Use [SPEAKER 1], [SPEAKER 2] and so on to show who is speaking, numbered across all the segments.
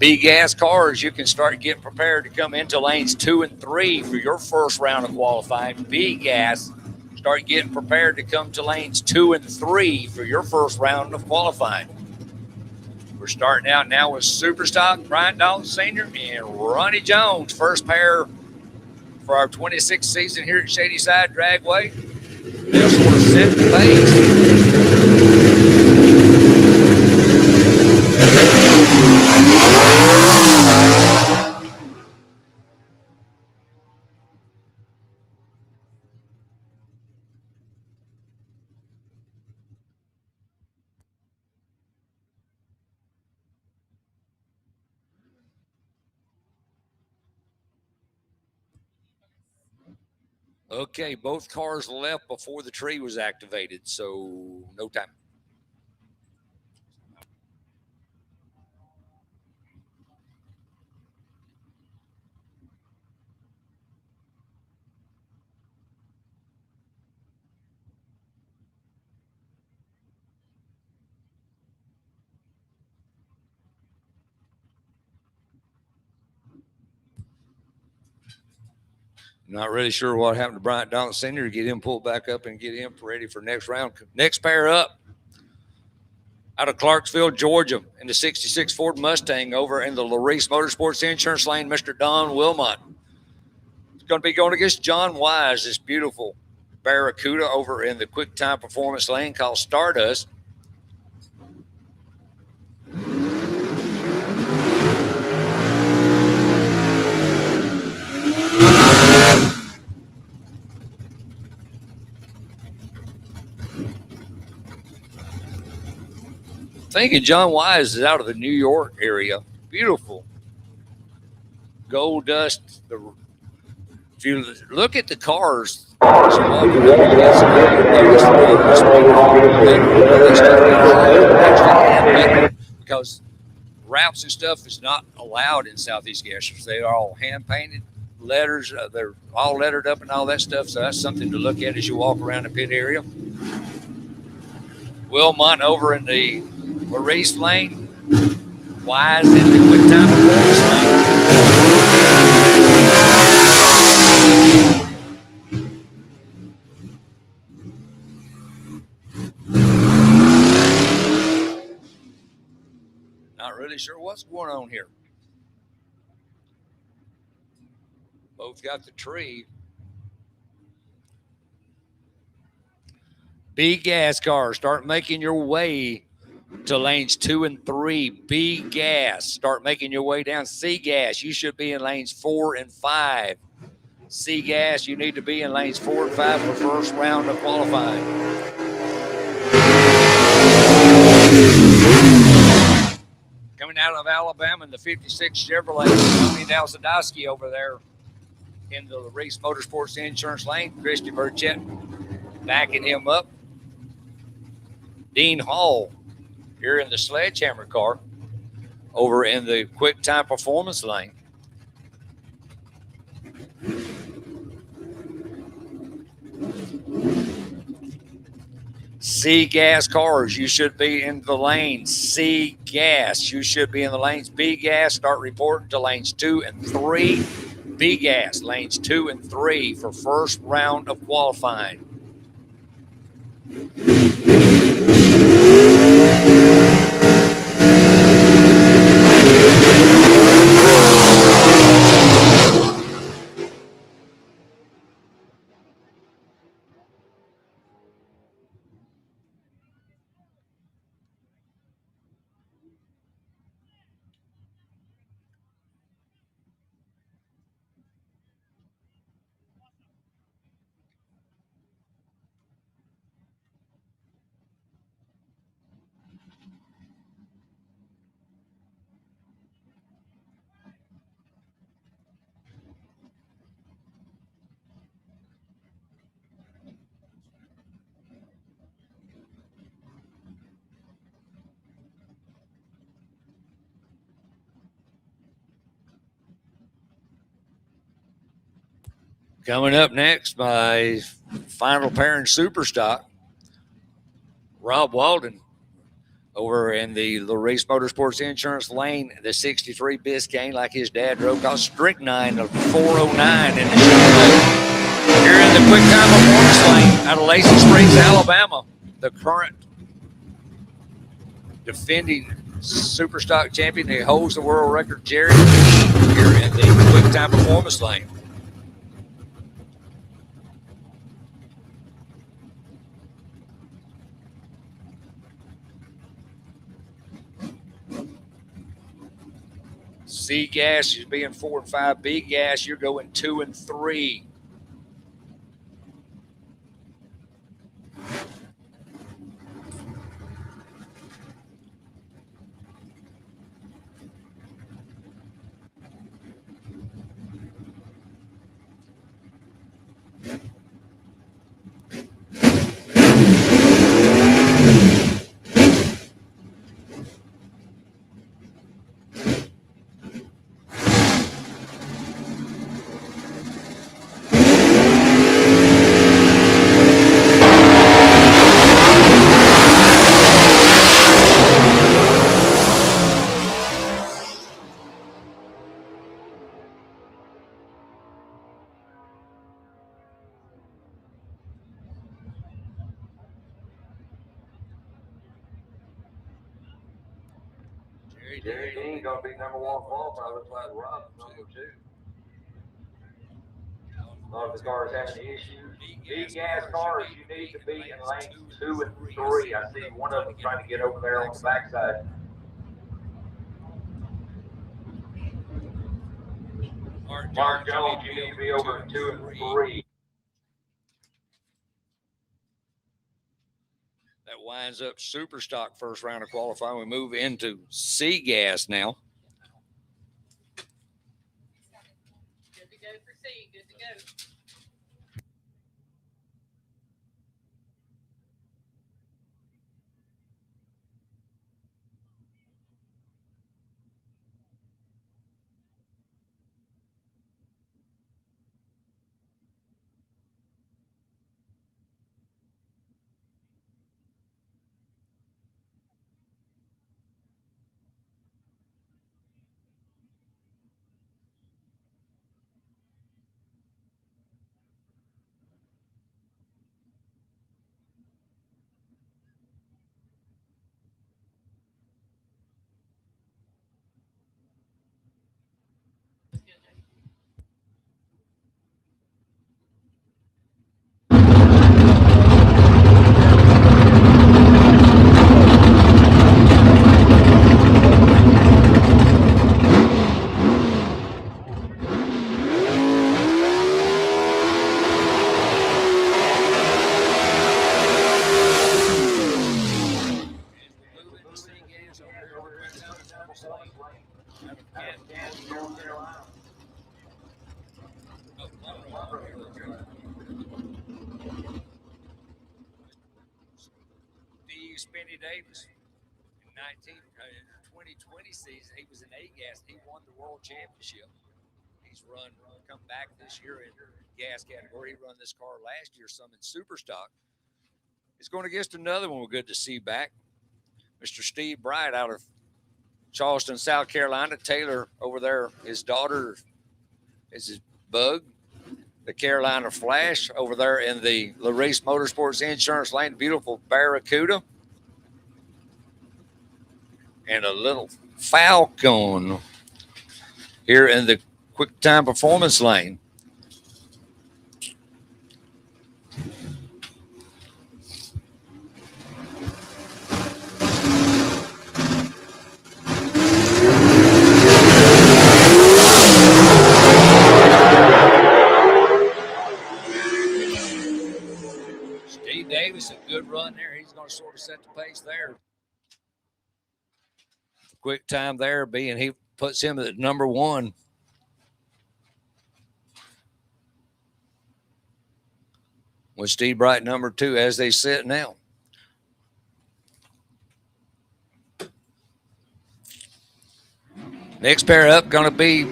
[SPEAKER 1] B-gas cars, you can start getting prepared to come into lanes 2 and 3 for your first round of qualifying. B-gas, start getting prepared to come to lanes 2 and 3 for your first round of qualifying. We're starting out now with Superstock, Brian Dalton Sr. and Ronnie Jones. First pair for our 26th season here at Shadyside Dragway. They'll sort of set the pace. Okay, both cars left before the tree was activated, so no time. Not really sure what happened to Bryant Dalton Sr. to get him pulled back up and get him ready for next round. Next pair up out of Clarksville, Georgia, in the 66 Ford Mustang over in the Larice Motorsports Insurance Lane, Mr. Don Wilmont. It's going to be going against John Wise, this beautiful Barracuda over in the Quick Time Performance Lane called Stardust. Thinking John Wise is out of the New York area. Beautiful gold dust. If you look at the cars, because wraps and stuff is not allowed in Southeast Gassers. They are all hand painted letters. They're all lettered up and all that stuff. So that's something to look at as you walk around the pit area. Wilmont over in the Larice lane. Wise in the Quick Time Performance lane. Not really sure what's going on here. Both got the tree. B gas cars, start making your way to lanes 2 and 3. B gas, start making your way down. C gas, you should be in lanes 4 and 5. C gas, you need to be in lanes 4 and 5 for first round of qualifying. Coming out of Alabama in the 56 Chevrolet, Tony Alzandowski over there in the Larice Motorsports Insurance Lane. Christy Burchett backing him up. Dean Hall here in the Sledgehammer car over in the Quick Time Performance Lane. C gas cars, you should be in the lanes. C gas, you should be in the lanes. B gas, start reporting to lanes 2 and 3. B gas, lanes 2 and 3 for first round of qualifying. Coming up next, my final pair in Superstock, Rob Walden Over in the Larice Motorsports Insurance lane, the 63 Biscayne, like his dad drove, got strychnine of 409 in the show. Here in the quick time performance lane out of Lacey Springs, Alabama, the current defending Superstock champion who holds the world record, Jerry McGee, here in the quick time performance lane. C gas is being 4 and 5. B gas, you're going 2 and 3.
[SPEAKER 2] Jerry Dean going to be number 1 qualifier. Looks like Rob number 2. A lot of the cars having issues. Big gas cars, you need to be in lanes 2 and 3. I see one of them trying to get over there on the backside. Mark Jones, you need to be over 2 and 3.
[SPEAKER 1] That winds up Superstock first round of qualifying. We move into C gas now.
[SPEAKER 3] Good to go for C. Good to go.
[SPEAKER 1] Spenny Davis in 2020 season, he was in A gas. He won the world championship. He's come back this year in gas category. He run this car last year, some in Superstock. He's going against another one we're good to see back, Mr. Steve Bright out of Charleston, South Carolina. Taylor over there, his daughter is his bug. The Carolina Flash over there in the Larice Motorsports Insurance lane. Beautiful Barracuda. And a little Falcon here in the quick time performance lane. Steve Davis, a good run there. He's going to sort of set the pace there. Quick time there being he puts him at number 1. With Steve Bright number 2 as they sit now. Next pair up going to be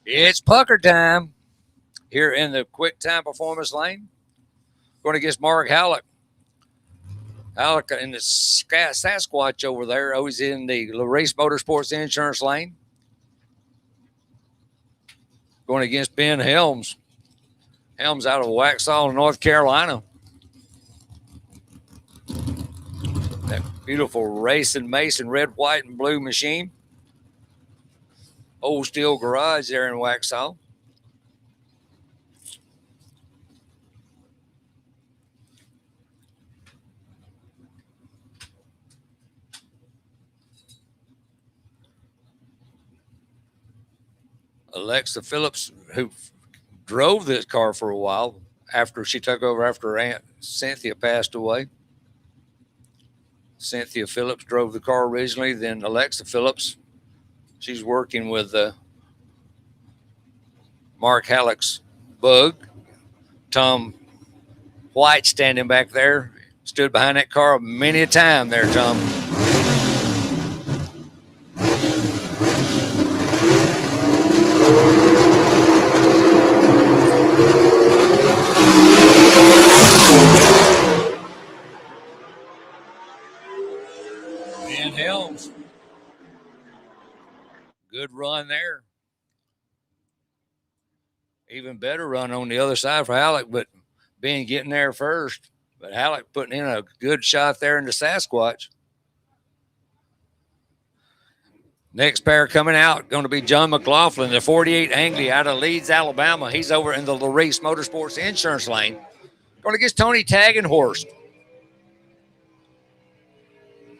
[SPEAKER 1] it's pucker time. here in the quick time performance lane. Going against Mark Halleck. Halleck in the Sasquatch over there. Oh, he's in the Race Motorsports Insurance lane. Going against Ben Helms. Helms out of Waxhaw, North Carolina. That beautiful Racing Mason red, white, and blue machine. Old Steel Garage there in Waxhaw. Alexa Phillips, who drove this car for a while after she took over after her Aunt Cynthia passed away. Cynthia Phillips drove the car originally, then Alexa Phillips. She's working with Mark Halleck's bug. Tom White standing back there. Stood behind that car many a time there, Tom. Ben Helms. Good run there. Even better run on the other side for Halleck, but Ben getting there first. But Halleck putting in a good shot there in the Sasquatch. Next pair coming out, going to be John Mclofflin, the 48 Angley out of Leeds, Alabama. He's over in the Race Motorsports Insurance lane. Going against Tony Tagenhorse.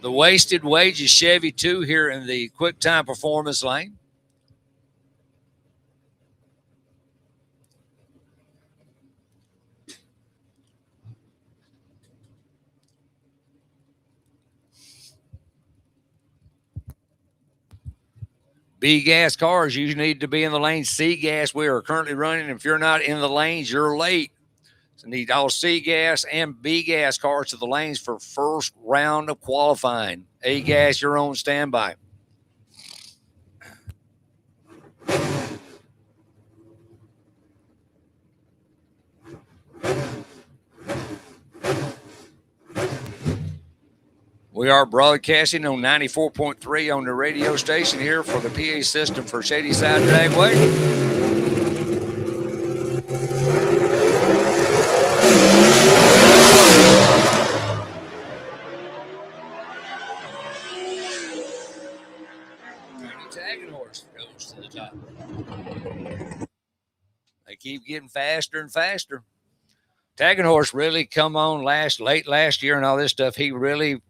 [SPEAKER 1] The Wasted Wages Chevy 2 here in the quick time performance lane. B gas cars, you need to be in the lane. C gas, we are currently running. If you're not in the lanes, you're late. So need all C gas and B gas cars to the lanes for first round of qualifying. A gas, you're on standby. We are broadcasting on 94.3 on the radio station here for the PA system for Shadyside Dragway. Tagenhorse goes to the top. They keep getting faster and faster. Tagenhorse really come on late last year and all this stuff. He really,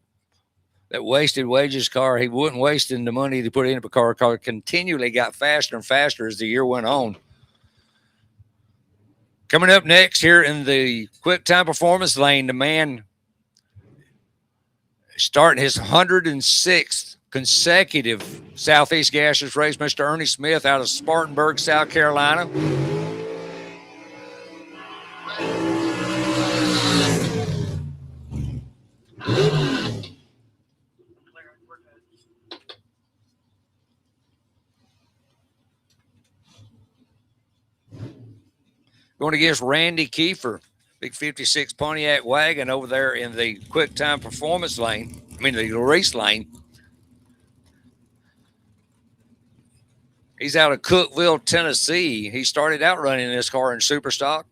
[SPEAKER 1] that wasted wages car, he wasn't wasting the money to put in a car. Car continually got faster and faster as the year went on. Coming up next here in the quick time performance lane, the man starting his 106th consecutive Southeast Gaseous race, Mr. Ernie Smith out of Spartanburg, South Carolina. Going against Randy Kefir, big 56 Pontiac wagon over there in the quick time performance lane. I mean, the race lane. He's out of Cookeville, Tennessee. He started out running this car in super stock.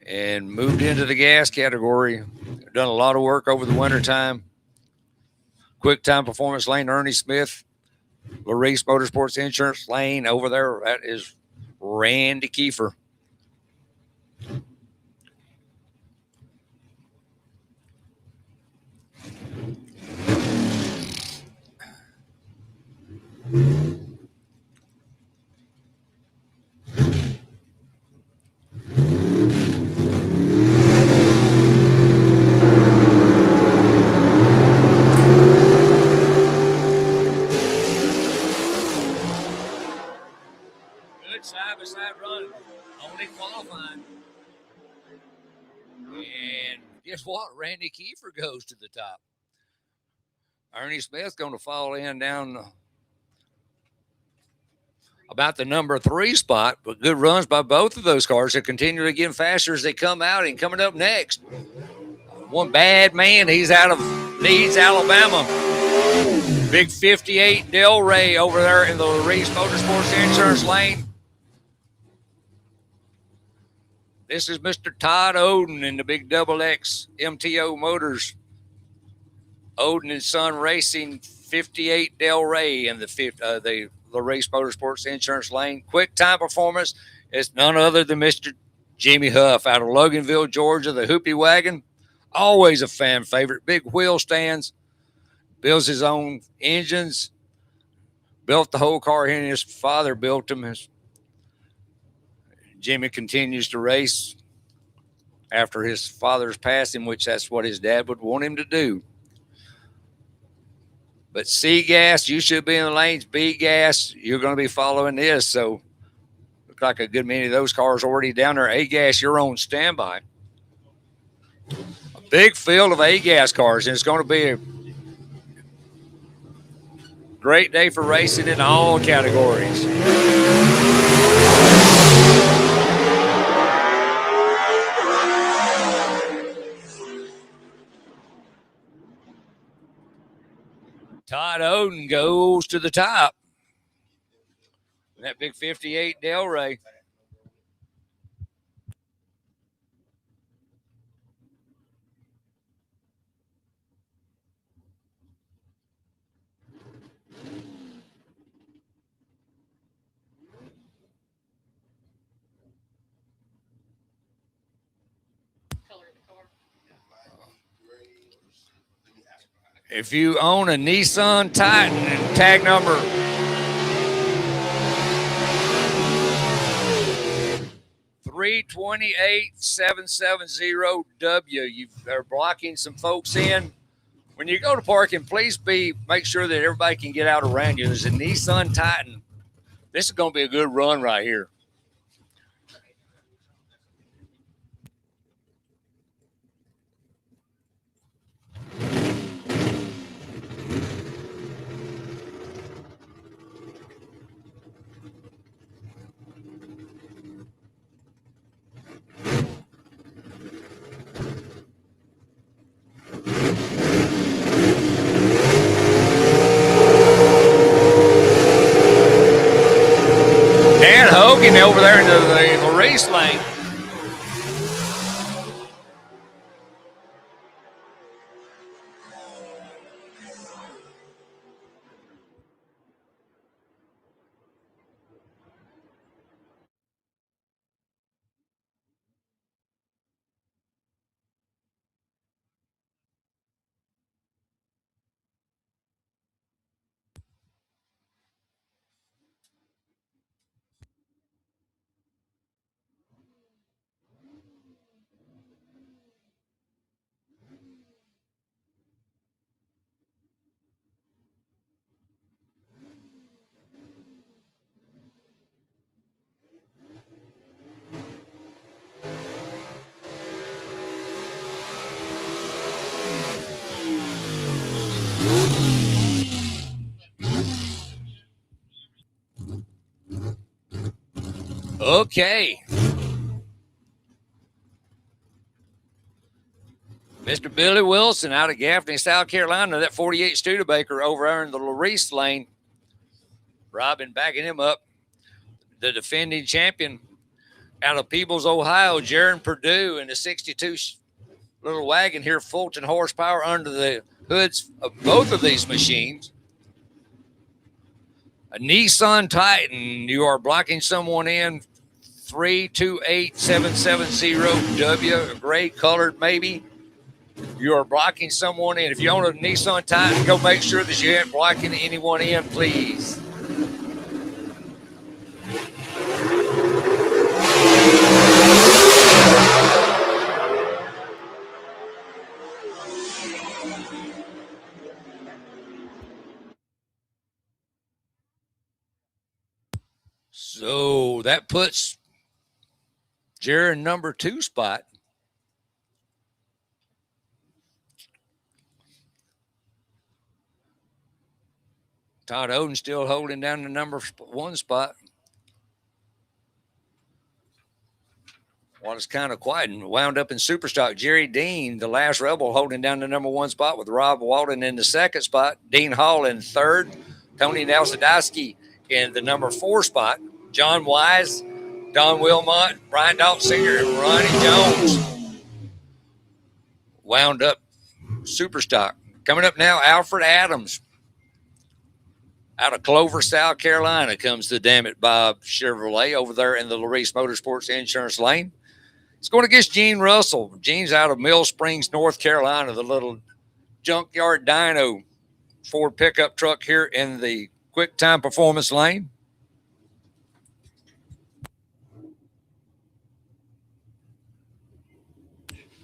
[SPEAKER 1] And moved into the gas category. Done a lot of work over the wintertime. Quick time performance lane, Ernie Smith. Race Motorsports Insurance lane over there. That is Randy Kefir. Side-by-side run, only qualifying. And guess what? Randy Kefir goes to the top. Ernie Smith's going to fall in down about the number 3 spot, but good runs by both of those cars. They're continually getting faster as they come out. And coming up next, one bad man. He's out of Leeds, Alabama. Big 58 Del Rey over there in the Reese Motorsports Insurance Lane. This is Mr. Todd Odin in the big Double X MTO Motors. Odin and Son Racing 58 Del Rey in the Reese Motorsports Insurance Lane. Quick time performance is none other than Mr. Jimmy Huff out of Loganville, Georgia. The Hoopy Wagon, always a fan favorite. Big wheel stands, builds his own engines, built the whole car here, and his father built them. Jimmy continues to race after his father's passing, which that's what his dad would want him to do. But C gas, you should be in the lanes. B gas, you're going to be following this. So look like a good many of those cars already down there. A gas, you're on standby. A big field of A gas cars, and it's going to be a great day for racing in all categories. Todd Odin goes to the top. That big 58 Del Rey. If you own a Nissan Titan and tag number 328770W, they're blocking some folks in. When you go to parking, please make sure that everybody can get out around you. There's a Nissan Titan. This is going to be a good run right here. Hogan over there into the race lane. Okay. Mr. Billy Wilson out of Gaffney, South Carolina, that 48 Studebaker over there in the Larice lane. Robin backing him up. The defending champion out of Peebles, Ohio, Jaron Purdue, in the 62 little wagon here, Fulton horsepower under the hoods of both of these machines. A Nissan Titan, you are blocking someone in, 328770W, a gray colored maybe. You are blocking someone in. If you own a Nissan Titan, go make sure that you ain't blocking anyone in, please. So that puts Jared in number 2 spot. Todd Odin still holding down the number 1 spot. Well, it's kind of quiet and wound up in Superstock. Jerry Dean, the last rebel, holding down the #1 spot with Rob Walden in the second spot. Dean Hall in third. Tony Alzandowski in the #4 spot. John Wise, Don Wilmont, Brian Dalton Sr., and Ronnie Jones wound up Superstock. Coming up now, Alfred Adams. Out of Clover, South Carolina, comes the Damn It Bob Chevrolet over there in the Larice Motorsports Insurance Lane. It's going against Gene Russell. Gene's out of Mill Springs, North Carolina, the little junkyard dyno Ford pickup truck here in the Quick Time Performance Lane.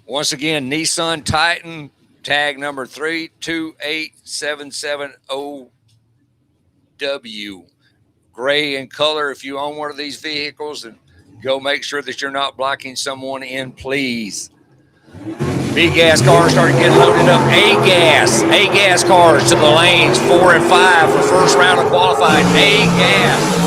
[SPEAKER 1] Once again, Nissan Titan, tag number 328770W. Gray in color. If you own one of these vehicles, and go make sure that you're not blocking someone in, please. B-gas cars start getting loaded up. A-gas cars to the lanes 4 and 5 for first round of qualifying. A-gas.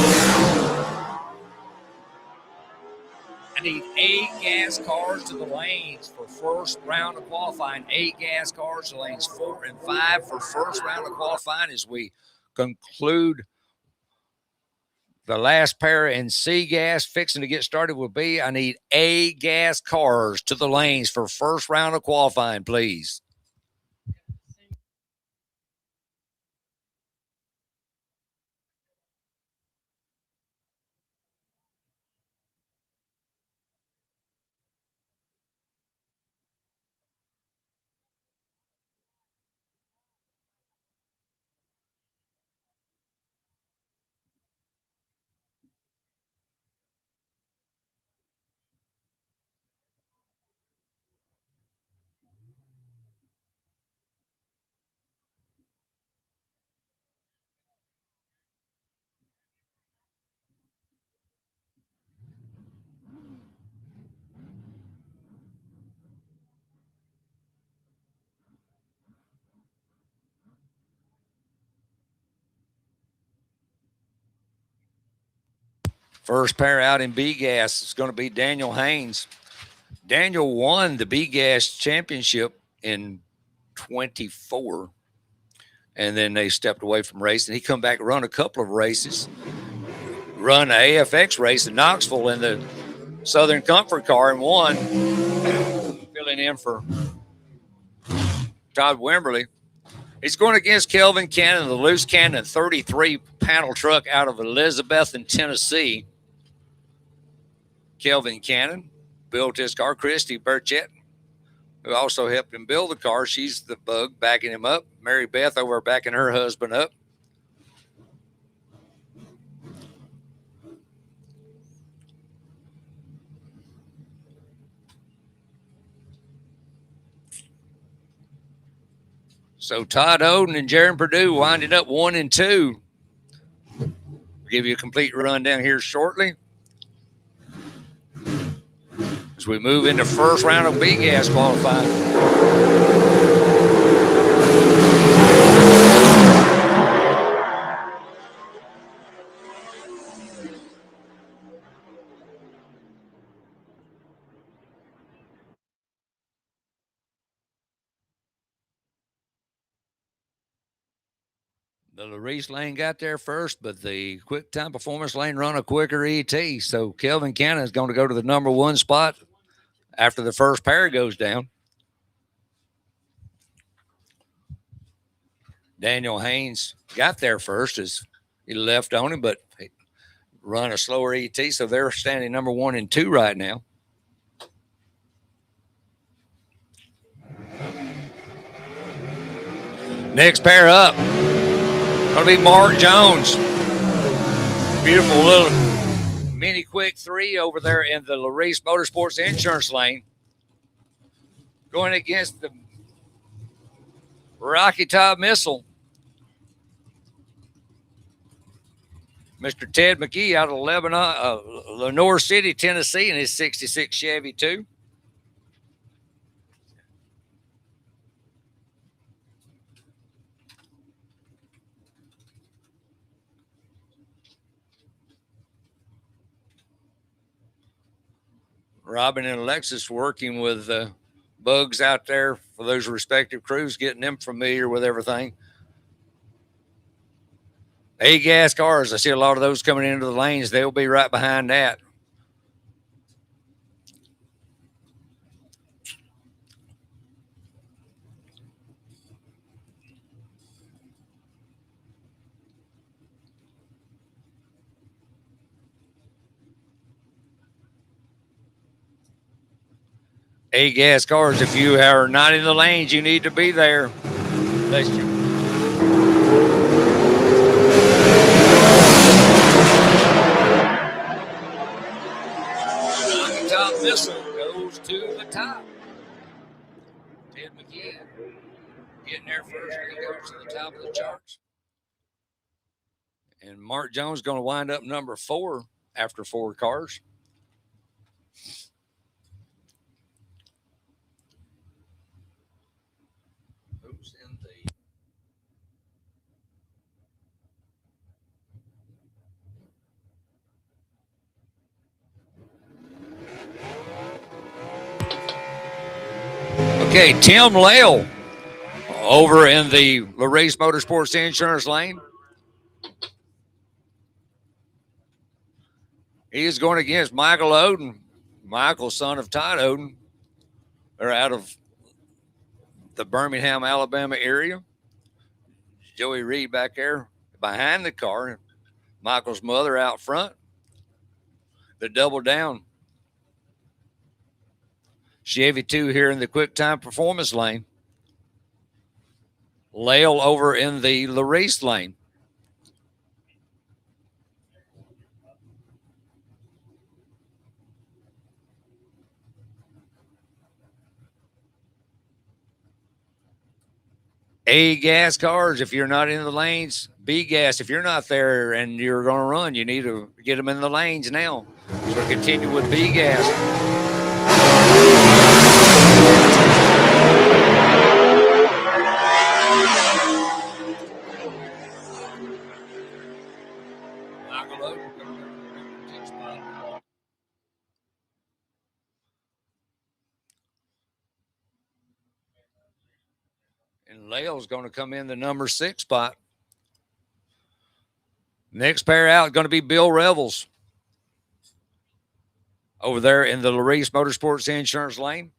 [SPEAKER 1] I need A-gas cars to the lanes for first round of qualifying. A-gas cars to lanes 4 and 5 for first round of qualifying as we conclude the last pair. And C-gas fixing to get started with B. I need A-gas cars to the lanes for first round of qualifying, please. First pair out in B-gas is going to be Daniel Haynes. Daniel won the B-gas championship in 24, and then they stepped away from racing. He come back and run a couple of races, run an AFX race in Knoxville in the Southern Comfort car and won, filling in for Todd Wimberly. He's going against Kelvin Cannon, the Loose Cannon 33 panel truck out of Elizabethton, Tennessee. Kelvin Cannon built his car. Christy Burchett, who also helped him build the car, she's the bug backing him up. Mary Beth over backing her husband up. So Todd Odin and Jaron Purdue winding up 1 and 2. We'll give you a complete rundown here shortly as we move into first round of B-gas qualifying. The Larice lane got there first, but the Quick Time Performance lane run a quicker ET. So Kelvin Cannon is going to go to the #1 spot after the first pair goes down. Daniel Haynes got there first as he left on him, but he run a slower ET. So they're standing #1 and 2 right now. Next pair up. Going to be Mark Jones. Beautiful little mini quick 3 over there in the Larice Motorsports Insurance Lane. Going against the Rocky Top Missile. Mr. Ted McGee out of Lenore City, Tennessee, in his 66 Chevy 2. Robin and Alexis working with Bugs out there for those respective crews, getting them familiar with everything. A-gas cars, I see a lot of those coming into the lanes. They'll be right behind that. A-gas cars, if you are not in the lanes, you need to be there. Bless you. The top missile goes to the top. Ted McGee getting there first. He goes to the top of the charts. And Mark Jones going to wind up number 4 after 4 cars. Who's in the... Okay, Tim Lale over in the LaRace Motorsports Insurance lane. He is going against Michael Odin. Michael, son of Todd Odin. They're out of the Birmingham, Alabama area. Joey Reed back there behind the car. Michael's mother out front. The double down Chevy 2 here in the quick time performance lane. Lale over in the LaRace lane. A-gas cars, if you're not in the lanes. B-gas, if you're not there and you're going to run, you need to get them in the lanes now. So continue with B-gas. And Lale's going to come in the number 6 spot. Next pair out going to be Bill Revels over there in the LaRace Motorsports Insurance lane.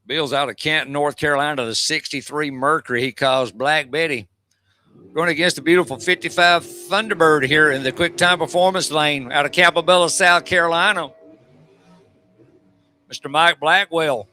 [SPEAKER 1] Bill's out of Canton, North Carolina, the 63 Mercury he calls Black Betty. Going against the beautiful 55 Thunderbird here in the quick time performance lane out of Capabella, South Carolina. Mr. Mike Blackwell.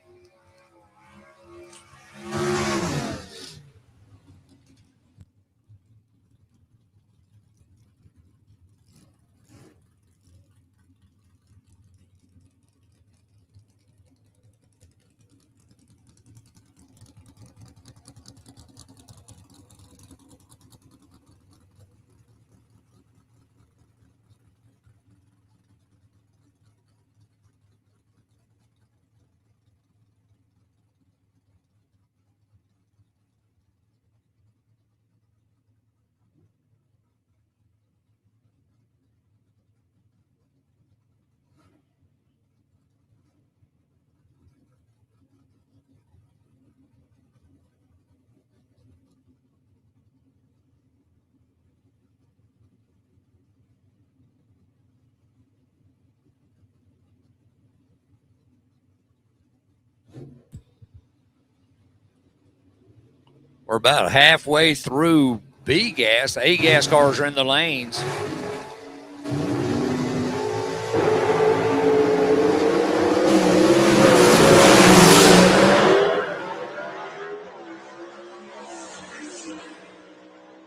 [SPEAKER 1] We're about halfway through B-gas. A-gas cars are in the lanes.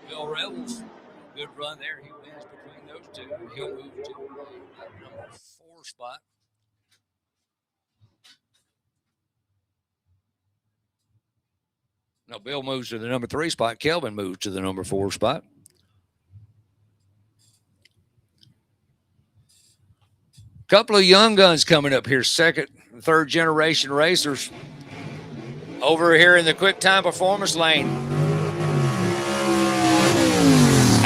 [SPEAKER 1] Bill Revels, good run there. He wins between those two. He'll move to number 4 spot. No, Bill moves to the number 3 spot. Kelvin moves to the number 4 spot. Couple of young guns coming up here, second and third generation racers over here in the quick time performance lane.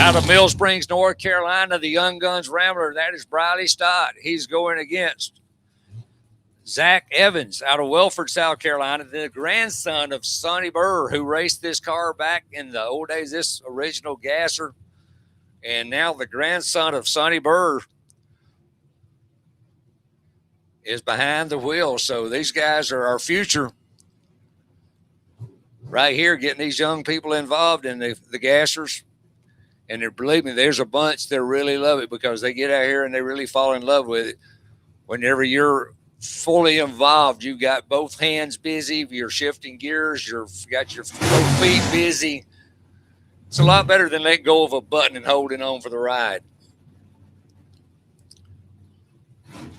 [SPEAKER 1] Out of Mill Springs, North Carolina, the Young Guns Rambler, that is Briley Stott. He's going against Zach Evans out of Welford, South Carolina, the grandson of Sonny Burr, who raced this car back in the old days, this original gasser. And now the grandson of Sonny Burr is behind the wheel. So these guys are our future right here, getting these young people involved in the gassers. And believe me, there's a bunch that really love it because they get out here and they really fall in love with it. Whenever you're fully involved, you got both hands busy, you're shifting gears, you've got your both feet busy. It's a lot better than letting go of a button and holding on for the ride.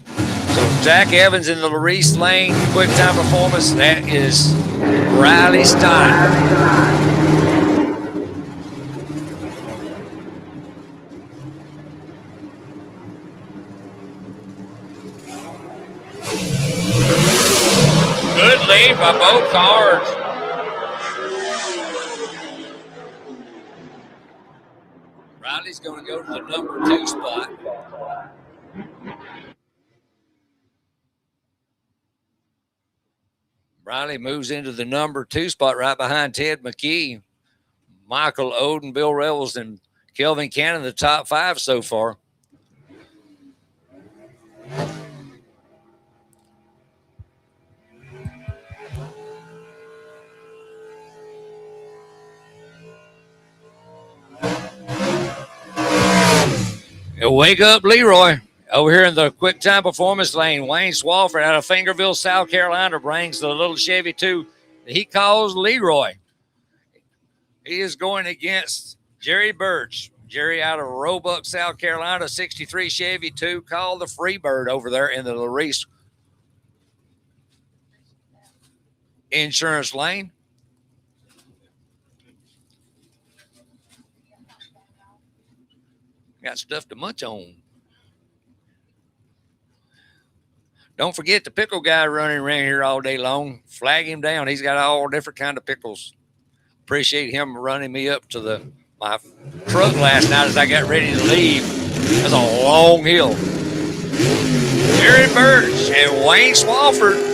[SPEAKER 1] So Zach Evans in the Reese Lane quick time performance. That is Riley Stein. Good lead by both cars. Riley's going to go to the number 2 spot. Riley moves into the number 2 spot right behind Ted McGee, Michael Odin, Bill Revels, and Kelvin Cannon, the top 5 so far. Wake up, Leroy. Over here in the quick time performance lane, Wayne Swaffford out of Fingerville, South Carolina, brings the little Chevy 2 that he calls Leroy. He is going against Jerry Burch. Jerry out of Roebuck, South Carolina, 63 Chevy 2, called the Freebird over there in the Reese insurance lane. Got stuff to munch on. Don't forget the pickle guy running around here all day long. Flag him down. He's got all different kind of pickles. Appreciate him running me up to my truck last night as I got ready to leave. That's a long hill. Jerry Burch and Wayne Swaffford.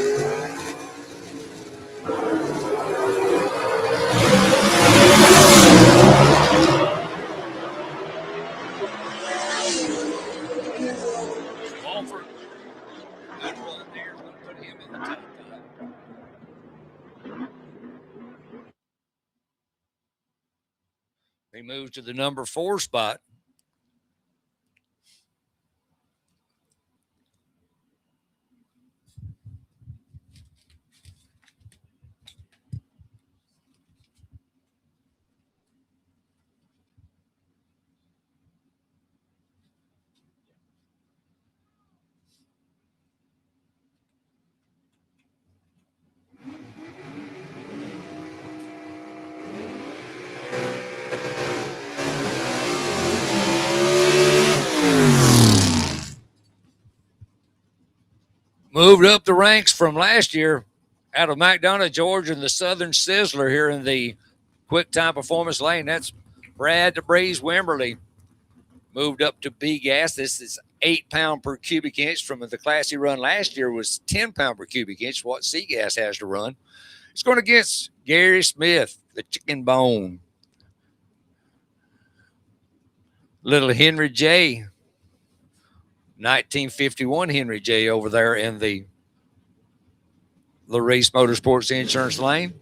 [SPEAKER 1] He moves to the number 4 spot. Moved up the ranks from last year out of McDonough, Georgia, and the Southern Sizzler here in the quick time performance lane. That's Brad DeBreeze Wimberly. Moved up to B gas. This is 8 pound per cubic inch from the class he run last year was 10 pound per cubic inch, what C gas has to run. It's going against Gary Smith, the chicken bone. Little Henry J. 1951 Henry J. over there in the Reese Motorsports Insurance lane.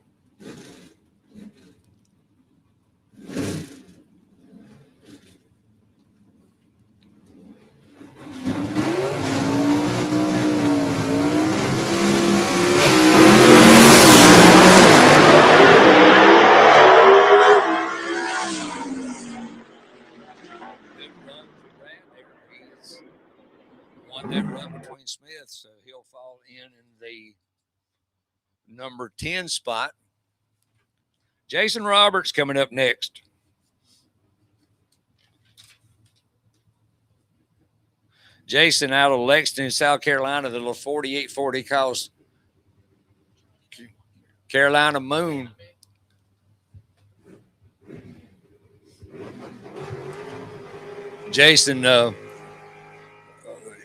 [SPEAKER 1] That run between Smith, so he'll fall in the number 10 spot. Jason Roberts coming up next. Jason out of Lexington, South Carolina, the little 4840 calls Carolina Moon. Jason,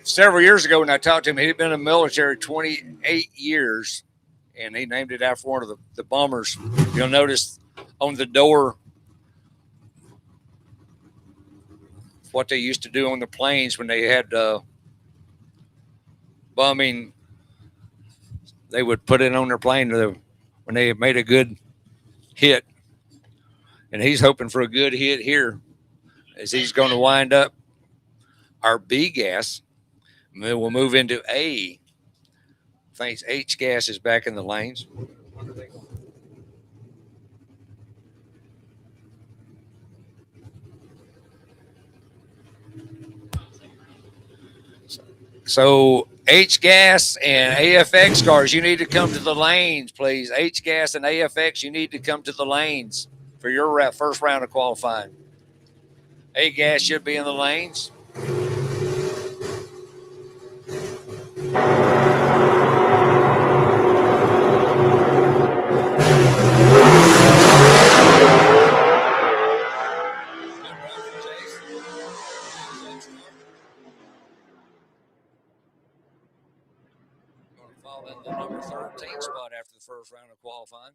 [SPEAKER 1] several years ago when I talked to him, he'd been in the military 28 years, and he named it after one of the bombers. You'll notice on the door what they used to do on the planes when they had bombing. They would put it on their plane when they made a good hit. And he's hoping for a good hit here as he's going to wind up our B gas. And then we'll move into A. Thanks. H gas is back in the lanes. So H gas and AFX cars, you need to come to the lanes, please. H gas and AFX, you need to come to the lanes for your first round of qualifying. A gas should be in the lanes. The number 13 spot after the first round of qualifying.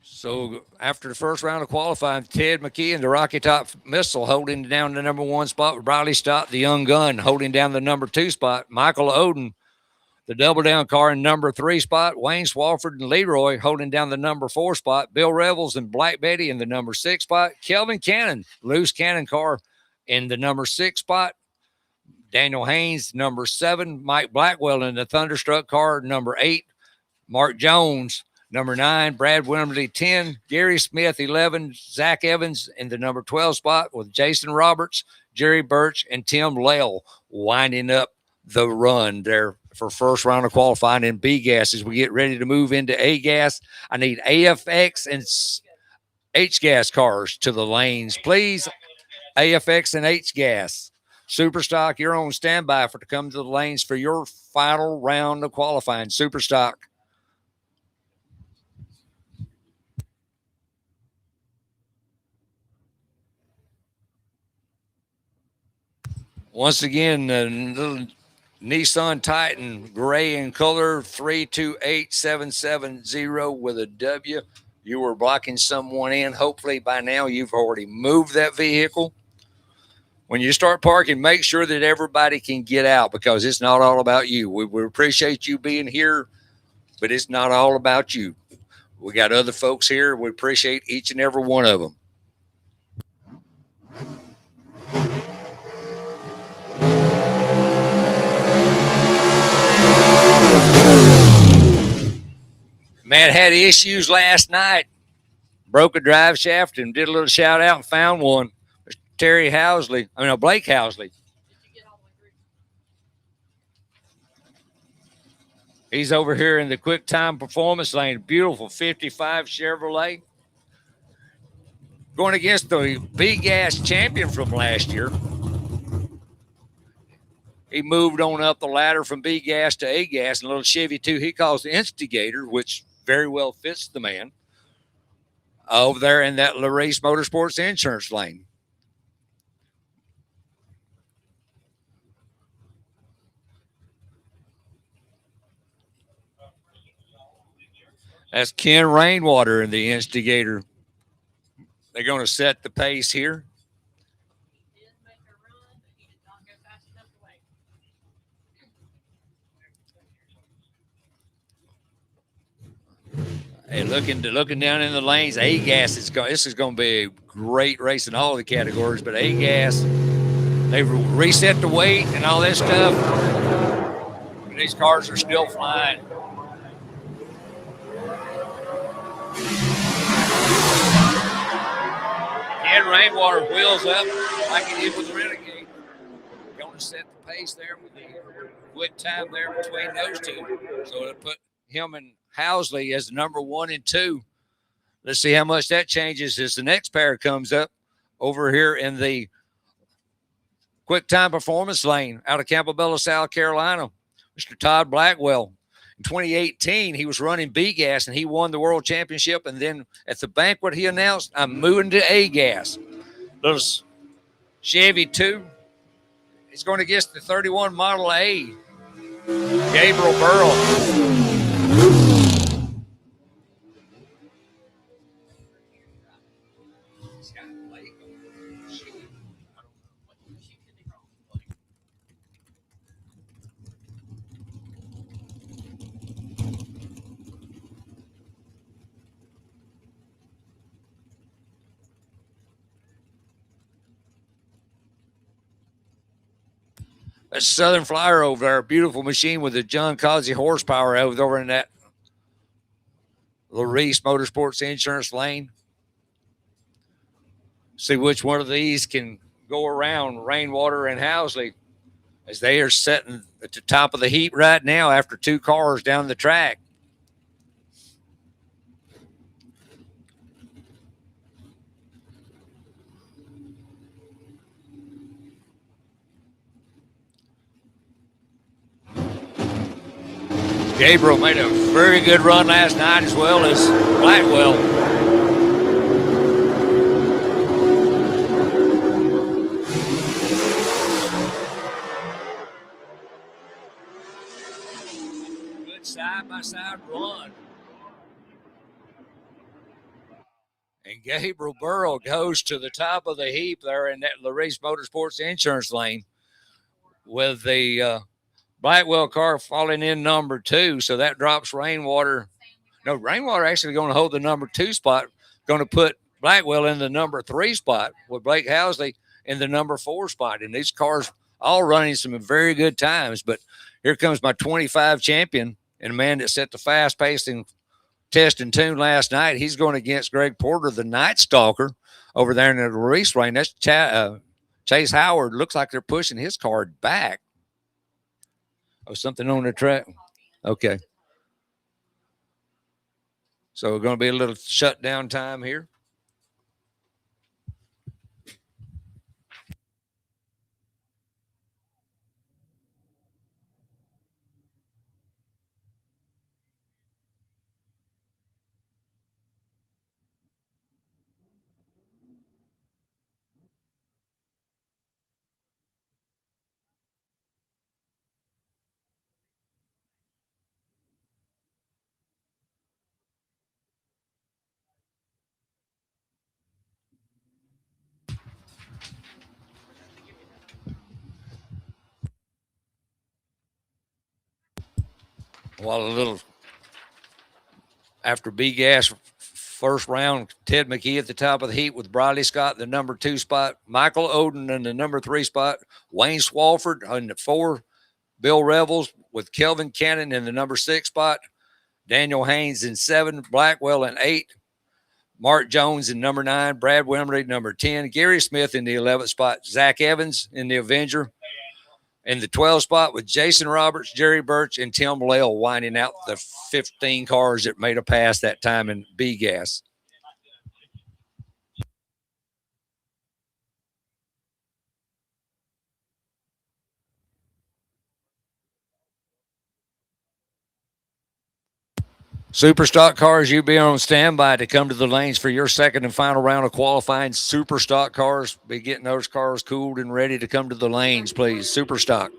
[SPEAKER 1] So after the first round of qualifying, Ted McGee and the Rocky Top Missile holding down the number 1 spot with Briley Stott, the Young Gun, holding down the number 2 spot. Michael Odin, the Double Down car in number 3 spot. Wayne Swaffford and Leroy holding down the number 4 spot. Bill Revels and Black Betty in the number 6 spot. Kelvin Cannon, loose cannon car in the number 6 spot. Daniel Haynes, number 7. Mike Blackwell in the Thunderstruck car, number 8. Mark Jones, number 9. Brad Wimberly, 10. Gary Smith, 11. Zach Evans in the number 12 spot with Jason Roberts, Jerry Burch, and Tim Lale winding up the run there for first round of qualifying in B gas. As we get ready to move into A gas, I need AFX and H gas cars to the lanes, please. AFX and H gas. Superstock, you're on standby to come to the lanes for your final round of qualifying. Superstock. Once again, little Nissan Titan, gray in color, 328770 with a W. You were blocking someone in. Hopefully by now you've already moved that vehicle. When you start parking, make sure that everybody can get out because it's not all about you. We appreciate you being here, but it's not all about you. We got other folks here. We appreciate each and every one of them. Man had issues last night. Broke a drive shaft and did a little shout out and found one. Blake Housley. He's over here in the quick time performance lane. Beautiful 55 Chevrolet. Going against the B gas champion from last year. He moved on up the ladder from B gas to A gas and a little Chevy 2 he calls the Instigator, which very well fits the man over there in that Race Motorsports insurance lane. That's Ken Rainwater in the Instigator. They're going to set the pace here. Hey, looking down in the lanes, A gas this is going to be a great race in all the categories, but A gas, they've reset the weight and all that stuff. But these cars are still flying. Ken Rainwater wheels up like he did with Renegade. Going to set the pace there with the quick time there between those two. So it'll put him and Housley as number 1 and 2. Let's see how much that changes as the next pair comes up over here in the quick time performance lane out of Campobello, South Carolina. Mr. Todd Blackwell. In 2018, he was running B gas and he won the world championship. And then at the banquet, he announced, I'm moving to A gas. Those Chevy 2. He's going against the 31 Model A, Gabriel Burl. That's Southern Flyer over there, a beautiful machine with a John Causey horsepower over in that Larice Motorsports Insurance lane. See which one of these can go around Rainwater and Housley as they are sitting at the top of the heap right now after 2 cars down the track. Gabriel made a very good run last night as well as Blackwell. Good side-by-side run. And Gabriel Burl goes to the top of the heap there in that Larice Motorsports Insurance lane with the Blackwell car falling in number 2, so that drops Rainwater. No, Rainwater actually going to hold the number 2 spot, going to put Blackwell in the number 3 spot with Blake Housley in the number 4 spot. And these cars all running some very good times. But here comes my 25 champion and a man that set the fast pacing test and tune last night. He's going against Greg Porter, the Night Stalker, over there in the race lane. That's Chase Howard. Looks like they're pushing his car back. Oh, something on the track. Okay. So we're going to be a little shutdown time here. While a little after B gas first round, Ted McGee at the top of the heat with Briley Scott, the number 2 spot, Michael Odin in the number 3 spot, Wayne Swaffford in the 4, Bill Revels with Kelvin Cannon in the number 6 spot, Daniel Haynes in 7, Blackwell in 8, Mark Jones in number 9, Brad Wimberly number 10, Gary Smith in the 11th spot, Zach Evans in the Avenger in the 12th spot with Jason Roberts, Jerry Burch, and Tim Lale winding out the 15 cars that made a pass that time in B gas. Super stock cars, you be on standby to come to the lanes for your second and final round of qualifying. Super stock cars, be getting those cars cooled and ready to come to the lanes, please. Super stock.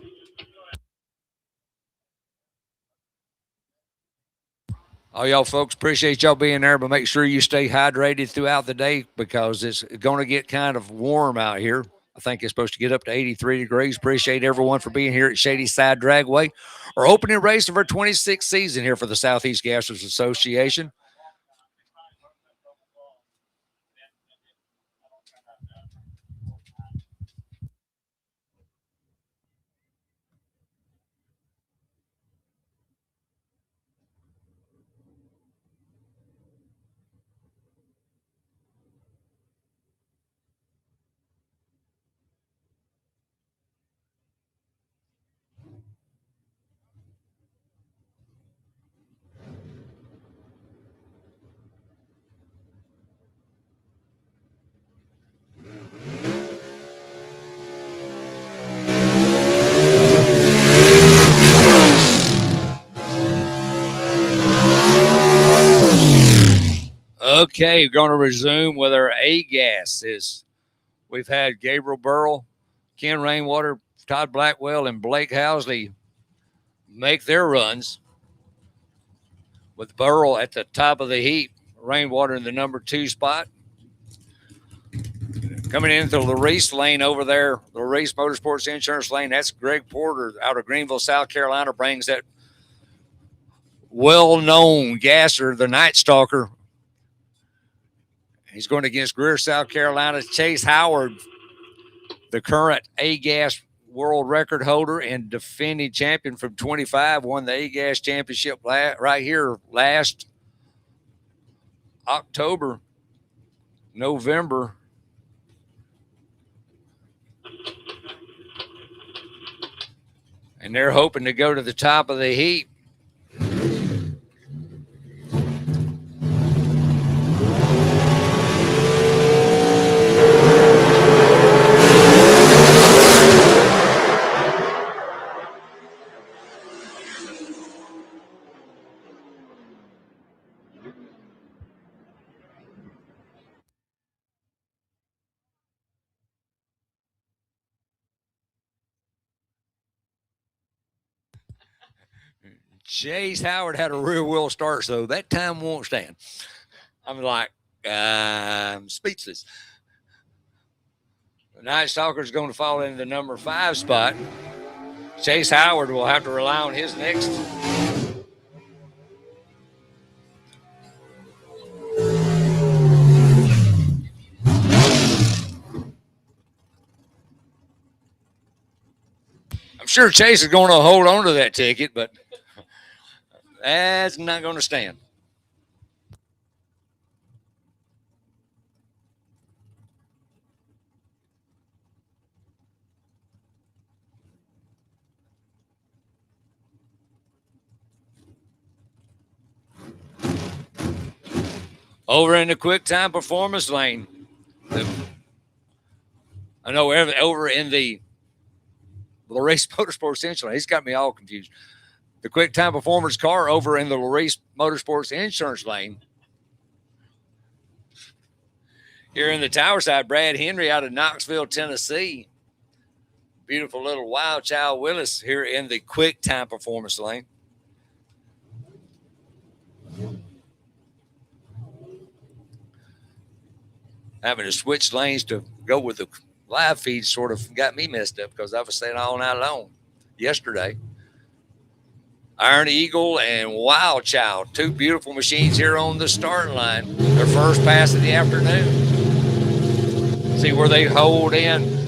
[SPEAKER 1] All y'all folks, appreciate y'all being there, but make sure you stay hydrated throughout the day because it's going to get kind of warm out here. I think it's supposed to get up to 83 degrees. Appreciate everyone for being here at Shadyside Dragway. Our opening race of our 26th season here for the Southeast Gassers Association. Okay, we're going to resume with our A gas. We've had Gabriel Burl, Ken Rainwater, Todd Blackwell, and Blake Housley make their runs, with Burl at the top of the heap, Rainwater in the number 2 spot. Coming into the Reese lane over there, the Reese Motorsports Insurance lane, that's Greg Porter out of Greenville, South Carolina, brings that well-known gasser, the Night Stalker. He's going against Greer, South Carolina. Chase Howard, the current A-Gas world record holder and defending champion from 25, won the A-Gas championship right here last November. And they're hoping to go to the top of the heap. Chase Howard had a rear wheel start, so that time won't stand. I'm like, I'm speechless. The Night Stalker is going to fall into the number 5 spot. Chase Howard will have to rely on his next. I'm sure Chase is going to hold on to that ticket, but that's not going to stand. Over in the quick time performance lane. Over in the Race Motorsports Insurance. He's got me all confused. The quick time performance car over in the Race Motorsports Insurance lane. Here in the tower side, Brad Henry out of Knoxville, Tennessee. Beautiful little Wild Child Willis here in the quick time performance lane. Having to switch lanes to go with the live feed sort of got me messed up because I was staying all night long yesterday. Iron Eagle and Wild Child, 2 beautiful machines here on the starting line. Their first pass of the afternoon. See where they hold in.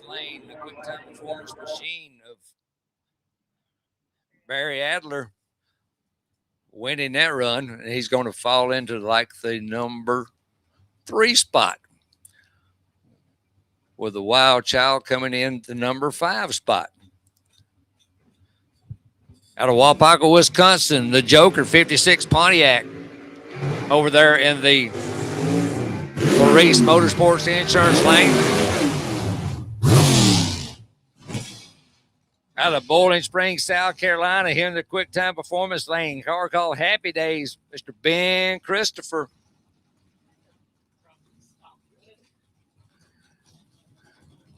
[SPEAKER 1] Lane, the quick time performance machine of Barry Adler winning that run, and he's going to fall into like the number 3 spot, with the Wild Child coming in the number 5 spot. Out of Waupaca, Wisconsin, the Joker 56 Pontiac over there in the Reese Motorsports Insurance lane. Out of Bowling Springs, South Carolina, here in the quick time performance lane, car called Happy Days, Mr. Ben Christopher.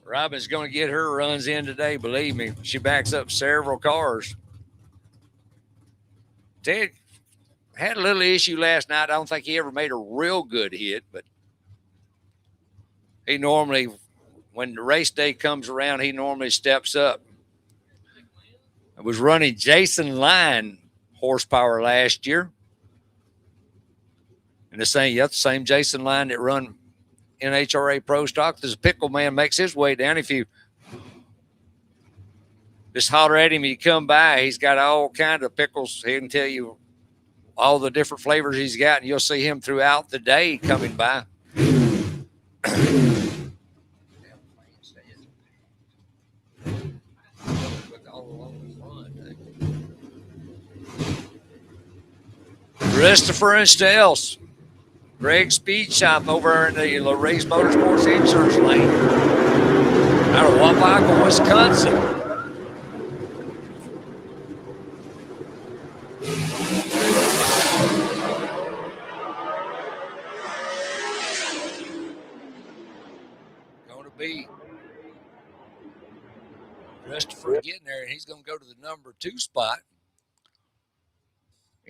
[SPEAKER 1] Robin's going to get her runs in today, believe me. She backs up several cars. Ted had a little issue last night. I don't think he ever made a real good hit, but he normally, when the race day comes around, he normally steps up. I was running Jason Line horsepower last year. And the same Jason Line that run NHRA Pro Stock. There's a pickle man makes his way down. If you just holler at him, you come by, he's got all kinds of pickles. He can tell you all the different flavors he's got, and you'll see him throughout the day coming by. Christopher and Stels. Greg Speed Shop over in the Race Motorsports Insurance Lane. Out of Waupaca, Wisconsin. Going to be Christopher getting there, and he's going to go to the number 2 spot.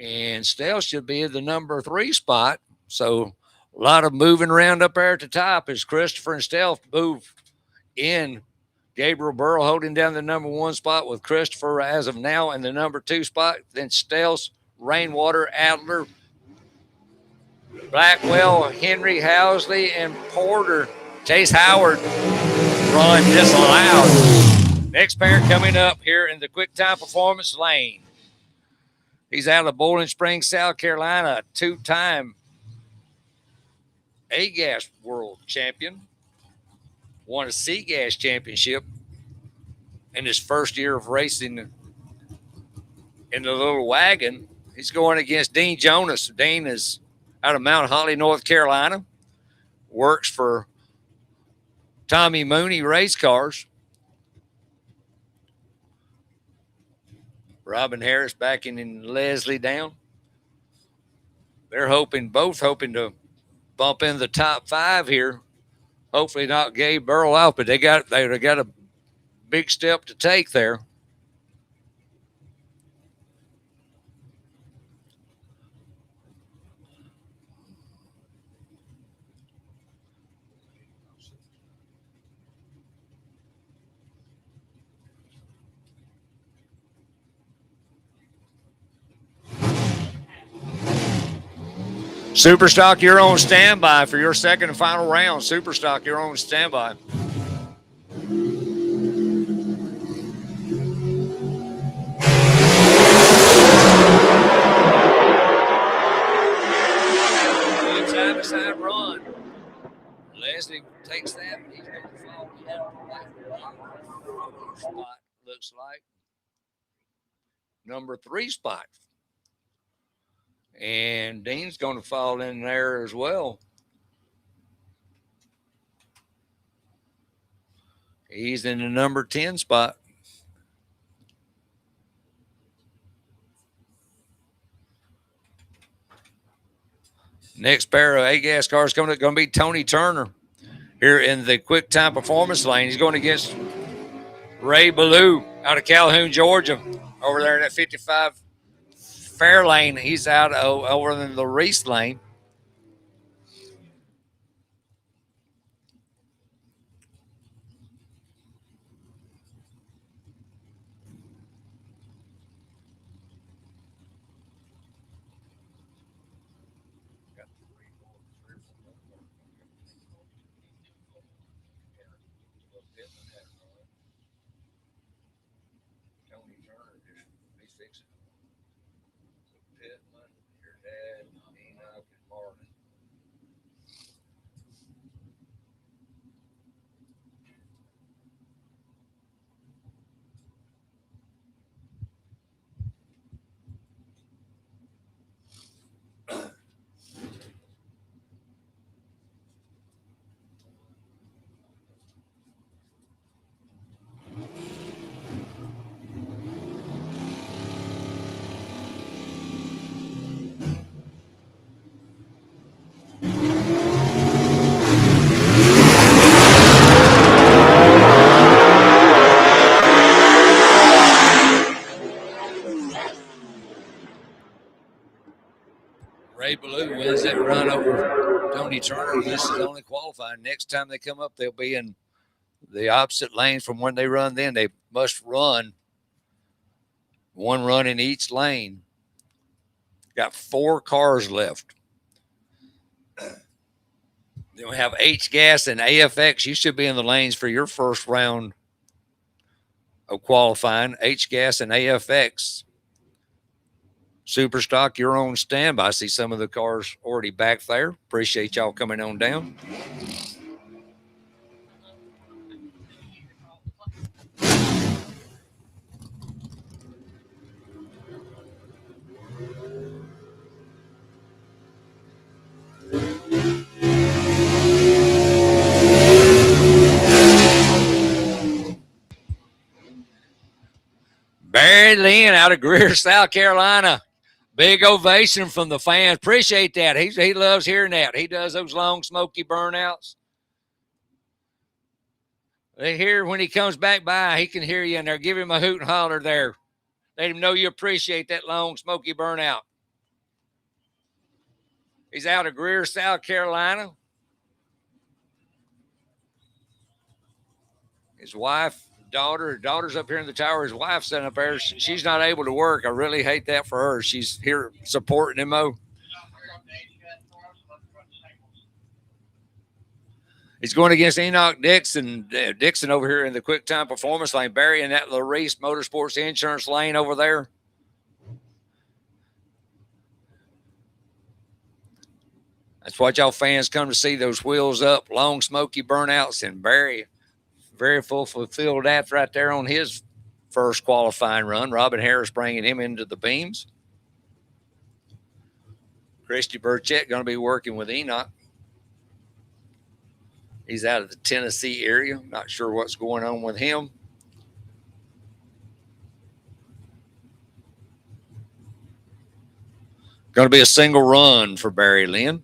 [SPEAKER 1] And Stell should be at the number 3 spot. So a lot of moving around up there at the top as Christopher and Stell move in. Gabriel Burl holding down the number 1 spot with Christopher as of now in the number 2 spot. Then Stell's, Rainwater, Adler, Blackwell, Henry, Housley, and Porter. Chase Howard run disallowed. Next pair coming up here in the Quick Time Performance Lane. He's out of Bowling Springs, South Carolina, 2-time A-Gas World Champion. Won a C-Gas Championship in his first year of racing in the little wagon. He's going against Dean Jonas. Dean is out of Mount Holly, North Carolina. Works for Tommy Mooney Race Cars. Robin Harris backing in Leslie down. They're both hoping to bump in the top 5 here. Hopefully not Gabe Burl out, but they got a big step to take there. Superstock, you're on standby for your second and final round. Superstock, you're on standby. Good side-by-side run. Leslie takes that. He's going to fall down. Spot looks like number 3 spot. And Dean's going to fall in there as well. He's in the number 10 spot. Next pair of A-Gas cars coming up going to be Tony Turner here in the Quick Time Performance Lane. He's going against Ray Belaloo out of Calhoun, Georgia, over there in that 55 Fair lane. He's out over in the Reese lane. Tony Turner just he's fixing it. Pittman, your dad, Enoch, and Marvin. Ray Belaloo wins that run over Tony Turner. This is only qualifying. Next time they come up, they'll be in the opposite lane from when they run then. They must run one run in each lane. Got 4 cars left. Then we have H-Gas and AFX. You should be in the lanes for your first round of qualifying. H-Gas and AFX. Superstock, you're on standby. I see some of the cars already back there. Appreciate y'all coming on down. Barry Lynn out of Greer, South Carolina. Big ovation from the fans. Appreciate that. He loves hearing that. He does those long, smoky burnouts. They hear when he comes back by, he can hear you in there. Give him a hoot and holler there. Let him know you appreciate that long, smoky burnout. He's out of Greer, South Carolina. His wife, daughter's up here in the tower. His wife's sitting up there. She's not able to work. I really hate that for her. She's here supporting him. He's going against Enoch Dixon. Dixon over here in the quick time performance lane. Barry in that Larice Motorsports Insurance lane over there. That's what y'all fans come to see, those wheels up, long smoky burnouts, and Barry, very fulfilled that right there on his first qualifying run. Robin Harris bringing him into the beams. Christy Burchett going to be working with Enoch. He's out of the Tennessee area. Not sure what's going on with him. Going to be a single run for Barry Lynn.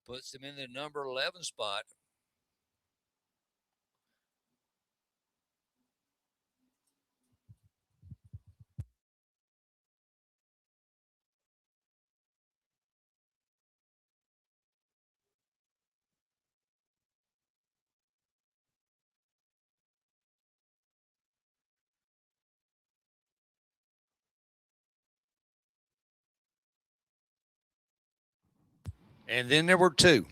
[SPEAKER 1] Puts him in the number 11 spot. And then there were two.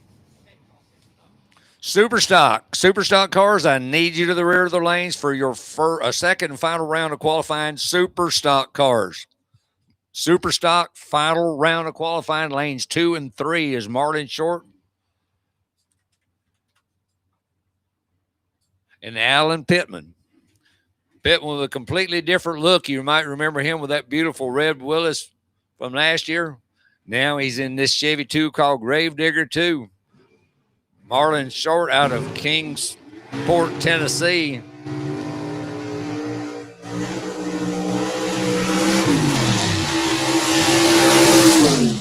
[SPEAKER 1] Superstock cars, I need you to the rear of the lanes for your second and final round of qualifying. Superstock cars. Superstock final round of qualifying. Lanes 2 and 3 is Martin Short and Alan Pittman. Pittman with a completely different look. You might remember him with that beautiful red Willis from last year. Now he's in this Chevy 2 called Gravedigger 2. Marlon Short out of Kingsport, Tennessee.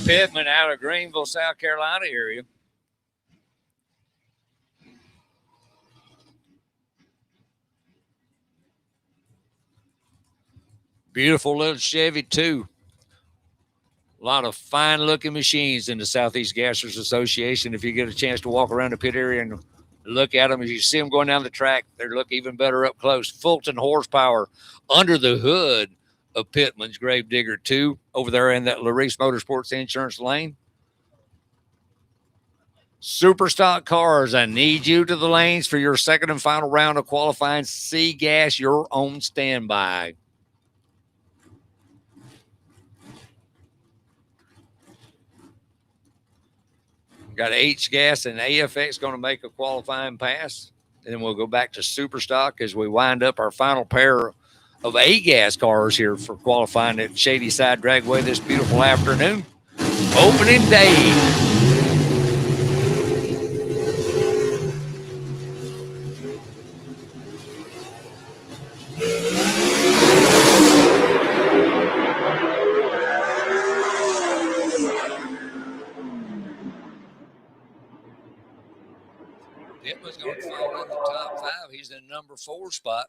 [SPEAKER 1] Pittman out of Greenville, South Carolina area. Beautiful little Chevy 2. A lot of fine-looking machines in the Southeast Gassers Association. If you get a chance to walk around the pit area and look at them, as you see them going down the track, they look even better up close. Fulton horsepower under the hood of Pittman's Gravedigger 2 over there in that Larice Motorsports Insurance lane. Superstock cars, I need you to the lanes for your second and final round of qualifying. C-Gas, your own standby. Got H-Gas and AFX going to make a qualifying pass. And then we'll go back to Superstock as we wind up our final pair of A-Gas cars here for qualifying at Shadyside Dragway this beautiful afternoon. Opening day. Pittman's going to fall in the top 5. He's in the number 4 spot.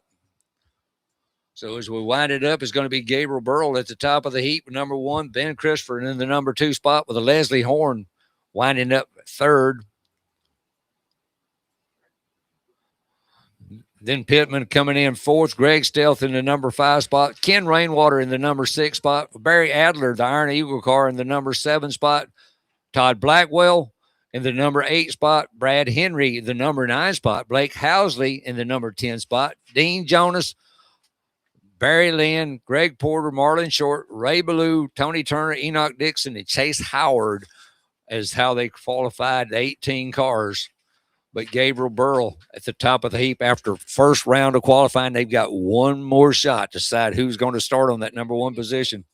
[SPEAKER 1] So as we wind it up, it's going to be Gabriel Burl at the top of the heap with number 1, Ben Christopher in the number 2 spot with a Leslie Horn winding up 3rd. Then Pittman coming in 4th, Greg Stealth in the number 5 spot, Ken Rainwater in the number 6 spot, Barry Adler, the Iron Eagle car in the number 7 spot, Todd Blackwell in the number 8 spot, Brad Henry, the number 9 spot, Blake Housley in the number 10 spot, Dean Jonas, Barry Lynn, Greg Porter, Marlon Short, Ray Belaloo, Tony Turner, Enoch Dixon, and Chase Howard as how they qualified the 18 cars. But Gabriel Burl at the top of the heap after first round of qualifying, they've got one more shot to decide who's going to start on that number one position.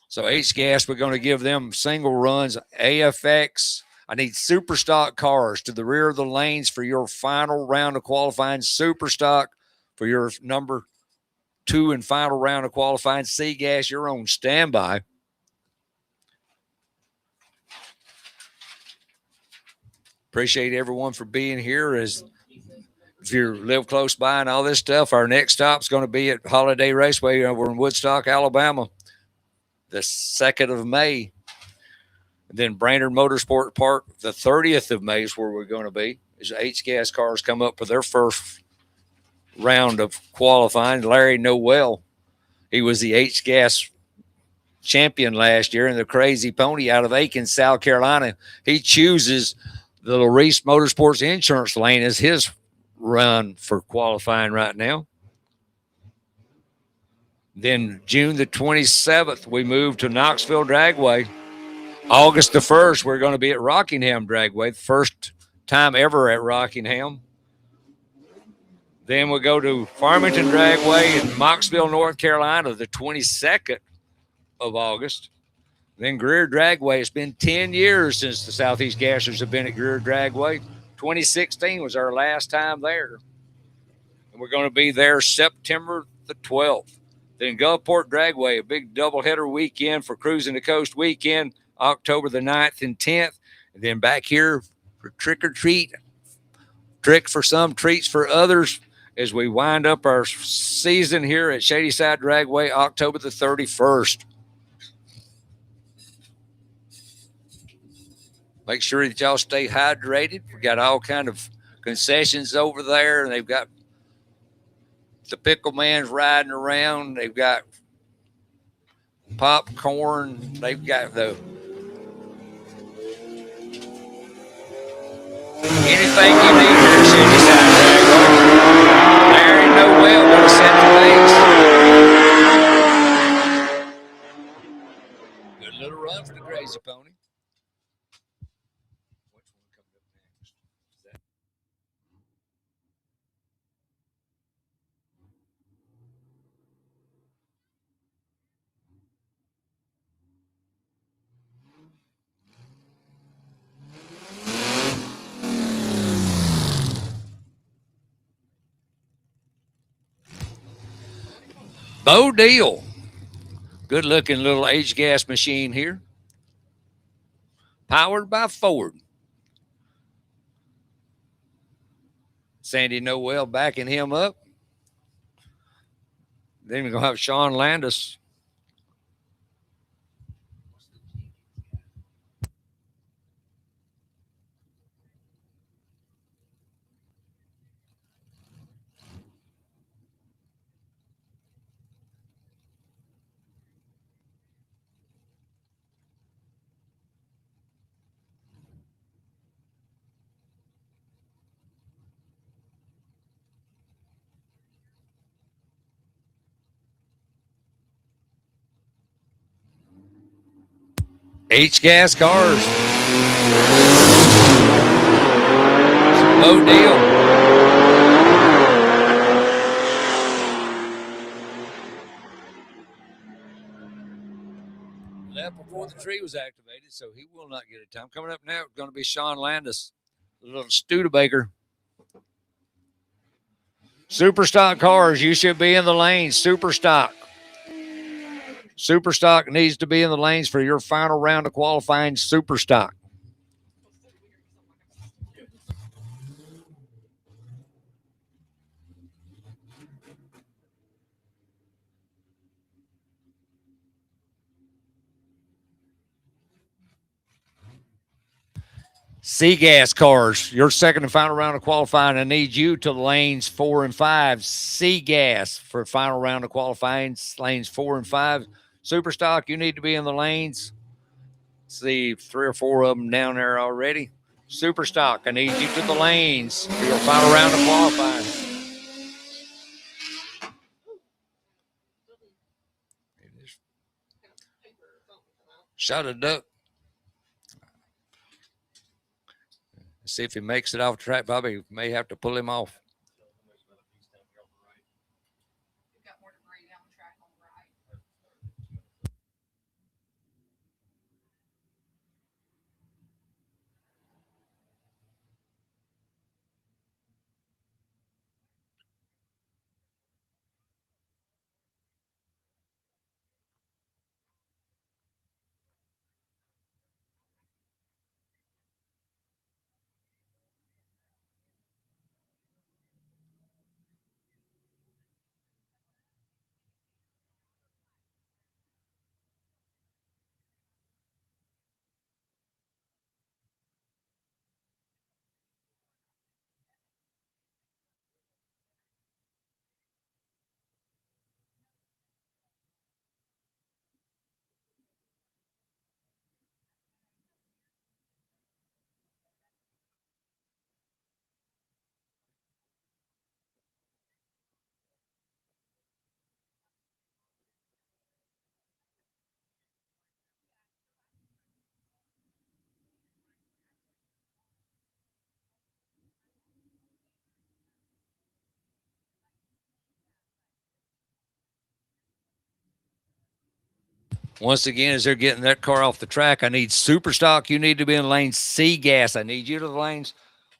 [SPEAKER 1] So H-Gas, we're going to give them single runs. AFX, I need super stock cars to the rear of the lanes for your final round of qualifying. Super stock for your number 2 and final round of qualifying. C-Gas, you're on standby. Appreciate everyone for being here. As if you live close by and all this stuff, our next stop is going to be at Holiday Raceway over in Woodstock, Alabama, the 2nd of May. Then Brainerd Motorsport Park, the 30th of May is where we're going to be. As H-Gas cars come up for their first round of qualifying. Larry Noel, he was the H-Gas champion last year in the Crazy Pony out of Aiken, South Carolina. He chooses the Larice Motorsports Insurance Lane as his run for qualifying right now. Then June the 27th, we move to Knoxville Dragway. August the 1st, we're going to be at Rockingham Dragway, the first time ever at Rockingham. Then we'll go to Farmington Dragway in Mocksville, North Carolina, the 22nd of August. Then Greer Dragway. It's been 10 years since the Southeast Gassers have been at Greer Dragway. 2016 was our last time there. And we're going to be there September the 12th. Then Gulfport Dragway, a big doubleheader weekend for Cruising the Coast weekend, October the 9th and 10th. And then back here for Trick or Treat. Trick for some, treats for others as we wind up our season here at Shadyside Dragway, October the 31st. Make sure that y'all stay hydrated. We got all kind of concessions over there, and they've got the pickle man's riding around. They've got popcorn. They've got the anything you need here at Shadyside Dragway. Larry Noel going to set the pace. Good little run for the Crazy Pony. Bo Deal. Good looking little H-Gas machine here. Powered by Ford. Sandy Noel backing him up. Then we're going to have Sean Landis. H-Gas cars. No deal. Left before the tree was activated, so he will not get a time. Coming up now, going to be Sean Landis, the little Studebaker. Super stock cars, you should be in the lanes. Super stock. Super stock needs to be in the lanes for your final round of qualifying. Super stock. C-Gas cars, your second and final round of qualifying. I need you to lanes 4 and 5. C-Gas for final round of qualifying, lanes 4 and 5. Super stock, you need to be in the lanes. See 3 or 4 of them down there already. Super stock, I need you to the lanes for your final round of qualifying. Shot a duck. See if he makes it off the track. Bobby may have to pull him off.
[SPEAKER 3] Got more debris down the track on the right.
[SPEAKER 1] Once again, as they're getting that car off the track, I need super stock. You need to be in lane C gas. I need you to the lanes.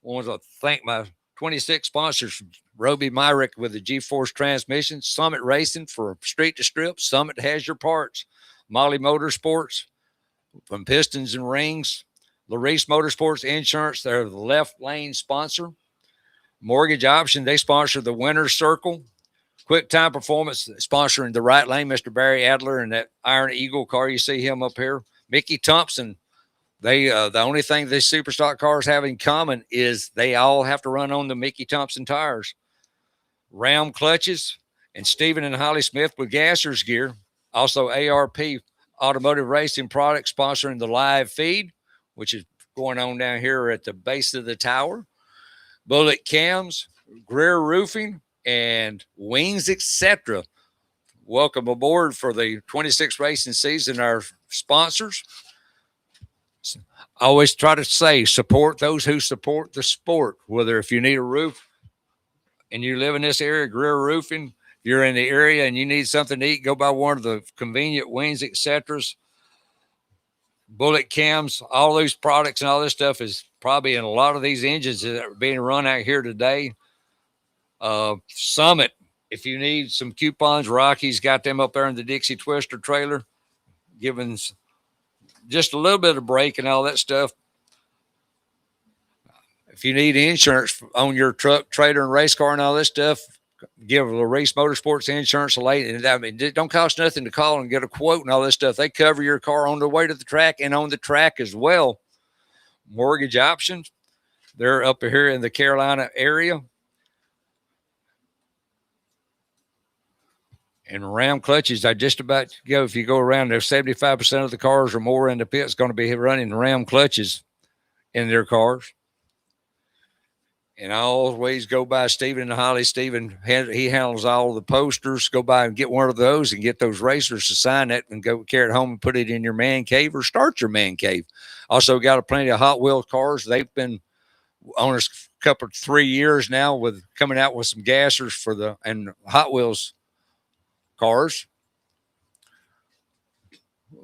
[SPEAKER 1] I want to thank my 26 sponsors, Roby Myrick with the G-Force transmission, Summit Racing for street to strip. Summit has your parts. Molly Motorsports from Pistons and Rings. Larice Motorsports Insurance, they're the left lane sponsor. Mortgage Option, they sponsor the Winner's Circle. Quick Time Performance sponsoring the right lane, Mr. Barry Adler and that Iron Eagle car. You see him up here. Mickey Thompson. They the only thing these Superstock cars have in common is they all have to run on the Mickey Thompson tires. Ram Clutches and Stephen and Holly Smith with Gassers gear. Also ARP Automotive Racing Products sponsoring the live feed, which is going on down here at the base of the tower. Bullet Cams, Greer Roofing, and Wings, etc. Welcome aboard for the 26 racing season, our sponsors. I always try to say, support those who support the sport, whether if you need a roof and you live in this area, Greer Roofing, if you're in the area and you need something to eat, go by one of the convenient Wings, etc. Bullet Cams, all these products and all this stuff is probably in a lot of these engines that are being run out here today. Summit, if you need some coupons, Rocky's got them up there in the Dixie Twister trailer, giving just a little bit of break and all that stuff. If you need insurance on your truck, trailer, and race car and all this stuff, give Larice Motorsports Insurance a late. And I mean, it don't cost nothing to call and get a quote and all this stuff. They cover your car on the way to the track and on the track as well. Mortgage Options, they're up here in the Carolina area. And Ram Clutches, I just about go. If you go around there, 75% of the cars or more in the pit's going to be running Ram Clutches in their cars. And I always go by Stephen and Holly. Stephen, he handles all the posters. Go by and get one of those and get those racers to sign it and go carry it home and put it in your man cave or start your man cave. Also got plenty of Hot Wheels cars. They've been on a couple 3 years now with coming out with some gassers for the and Hot Wheels cars.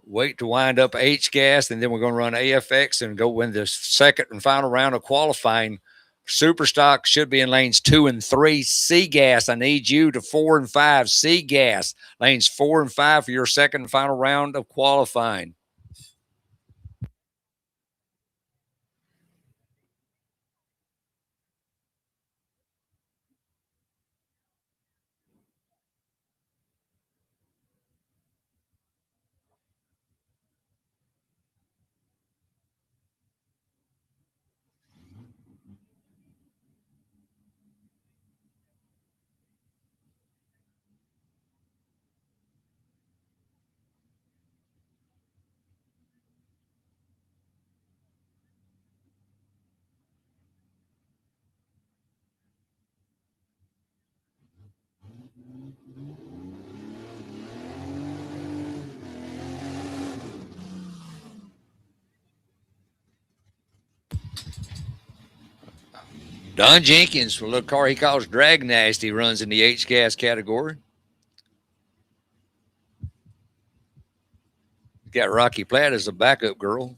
[SPEAKER 1] Wait to wind up H gas, and then we're going to run AFX and go win the second and final round of qualifying. Superstock should be in lanes 2 and 3. C gas, I need you to 4 and 5. C gas, lanes 4 and 5 for your second and final round of qualifying. Don Jenkins, a little car he calls Drag Nasty, runs in the H-Gas category. Got Rocky Platt as a backup girl.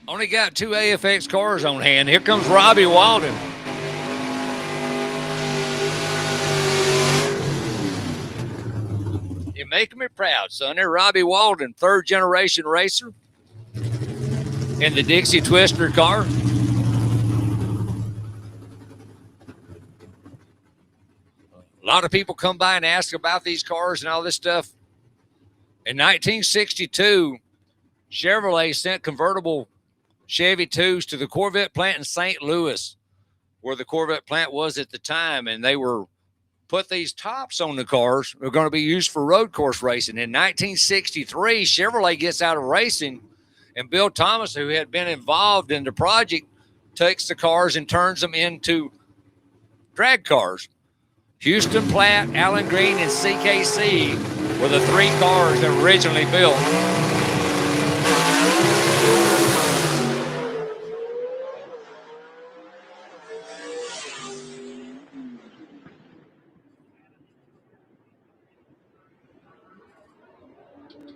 [SPEAKER 1] Only got 2 AFX cars on hand. Here comes Robbie Walden. You're making me proud, son. They're Robbie Walden, third-generation racer in the Dixie Twister car. A lot of people come by and ask about these cars and all this stuff. In 1962, Chevrolet sent convertible Chevy 2s to the Corvette plant in St. Louis, where the Corvette plant was at the time, and they were put these tops on the cars. They're going to be used for road course racing. In 1963, Chevrolet gets out of racing, and Bill Thomas, who had been involved in the project, takes the cars and turns them into drag cars. Houston Platt, Alan Green, and CKC were the 3 cars that were originally built.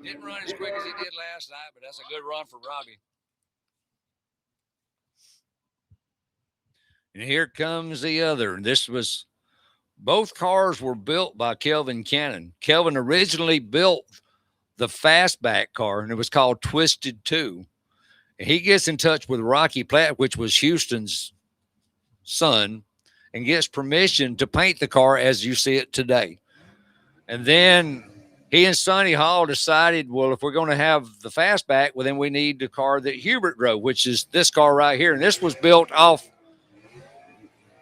[SPEAKER 1] Didn't run as quick as he did last night, but that's a good run for Robbie. And here comes the other. Both cars were built by Kelvin Cannon. Kelvin originally built the fastback car, and it was called Twisted 2. And he gets in touch with Rocky Platt, which was Houston's son, and gets permission to paint the car as you see it today. And then he and Sonny Hall decided, well, if we're going to have the fastback, well, then we need the car that Hubert drove, which is this car right here. And this was built off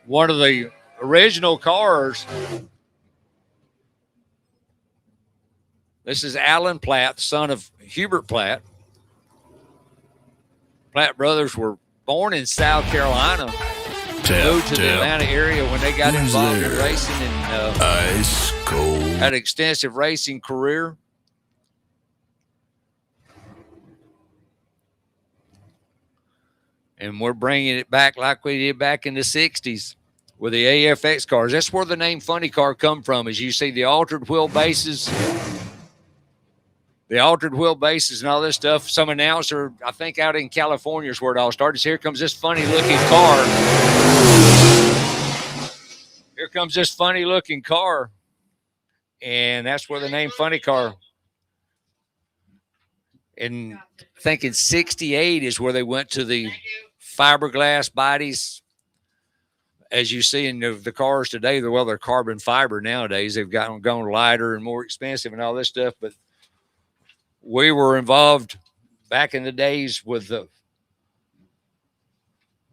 [SPEAKER 1] one of the original cars. This is Alan Platt, son of Hubert Platt. Platt brothers were born in South Carolina, moved to the Atlanta area when they got involved in racing, and
[SPEAKER 4] ice cold.
[SPEAKER 1] Had an extensive racing career. And we're bringing it back like we did back in the 60s with the AFX cars. That's where the name Funny Car come from, as you see the altered wheelbases. The altered wheelbases and all this stuff. Some announcer, I think out in California is where it all started. So here comes this funny-looking car. Here comes this funny-looking car. And that's where the name Funny Car. And I think in 68 is where they went to the fiberglass bodies. As you see in the cars today, they're carbon fiber nowadays. They've gone lighter and more expensive and all this stuff. But we were involved back in the days with the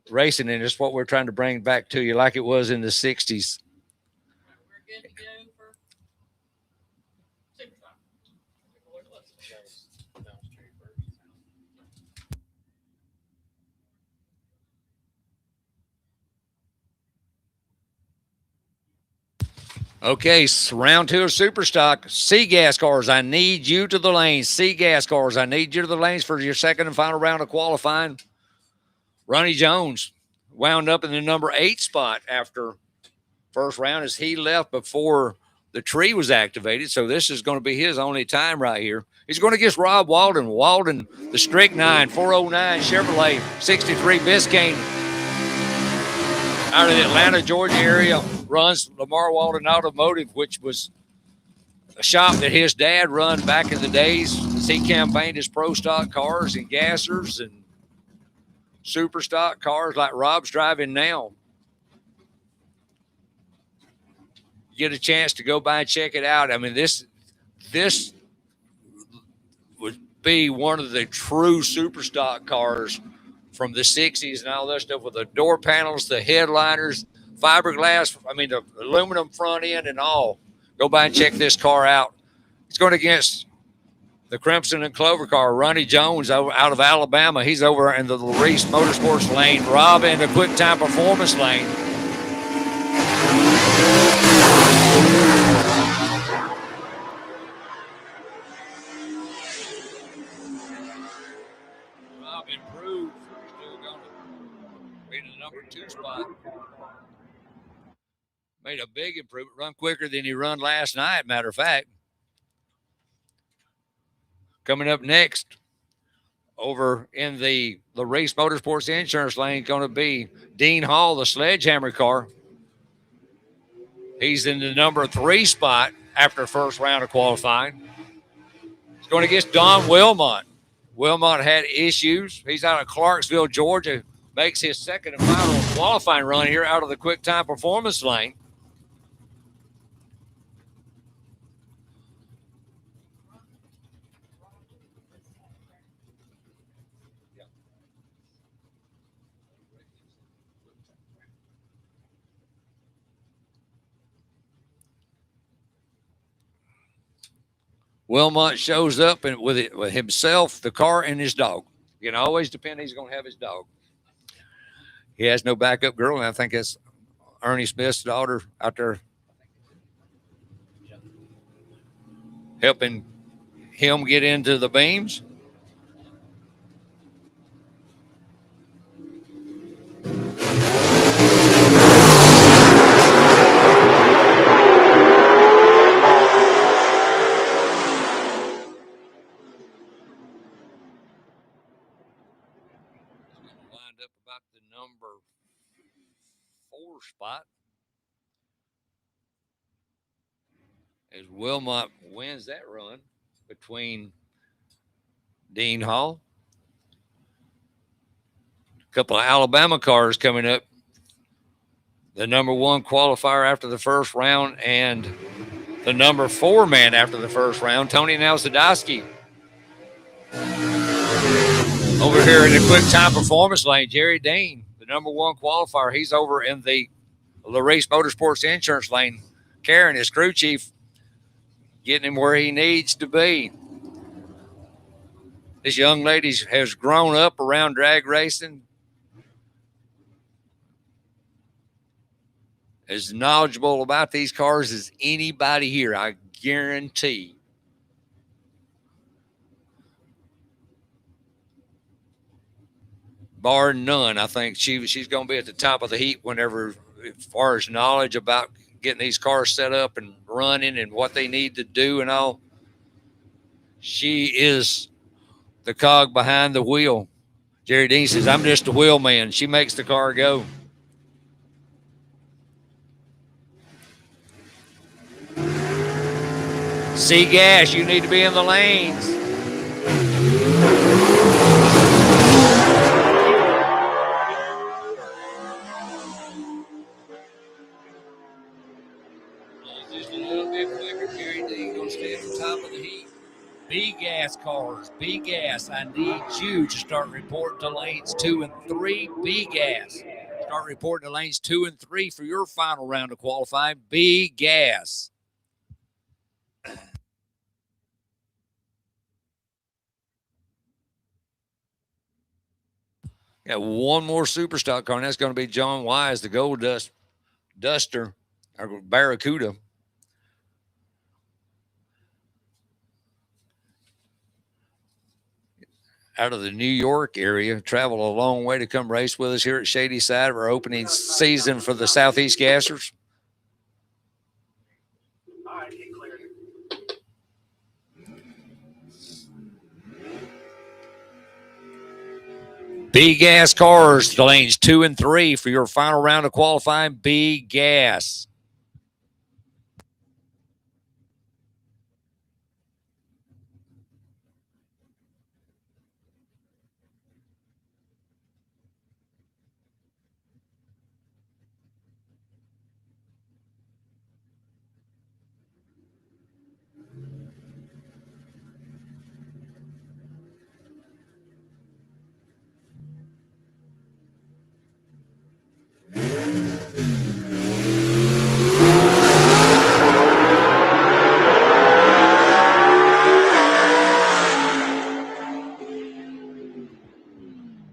[SPEAKER 1] racing, and it's what we're trying to bring back to you like it was in the 60s.
[SPEAKER 3] We're good to go for superstar.
[SPEAKER 1] Okay, round 2 of Superstock. C-Gas cars, I need you to the lanes. C-Gas cars, I need you to the lanes for your second and final round of qualifying. Ronnie Jones wound up in the number 8 spot after first round as he left before the tree was activated. So this is going to be his only time right here. He's going against Rob Walden. Walden, the Strychnine 409 Chevrolet 63 Biscayne out of the Atlanta, Georgia area. Runs Lamar Walden Automotive, which was a shop that his dad run back in the days as he campaigned his pro stock cars and gassers and super stock cars like Rob's driving now, get a chance to go by and check it out. I mean, this would be one of the true super stock cars from the 60s and all that stuff with the door panels, the headliners, fiberglass, I mean, the aluminum front end and all. Go by and check this car out. It's going against the Crimson and Clover car, Ronnie Jones out of Alabama. He's over in the Reese Motorsports lane. Rob in the Quick Time Performance lane. Rob improved. Still going to be in the number 2 spot. Made a big improvement. Run quicker than he run last night, matter of fact. Coming up next, over in the Race Motorsports Insurance lane, going to be Dean Hall, the Sledgehammer car. He's in the number 3 spot after first round of qualifying. He's going against Don Wilmont. Wilmont had issues. He's out of Clarksville, Georgia. Makes his second and final qualifying run here out of the Quick Time Performance lane. Wilmont shows up and with himself, the car, and his dog. You can always depend he's going to have his dog. He has no backup girl, and I think that's Ernie Smith's daughter out there helping him get into the beams. Lined up about the number 4 spot as Wilmont wins that run between Dean Hall. A couple of Alabama cars coming up. The number 1 qualifier after the first round and the number 4 man after the first round, Tony and Alzandowski. Over here in the Quick Time Performance lane, Jerry Dean, the number 1 qualifier. He's over in the Race Motorsports Insurance lane. Karen, his crew chief, getting him where he needs to be. This young lady has grown up around drag racing, as knowledgeable about these cars as anybody here, I guarantee. Bar none, I think she's going to be at the top of the heap whenever, as far as knowledge about getting these cars set up and running and what they need to do and all. She is the cog behind the wheel. Jerry Dean says, I'm just a wheel man. She makes the car go. See gas, you need to be in the lanes. Just a little bit quicker, Jerry Dean going to stay at the top of the heat. B gas cars, B gas. I need you to start reporting to lanes 2 and 3. B gas. Start reporting to lanes 2 and 3 for your final round of qualifying. B gas. Got one more super stock car, and that's going to be John Wise, the Gold Duster, or Barracuda. Out of the New York area, travel a long way to come race with us here at Shadyside of our opening season for the Southeast Gassers. B gas cars, lanes 2 and 3 for your final round of qualifying. B gas.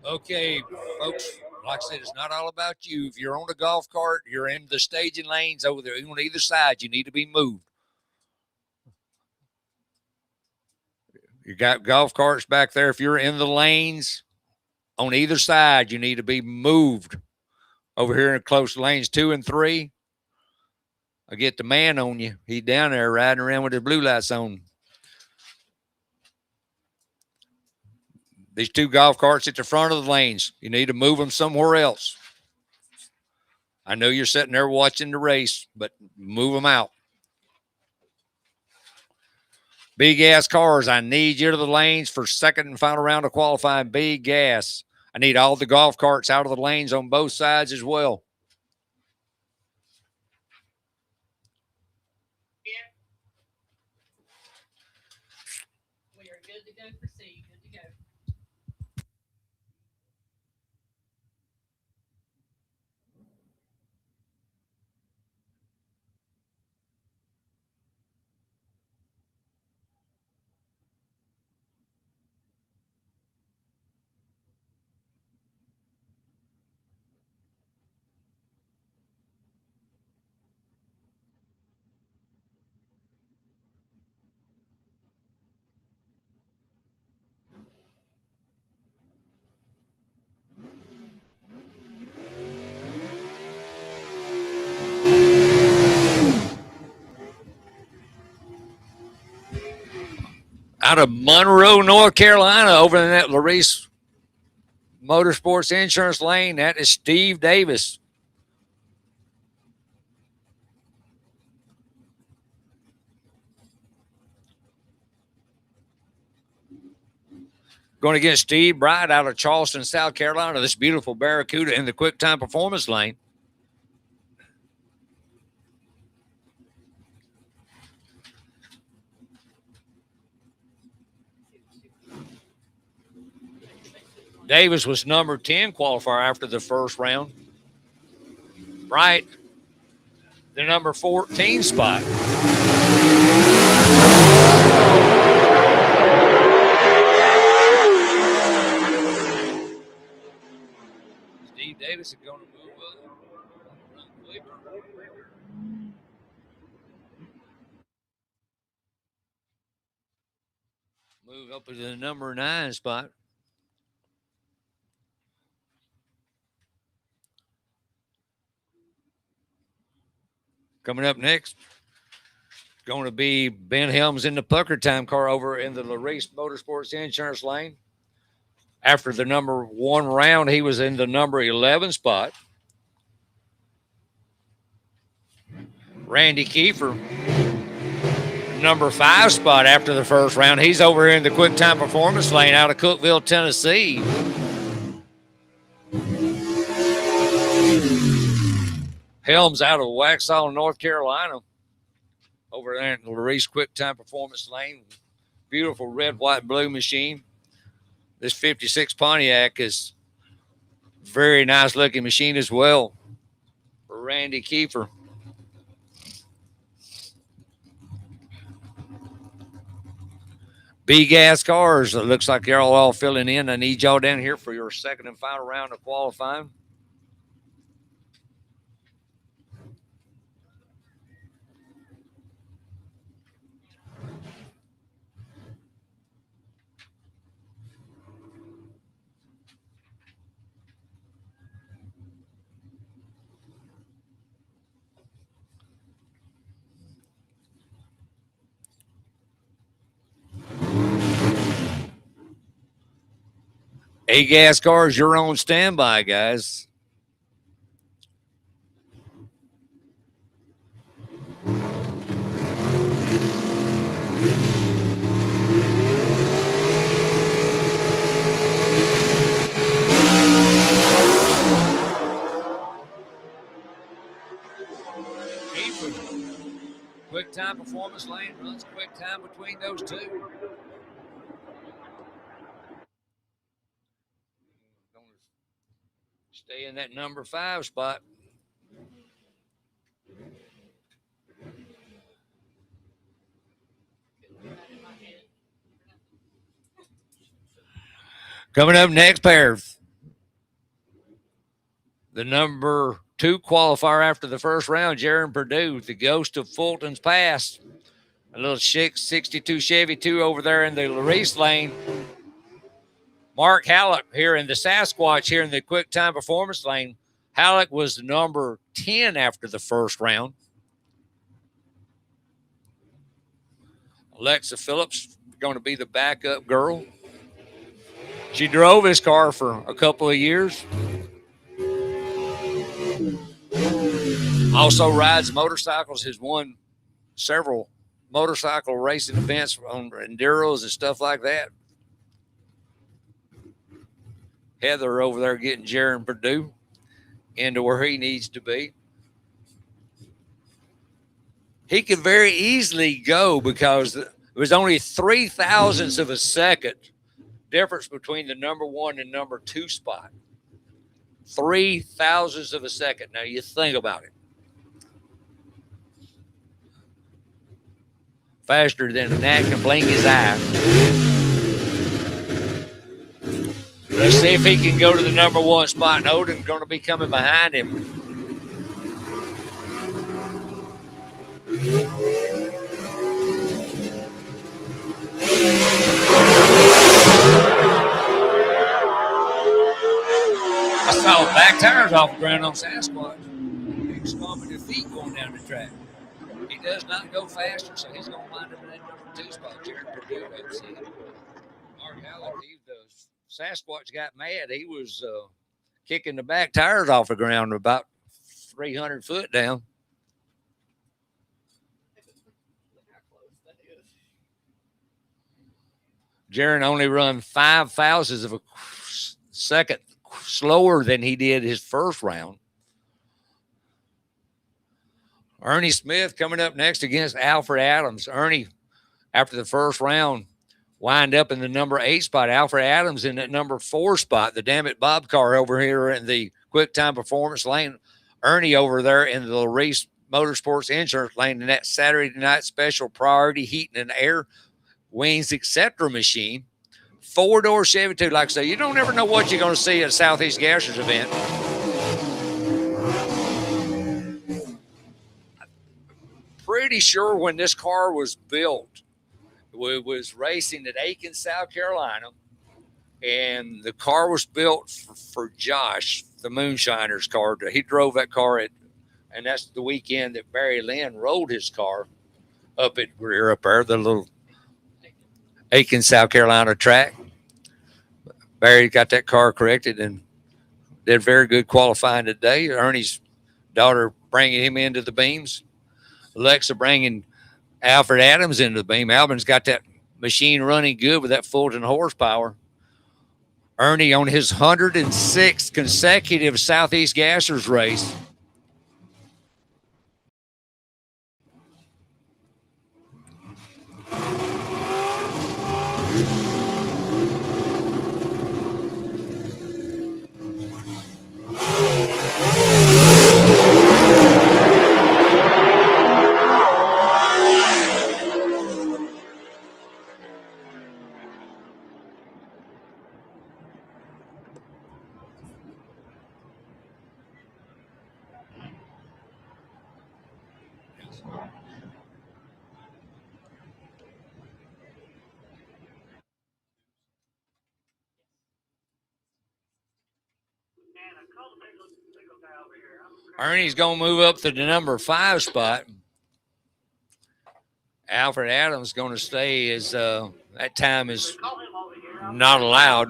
[SPEAKER 1] Okay, folks, like I said, it's not all about you. If you're on the golf cart, you're in the staging lanes over there on either side, you need to be moved. You got golf carts back there. If you're in the lanes on either side, you need to be moved. Over here in close lanes 2 and 3, I get the man on you. He's down there riding around with his blue lights on. These 2 golf carts at the front of the lanes, you need to move them somewhere else. I know you're sitting there watching the race, but move them out. Big gas cars, I need you to the lanes for second and final round of qualifying. Big gas. I need all the golf carts out of the lanes on both sides as well.
[SPEAKER 3] We are good to go for C. Good to go.
[SPEAKER 1] Out of Monroe, North Carolina, over in that Larice Motorsports Insurance Lane, that is Steve Davis. Going against Steve Bright out of Charleston, South Carolina, this beautiful Barracuda in the quick time performance lane. Davis was number 10 qualifier after the first round. Bright, the number 14 spot. Steve Davis is going to move up. Move up to the number 9 spot. Coming up next, going to be Ben Helms in the Pucker Time car over in the Larice Motorsports Insurance Lane. After the number 1 round, he was in the number 11 spot. Randy Kefir, number 5 spot after the first round. He's over here in the quick time performance lane out of Cookeville, Tennessee. Helms out of Waxhaw, North Carolina, over there in the Larice quick time performance lane. Beautiful red, white, blue machine. This 56 Pontiac is a very nice looking machine as well for Randy Kefir. B-gas cars. It looks like you're all filling in. I need y'all down here for your second and final round of qualifying. A-gas cars, you're on standby, guys. Quick time performance lane runs quick time between those two. Stay in that number 5 spot. Coming up next, pair the number 2 qualifier after the first round, Jaron Purdue, the ghost of Fulton's Pass. A little 62 Chevy 2 over there in the Larice lane. Mark Halleck here in the Sasquatch here in the quick time performance lane. Halleck was the number 10 after the first round. Alexa Phillips going to be the backup girl. She drove his car for a couple of years. Also rides motorcycles, has won several motorcycle racing events on enduros and stuff like that. Heather over there getting Jaron Purdue into where he needs to be. He could very easily go because it was only 0.003 of a second difference between the number 1 and number 2 spot. 0.003 of a second. Now you think about it. Faster than a gnat can blink his eye. Let's see if he can go to the number 1 spot. And Odin's going to be coming behind him. I saw back tires off the ground on Sasquatch. Big stomping his feet going down the track. He does not go faster, so he's going to wind up in that number 2 spot. Jared Purdue, let's see. Mark Halleck, the Sasquatch got mad. He was kicking the back tires off the ground about 300 foot down. Jaron only run 0.005 of a second slower than he did his first round. Ernie Smith coming up next against Alfred Adams. Ernie, after the first round, wind up in the number 8 spot. Alfred Adams in that number 4 spot. The Damn It Bob car over here in the quick time performance lane. Ernie over there in the Larice Motorsports Insurance lane in that Saturday night special priority heating and air wings, etc. machine. 4-door Chevy 2. Like I say, you don't ever know what you're going to see at a Southeast Gassers event. Pretty sure when this car was built, it was racing at Aiken, South Carolina, and the car was built for Josh, the Moonshiner's car. He drove that car and that's the weekend that Barry Lynn rode his car up at Greer up there, the little Aiken, South Carolina track. Barry got that car corrected and did very good qualifying today. Ernie's daughter bringing him into the beams. Alexa bringing Alfred Adams into the beam. Albin's got that machine running good with that Fulton horsepower. Ernie on his 106th consecutive Southeast Gassers race. Ernie's going to move up to the number 5 spot. Alfred Adams going to stay as that time is not allowed.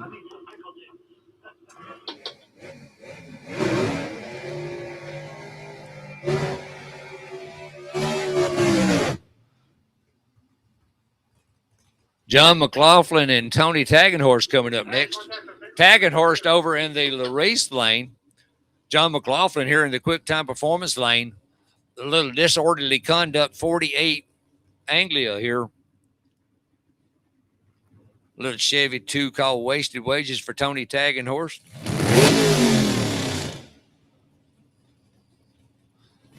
[SPEAKER 1] John Mclofflin and Tony Tagenhorse coming up next. Tagenhorse over in the Larice lane. John Mclofflin here in the quick time performance lane. A little disorderly conduct, 48 Anglia here. A little Chevy 2 called Wasted Wages for Tony Tagenhorse.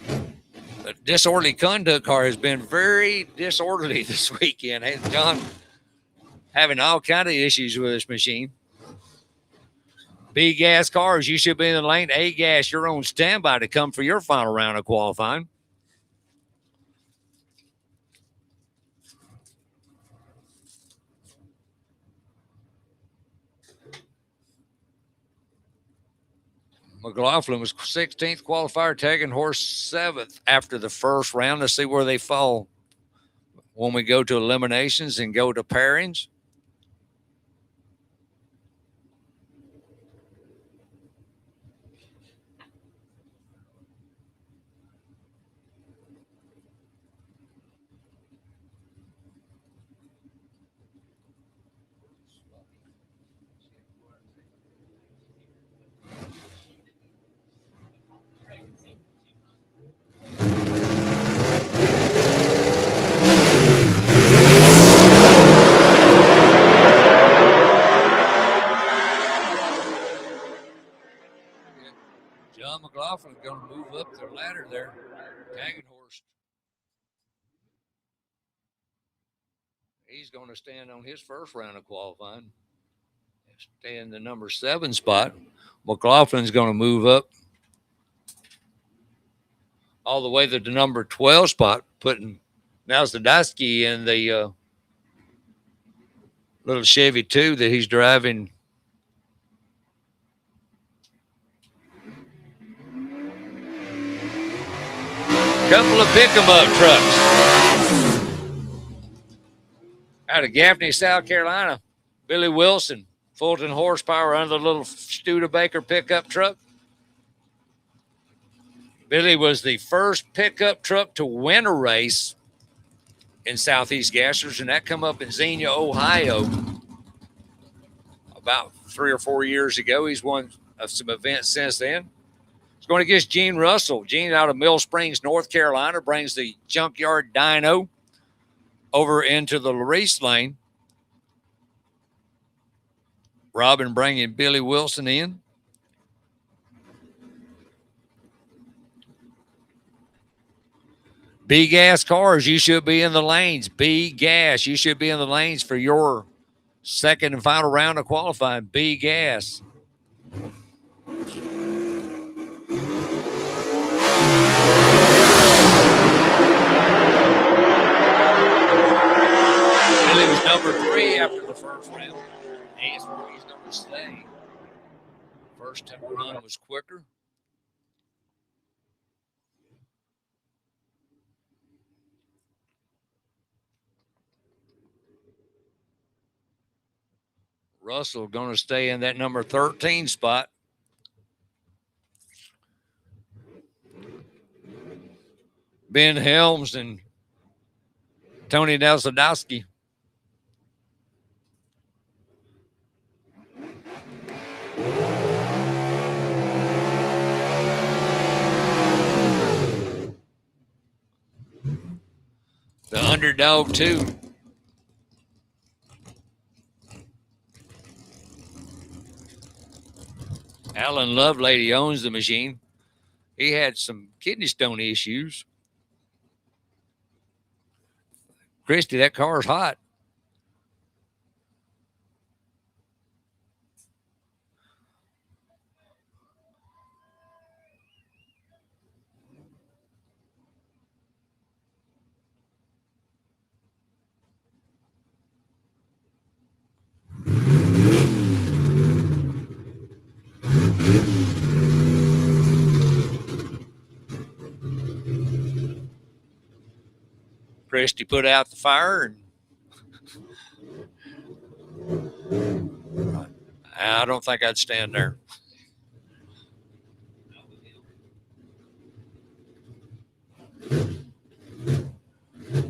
[SPEAKER 1] The disorderly conduct car has been very disorderly this weekend. Hey, John, having all kind of issues with this machine. B gas cars, you should be in the lane. A gas, you're on standby to come for your final round of qualifying. Mclofflin was 16th qualifier, Tagenhorse 7th after the first round. Let's see where they fall when we go to eliminations and go to pairings. John Mclofflin going to move up their ladder there. Tagenhorse. He's going to stand on his first round of qualifying. Stay in the number 7 spot. Mclofflin's going to move up all the way to the number 12 spot, putting now Sidowski in the little Chevy 2 that he's driving. Couple of pick-em-up trucks out of Gaffney, South Carolina. Billy Wilson, Fulton horsepower under the little Studebaker pickup truck. Billy was the first pickup truck to win a race in Southeast Gassers, and that come up in Xenia, Ohio about 3 or 4 years ago. He's won some events since then. Going against Gene Russell. Gene out of Mill Springs, North Carolina, brings the junkyard dyno over into the race lane. Robin bringing Billy Wilson in. B gas cars, you should be in the lanes. B gas, you should be in the lanes for your second and final round of qualifying. B gas. Billy was number 3 after the first round. That's where he's going to stay. First run was quicker. Russell going to stay in that number 13 spot. Ben Helms and Tony Alzandowski. The underdog, too. Alan Lovelady owns the machine. He had some kidney stone issues. Christy, that car's hot. Christy put out the fire, and I don't think I'd stand there.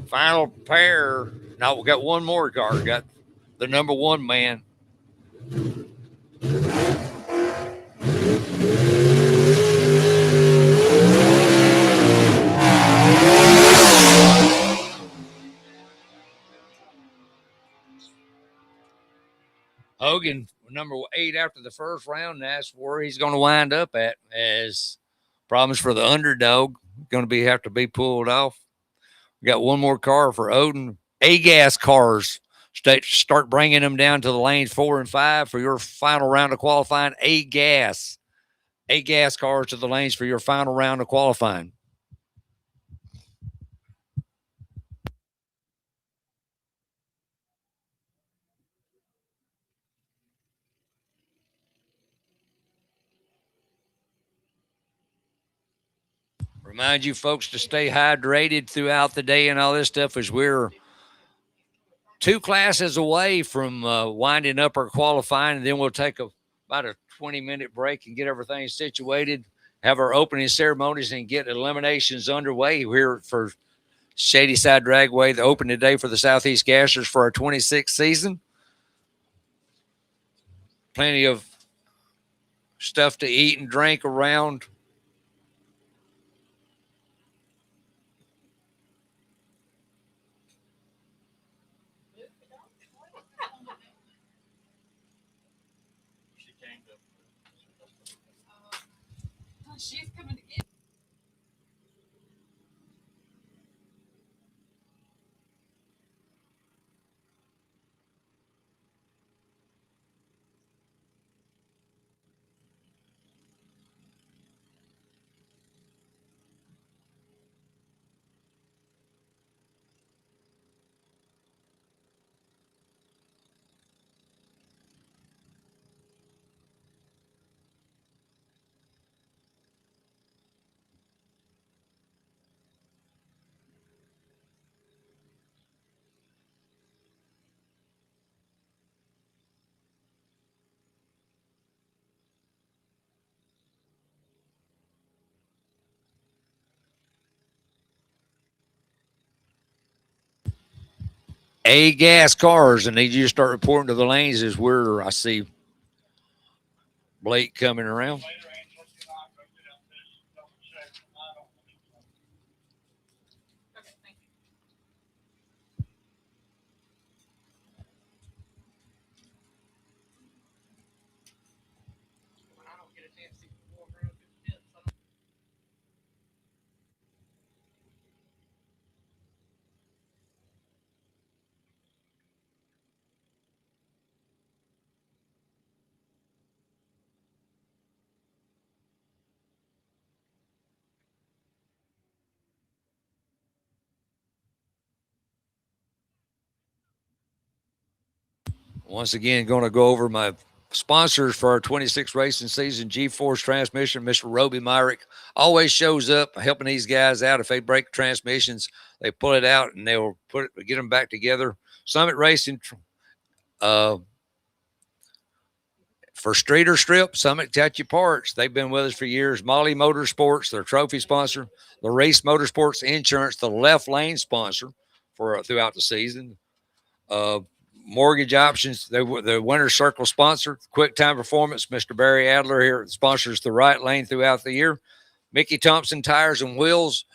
[SPEAKER 1] Final pair. Now we got one more car. We got the number 1 man. Hogan, number 8 after the first round. That's where he's going to wind up at, as problems for the underdog going to have to be pulled off. We got one more car for Odin. A-gas cars Start bringing them down to the lanes 4 and 5 for your final round of qualifying. 8 gas cars to the lanes for your final round of qualifying. Remind you folks to stay hydrated throughout the day and all this stuff, as we're 2 classes away from winding up our qualifying, and then we'll take about a 20-minute break and get everything situated, have our opening ceremonies, and get eliminations underway here for Shadyside Dragway, the opening day for the Southeast Gassers for our 26th season. Plenty of stuff to eat and drink around.
[SPEAKER 3] She's coming to get.
[SPEAKER 1] A gas cars, and need you to start reporting to the lanes as where I see Blake coming around.
[SPEAKER 3] Okay, thank you. When I don't get a chance to walk around through the pits, I don't.
[SPEAKER 1] Once again, going to go over my sponsors for our 26th racing season. G-Force Transmission, Mr. Roby Myrick always shows up helping these guys out. If they break transmissions, they pull it out and they'll get them back together. Summit Racing for Streeter Strip, Summit Tattoo Parts. They've been with us for years. Molly Motorsports, their trophy sponsor. The Race Motorsports Insurance, the left lane sponsor for throughout the season. Mortgage Options, the Winter Circle sponsor. Quick Time Performance, Mr. Barry Adler here sponsors the right lane throughout the year. Mickey Thompson Tires and Wheels,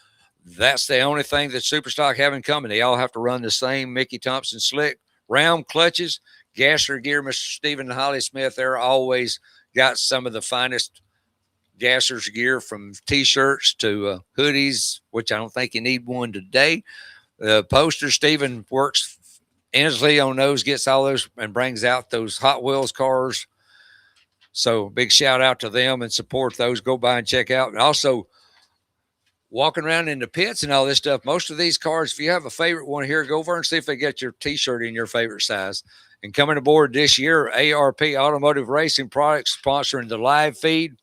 [SPEAKER 1] that's the only thing that Superstock have in common. They all have to run the same Mickey Thompson slick. Round Clutches, Gasser Gear, Mr. Stephen and Holly Smith, they're always got some of the finest Gasser's gear, from T-shirts to hoodies, which I don't think you need one today. Posters, Stephen works Inslee on those, gets all those and brings out those Hot Wheels cars. So big shout out to them and support those. Go by and check out. And also walking around in the pits and all this stuff. Most of these cars, if you have a favorite one here, go over and see if they get your T-shirt in your favorite size. And coming aboard this year, ARP Automotive Racing Products sponsoring the live feed.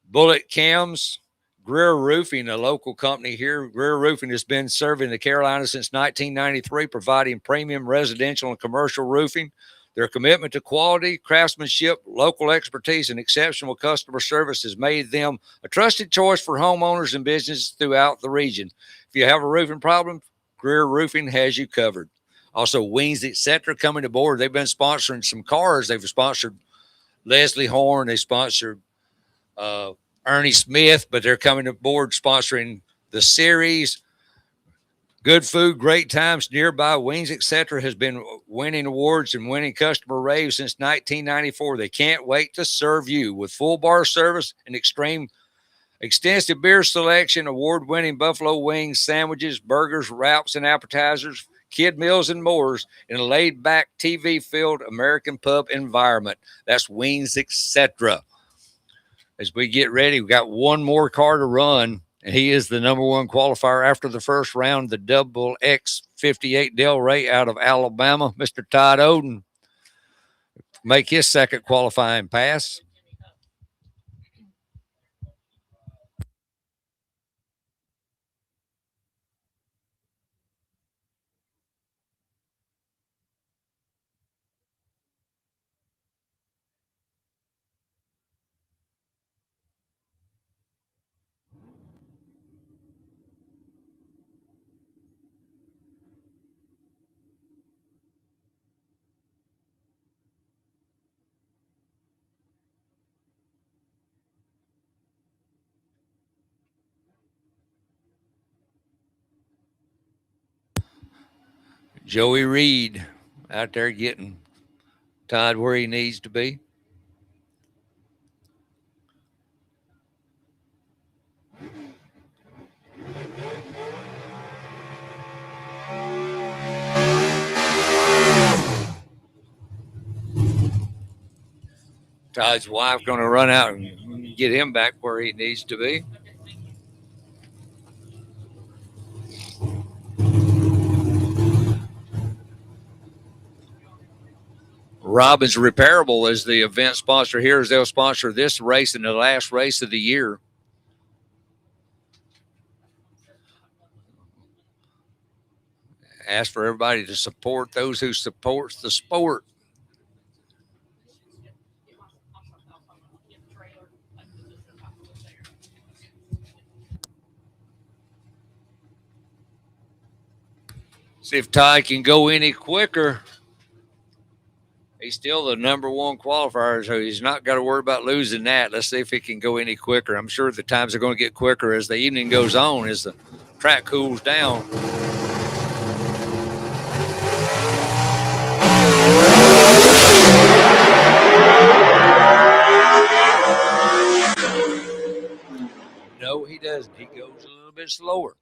[SPEAKER 1] Bullet Cams, Greer Roofing, a local company here. Greer Roofing has been serving the Carolinas since 1993, providing premium residential and commercial roofing. Their commitment to quality, craftsmanship, local expertise, and exceptional customer service has made them a trusted choice for homeowners and businesses throughout the region. If you have a roofing problem, Greer Roofing has you covered. Also, Wings, etc., coming aboard. They've been sponsoring some cars. They've sponsored Leslie Horn. They sponsored Ernie Smith, but they're coming aboard sponsoring the series. Good food, great times nearby. Wings, etc., has been winning awards and winning customer raves since 1994. They can't wait to serve you with full bar service and extensive beer selection, award-winning buffalo wings, sandwiches, burgers, wraps, and appetizers. kid meals and mores in a laid-back, TV-filled American pub environment. That's Wings, etc. As we get ready, we got one more car to run, and he is the number one qualifier after the first round, the Double X 58 Del Rey out of Alabama, Mr. Todd Odin. Make his second qualifying pass. Joey Reed out there getting Todd where he needs to be. Todd's wife going to run out and get him back where he needs to be. Robbins Repairable is the event sponsor here, as they'll sponsor this race and the last race of the year. Ask for everybody to support those who supports the sport. See if Todd can go any quicker. He's still the number one qualifier, so he's not got to worry about losing that. Let's see if he can go any quicker. I'm sure the times are going to get quicker as the evening goes on, as the track cools down. No, he doesn't. He goes a little bit slower.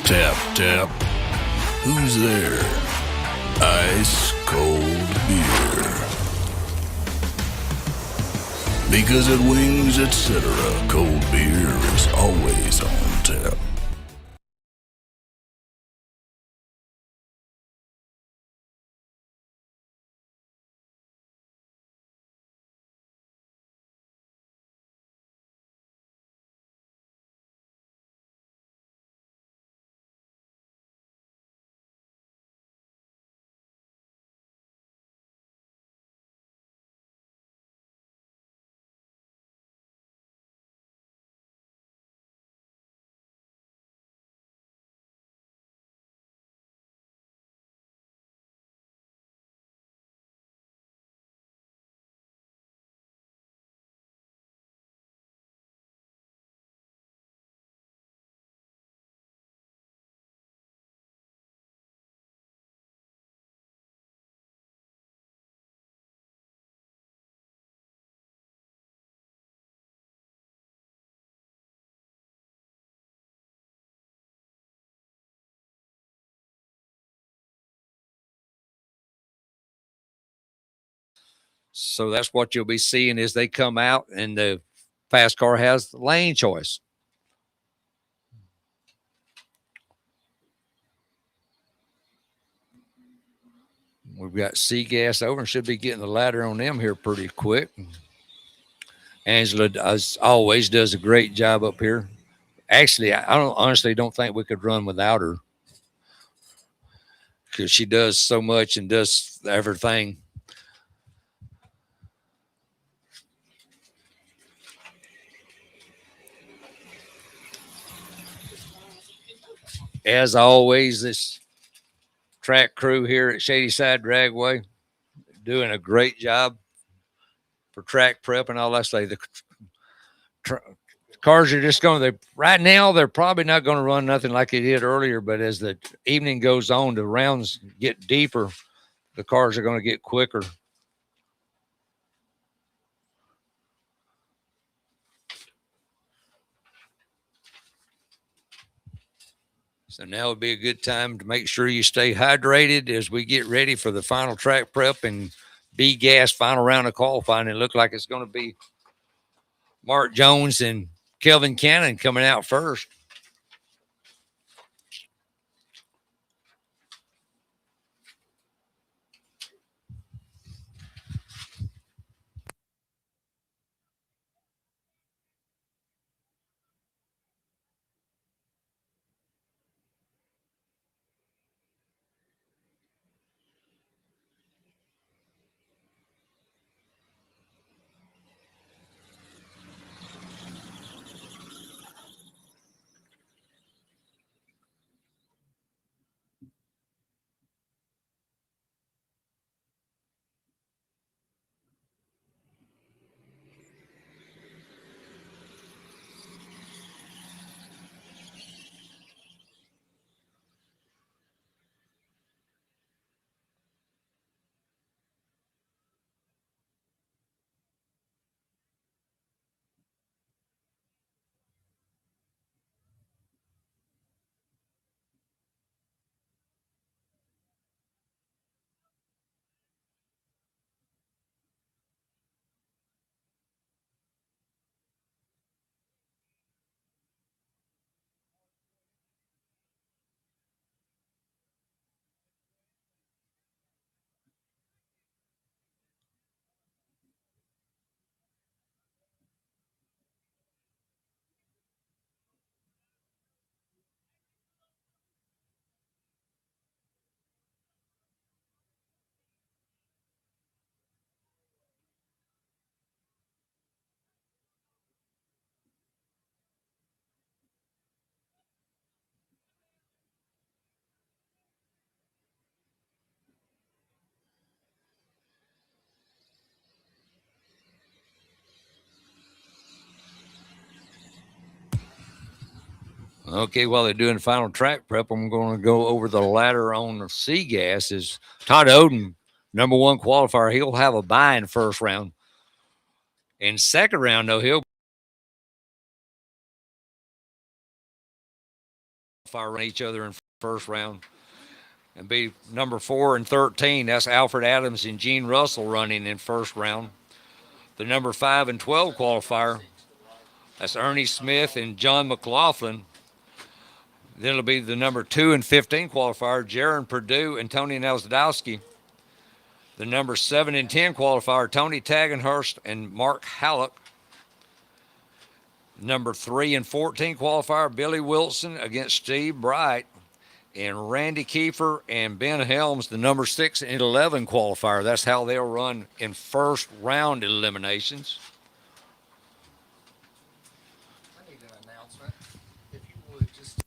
[SPEAKER 4] Tap, tap. Who's there? Ice cold beer. Because at Wings, etc., cold beer is always on tap.
[SPEAKER 1] So that's what you'll be seeing as they come out, and the fast car has the lane choice. We've got C-Gas over and should be getting the ladder on them here pretty quick. Angela, as always, does a great job up here. Actually, I honestly don't think we could run without her because she does so much and does everything. As always, this track crew here at Shadyside Dragway doing a great job for track prep and all that stuff. The cars are just going. Right now they're probably not going to run nothing like they did earlier. But as the evening goes on, the rounds get deeper. The cars are going to get quicker. So now would be a good time to make sure you stay hydrated as we get ready for the final track prep and B-Gas final round of qualifying. It looked like it's going to be Mark Jones and Kelvin Cannon coming out first. Okay, while they're doing final track prep, I'm going to go over the ladder on the C-Gas. Is Todd Odin, number one qualifier. He'll have a bye in first round. In second round, though, he'll fire each other in first round and be number 4 and 13. That's Alfred Adams and Gene Russell running in first round. The number 5 and 12 qualifier, that's Ernie Smith and John Mclofflin. Then it'll be the number 2 and 15 qualifier, Jaron Purdue and Tony Alzandowski. The number 7 and 10 qualifier, Tony Tagenhorse and Mark Halleck. Number 3 and 14 qualifier, Billy Wilson against Steve Bright. And Randy Kefir and Ben Helms, the number 6 and 11 qualifier. That's how they'll run in first round eliminations.
[SPEAKER 5] I need an announcement. If you would just.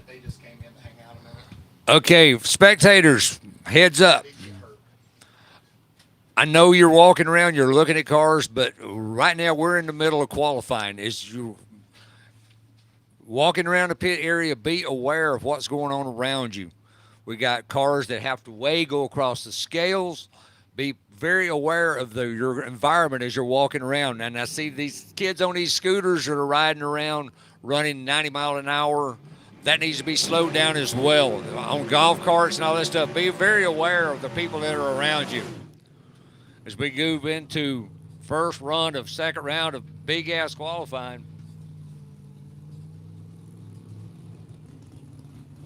[SPEAKER 5] They just came in to hang out a minute.
[SPEAKER 1] Okay, spectators, heads up. I know you're walking around, you're looking at cars, but right now we're in the middle of qualifying. walking around the pit area, be aware of what's going on around you. We got cars that have to weigh, go across the scales. Be very aware of your environment as you're walking around. And I see these kids on these scooters that are riding around running 90 mile an hour. That needs to be slowed down as well. On golf carts and all that stuff, be very aware of the people that are around you. As we move into first run of second round of big ass qualifying.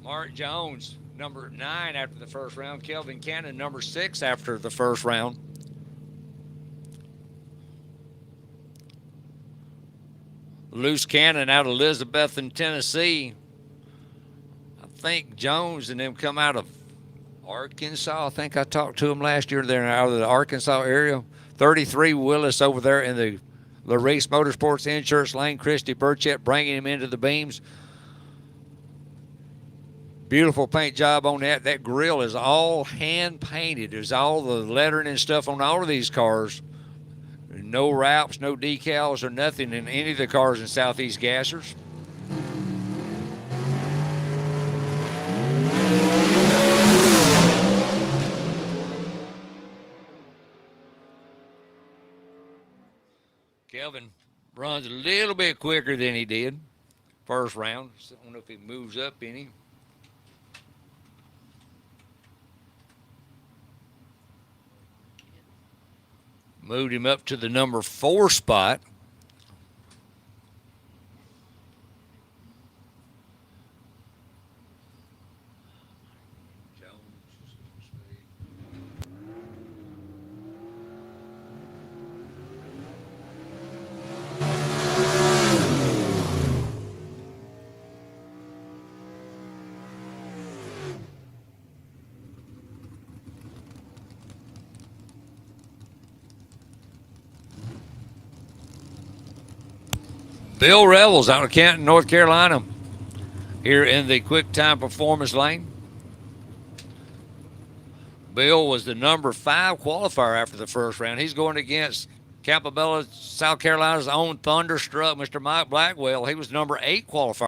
[SPEAKER 1] Mark Jones, number 9 after the first round. Kelvin Cannon, number 6 after the first round. Loose Cannon out of Elizabethton, Tennessee. I think Jones and them come out of Arkansas. I think I talked to them last year. They're out of the Arkansas area. 33 Willis over there in the Race Motorsports Insurance Lane. Christy Burchett bringing him into the beams. Beautiful paint job on that. That grill is all hand painted. There's all the lettering and stuff on all of these cars. No wraps, no decals or nothing in any of the cars in Southeast Gassers. Kelvin runs a little bit quicker than he did first round. So I don't know if he moves up any. Moved him up to the number 4 spot. Bill Revels out of Canton, North Carolina, here in the quick time performance lane. Bill was the number 5 qualifier after the first round. He's going against Campobello, South Carolina's own Thunderstruck, Mr. Mike Blackwell. He was number 8 qualifier.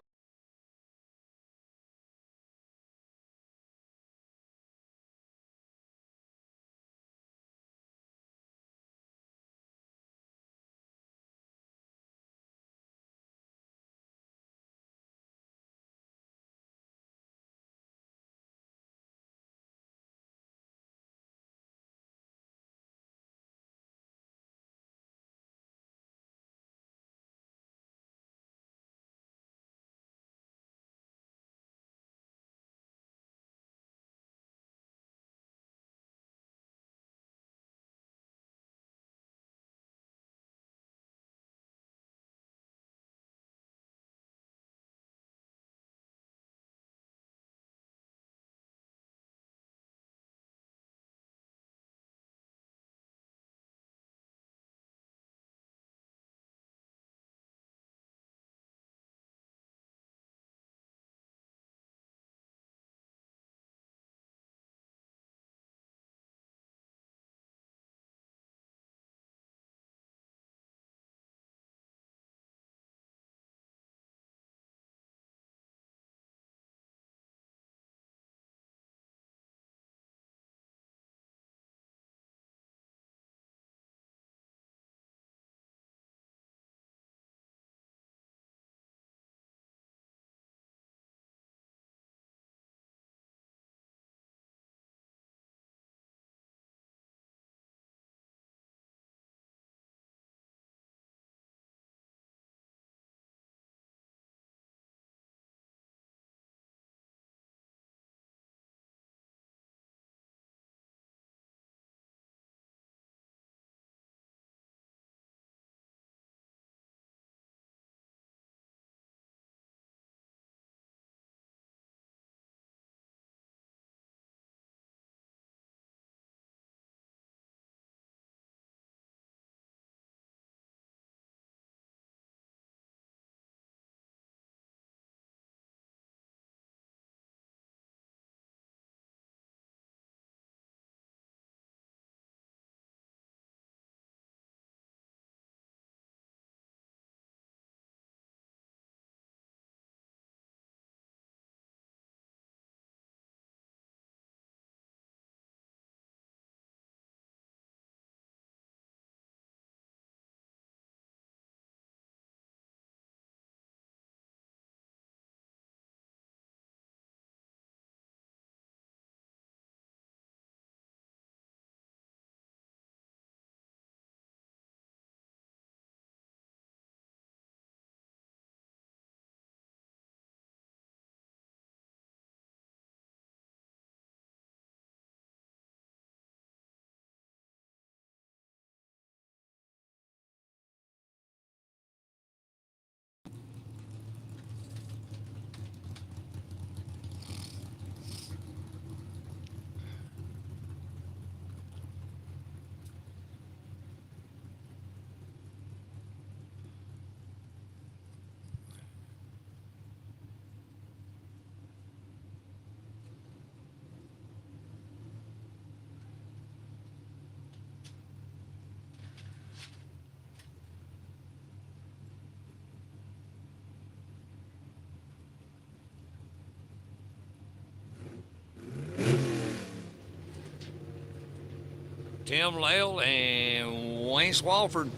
[SPEAKER 1] Tim Lale and Wayne Swaffford.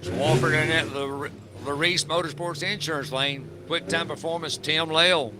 [SPEAKER 1] Swaffford in that Larice Motorsports Insurance lane. Quick time performance, Tim Lale.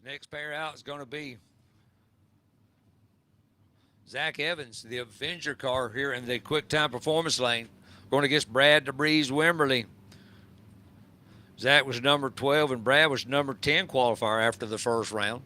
[SPEAKER 1] Next pair out is going to be Zach Evans, the Avenger car here in the quick time performance lane, going against Brad DeBreeze Wimberly. Zach was number 12 and Brad was number 10 qualifier after the first round.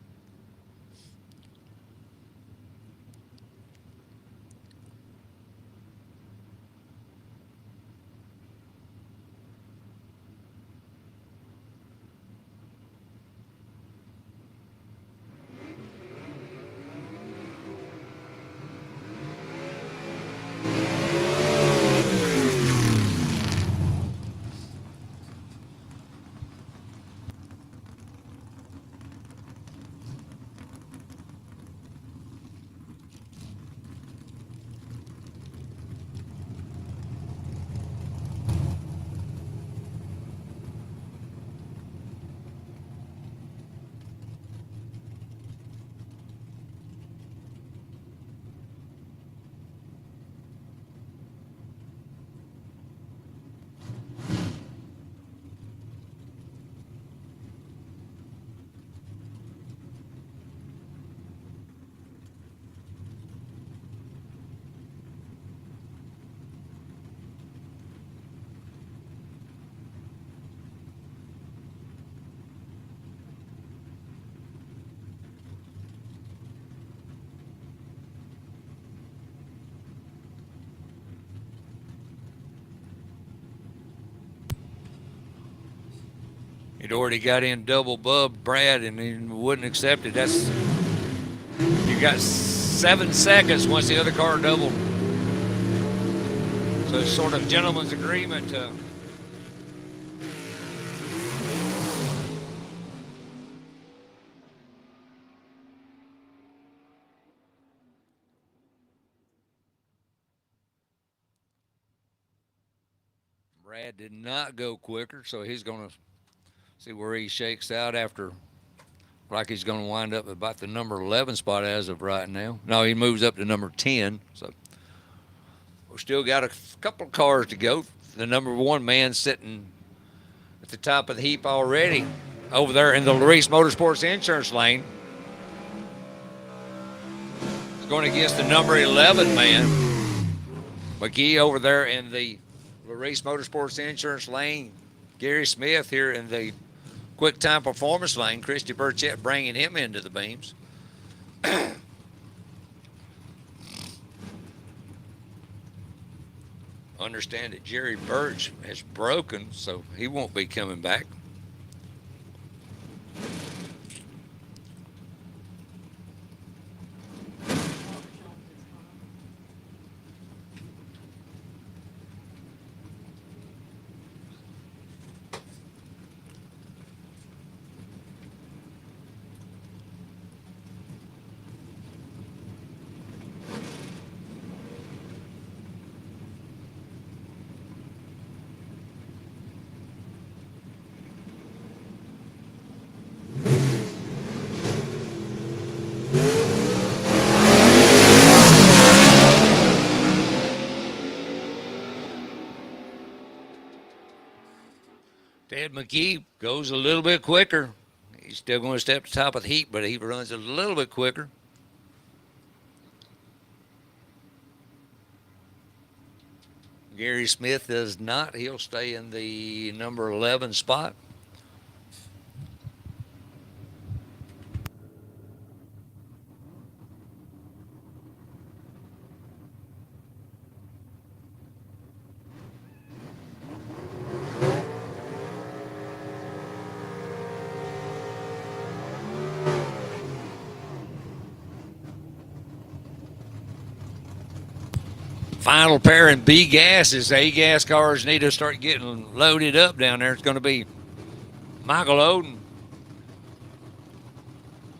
[SPEAKER 1] He'd already got in double bub Brad and he wouldn't accept it. That's, you got 7 seconds once the other car doubled. So it's sort of gentleman's agreement to Brad did not go quicker, so he's going to see where he shakes out after, like he's going to wind up about the number 11 spot as of right now. No, he moves up to number 10. So we still got a couple of cars to go. The number 1 man sitting at the top of the heap already over there in the Larice Motorsports Insurance lane. He's going against the number 11 man, McGee, over there in the Larice Motorsports Insurance lane. Gary Smith here in the quick time performance lane. Christy Burchett bringing him into the beams. Understand that Jerry Burch has broken, so he won't be coming back. Ted McGee goes a little bit quicker. He's still going to step to the top of the heap, but he runs a little bit quicker. Gary Smith does not. He'll stay in the number 11 spot. Final pair in B gases. A gas cars need to start getting loaded up down there. It's going to be Michael Odin.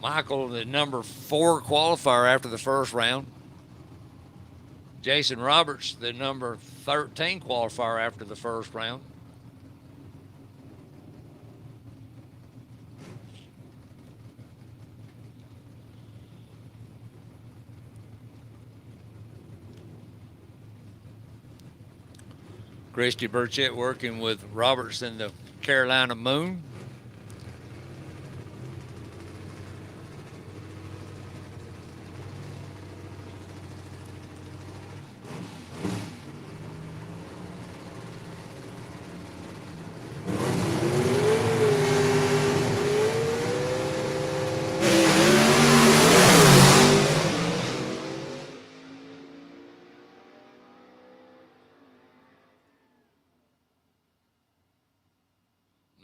[SPEAKER 1] Michael, the number 4 qualifier after the first round. Jason Roberts, the number 13 qualifier after the first round. Christy Burchett working with Roberts in the Carolina Moon.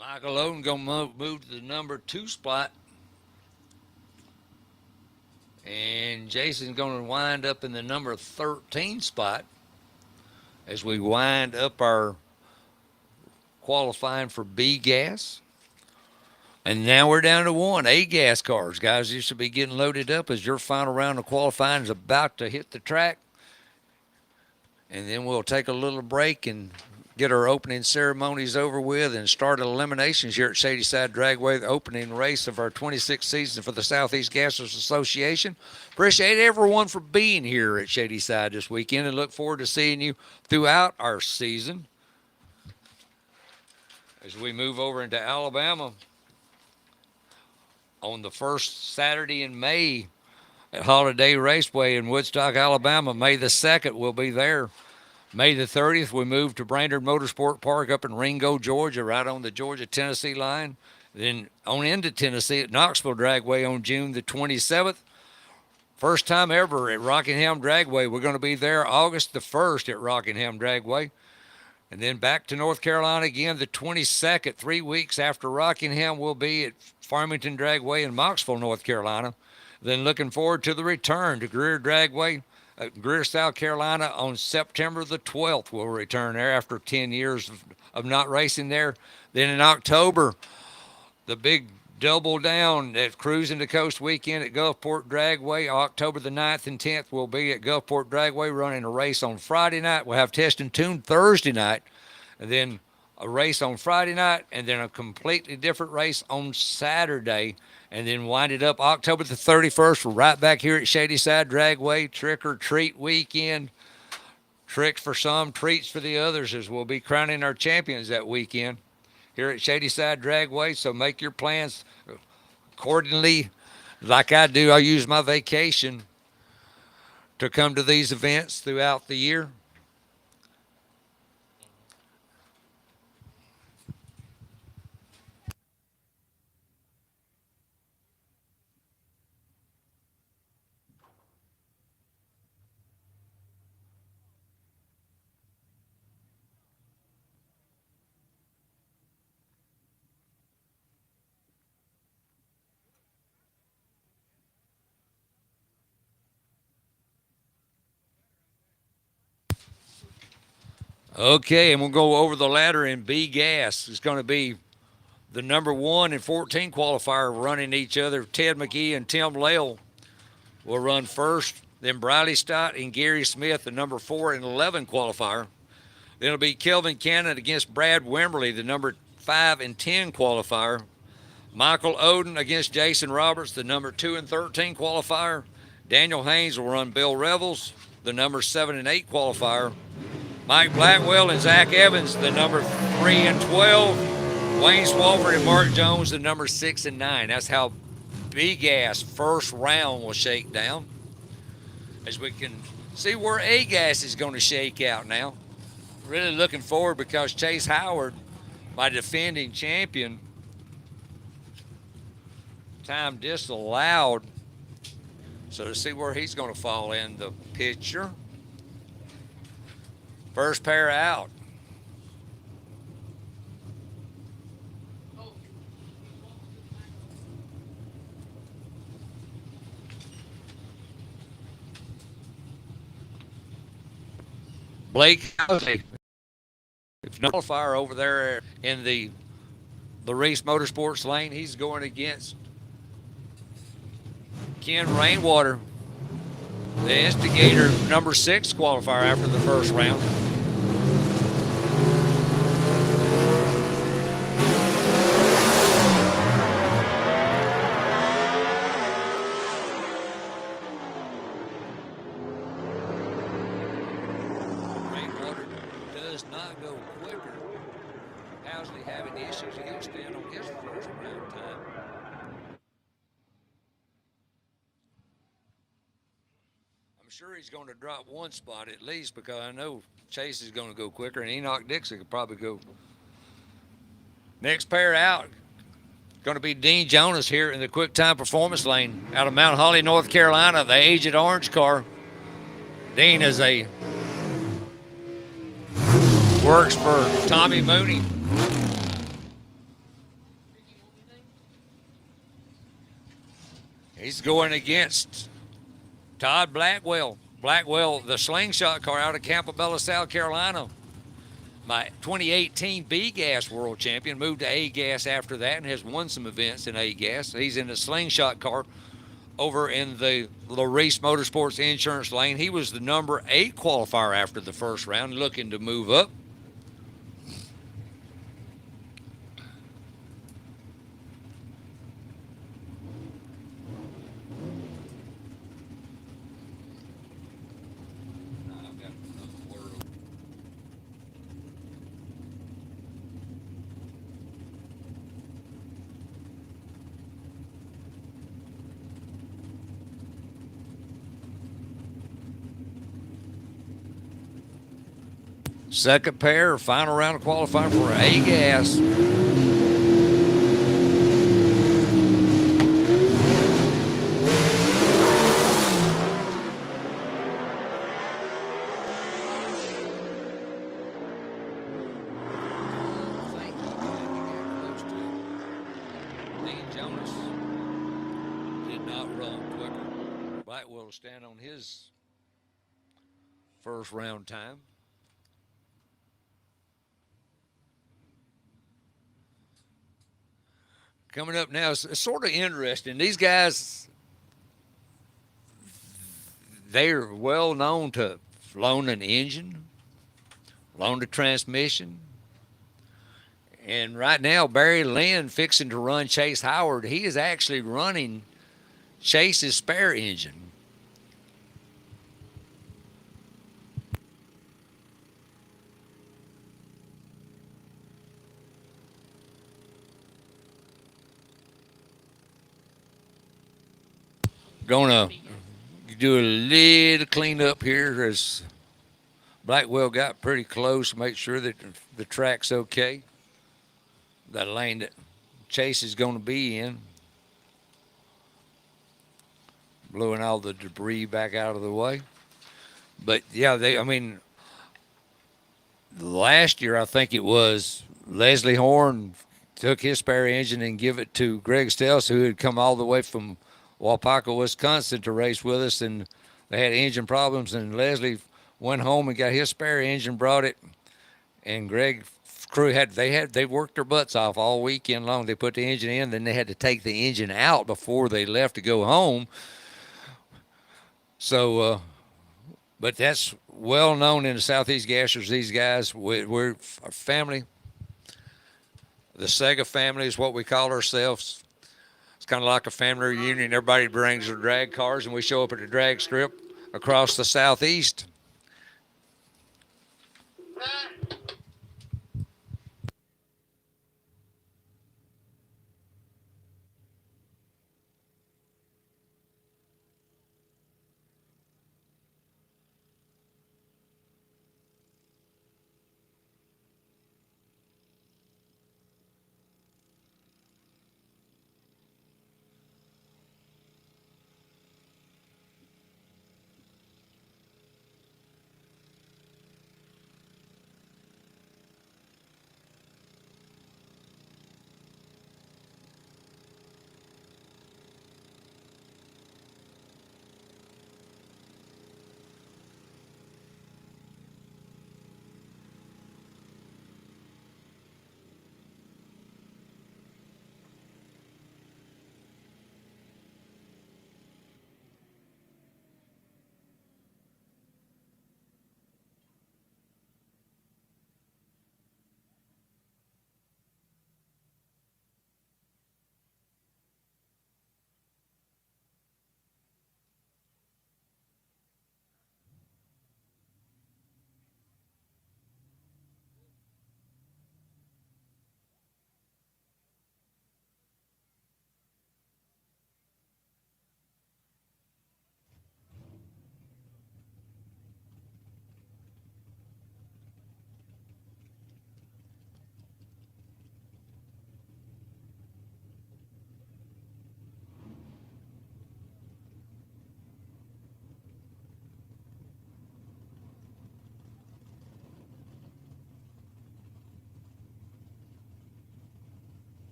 [SPEAKER 1] Michael Odin gonna move to the number 2 spot. And Jason's gonna wind up in the number 13 spot as we wind up our qualifying for B gas. And now we're down to 1 A gas cars. Guys, you should be getting loaded up as your final round of qualifying is about to hit the track. And then we'll take a little break and get our opening ceremonies over with and start eliminations here at Shadyside Dragway, the opening race of our 26th season for the Southeast Gassers Association. Appreciate everyone for being here at Shadyside this weekend and look forward to seeing you throughout our season. As we move over into Alabama on the first Saturday in May at Holiday Raceway in Woodstock, Alabama, May the 2nd, we'll be there. May the 30th, we move to Brainerd Motorsport Park up in Ringo, Georgia, right on the Georgia-Tennessee line. Then on into Tennessee at Knoxville Dragway on June the 27th. First time ever at Rockingham Dragway. We're going to be there August the 1st at Rockingham Dragway. And then back to North Carolina again the 22nd. 3 weeks after Rockingham, we'll be at Farmington Dragway in Moxville, North Carolina. Then looking forward to the return to Greer Dragway, Greer, South Carolina on September the 12th. We'll return there after 10 years of not racing there. Then in October, the big double down at Cruising the Coast weekend at Gulfport Dragway. October the 9th and 10th, we'll be at Gulfport Dragway running a race on Friday night. We'll have Test and Tune Thursday night, and then a race on Friday night, and then a completely different race on Saturday. And then wind it up October the 31st. We're right back here at Shadyside Dragway, trick or treat weekend. Tricks for some, treats for the others, as we'll be crowning our champions that weekend here at Shadyside Dragway. So make your plans accordingly. Like I do, I use my vacation to come to these events throughout the year. Okay, and we'll go over the ladder in B gas. It's going to be the number 1 and 14 qualifier running each other. Ted McGee and Tim Lale will run first. Then Briley Stott and Gary Smith, the number 4 and 11 qualifier. Then it'll be Kelvin Cannon against Brad Wimberly, the number 5 and 10 qualifier. Michael Odin against Jason Roberts, the number 2 and 13 qualifier. Daniel Haynes will run Bill Revels, the number 7 and 8 qualifier. Mike Blackwell and Zach Evans, the number 3 and 12. Wayne Swaffford and Mark Jones, the number 6 and 9. That's how B-Gas first round will shake down. As we can see where A-Gas is going to shake out now. Really looking forward because Chase Howard, my defending champion, time disallowed. So to see where he's going to fall in the picture. First pair out. Blake Housley. If no qualifier over there in the Reese Motorsports lane, he's going against Ken Rainwater, the instigator, number 6 qualifier after the first round. Rainwater does not go quicker. Housley having issues, he'll stand on his first round time. I'm sure he's going to drop one spot at least, because I know Chase is going to go quicker, and Enoch Dixon could probably go. Next pair out, going to be Dean Jonas here in the Quick Time Performance lane out of Mount Holly, North Carolina, the Agent Orange car. Dean is works for Tommy Mooney. He's going against Todd Blackwell. Blackwell, the slingshot car out of Campobello, South Carolina. My 2018 B-Gas World Champion, moved to A-Gas after that and has won some events in A-Gas. He's in the slingshot car over in the Reese Motorsports Insurance lane. He was the number 8 qualifier after the first round, looking to move up. Second pair, final round of qualifying for A-Gas. Dean Jonas did not run quicker. Blackwell will stand on his first round time. Coming up now, it's sort of interesting. These guys, they're well known to loan an engine, loan a transmission. And right now, Barry Lynn fixing to run Chase Howard. He is actually running Chase's spare engine. Gonna do a little cleanup here as Blackwell got pretty close to make sure that the track's okay. The lane that Chase is going to be in. Blowing all the debris back out of the way. But yeah, last year I think it was Leslie Horn took his spare engine and give it to Greg Stels, who had come all the way from Waupaca, Wisconsin to race with us, and they had engine problems, and Leslie went home and got his spare engine, brought it, and Greg crew they worked their butts off all weekend long. They put the engine in, then they had to take the engine out before they left to go home. So, but that's well known in the Southeast Gassers. These guys, we're a family. The Sega family is what we call ourselves. Kind of like a family reunion. Everybody brings their drag cars, and we show up at the drag strip across the Southeast.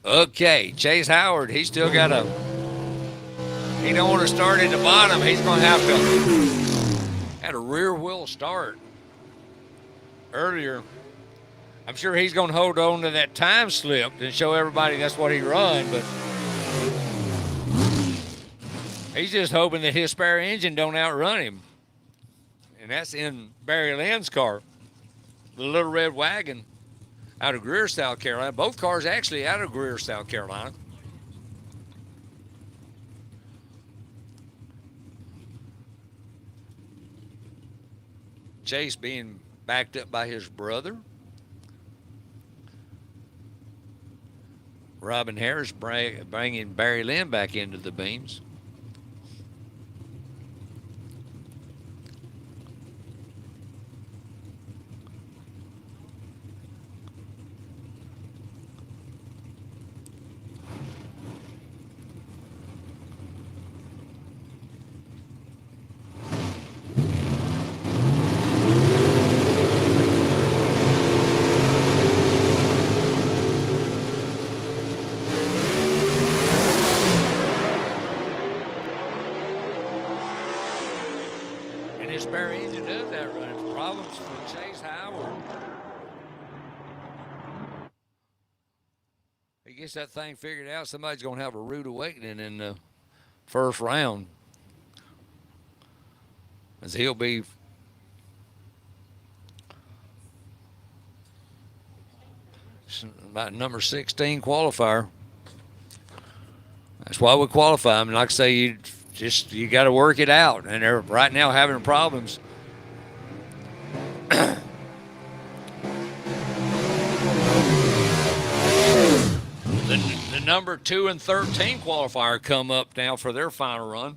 [SPEAKER 1] Okay, Chase Howard, he still got a, he don't want to start at the bottom. He's going to have to, had a rear wheel start earlier. I'm sure he's going to hold on to that time slip and show everybody that's what he run, but he's just hoping that his spare engine don't outrun him. And that's in Barry Lynn's car, the Little Red Wagon out of Greer, South Carolina. Both cars actually out of Greer, South Carolina. Chase being backed up by his brother. Robin Harris bringing Barry Lynn back into the beams. Gets that thing figured out, somebody's going to have a rude awakening in the first round, as he'll be about number 16 qualifier. That's why we qualify him. And like I say, you got to work it out, and they're right now having problems. The number 2 and 13 qualifier come up now for their final run.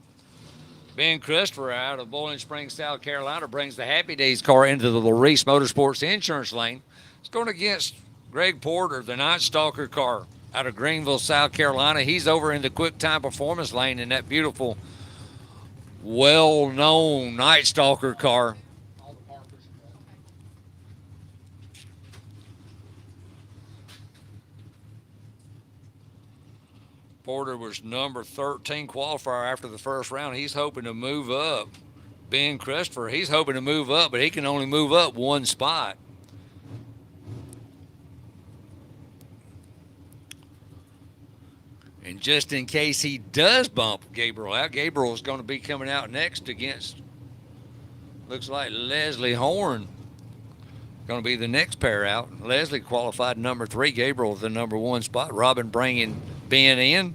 [SPEAKER 1] Ben Christopher out of Boiling Springs, South Carolina, brings the Happy Days car into the Reese Motorsports insurance lane. It's going against Greg Porter, the Night Stalker car out of Greenville, South Carolina. He's over in the Quick Time Performance lane in that beautiful, well-known Night Stalker car. Porter was number 13 qualifier after the first round. He's hoping to move up. Ben Christopher, he's hoping to move up, but he can only move up one spot. And just in case he does bump Gabriel out, Gabriel is going to be coming out next against, looks like Leslie Horn. Going to be the next pair out. Leslie qualified number 3. Gabriel the number 1 spot. Robin bringing Ben in.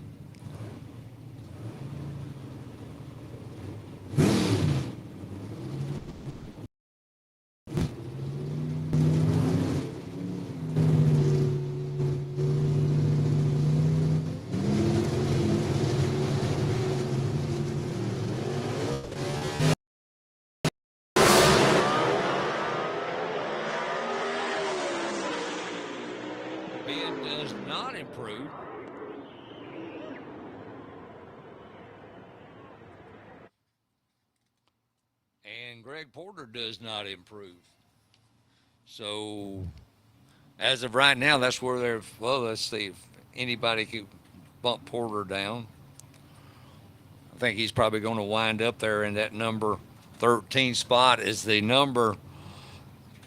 [SPEAKER 1] Ben does not improve. And Greg Porter does not improve. So, as of right now, that's where they're, well, let's see if anybody could bump Porter down. I think he's probably going to wind up there in that number 13 spot as the number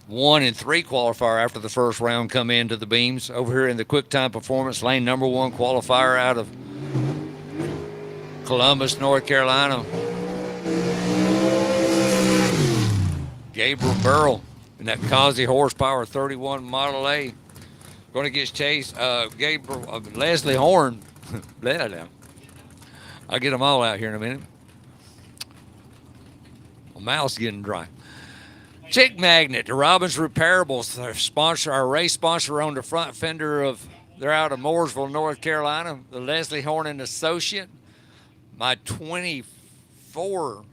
[SPEAKER 1] 1 and 3 qualifier after the first round come into the beams. Over here in the Quick Time Performance lane, number 1 qualifier out of Columbus, North Carolina. Gabriel Burl in that Causey horsepower 31 Model A. Going to get Chase, Leslie Horn. I'll get them all out here in a minute. My mouth's getting dry. Chick Magnet, the Robbins Repairables, their sponsor, our race sponsor on the front fender of, they're out of Mooresville, North Carolina. The Leslie Horn and Associate. My 24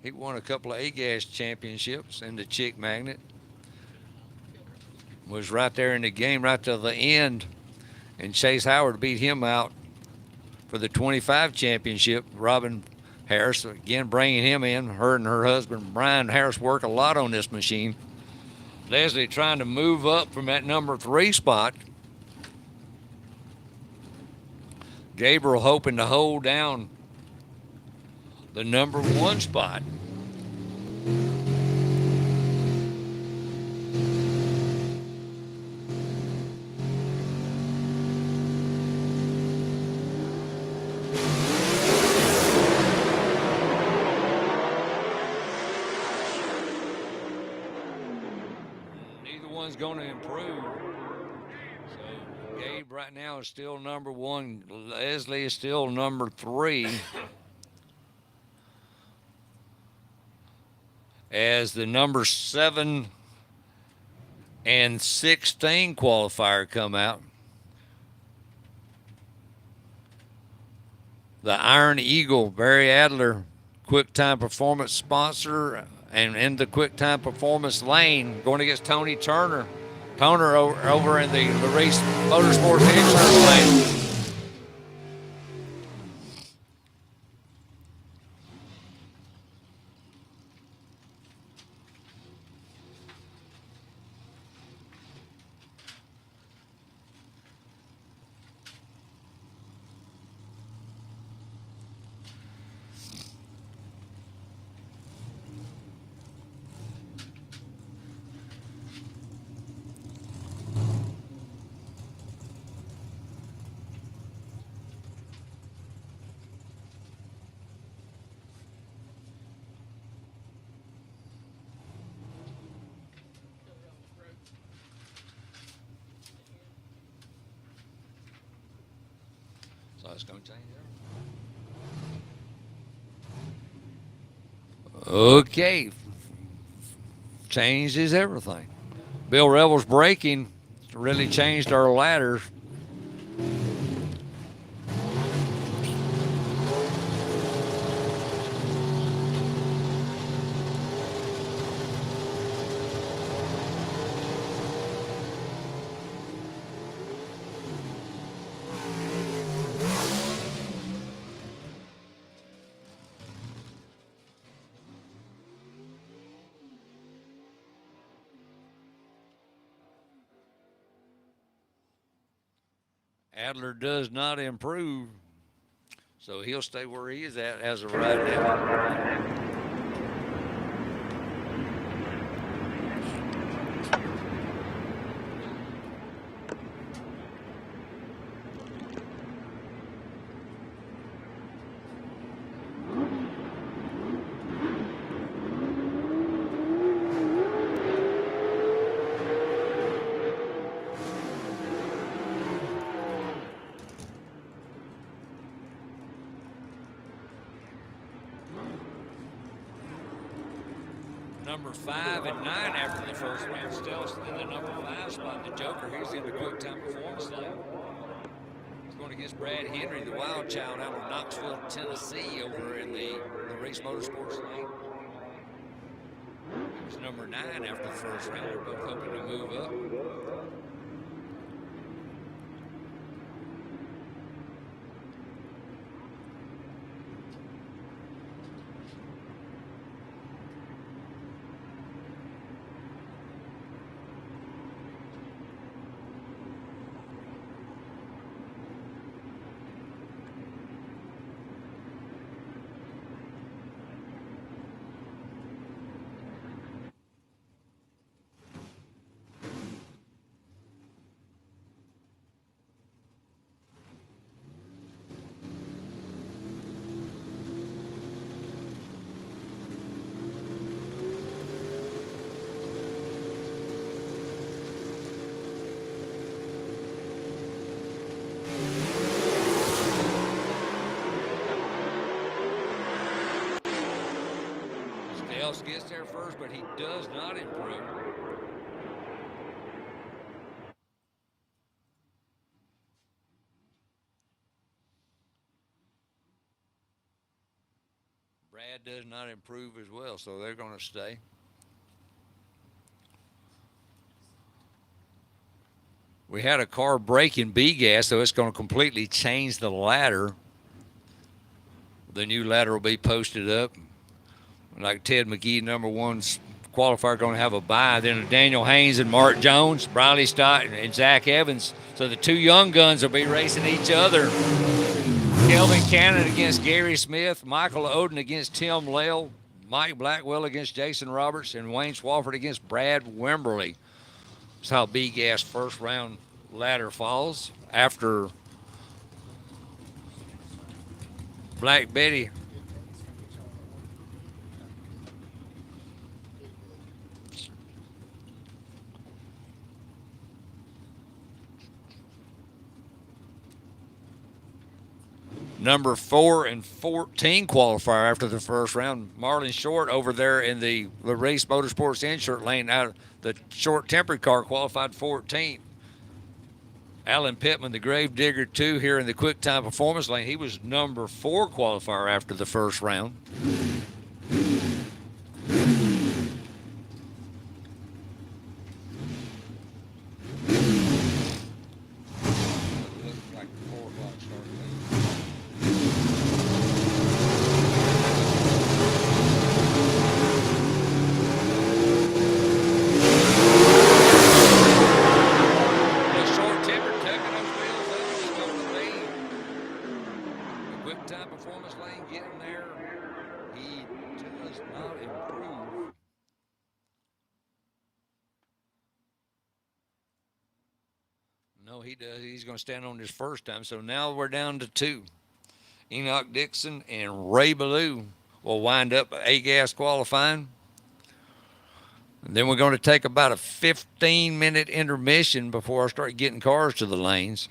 [SPEAKER 1] he won a couple of A-Gas championships in the Chick Magnet. Was right there in the game right to the end. And Chase Howard beat him out for the 25 championship. Robin Harris, again, bringing him in. Her and her husband, Brian Harris, work a lot on this machine. Leslie trying to move up from that number 3 spot. Gabriel hoping to hold down the number 1 spot. Going to improve. So Gabe right now is still number 1. Leslie is still number 3. As the number 7 and 16 qualifier come out. The Iron Eagle, Barry Adler, Quick Time Performance sponsor. And in the quick time performance lane, going against Tony Turner. Turner over in the race motorsports insurance lane. So it's going to change everything. Okay. Changes everything. Bill Rebel's braking really changed our ladder. Adler does not improve, so he'll stay where he is at as of right now. Number 5 and 9 after the first round. Still in the number 5 spot. The Joker, he's in the quick time performance lane. He's going against Brad Henry, the wild child out of Knoxville, Tennessee, over in the race motorsports lane. He was number 9 after the first round. They're both hoping to move up. Gets there first, but he does not improve. Brad does not improve as well, so they're going to stay. We had a car breaking B gas, so it's going to completely change the ladder. The new ladder will be posted up. Like Ted McGee, number one qualifier, going to have a bye. Then Daniel Haynes and Mark Jones, Briley Stott, and Zach Evans. So the two young guns will be racing each other. Kelvin Cannon against Gary Smith, Michael Odin against Tim Lale, Mike Blackwell against Jason Roberts, and Wayne Swaffford against Brad Wimberly. That's how B-Gas first round ladder falls after Black Betty. Number 4 and 14 qualifier after the first round. Marlon Short over there in the Race Motorsports insert lane out of the short temporary car qualified 14th. Alan Pittman, the Grave Digger 2 here in the quick time performance lane. He was number 4 qualifier after the first round. No, he does. He's going to stand on his first time. So now we're down to 2. Enoch Dixon and Ray Belaloo will wind up A-gas qualifying. And then we're going to take about a 15-minute intermission before I start getting cars to the lanes.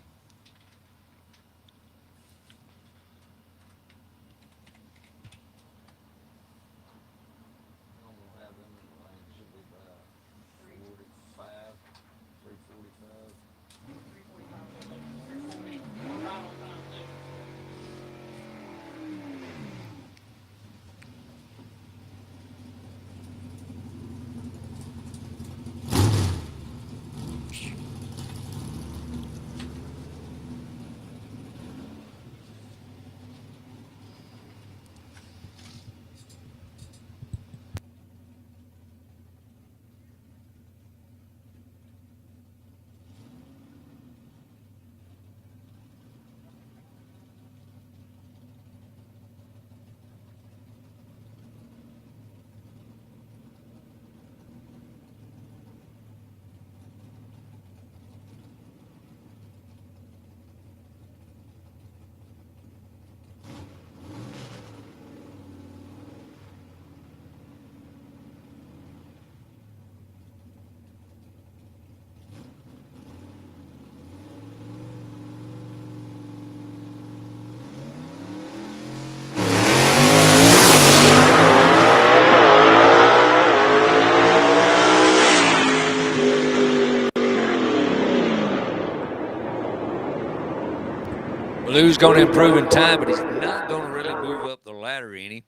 [SPEAKER 1] Belaloo's going to improve in time, but he's not going to really move up the ladder any.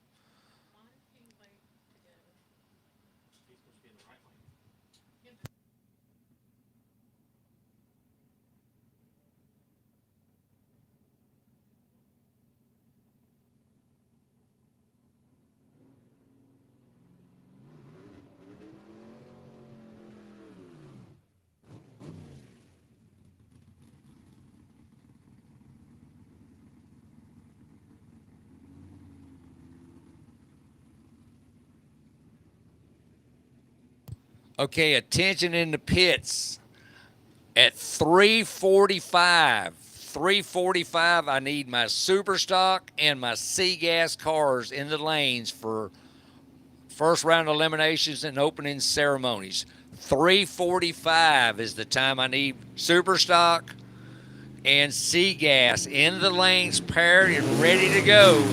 [SPEAKER 1] Okay, attention in the pits. At 3:45, I need my super stock and my C-gas cars in the lanes for first round eliminations and opening ceremonies. 3:45 is the time I need super stock and C-gas in the lanes, paired and ready to go.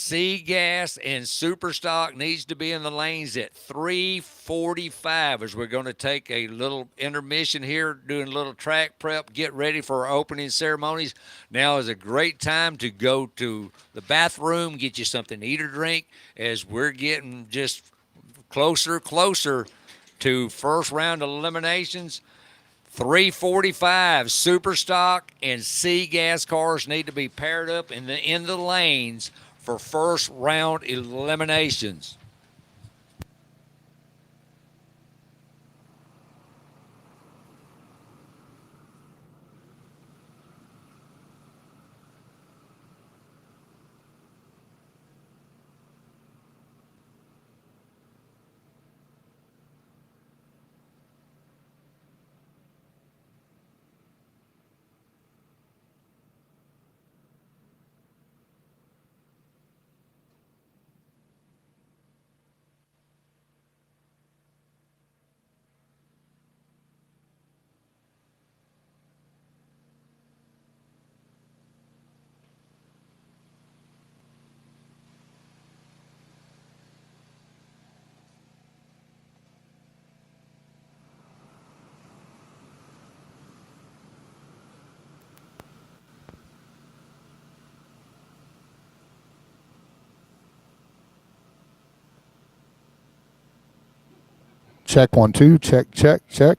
[SPEAKER 1] C-gas and super stock needs to be in the lanes at 3:45 as we're going to take a little intermission here, doing a little track prep, get ready for our opening ceremonies. Now is a great time to go to the bathroom, get you something to eat or drink, as we're getting just closer to first round eliminations. 345, super stock and C gas cars need to be paired up in the lanes for first round eliminations.
[SPEAKER 6] Check 1 2. Check, check, check.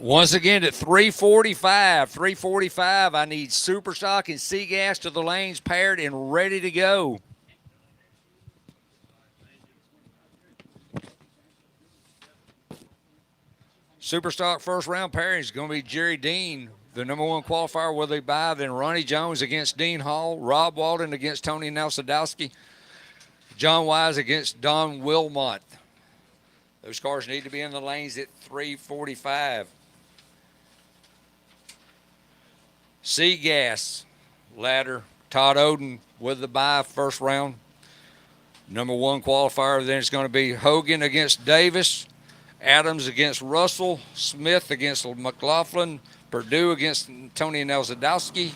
[SPEAKER 1] Once again at 345, I need super stock and C gas to the lanes paired and ready to go. Super stock first round pairing is going to be Jerry Dean, the number one qualifier. Will they buy? Then Ronnie Jones against Dean Hall, Rob Walden against Tony Sadowski, John Wise against Don Wilmont. Those cars need to be in the lanes at 345. C gas ladder, Todd Odin with the buy first round. Number one qualifier, then it's going to be Hogan against Davis, Adams against Russell, Smith against Mclofflin, Purdue against Tony Zadowski,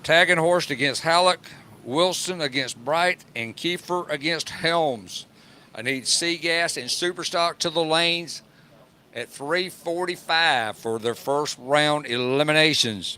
[SPEAKER 1] Tagenhorse against Halleck, Wilson against Bright, and Kefir against Helms. I need C gas and super stock to the lanes at 345 for their first round eliminations.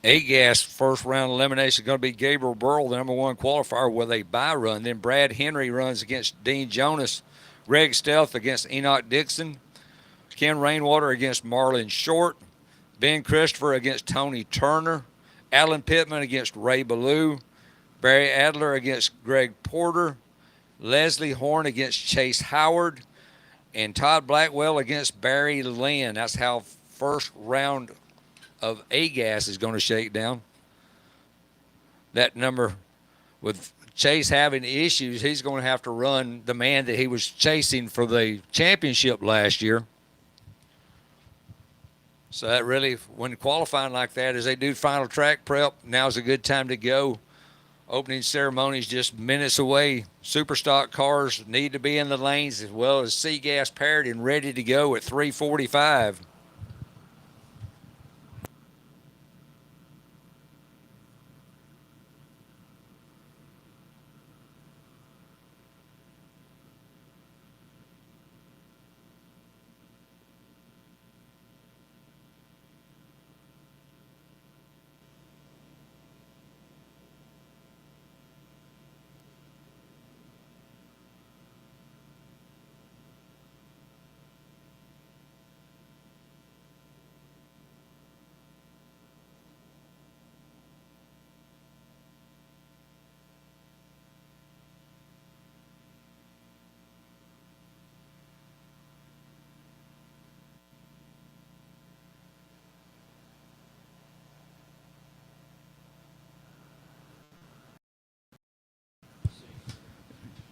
[SPEAKER 1] A-Gas first round elimination is going to be Gabriel Burl, the number 1 qualifier, with a bye run. Then Brad Henry runs against Dean Jonas. Greg Stealth against Enoch Dixon. Ken Rainwater against Marlon Short. Ben Christopher against Tony Turner. Alan Pittman against Ray Belaloo. Barry Adler against Greg Porter. Leslie Horn against Chase Howard. And Todd Blackwell against Barry Lynn. That's how first round of A-Gas is going to shake down. That number, with Chase having issues, he's going to have to run the man that he was chasing for the championship last year. So that really, when qualifying like that, as they do final track prep, now's a good time to go. Opening ceremonies just minutes away. Super stock cars need to be in the lanes, as well as C-Gas paired and ready to go at 3:45.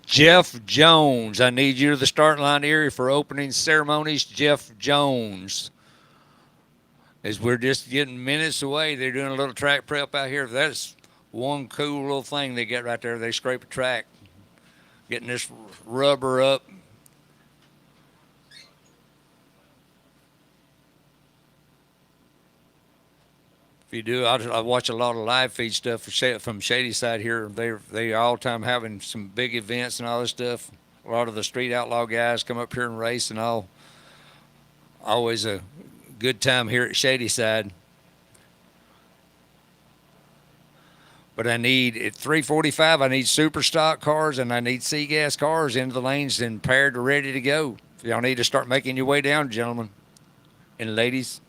[SPEAKER 1] Jeff Jones, I need you to the starting line area for opening ceremonies. Jeff Jones. As we're just getting minutes away, they're doing a little track prep out here. That's one cool little thing they get right there. They scrape a track, getting this rubber up. If you do, I watch a lot of live feed stuff from Shadyside here. They all the time having some big events and all this stuff. A lot of the street outlaw guys come up here and race and all. Always a good time here at Shadyside. But I need, at 3:45, I need super stock cars and I need C-Gas cars into the lanes and paired to ready to go. Y'all need to start making your way down, gentlemen and ladies.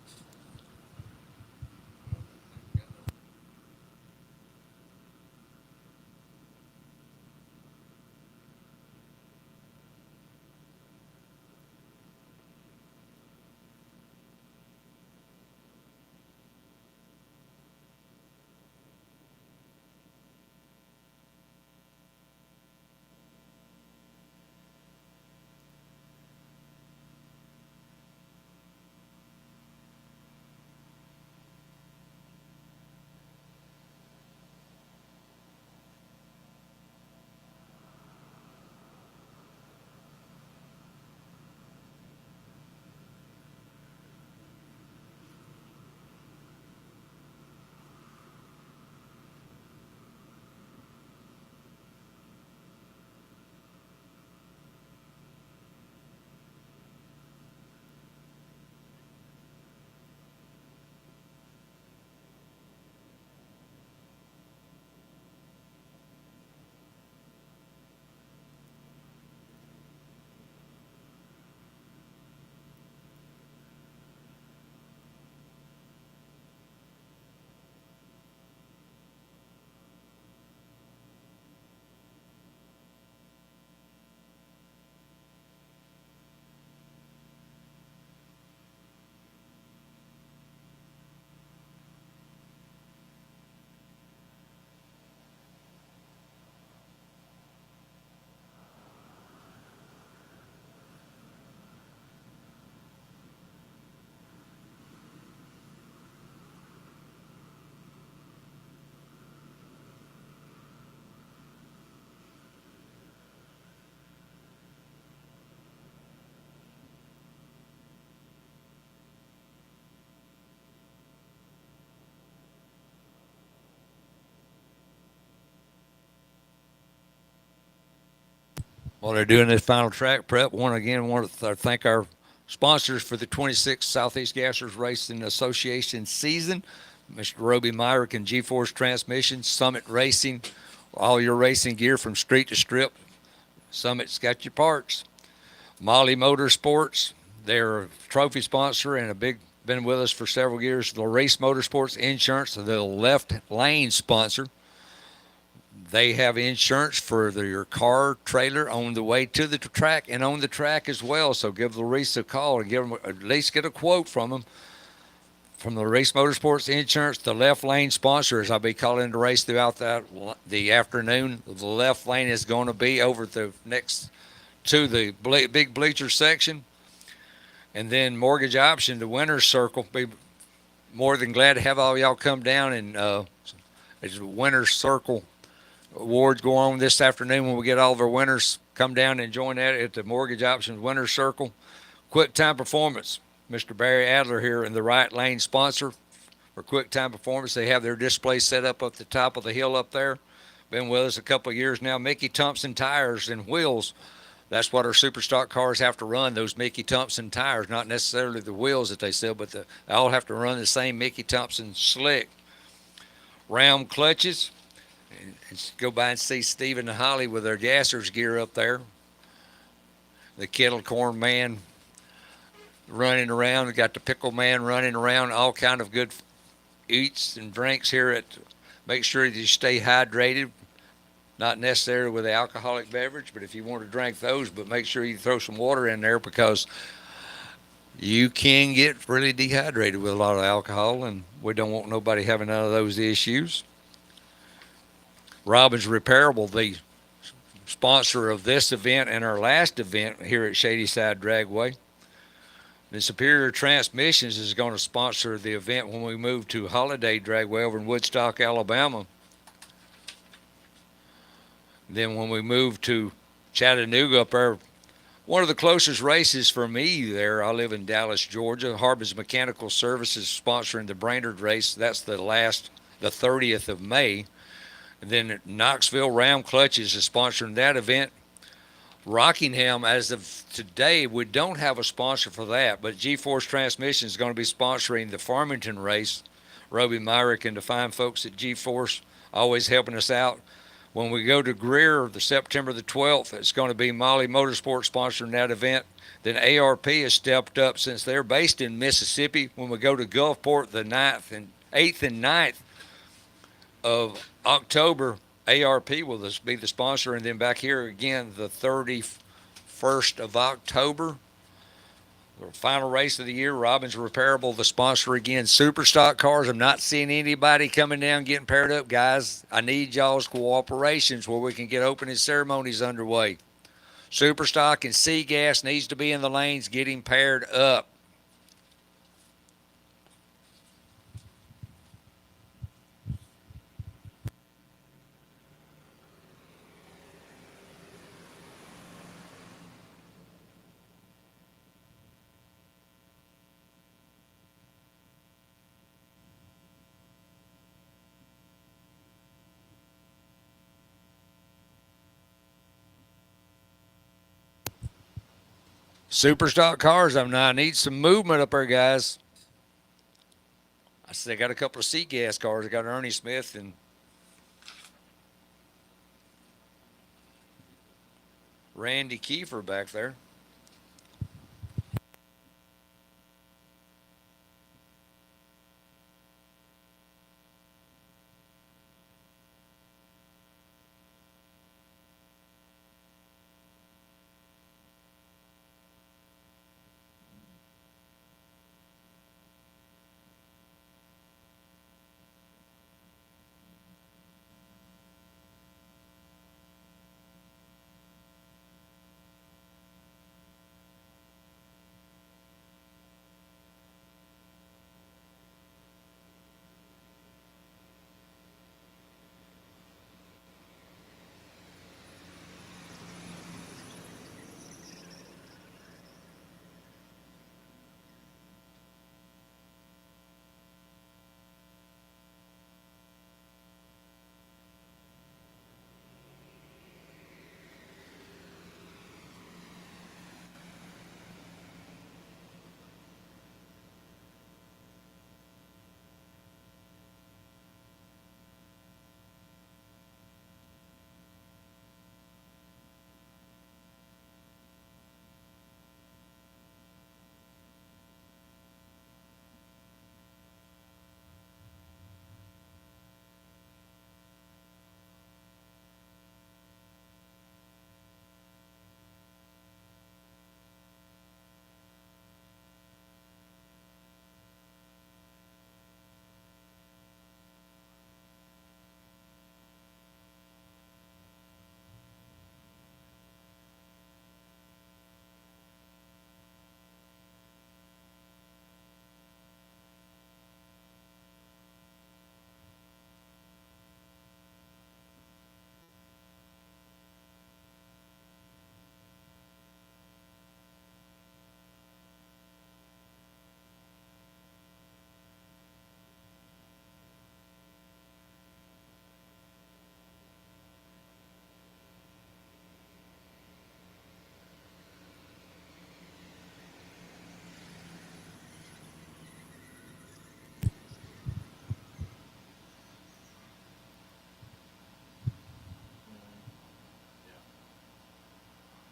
[SPEAKER 1] While they're doing this final track prep, want to thank our sponsors for the 26th Southeast Gassers Racing Association season. Mr. Roby Myrick and G-Force Transmission, Summit Racing, all your racing gear from street to strip. Summit's got your parts. Molly Motorsports, they're a trophy sponsor and been with us for several years. The Race Motorsports Insurance, the left lane sponsor. They have insurance for your car, trailer on the way to the track and on the track as well. So give Larice a call and give them at least get a quote from them. From the Race Motorsports Insurance, the left lane sponsors, I'll be calling the race throughout the afternoon. The left lane is going to be over the next to the big bleacher section. And then Mortgage Option, the winner's circle. Be more than glad to have all y'all come down and there's a winner's circle awards go on this afternoon when we get all of our winners. Come down and join that at the Mortgage Options winner's circle. Quick Time Performance. Mr. Barry Adler here in the right lane sponsor for Quick Time Performance. They have their display set up at the top of the hill up there. Been with us a couple of years now. Mickey Thompson tires and wheels. That's what our super stock cars have to run, those Mickey Thompson tires, not necessarily the wheels that they sell, but they all have to run the same Mickey Thompson slick. Round clutches. And go by and see Steve and Holly with their gassers gear up there. The kettle corn man running around. We got the pickle man running around. All kind of good eats and drinks here make sure that you stay hydrated. Not necessarily with the alcoholic beverage, but if you want to drink those, but make sure you throw some water in there because you can get really dehydrated with a lot of alcohol, and we don't want nobody having none of those issues. Robbins Repairable, the sponsor of this event and our last event here at Shadyside Dragway. The Superior Transmissions is going to sponsor the event when we move to Holiday Dragway over in Woodstock, Alabama. Then when we move to Chattanooga up there, one of the closest races for me there, I live in Dallas, Georgia. Harbin's Mechanical Services sponsoring the Brainerd race. That's the 30th of May. And then Knoxville Round Clutches is sponsoring that event. Rockingham, as of today, we don't have a sponsor for that, but G-Force Transmission is going to be sponsoring the Farmington race. Roby Myrick and the fine folks at G-Force always helping us out. When we go to Greer, the September the 12th, it's going to be Molly Motorsports sponsoring that event. Then ARP has stepped up since they're based in Mississippi. When we go to Gulfport, the 8th and 9th of October, ARP will be the sponsor. And then back here again, the 31st of October, the final race of the year, Robbins Repairable, the sponsor again. Super stock cars, I'm not seeing anybody coming down getting paired up, guys. I need y'all's cooperations where we can get opening ceremonies underway. Super stock and C-Gas needs to be in the lanes getting paired up. Super stock cars, I need some movement up there, guys. I said I got a couple of C-Gas cars. I got Ernie Smith and Randy Kefir back there.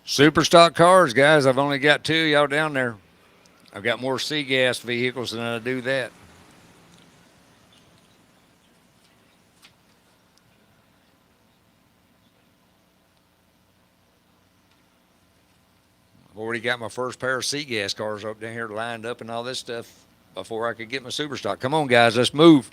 [SPEAKER 1] Super stock cars, guys. I've only got 2 of y'all down there. I've got more C-gas vehicles than I do that. I've already got my first pair of C-gas cars up down here lined up and all this stuff before I could get my super stock. Come on, guys, let's move.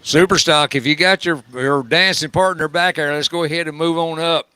[SPEAKER 1] Super stock, if you got your dancing partner back there, let's go ahead and move on up.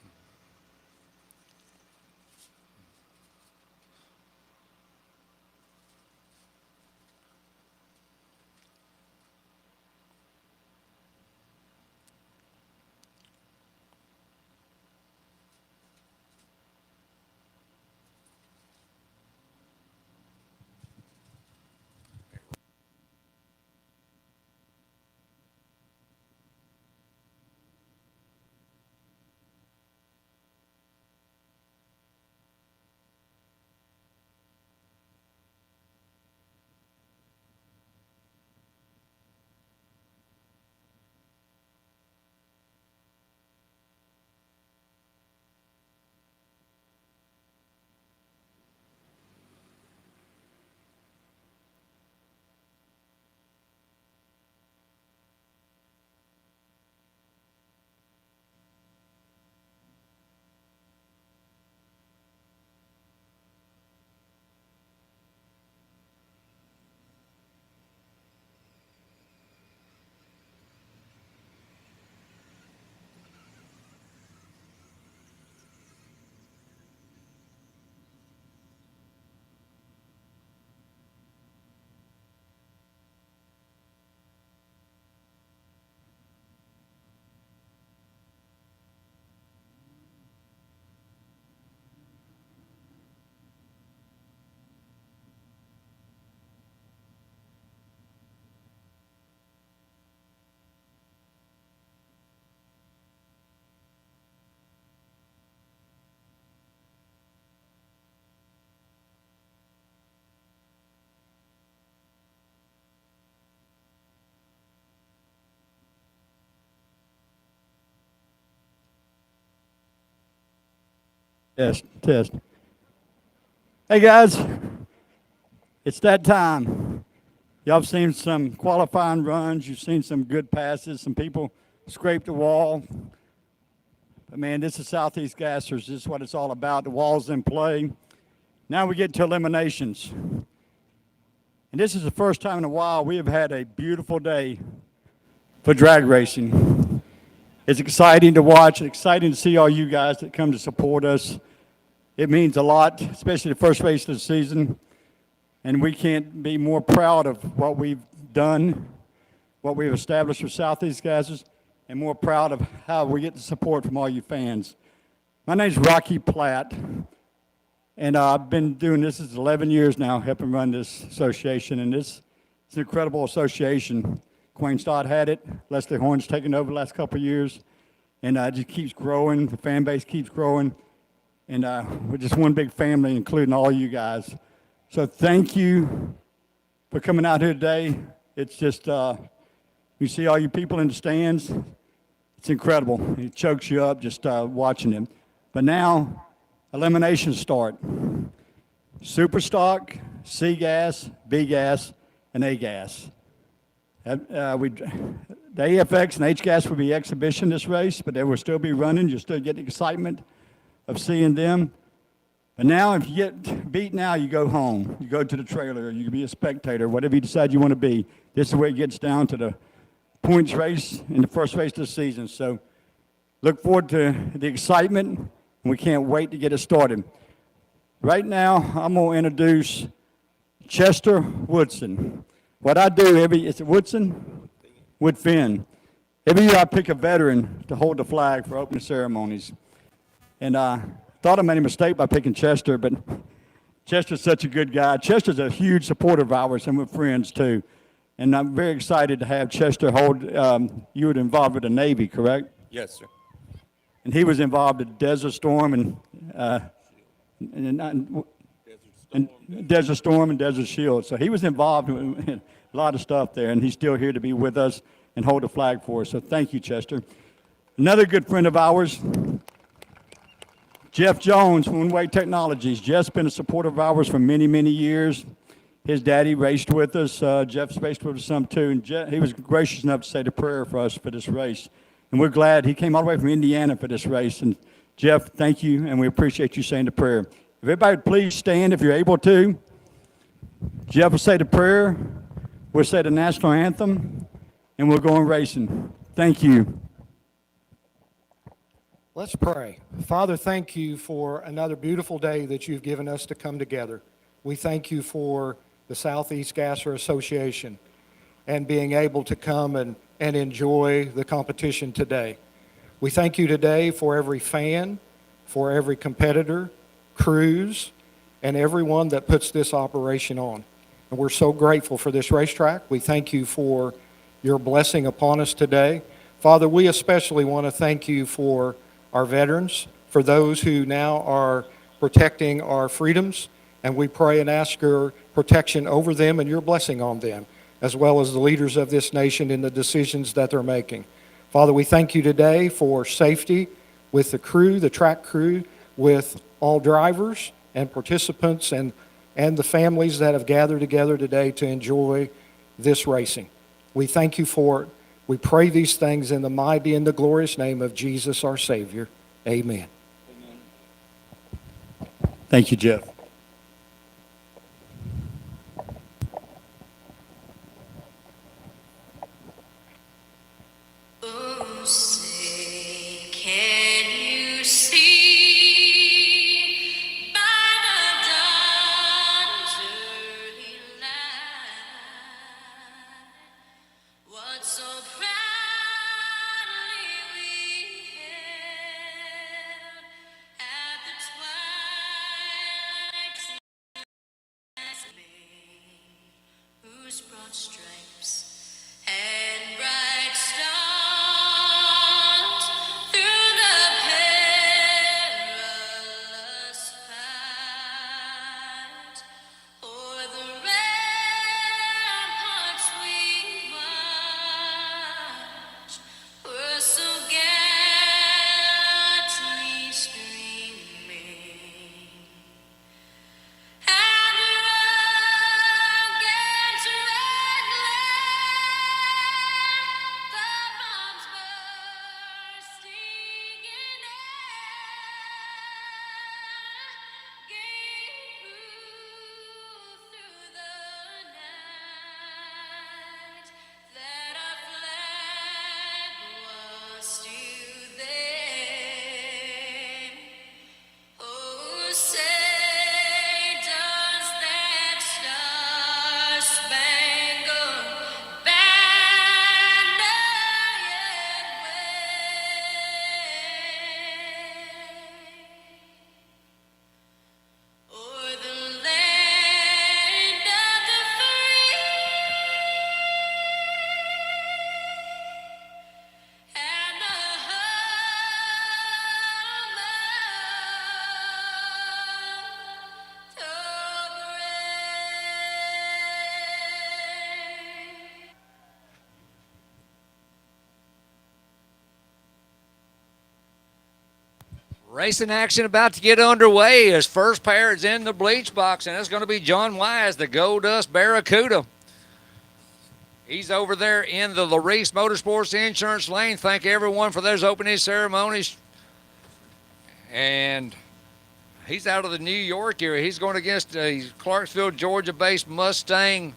[SPEAKER 7] Test. Hey guys, it's that time. Y'all have seen some qualifying runs. You've seen some good passes. Some people scrape the wall. But man, this is Southeast Gassers. This is what it's all about. The wall's in play. Now we get to eliminations. And this is the first time in a while we have had a beautiful day for drag racing. It's exciting to watch, exciting to see all you guys that come to support us. It means a lot, especially the first race of the season. And we can't be more proud of what we've done, what we've established with Southeast Gassers, and more proud of how we get the support from all you fans. My name's Rocky Platt, and I've been doing this 11 years now, helping run this association, and it's an incredible association. Quayne Stott had it, Leslie Horn's taken over the last couple of years, and it just keeps growing, the fan base keeps growing, and we're just one big family, including all you guys. So thank you for coming out here today. It's just, you see all you people in the stands, it's incredible. It chokes you up just watching them. But now, eliminations start. Super stock, C gas, B gas, and A gas. The AFX and H gas will be exhibition this race, but they will still be running. You'll still get the excitement of seeing them. But now, if you get beat now, you go home. You go to the trailer, or you can be a spectator, whatever you decide you want to be. This is where it gets down to the points race in the first race of the season. So look forward to the excitement, and we can't wait to get it started. Right now, I'm going to introduce Chester Woodson. What I do is it Woodson? Woodfin. Every year I pick a veteran to hold the flag for opening ceremonies. And thought I made a mistake by picking Chester, but Chester's such a good guy. Chester's a huge supporter of ours, and we're friends too. And I'm very excited to have Chester hold, you were involved with the Navy, correct?
[SPEAKER 8] Yes, sir.
[SPEAKER 7] And he was involved in Desert Storm and Desert Storm and Desert Shield. So he was involved in a lot of stuff there, and he's still here to be with us and hold the flag for us. So thank you, Chester. Another good friend of ours, Jeff Jones from One Way Technologies. Jeff's been a supporter of ours for many, many years. His daddy raced with us. Jeff's raced with us some too. And he was gracious enough to say the prayer for us for this race. And we're glad he came all the way from Indiana for this race. And Jeff, thank you, and we appreciate you saying the prayer. If everybody would please stand if you're able to. Jeff will say the prayer. We'll say the national anthem, and we'll go on racing. Thank you.
[SPEAKER 5] Let's pray. Father, thank you for another beautiful day that you've given us to come together. We thank you for the Southeast Gasser Association and being able to come and enjoy the competition today. We thank you today for every fan, for every competitor, crews, and everyone that puts this operation on. And we're so grateful for this racetrack. We thank you for your blessing upon us today. Father, we especially want to thank you for our veterans, for those who now are protecting our freedoms, and we pray and ask your protection over them and your blessing on them, as well as the leaders of this nation in the decisions that they're making. Father, we thank you today for safety with the crew, the track crew, with all drivers and participants and the families that have gathered together today to enjoy this racing. We thank you for it. We pray these things in the mighty and the glorious name of Jesus, our Savior. Amen.
[SPEAKER 7] Thank you, Jeff.
[SPEAKER 9] Oh, say, can you see by the dawn's early light what so proudly we hailed at the twilight's last gleam, whose broad stripes and bright stars through the perilous fight o'er the ramparts we watched were so gallantly streaming. And rugged red
[SPEAKER 1] Racing action about to get underway. His first pair is in the bleach box, and it's going to be John Wise, the Gold Dust Barracuda. He's over there in the Larice Motorsports Insurance Lane. Thank everyone for those opening ceremonies. And he's out of the New York area. He's going against a Clarksville, Georgia-based Mustang,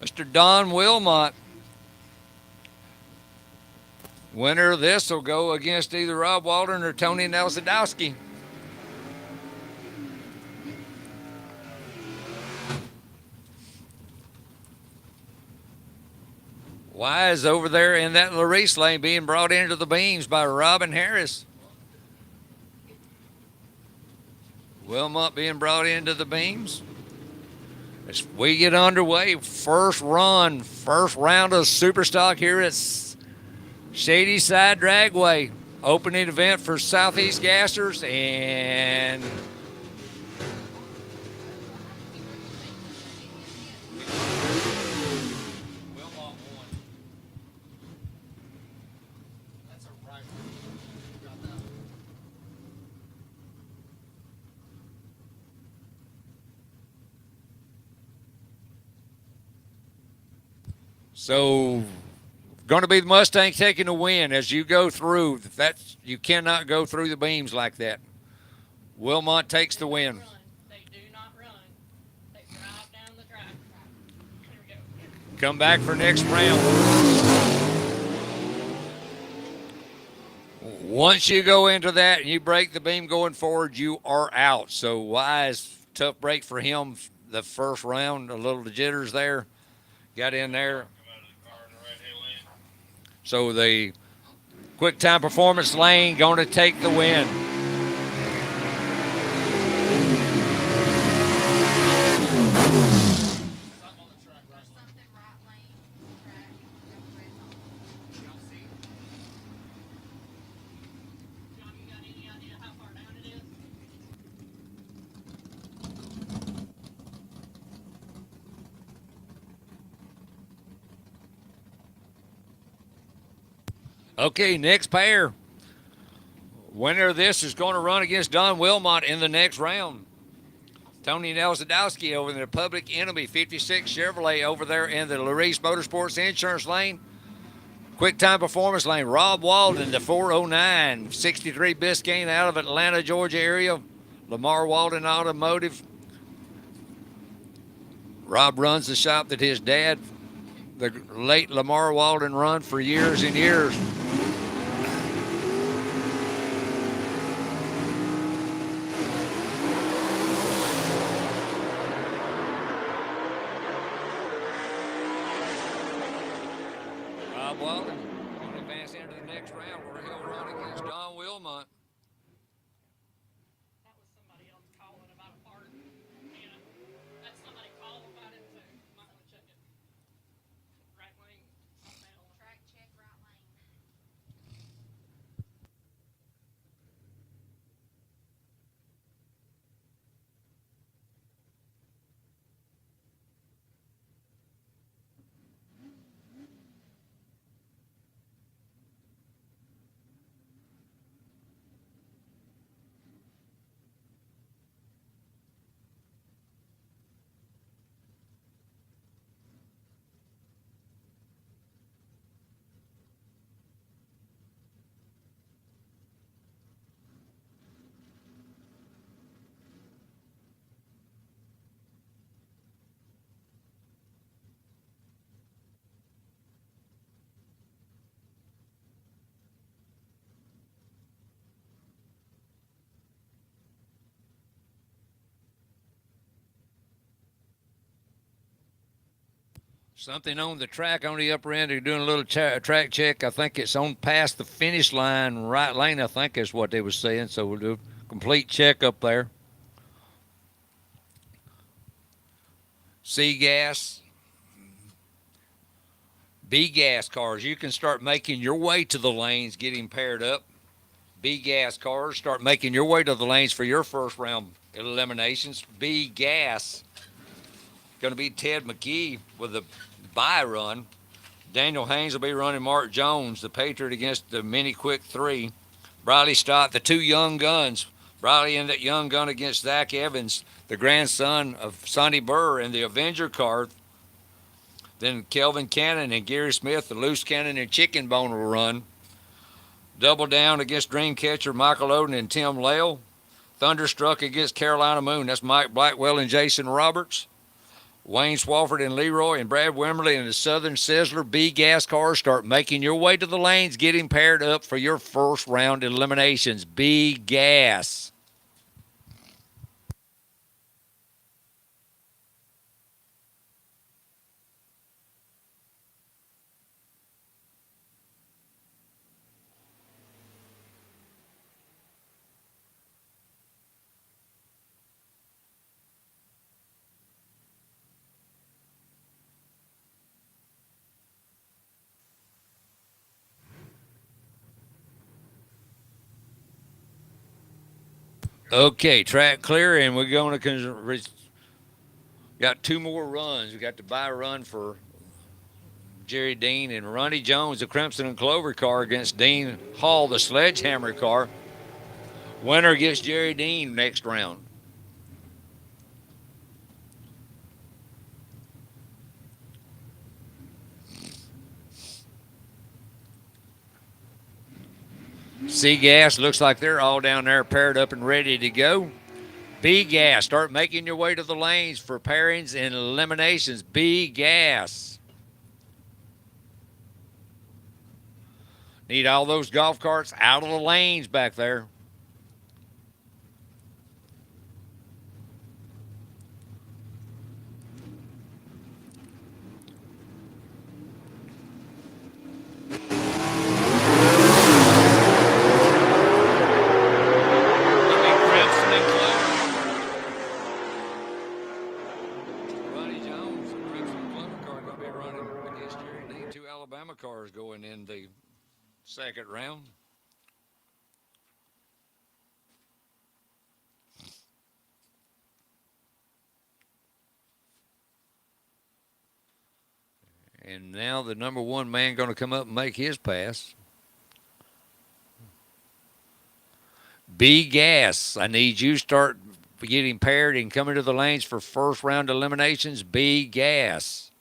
[SPEAKER 1] Mr. Don Wilmont. Winner of this will go against either Rob Walden or Tony Alzandowski. Wise over there in that Larice lane being brought into the beams by Robin Harris. Wilmont being brought into the beams. As we get underway, first round of Superstock here at Shadyside Dragway. Opening event for Southeast Gassers, and so going to be the Mustang taking the win as you go through. You cannot go through the beams like that. Wilmont takes the win.
[SPEAKER 3] They do not run. They drive down the track. Here we go.
[SPEAKER 1] Come back for next round. Once you go into that and you break the beam going forward, you are out. So Wise, tough break for him the first round. A little jitters there. Got in there. So the quick time performance lane going to take the win. Okay, next pair. Winner of this is going to run against Don Wilmont in the next round. Tony Nelzadowski over in the Public Enemy 56 Chevrolet over there in the Larice Motorsports Insurance Lane. Quick time performance lane. Rob Walden, the 409, 63 Biscayne out of Atlanta, Georgia area. Lamar Walden Automotive. Rob runs the shop that his dad, the late Lamar Walden, run for years and years. Rob Walden going to advance into the next round where he'll run against Don Wilmont.
[SPEAKER 3] That was somebody else calling about a part. Yeah, that's somebody called about it too. Might want to check it. Right wing, track check, right lane.
[SPEAKER 1] Something on the track on the upper end. They're doing a little track check. I think it's on past the finish line, right lane, I think is what they were saying. So we'll do a complete check up there. C gas, B gas cars. You can start making your way to the lanes, getting paired up. B gas cars, start making your way to the lanes for your first round eliminations. B gas. Going to be Ted McGee with the bye run. Daniel Haynes will be running Mark Jones, the Patriot, against the Mini Quick 3. Briley Stott, the two young guns. Briley in that young gun against Zach Evans, the grandson of Sonny Burr in the Avenger car. Then Kelvin Cannon and Gary Smith, the loose cannon and chicken bone will run. Double down against Dreamcatcher, Michael Odin and Tim Lale. Thunderstruck against Carolina Moon. That's Mike Blackwell and Jason Roberts. Wayne Swaffford and Leroy and Brad Wimberly and the Southern Sizzler B gas cars start making your way to the lanes, getting paired up for your first round eliminations. B gas. Okay, track clear, and we're going to got two more runs. We got the bye run for Jerry Dean and Ronnie Jones, the Crimson and Clover car against Dean Hall, the Sledgehammer car. Winner gets Jerry Dean next round. C-Gas looks like they're all down there paired up and ready to go. B-Gas, start making your way to the lanes for pairings and eliminations. B-Gas. Need all those golf carts out of the lanes back there. Cars going in the second round. And now the number one man going to come up and make his pass. B Gas, I need you to start getting paired and coming to the lanes for first round eliminations. B Gas.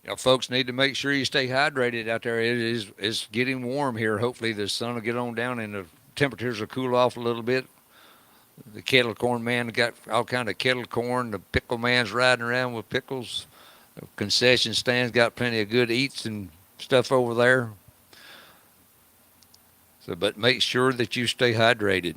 [SPEAKER 1] Y'all folks need to make sure you stay hydrated out there. It's getting warm here. Hopefully the sun will get on down and the temperatures will cool off a little bit. The kettle corn man got all kind of kettle corn. The pickle man's riding around with pickles. The concession stand's got plenty of good eats and stuff over there. So, but make sure that you stay hydrated.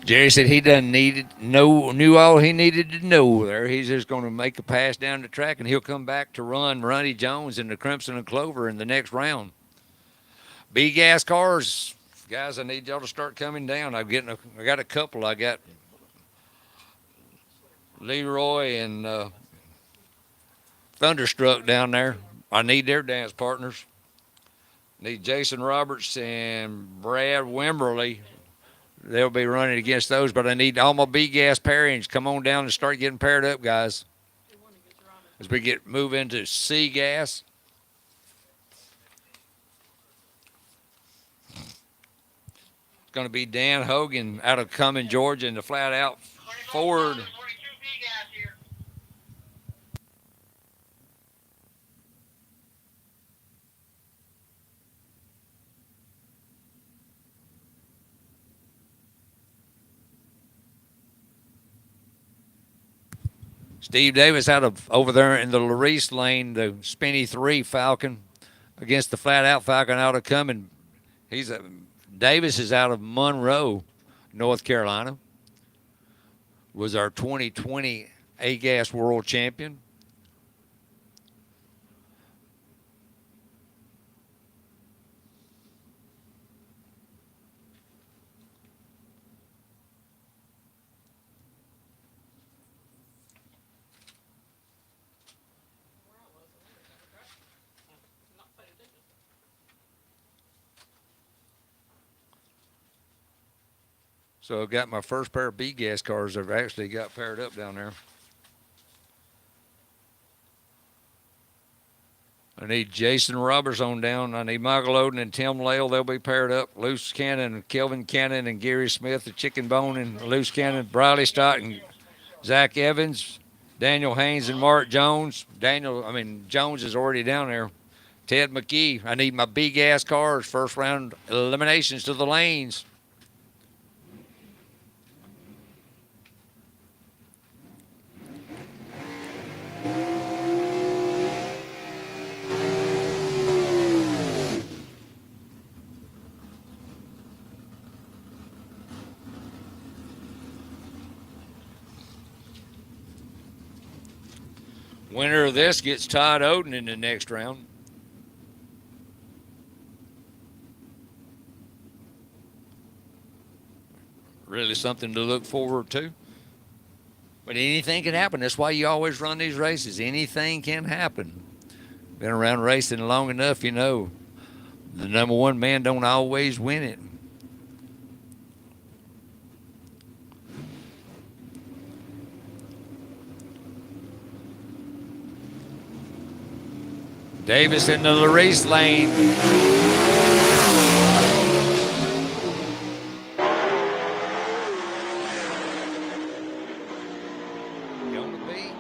[SPEAKER 1] Jerry said he knew all he needed to know there. He's just going to make a pass down the track, and he'll come back to run Ronnie Jones in the Crimson and Clover in the next round. B-gas cars, guys, I need y'all to start coming down. I got a couple. I got Leroy and Thunderstruck down there. I need their dance partners. Need Jason Roberts and Brad Wimberly. They'll be running against those, but I need all my B-gas pairings. Come on down and start getting paired up, guys. As we move into C-gas. It's going to be Dan Hogan out of Cumming, Georgia, in the flat-out Ford. Steve Davis out of over there in the Larice lane, the Spinny 3 Falcon against the flat-out Falcon out of Cumming. Davis is out of Monroe, North Carolina. Was our 2020 A-Gas World Champion. So I've got my first pair of B-gas cars I've actually got paired up down there. I need Jason Roberts on down. I need Michael Odin and Tim Lale. They'll be paired up. Loose Cannon, Kelvin Cannon, and Gary Smith, the Chicken Bone and Loose Cannon. Briley Stott and Zach Evans. Daniel Haynes and Mark Jones. Jones is already down there. Ted McGee. I need my B-gas cars. First round eliminations to the lanes. Winner of this gets Todd Odin in the next round. Really something to look forward to. But anything can happen. That's why you always run these races. Anything can happen. Been around racing long enough, you know. The number one man don't always win it. Davis in the Larice lane. Going to be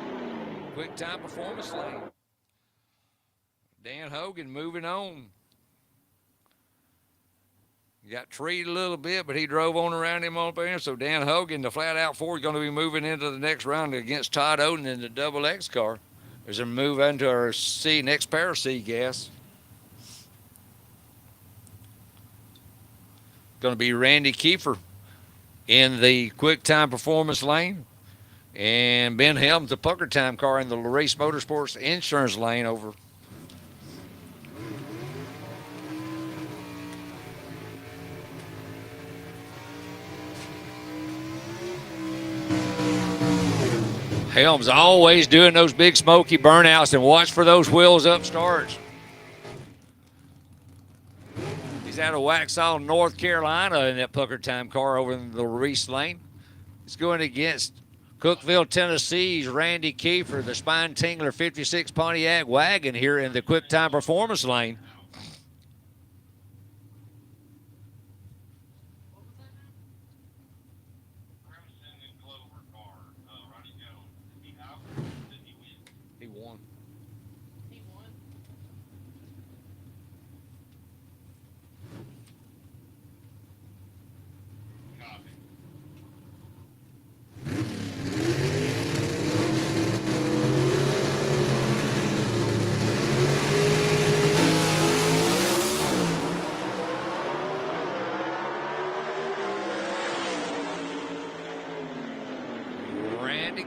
[SPEAKER 1] quick time performance lane. Dan Hogan moving on. Got treated a little bit, but he drove on around him on there. So Dan Hogan, the flat out Ford, going to be moving into the next round against Todd Odin in the double X car. As we move into our next pair of C-gas. Going to be Randy Kefir in the quick time performance lane. And Ben Helms, the pucker time car, in the Larice Motorsports insurance lane over. Helms always doing those big smoky burnouts, and watch for those wheels up starts. He's out of Waxhaw, North Carolina in that pucker time car over in the Larice lane. It's going against Cookeville, Tennessee's Randy Kefir, the Spine Tingler 56 Pontiac wagon here in the quick time performance lane.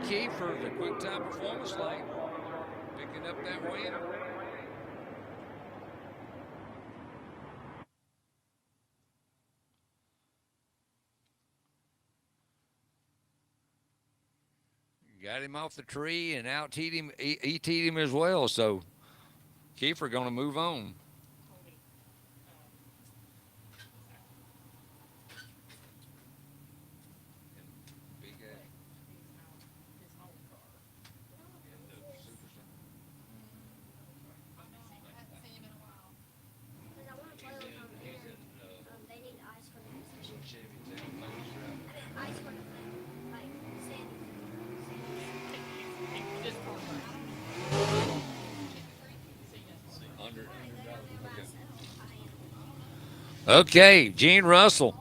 [SPEAKER 1] Kefir, the quick time performance lane, picking up that win. Got him off the tree and out-teed him, E-teed him as well, so Kefir going to move on. Okay, Gene Russell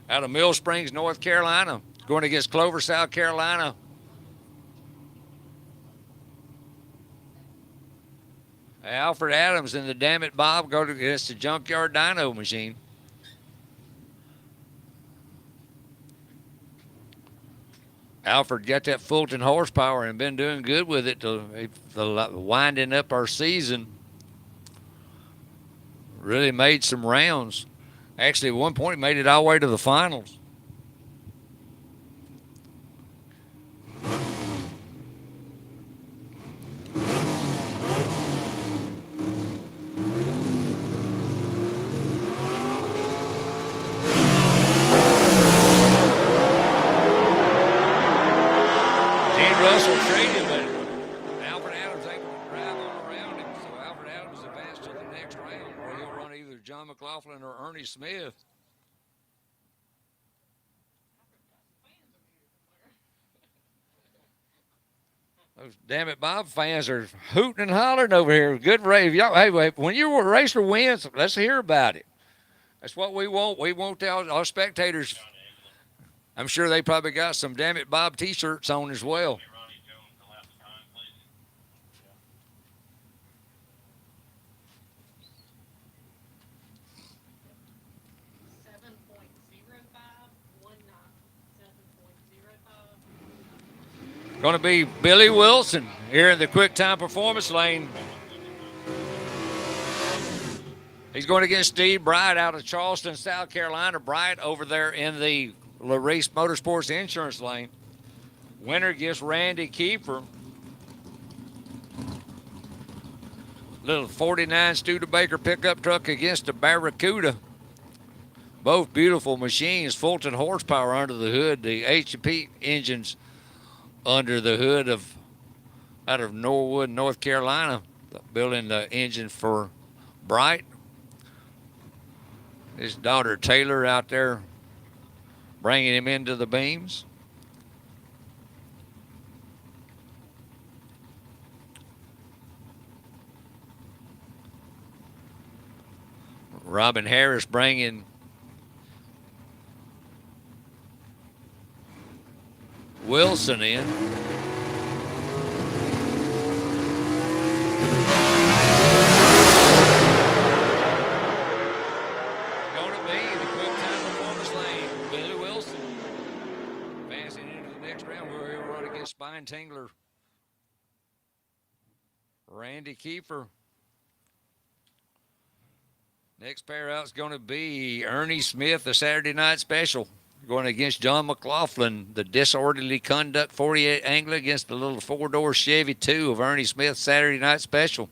[SPEAKER 1] out of Mill Springs, North Carolina, going against Clover, South Carolina. Alfred Adams and the Damn It Bob go against the Junkyard Dyno Machine. Alfred got that Fulton horsepower and been doing good with it to winding up our season. Really made some rounds. Actually, at one point, made it all the way to the finals. Russell traded, but Alfred Adams able to drive on around him. So Alfred Adams advanced to the next round where he'll run either John Mclofflin or Ernie Smith. Those Damn It Bob fans are hooting and hollering over here. Good race. Y'all, hey, when your racer wins, let's hear about it. That's what we want. We want our spectators. I'm sure they probably got some Damn It Bob t-shirts on as well. Going to be Billy Wilson here in the quick time performance lane. He's going against Steve Bright out of Charleston, South Carolina. Bright over there in the LaRace Motorsports insurance lane. Winner gets Randy Kefir. Little 49 Studebaker pickup truck against a Barracuda. Both beautiful machines, Fulton horsepower under the hood. The HP engines under the hood out of Norwood, North Carolina, building the engine for Bright. His daughter Taylor out there bringing him into the beams. Robin Harris bringing Wilson in. Going to be the quick time performance lane. Billy Wilson passing into the next round where he'll run against Spine Tingler Randy Kefir. Next pair out is going to be Ernie Smith, the Saturday Night Special, going against John Mclofflin, the Disorderly Conduct 48 Angler against the little four-door Chevy 2 of Ernie Smith, Saturday Night Special.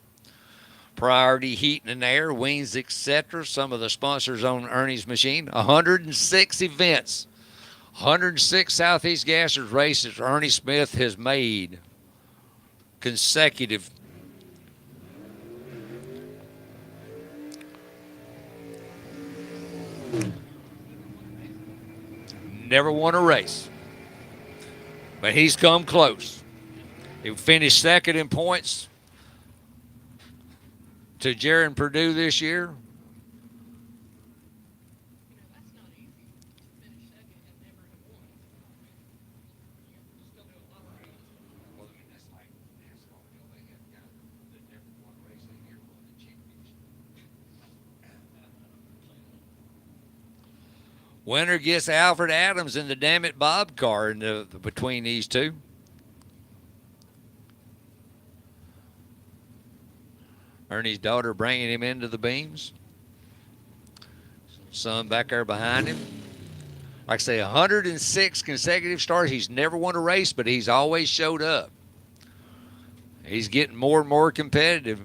[SPEAKER 1] Priority Heating and Air, Wings, etc. Some of the sponsors on Ernie's machine. 106 events, 106 Southeast Gassers races Ernie Smith has made consecutive. Never won a race, but he's come close. He finished second in points to Jaron Purdue this year. Winner gets Alfred Adams in the Damn It Bob car in between these two. Ernie's daughter bringing him into the beams. Son back there behind him. Like I say, 106 consecutive starts. He's never won a race, but he's always showed up. He's getting more and more competitive.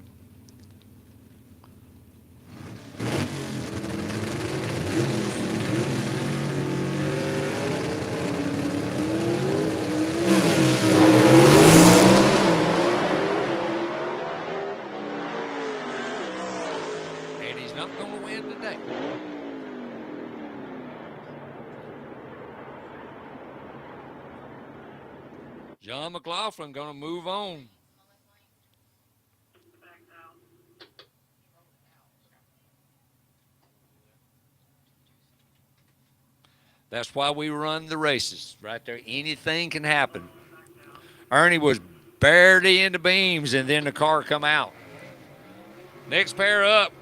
[SPEAKER 1] And he's not going to win today. John Mclofflin going to move on. That's why we run the races right there. Anything can happen. Ernie was barely in the beams, and then the car come out. Next pair up,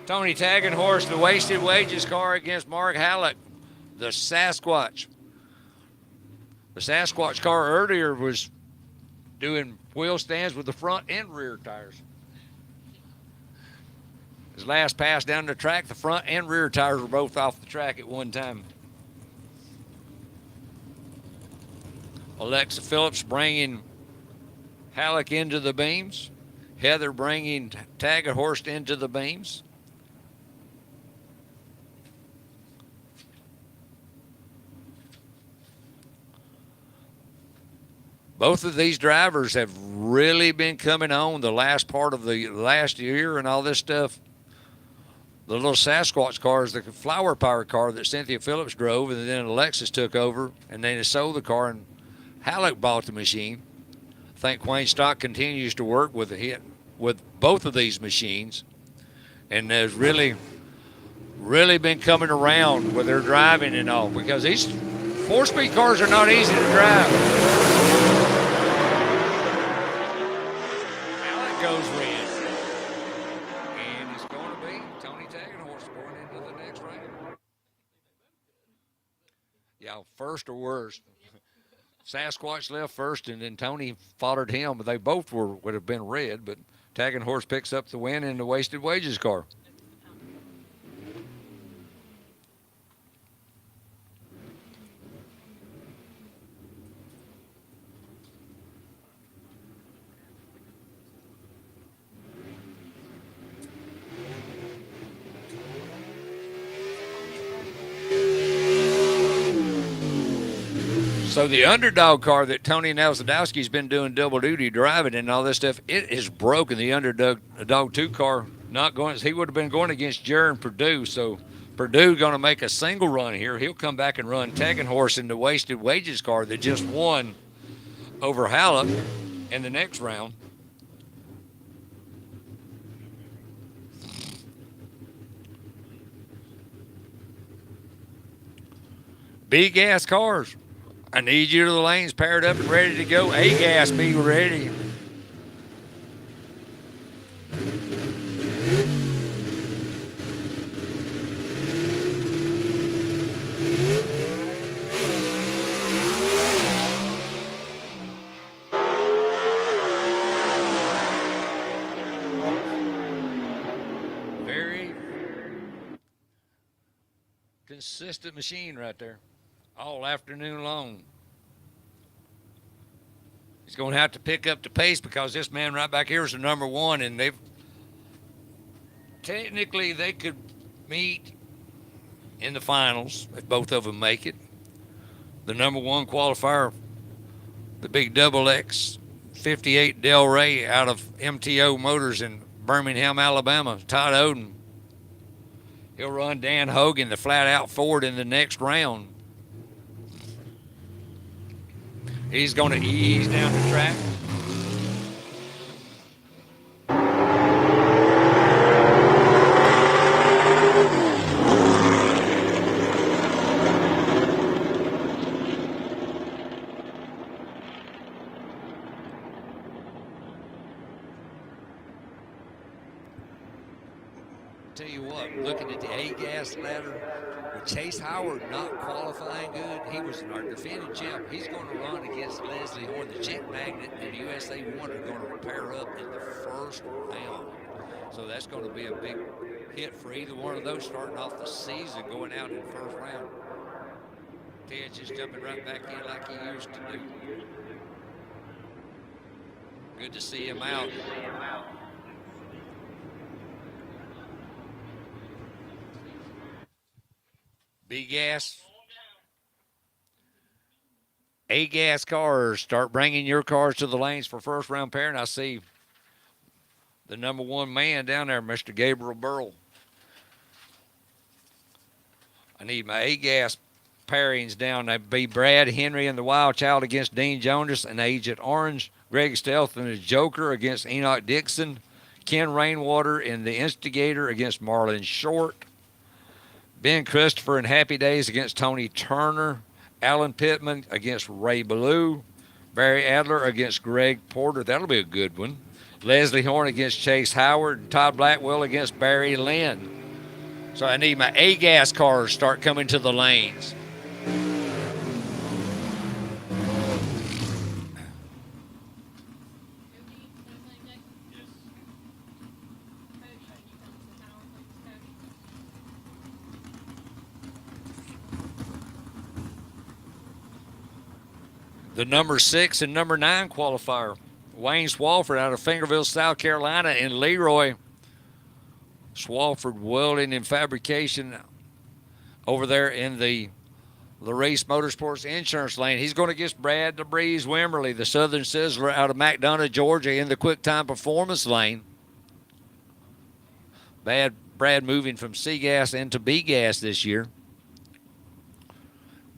[SPEAKER 1] Tony Tagenhorse, the Wasted Wages car against Mark Halleck, the Sasquatch. The Sasquatch car earlier was doing wheel stands with the front and rear tires. His last pass down the track, the front and rear tires were both off the track at one time. Alexa Phillips bringing Halleck into the beams. Heather bringing Tagenhorse into the beams. Both of these drivers have really been coming on the last part of the last year and all this stuff. The little Sasquatch car is the flower power car that Cynthia Phillips drove, and then Alexis took over, and they sold the car, and Halleck bought the machine. I think Wayne Stock continues to work with both of these machines, and has really been coming around with their driving and all, because these 4-speed cars are not easy to drive. Goes red. And it's going to be Tony Tagenhorse going into the next round. Yeah, first or worst. Sasquatch left first, and then Tony followed him, but they both would have been red, but Tagenhorse picks up the win in the Wasted Wages car. So the underdog car that Tony Alzandowski's been doing double duty driving and all this stuff, it is broken. The underdog 2 car not going. He would have been going against Jer and Purdue. So Purdue going to make a single run here. He'll come back and run Tagenhorse in the Wasted Wages car that just won over Halleck in the next round. Big gas cars. I need you to the lanes paired up and ready to go. A-gas, be ready. Very consistent machine right there. All afternoon long. He's going to have to pick up the pace because this man right back here is the number 1, and they could meet in the finals if both of them make it. The number 1 qualifier, the big double X 58 Del Rey out of MTO Motors in Birmingham, Alabama, Todd Odin. He'll run Dan Hogan, the flat out Ford, in the next round. He's going to ease down the track. Tell you what, looking at the A-gas ladder, with Chase Howard not qualifying good, he was our defending champ. He's going to run against Leslie Horn. The Chick Magnet and USA 1 are going to pair up in the first round. So that's going to be a big hit for either one of those starting off the season, going out in the first round. Ted's just jumping right back in like he used to do. Good to see him out. B gas. A gas cars, start bringing your cars to the lanes for first round pairing. I see the number one man down there, Mr. Gabriel Burl. I need my A gas pairings down. That'd be Brad Henry and the Wild Child against Dean Jonas and Agent Orange. Greg Stealth and his Joker against Enoch Dixon. Ken Rainwater and the Instigator against Marlon Short. Ben Christopher and Happy Days against Tony Turner. Alan Pittman against Ray Belaloo. Barry Adler against Greg Porter. That'll be a good one. Leslie Horn against Chase Howard. And Todd Blackwell against Barry Lynn. So I need my A-gas cars start coming to the lanes. The number 6 and number 9 qualifier, Wayne Swaffford out of Fingerville, South Carolina, and Leroy Swaffford Welding and Fabrication over there in the Reese Motorsports Insurance Lane. He's going against Brad the Breeze Wimberly, the Southern Sizzler out of McDonough, Georgia, in the Quick Time Performance Lane. Brad moving from C-Gas into B-Gas this year.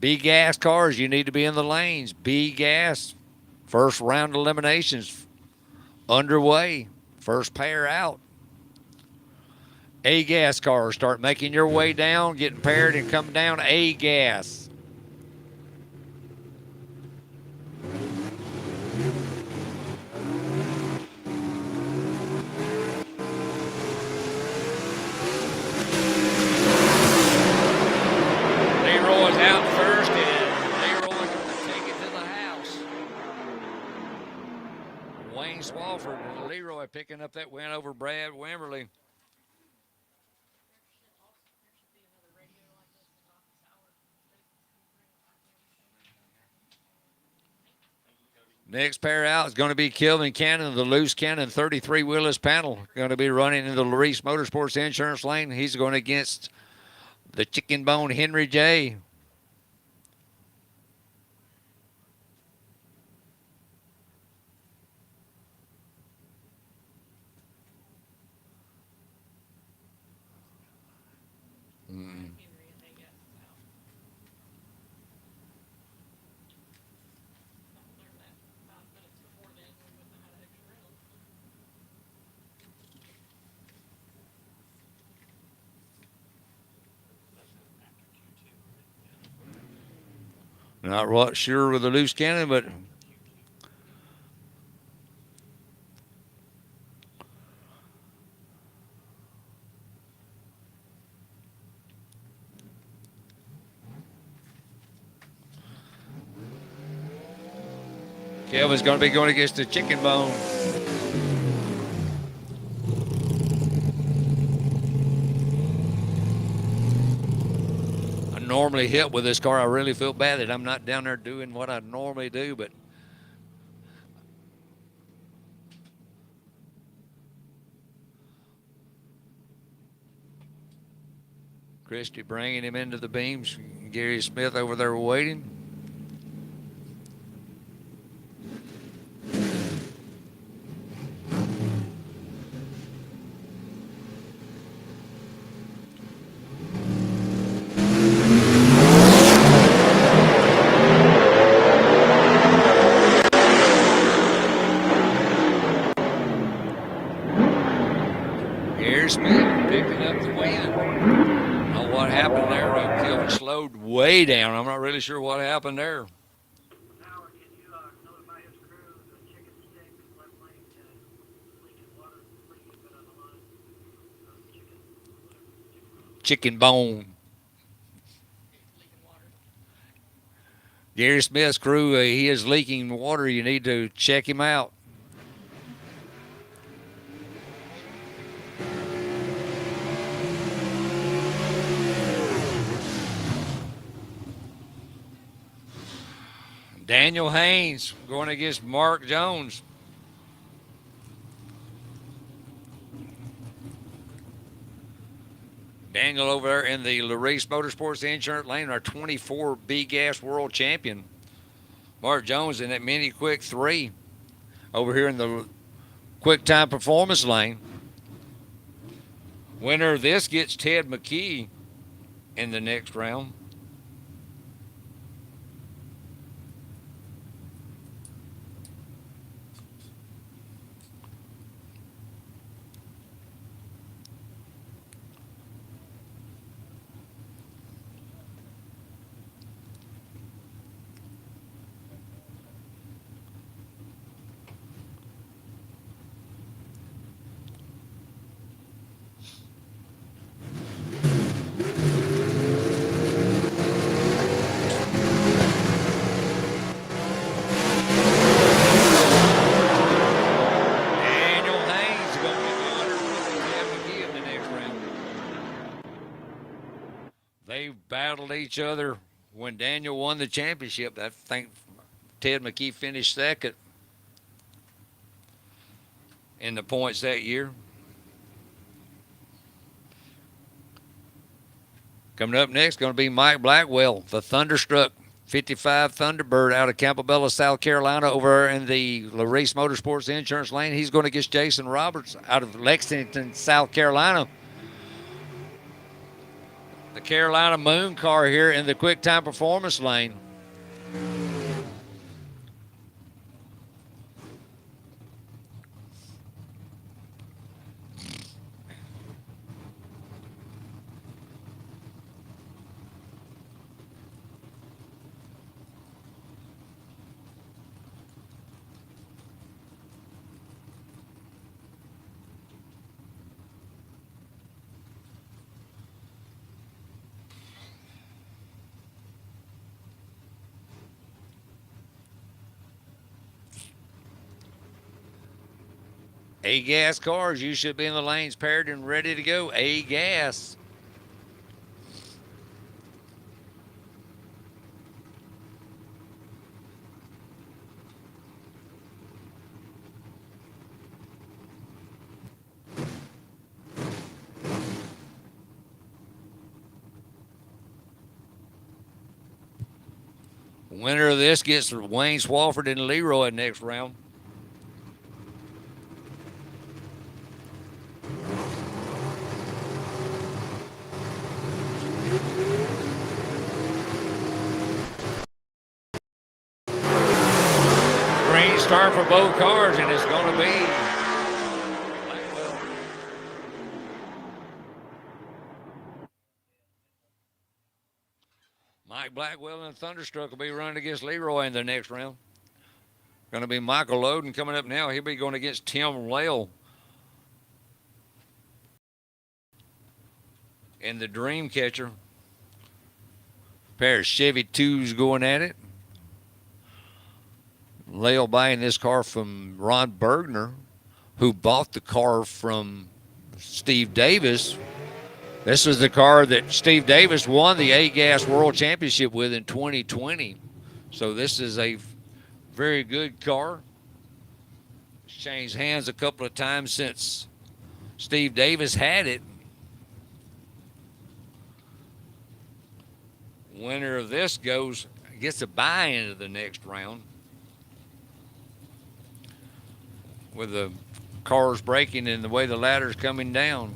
[SPEAKER 1] B-Gas cars, you need to be in the lanes. B-Gas, first round eliminations underway. First pair out. A-Gas cars, start making your way down, getting paired and come down A-Gas. Leroy's out first, and Leroy going to take it to the house. Wayne Swaffford and Leroy picking up that win over Brad Wimberly. Next pair out is going to be Kelvin Cannon, the Loose Cannon 33 Willis panel. Going to be running in the Reese Motorsports Insurance Lane. He's going against the Chicken Bone Henry J. Not right sure with the Loose Cannon, but Kelvin's going to be going against the Chicken Bone. Normally hit with this car. I really feel bad that I'm not down there doing what I normally do, but Christie bringing him into the beams. Gary Smith over there waiting. Way down. I'm not really sure what happened there. Chicken Bone. Gary Smith's crew, he is leaking water. You need to check him out. Daniel Haynes going against Mark Jones. Daniel over there in the Larice Motorsports Insurance Lane, our 24 B-Gas World Champion. Mark Jones in that Mini Quick 3 over here in the Quick Time Performance Lane. Winner of this gets Ted McGee in the next round. They battled each other when Daniel won the championship. I think Ted McGee finished second in the points that year. Coming up next, going to be Mike Blackwell, the Thunderstruck 55 Thunderbird out of Campobello, South Carolina, over in the Larice Motorsports Insurance Lane. He's going to get Jason Roberts out of Lexington, South Carolina. The Carolina Moon car here in the Quick Time Performance Lane. A-Gas cars, you should be in the lanes paired and ready to go. A-Gas. Winner of this gets Wayne Swaffford and Leroy next round. Green star for both cars, and it's going to be Blackwell. Mike Blackwell and Thunderstruck will be running against Leroy in the next round. Going to be Michael Odin coming up now. He'll be going against Tim Lale in the Dreamcatcher. Pair of Chevy 2s going at it. Lale buying this car from Ron Bergner, who bought the car from Steve Davis. This was the car that Steve Davis won the A-Gas World Championship with in 2020. So this is a very good car. It's changed hands a couple of times since Steve Davis had it. Winner of this gets a buy into the next round. With the cars braking and the way the ladder's coming down.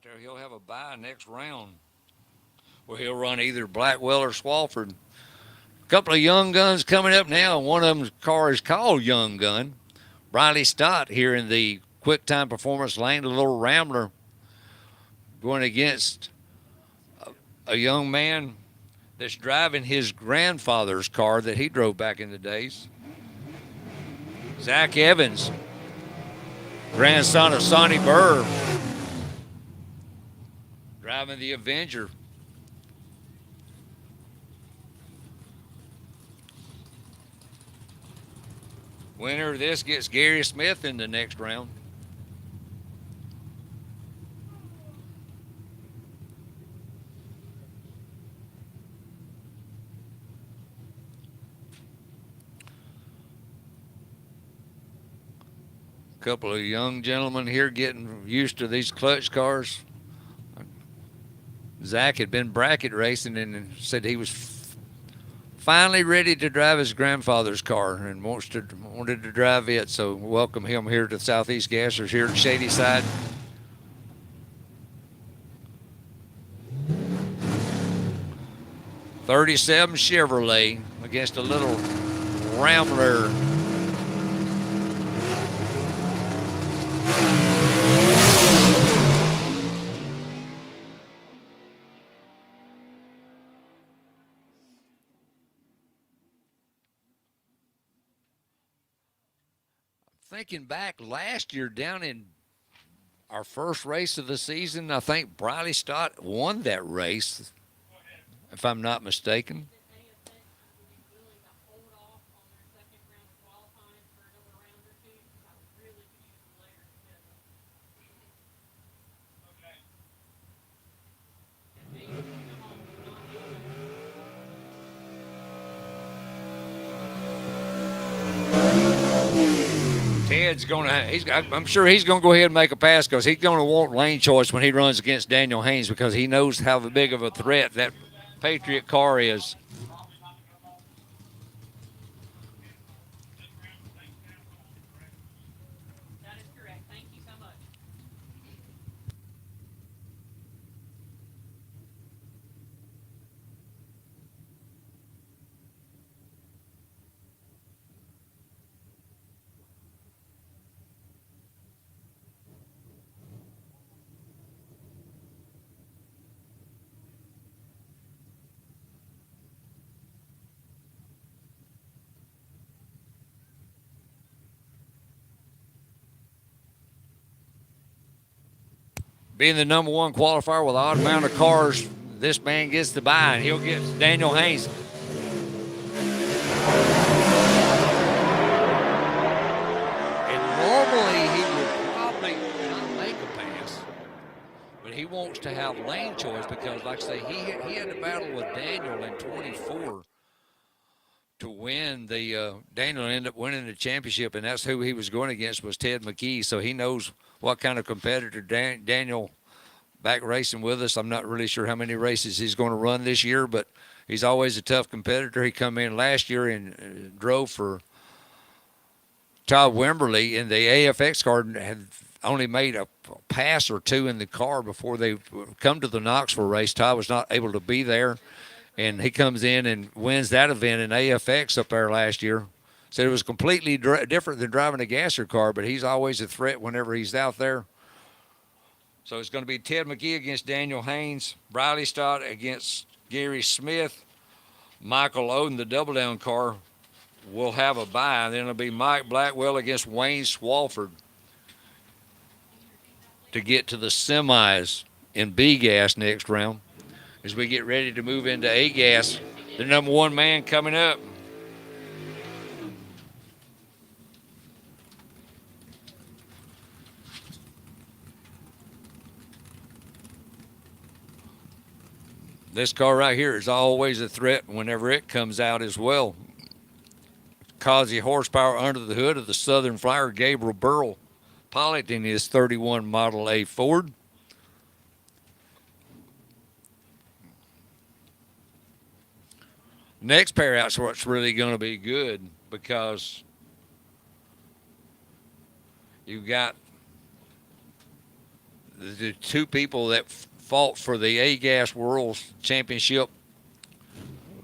[SPEAKER 1] out there. He'll have a bye next round where he'll run either Blackwell or Swaffford. A couple of young guns coming up now. One of them's car is called Young Gun. Riley Stott here in the quick time performance lane, a little Rambler, going against a young man that's driving his grandfather's car that he drove back in the days. Zach Evans, grandson of Sonny Burr, driving the Avenger. Winner of this gets Gary Smith in the next round. Couple of young gentlemen here getting used to these clutch cars. Zach had been bracket racing and said he was finally ready to drive his grandfather's car and wanted to drive it. So welcome him here to Southeast Gassers here at Shadyside. '37 Chevrolet against a little Rambler. Thinking back last year down in our first race of the season, I think Briley Stott won that race, if I'm not mistaken. Ted's I'm sure he's going to go ahead and make a pass because he's going to want lane choice when he runs against Daniel Haynes because he knows how big of a threat that Patriot car is.
[SPEAKER 3] That is correct. Thank you so much.
[SPEAKER 1] Being the number one qualifier with an odd amount of cars, this man gets the bye, and he'll get Daniel Haynes. And normally he would probably not make a pass, but he wants to have lane choice because, like I say, he had to battle with Daniel in 24 to win the Daniel ended up winning the championship, and that's who he was going against was Ted McGee, so he knows what kind of competitor Daniel back racing with us. I'm not really sure how many races he's going to run this year, but he's always a tough competitor. He come in last year and drove for Todd Wimberly in the AFX car and had only made a pass or two in the car before they come to the Knoxville race. Todd was not able to be there, and he comes in and wins that event in AFX up there last year. Said it was completely different than driving a gasser car, but he's always a threat whenever he's out there. So it's going to be Ted McGee against Daniel Haynes, Briley Stott against Gary Smith, Michael Odin, the double down car, will have a bye. And then it'll be Mike Blackwell against Wayne Swaffford to get to the semis in B gas next round. As we get ready to move into A gas, the number one man coming up. This car right here is always a threat whenever it comes out as well. Causey horsepower under the hood of the Southern Flyer, Gabriel Burl, piloting his 31 Model A Ford. Next pair out's what's really going to be good because you've got the two people that fought for the A-Gas World Championship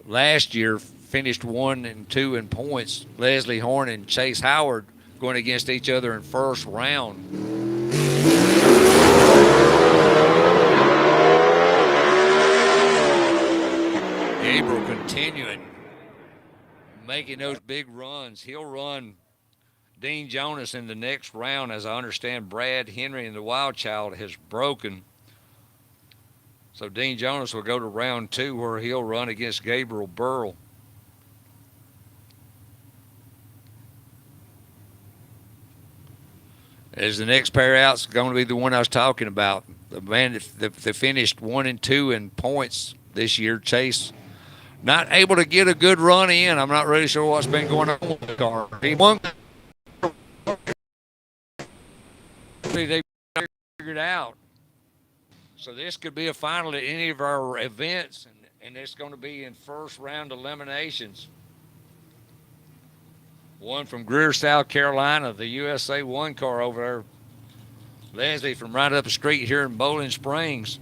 [SPEAKER 1] last year finished 1 and 2 in points. Leslie Horn and Chase Howard going against each other in first round. Gabriel continuing, making those big runs. He'll run Dean Jonas in the next round. As I understand, Brad Henry and the Wild Child has broken. So Dean Jonas will go to round 2 where he'll run against Gabriel Burl. As the next pair out is going to be the one I was talking about. The man that finished 1 and 2 in points this year, Chase. Not able to get a good run in. I'm not really sure what's been going on with the car. He won. They figured out. So this could be a final at any of our events, and it's going to be in first round eliminations. One from Greer, South Carolina, the USA 1 car over there. Leslie from right up the street here in Bowling Springs.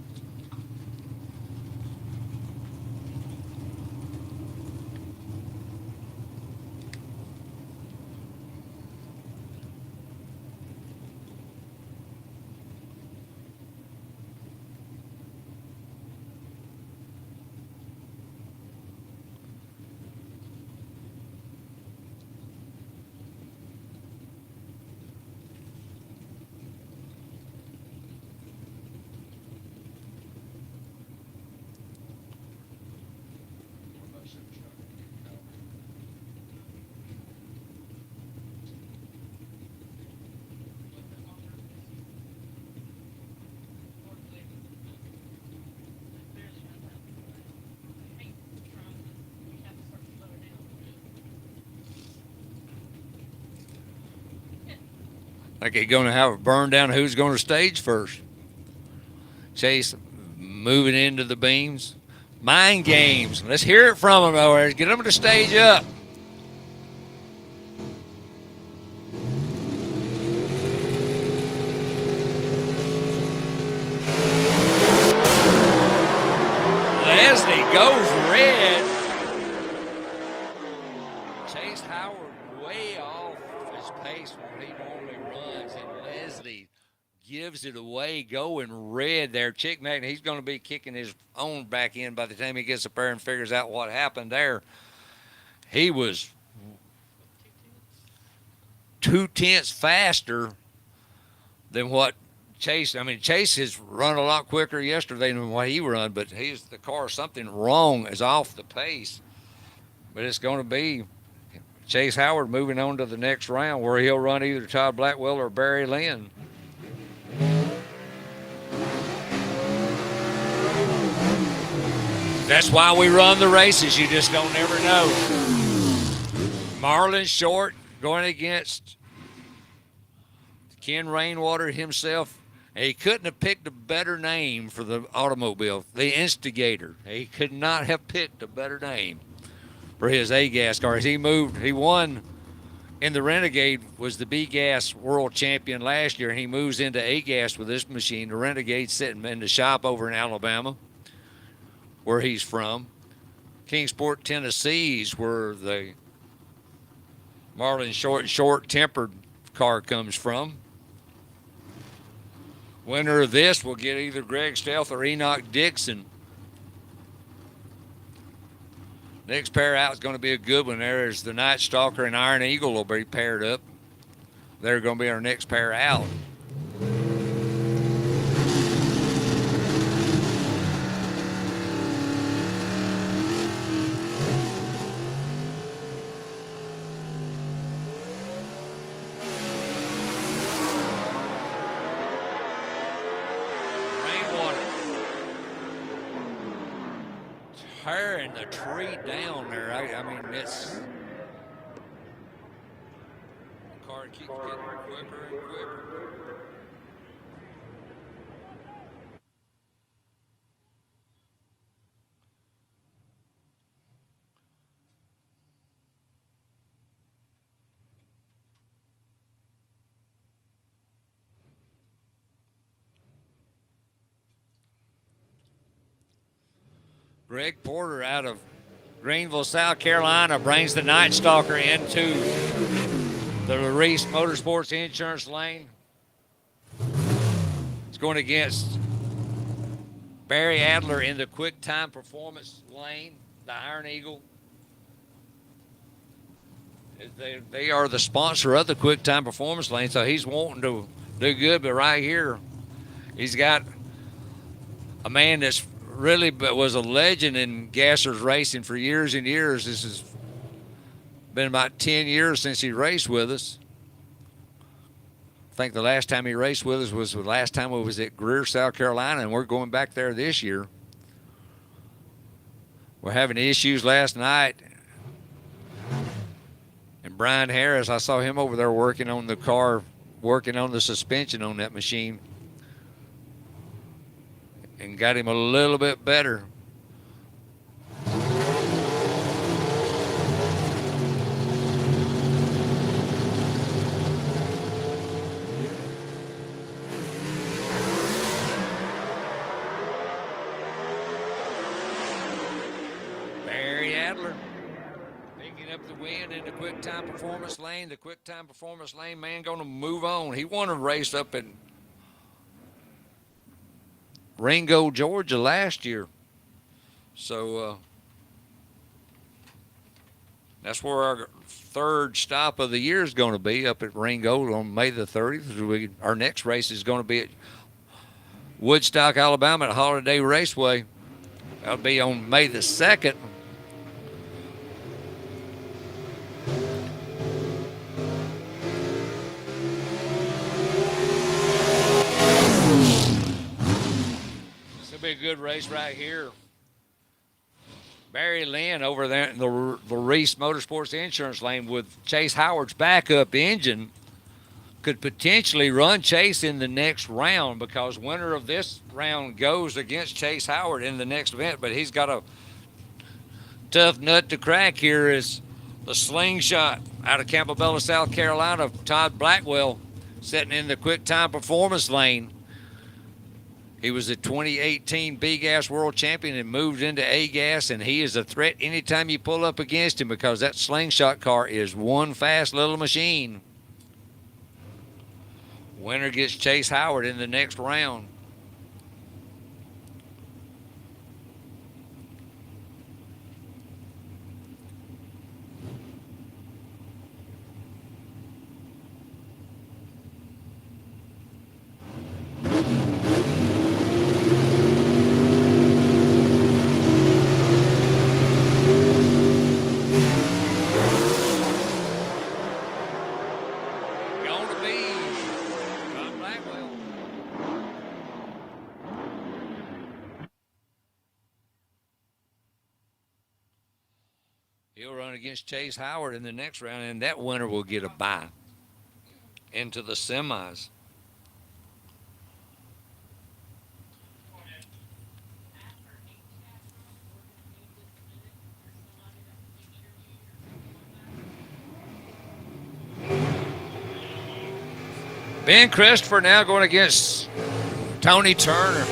[SPEAKER 1] Like they're going to have it burned down who's going to stage first. Chase moving into the beams. Mind games. Let's hear it from them over there. Get them to stage up. Leslie goes red. Chase Howard way off his pace where he normally runs, and Leslie gives it away going red there. Chick Magnet, he's going to be kicking his own back in by the time he gets up there and figures out what happened there. He was 2/10 faster than what Chase, Chase has run a lot quicker yesterday than what he run, but the car, something wrong is off the pace. But it's going to be Chase Howard moving on to the next round where he'll run either Todd Blackwell or Barry Lynn. That's why we run the races. You just don't ever know. Marlon Short going against Ken Rainwater himself. He couldn't have picked a better name for the automobile. The Instigator. He could not have picked a better name for his A-Gas cars. He won in the Renegade, was the B-Gas world champion last year, and he moves into A-Gas with this machine. The Renegade's sitting in the shop over in Alabama, where he's from. Kingsport, Tennessee is where the Marlin short-tempered car comes from. Winner of this will get either Greg Stealth or Enoch Dixon. Next pair out is going to be a good one. There is the Night Stalker and Iron Eagle will be paired up. They're going to be our next pair out. Tearing the tree down there. It's the car keeps getting quicker and quicker. Greg Porter out of Greenville, South Carolina, brings the Night Stalker into the Reese Motorsports Insurance lane. It's going against Barry Adler in the Quick Time Performance lane, the Iron Eagle. They are the sponsor of the Quick Time Performance lane, so he's wanting to do good. But right here, he's got a man that's really was a legend in Gassers racing for years and years. This has been about 10 years since he raced with us. I think the last time he raced with us was the last time we was at Greer, South Carolina, and we're going back there this year. We're having issues last night. And Brian Harris, I saw him over there working on the car, working on the suspension on that machine, and got him a little bit better. Barry Adler picking up the win in the Quick Time Performance lane. The Quick Time Performance lane man going to move on. He won a race up in Ringo, Georgia last year. So that's where our third stop of the year is going to be, up at Ringo on May the 30th. Our next race is going to be at Woodstock, Alabama at Holiday Raceway. That'll be on May the 2nd. Be a good race right here. Barry Lynn over there in the Reese Motorsports Insurance lane with Chase Howard's backup engine could potentially run Chase in the next round, because winner of this round goes against Chase Howard in the next event. But he's got a tough nut to crack here. Is the slingshot out of Campbell, South Carolina, Todd Blackwell, sitting in the Quick Time Performance lane. He was a 2018 B-Gas World Champion and moved into A-Gas, and he is a threat anytime you pull up against him, because that slingshot car is one fast little machine. Winner gets Chase Howard in the next round. He'll run against Chase Howard in the next round, and that winner will get a bye into the semis. Ben Christopher now going against Tony Turner.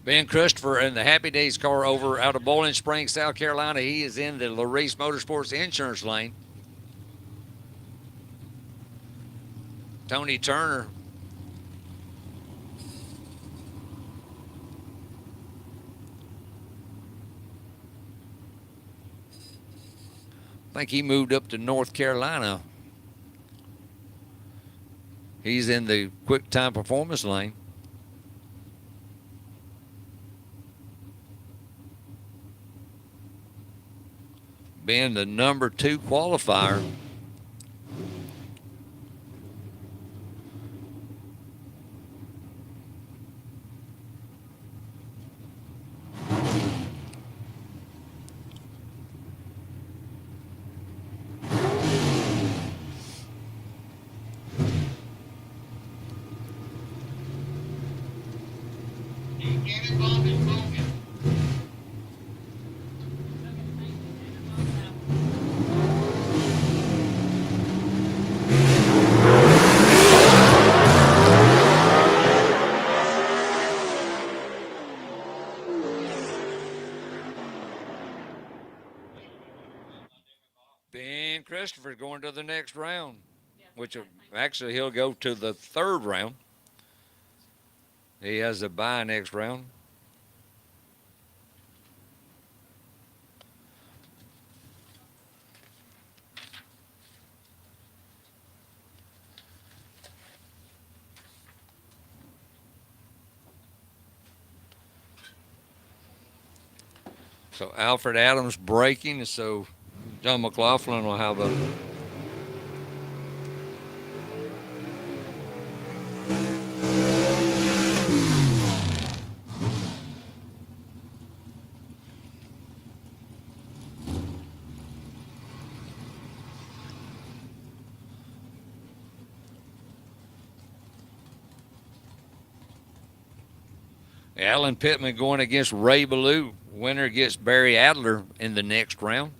[SPEAKER 1] Ben Christopher in the Happy Days car over out of Bowling Springs, South Carolina. He is in the Reese Motorsports Insurance lane. Tony Turner. I think he moved up to North Carolina. He's in the Quick Time Performance lane. Being the number 2 qualifier. Christopher going to the next round, which actually he'll go to the third round. He has a bye next round. So Alfred Adams braking, so John Mclofflin will have a Alan Pittman going against Ray Belaloo. Winner gets Barry Adler in the next round.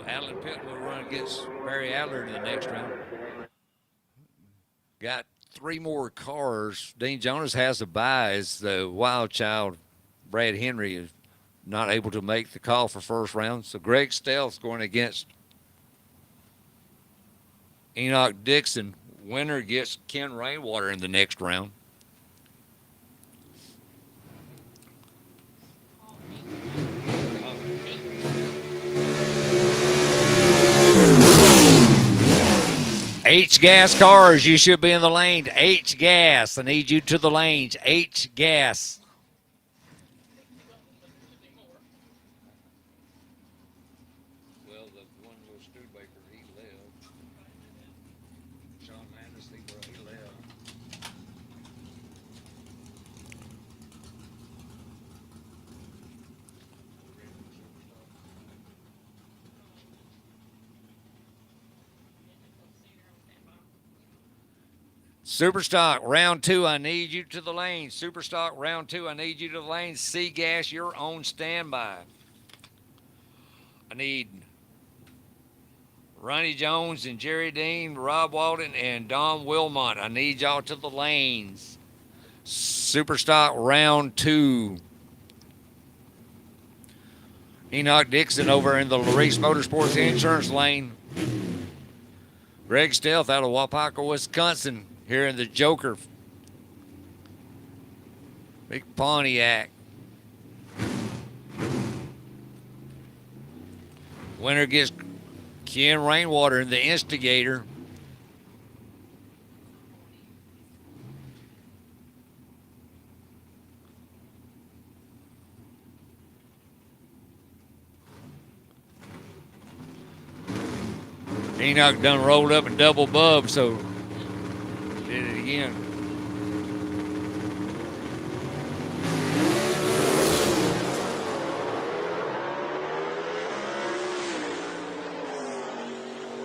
[SPEAKER 1] Alan Pitt will run against Barry Adler in the next round. Got three more cars. Dean Jonas has a bye as the wild child. Brad Henry is not able to make the call for first round. So Greg Stealth's going against Enoch Dixon. Winner gets Ken Rainwater in the next round. H gas cars, you should be in the lane. H gas, I need you to the lanes. H gas. Well, the one little Studebaker, he left. Sean Landis, he left. Superstock, round two, I need you to the lane. Superstock, round two, I need you to the lane. C-Gas, you're on standby. I need Ronnie Jones and Jerry Dean, Rob Walden, and Don Wilmont. I need y'all to the lanes. Superstock, round two. Enoch Dixon over in the Larice Motorsports Insurance lane. Greg Stealth out of Wapaka, Wisconsin. Here in the Joker. Big Pontiac. Winner gets Ken Rainwater in the Instigator. Enoch done rolled up and double bubbed, so did it again.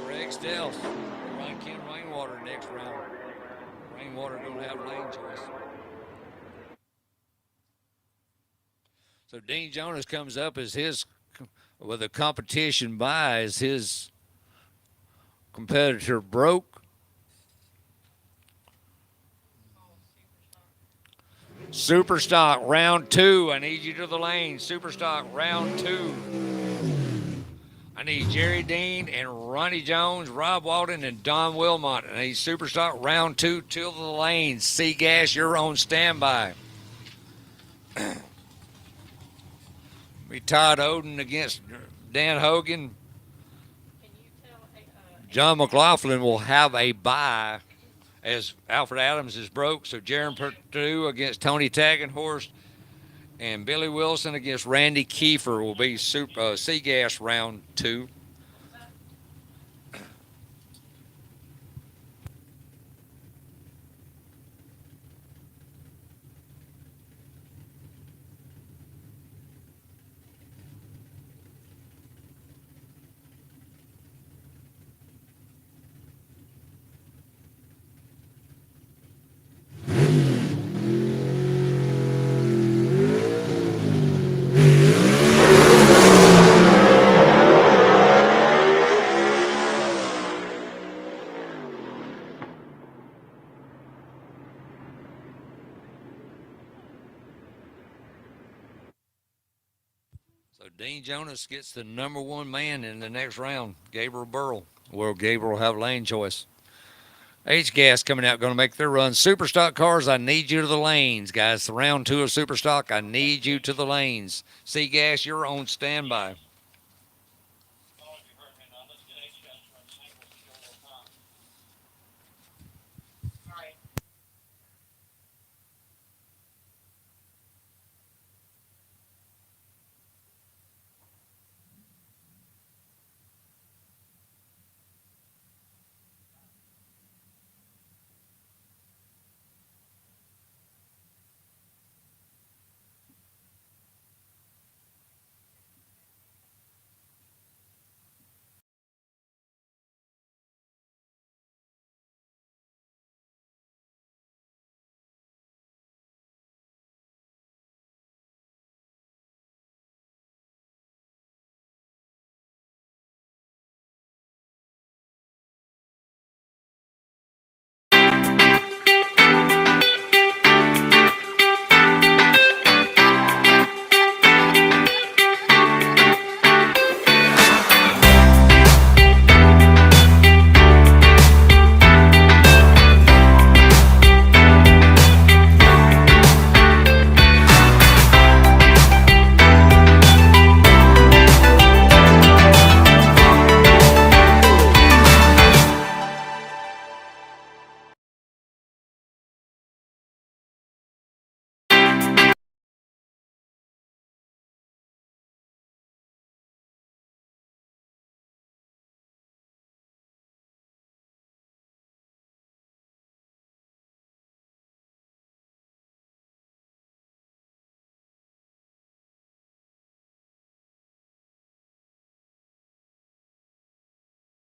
[SPEAKER 1] Greg Stealth run Ken Rainwater next round. Rainwater don't have lane choice. So Dean Jonas comes up as his, with a competition by as his competitor broke. Superstock, round two. I need you to the lane. Superstock, round two. I need Jerry Dean and Ronnie Jones, Rob Walden, and Don Wilmont. I need Superstock, round two, to the lane. C-Gas, you're on standby. We Todd Odin against Dan Hogan. John Mclofflin will have a bye as Alfred Adams is broke. So Jaron Purdue against Tony Tagenhorse, and Billy Wilson against Randy Kefir will be C-Gas round 2. So Dean Jonas gets the number 1 man in the next round, Gabriel Burl. Well, Gabriel will have lane choice. H-Gas coming out, going to make their run. Superstock cars, I need you to the lanes, guys. The round 2 of Superstock, I need you to the lanes. C-Gas, you're on standby.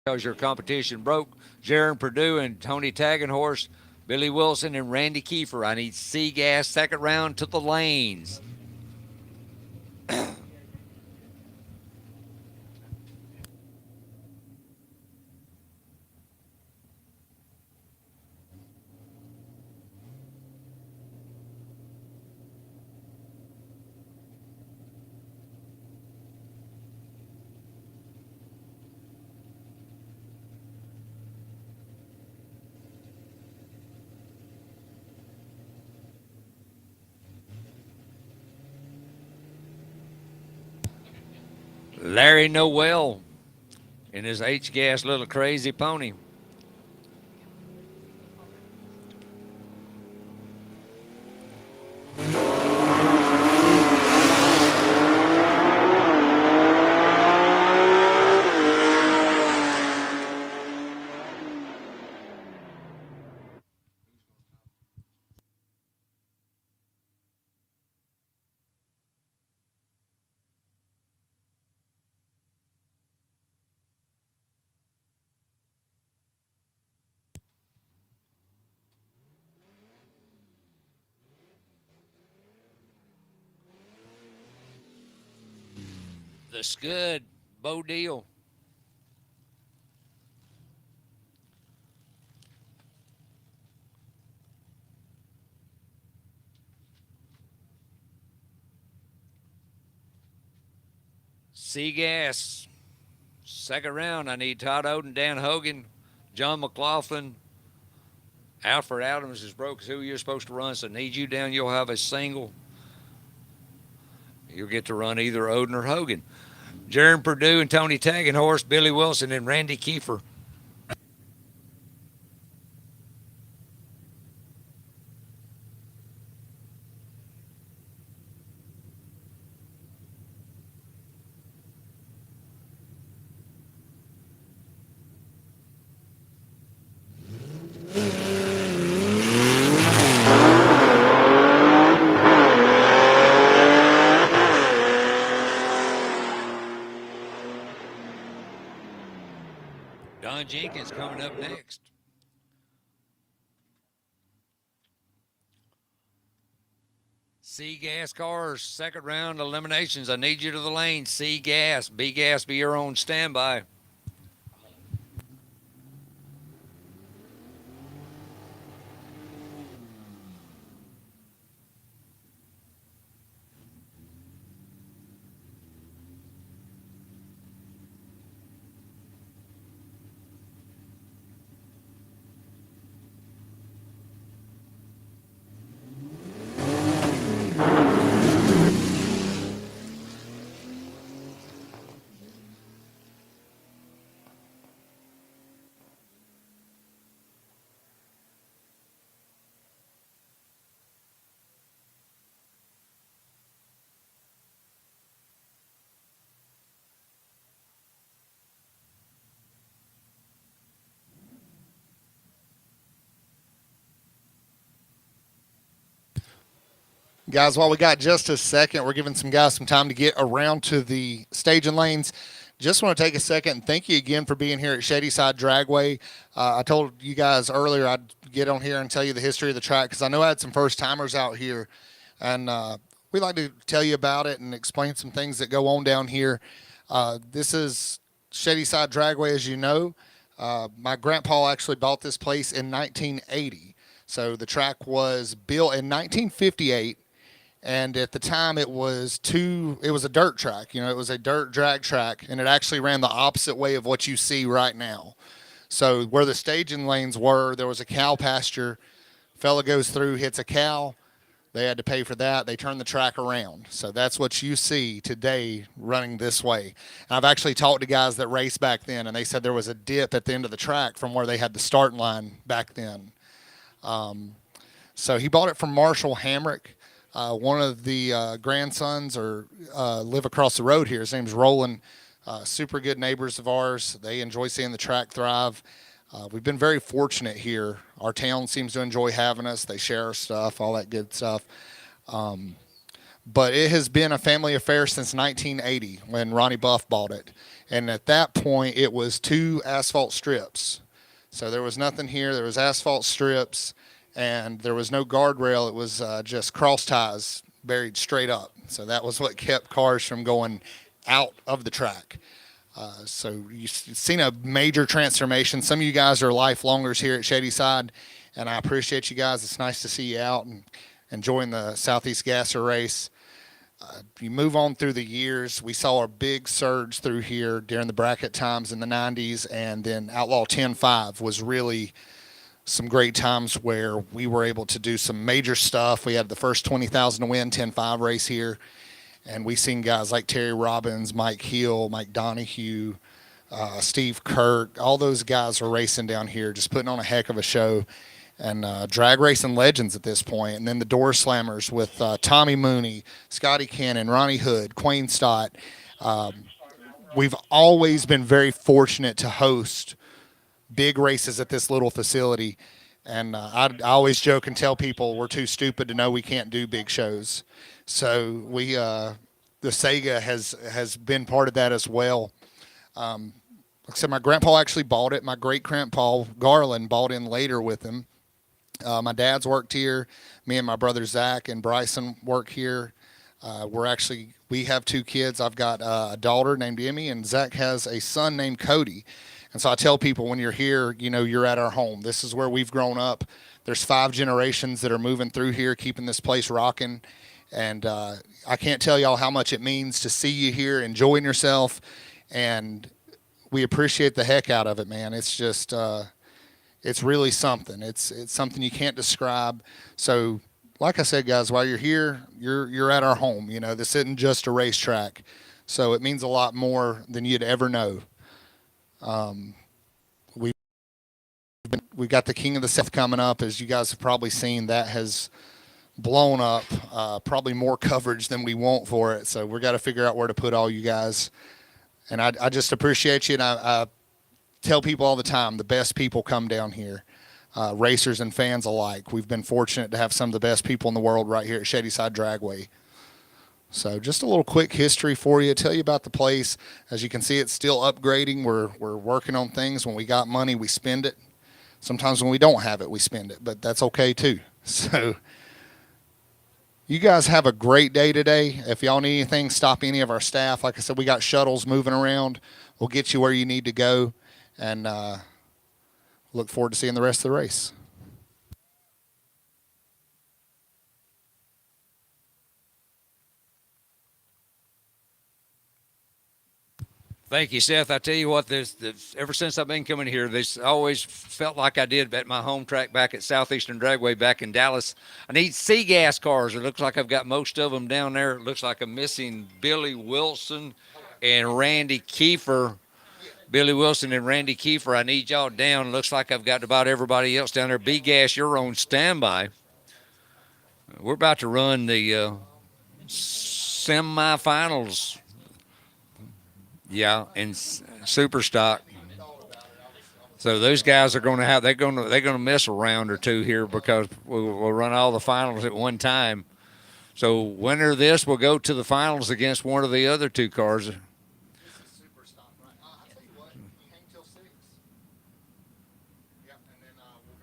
[SPEAKER 1] Because your competition broke. Jaron Purdue and Tony Tagenhorse, Billy Wilson and Randy Kefir. I need C-Gas second round to the lanes. Larry Noel in his H-Gas little crazy pony. The Scud, Bo Deal. C-Gas, second round. I need Todd Odin, Dan Hogan, John Mclofflin. Alfred Adams is broke. Who you're supposed to run, so need you down. You'll have a single. You'll get to run either Odin or Hogan. Jaron Purdue and Tony Tagenhorse, Billy Wilson and Randy Kefir. John Jenkins coming up next. C gas cars, second round eliminations. I need you to the lane. C gas, B gas, be your own standby.
[SPEAKER 6] Guys, while we got just a second, we're giving some guys some time to get around to the staging lanes. Just want to take a second and thank you again for being here at Shadyside Dragway. I told you guys earlier I'd get on here and tell you the history of the track because I know I had some first-timers out here, and we'd like to tell you about it and explain some things that go on down here. This is Shadyside Dragway, as you know. My grandpa actually bought this place in 1980. So the track was built in 1958. And at the time, it was a dirt track. You know, it was a dirt drag track, and it actually ran the opposite way of what you see right now. So where the staging lanes were, there was a cow pasture. Fella goes through, hits a cow. They had to pay for that. They turned the track around. So that's what you see today running this way. And I've actually talked to guys that raced back then, and they said there was a dip at the end of the track from where they had the starting line back then. So he bought it from Marshall Hamrick. One of the grandsons live across the road here. His name's Roland. Super good neighbors of ours. They enjoy seeing the track thrive. We've been very fortunate here. Our town seems to enjoy having us. They share our stuff, all that good stuff. But it has been a family affair since 1980 when Ronnie Buff bought it. And at that point, it was 2 asphalt strips. So there was nothing here. There was asphalt strips. And there was no guardrail. It was just cross ties buried straight up. So that was what kept cars from going out of the track. So you've seen a major transformation. Some of you guys are lifelongers here at Shadyside, and I appreciate you guys. It's nice to see you out and enjoying the Southeast Gasser race. You move on through the years. We saw a big surge through here during the bracket times in the 90s, and then Outlaw 10-5 was really some great times where we were able to do some major stuff. We had the first 20,000 to win 10-5 race here, and we seen guys like Terry Robbins, Mike Hill, Mike Donahue, Steve Kirk. All those guys were racing down here, just putting on a heck of a show, and drag racing legends at this point. And then the door slammers with Tommy Mooney, Scotty Cannon, Ronnie Hood, Quayne Stott. We've always been very fortunate to host big races at this little facility, and I always joke and tell people we're too stupid to know we can't do big shows. So we, the Sega has been part of that as well. Like I said, my grandpa actually bought it. My great grandpa Garland bought in later with him. My dad's worked here. Me and my brother Zach and Bryson work here. We have 2 kids. I've got a daughter named Emmy, and Zach has a son named Cody. And so I tell people when you're here, you know, you're at our home. This is where we've grown up. There's 5 generations that are moving through here, keeping this place rocking. And I can't tell y'all how much it means to see you here, enjoying yourself. And we appreciate the heck out of it, man. It's just, it's really something. It's something you can't describe. So like I said, guys, while you're here, you're at our home. You know, this isn't just a racetrack. So it means a lot more than you'd ever know. We got the King of the South coming up, as you guys have probably seen. That has blown up, probably more coverage than we want for it. So we're got to figure out where to put all you guys. And I just appreciate you. And I tell people all the time, the best people come down here, racers and fans alike. We've been fortunate to have some of the best people in the world right here at Shadyside Dragway. So just a little quick history for you, tell you about the place. As you can see, it's still upgrading. We're working on things. When we got money, we spend it. Sometimes when we don't have it, we spend it, but that's okay too. So you guys have a great day today. If y'all need anything, stop any of our staff. Like I said, we got shuttles moving around. We'll get you where you need to go, and look forward to seeing the rest of the race.
[SPEAKER 1] Thank you, Seth. I tell you what, ever since I've been coming here, this always felt like I did at my home track back at Southeastern Dragway back in Dallas. I need C-gas cars. It looks like I've got most of them down there. It looks like I'm missing Billy Wilson and Randy Kefir. Billy Wilson and Randy Kefir, I need y'all down. Looks like I've got about everybody else down there. B-gas, you're on standby. We're about to run the semifinals. Yeah, in super stock. So those guys are going to have they're going to miss a round or two here because we'll run all the finals at one time. So winner of this will go to the finals against one of the other two cars.
[SPEAKER 6] This is super stock, right? I'll tell you what, you hang till 6. Yep, and then we'll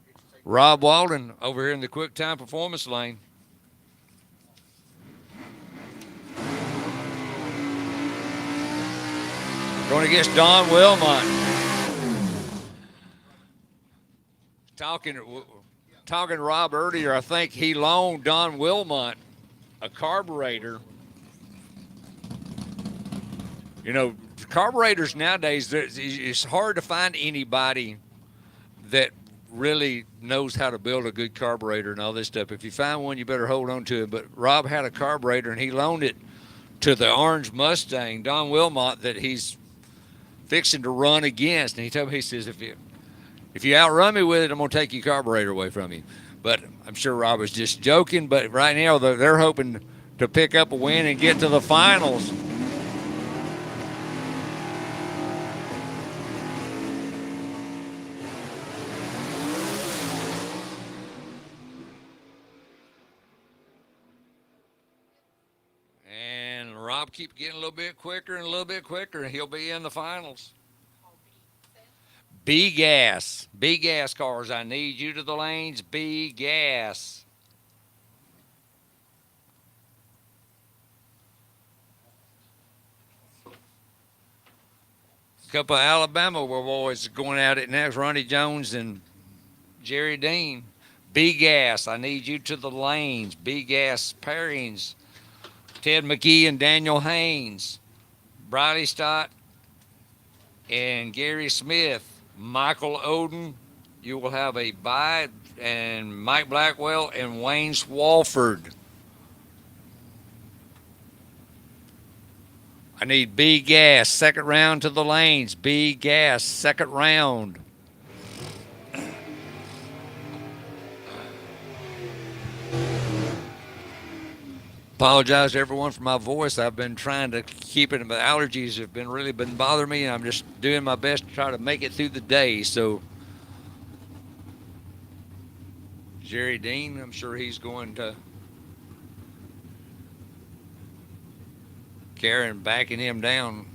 [SPEAKER 6] get you taken.
[SPEAKER 1] Rob Walden over here in the quick time performance lane. Going against Don Wilmont. Talking to Rob earlier, I think he loaned Don Wilmont a carburetor. You know, carburetors nowadays, it's hard to find anybody that really knows how to build a good carburetor and all this stuff. If you find one, you better hold on to it. But Rob had a carburetor, and he loaned it to the orange Mustang, Don Wilmont, that he's fixing to run against. And he told me, he says, if you outrun me with it, I'm going to take your carburetor away from you. But I'm sure Rob was just joking. But right now, they're hoping to pick up a win and get to the finals. Rob keep getting a little bit quicker and a little bit quicker, and he'll be in the finals. B-gas cars, I need you to the lanes. B-gas. A couple of Alabama boys going at it next. Ronnie Jones and Jerry Dean. B-gas, I need you to the lanes. B-gas pairings. Ted McGee and Daniel Haynes, Briley Stott and Gary Smith, Michael Odin, you will have a bye, and Mike Blackwell and Wayne Swaffford. I need B-gas, second round to the lanes. B-gas, second round. Apologize to everyone for my voice. I've been trying to keep it, but allergies have really been bothering me, and I'm just doing my best to try to make it through the day. So Jerry Dean, I'm sure he's going to Karen backing him down.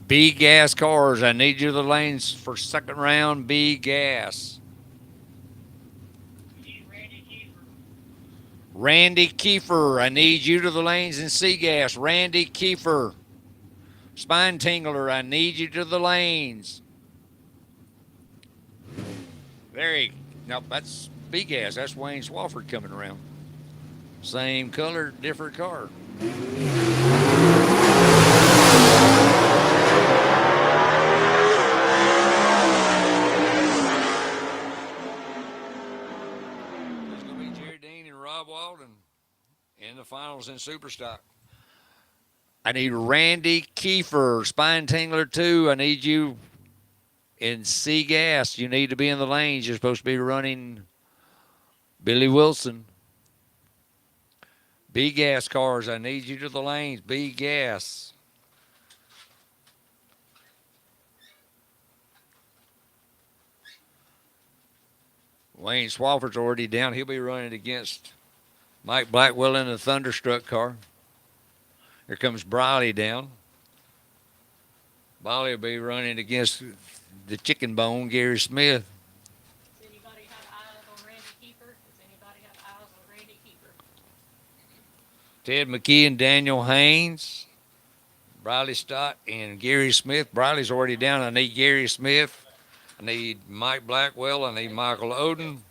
[SPEAKER 1] B-gas cars, I need you to the lanes for second round. B-gas. Randy Kefir, I need you to the lanes in C-gas. Randy Kefir. Spine Tingler, I need you to the lanes. Nope, that's B-gas. That's Wayne Swaffford coming around. Same color, different car. Walden in the finals in Superstock. I need Randy Kefir, Spine Tingler 2. I need you in C-gas. You need to be in the lanes. You're supposed to be running Billy Wilson. B gas cars, I need you to the lanes. B gas. Wayne Swaffford's already down. He'll be running against Mike Blackwell in the Thunderstruck car. Here comes Briley down. Briley will be running against the Chicken Bone, Gary Smith.
[SPEAKER 3] Does anybody have eyes on Randy Kefir? Does anybody have eyes on Randy Kefir?
[SPEAKER 1] Ted McGee and Daniel Haynes. Briley Stott and Gary Smith. Briley's already down. I need Gary Smith. I need Mike Blackwell. I need Michael Odin.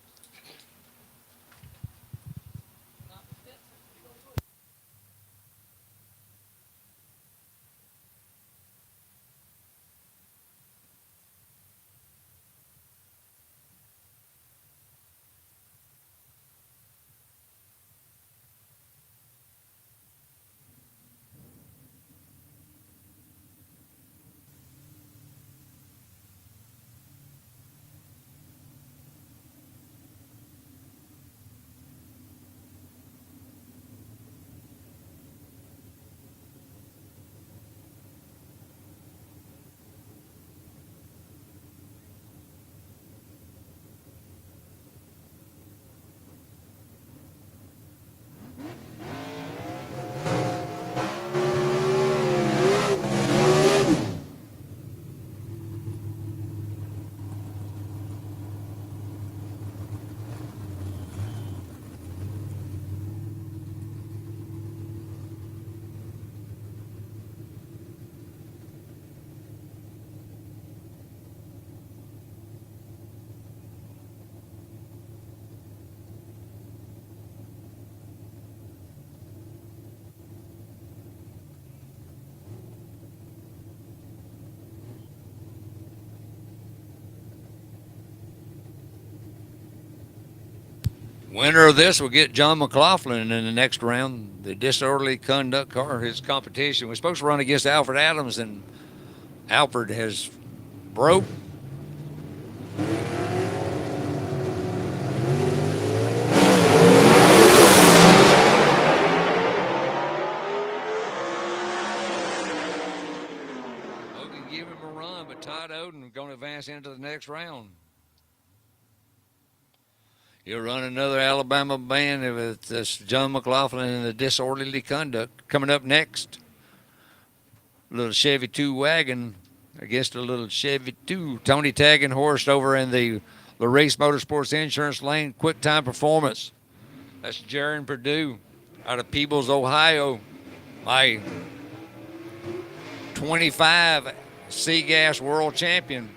[SPEAKER 1] Winner of this will get John Mclofflin in the next round. The disorderly conduct car, his competition, was supposed to run against Alfred Adams, and Alfred has broke. Hogan give him a run, but Todd Odin going to advance into the next round. He'll run another Alabama band with this John Mclofflin and the disorderly conduct. Coming up next, a little Chevy 2 wagon against a little Chevy 2. Tony Tagenhorse over in the Race Motorsports Insurance Lane Quick Time Performance. That's Jaron Purdue out of Peebles, Ohio. My 25 C-Gas World Champion.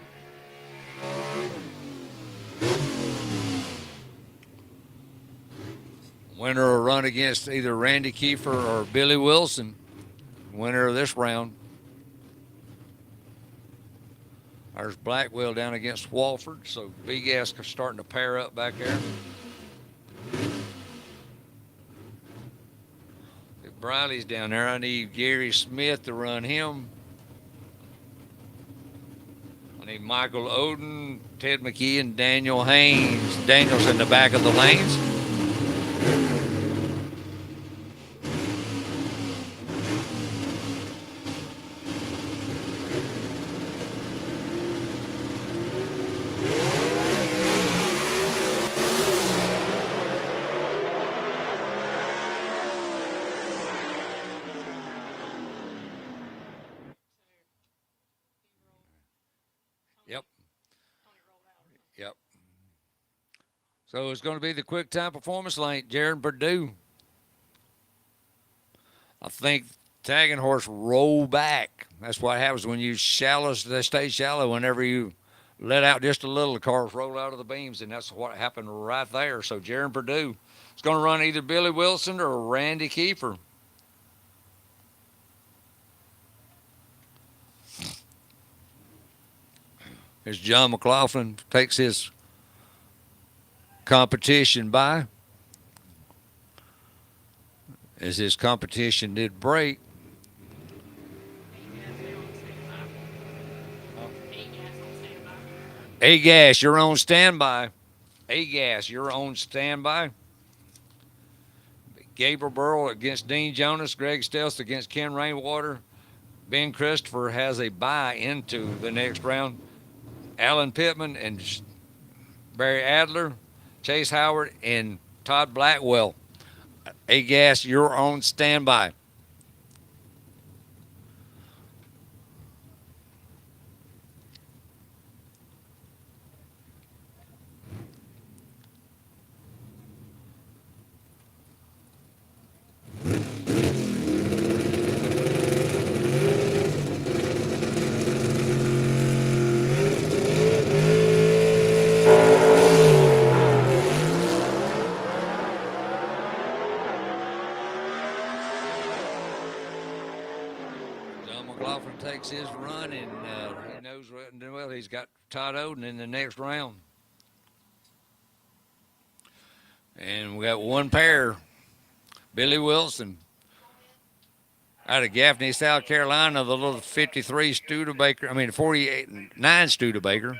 [SPEAKER 1] Winner will run against either Randy Kefir or Billy Wilson. Winner of this round. There's Blackwell down against Swaffford, so Big Gas starting to pair up back there. If Briley's down there, I need Gary Smith to run him. I need Michael Odin, Ted McGee, and Daniel Haynes. Daniel's in the back of the lanes. Yep. So it's going to be the quick time performance lane, Jaron Purdue. I think Tagenhorse roll back. That's what happens when you shallow, they stay shallow. Whenever you let out just a little, the cars roll out of the beams, and that's what happened right there. So Jaron Purdue is going to run either Billy Wilson or Randy Kefir. As John Mclofflin takes his competition by, as his competition did break. A-Gas, you're on standby. A-Gas, you're on standby. Gabriel Burl against Dean Jonas. Greg Stelz against Ken Rainwater. Ben Christopher has a bye into the next round. Alan Pittman and Barry Adler. Chase Howard and Todd Blackwell. A-Gas, you're on standby. Mclofflin takes his run, and he knows well he's got Todd Odin in the next round. And we got one pair, Billy Wilson out of Gaffney, South Carolina, the little 53 Studebaker, 49 Studebaker.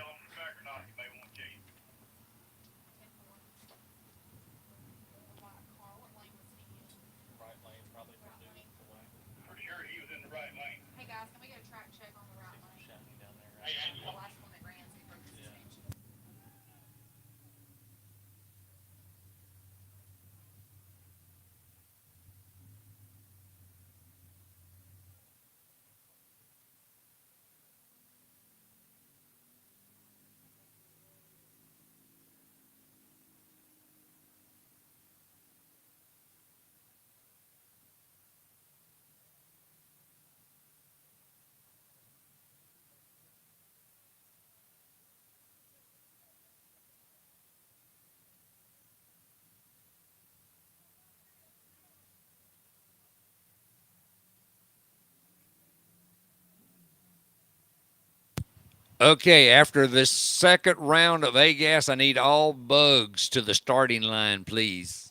[SPEAKER 1] Okay, after this second round of A-Gas, I need all bugs to the starting line, please.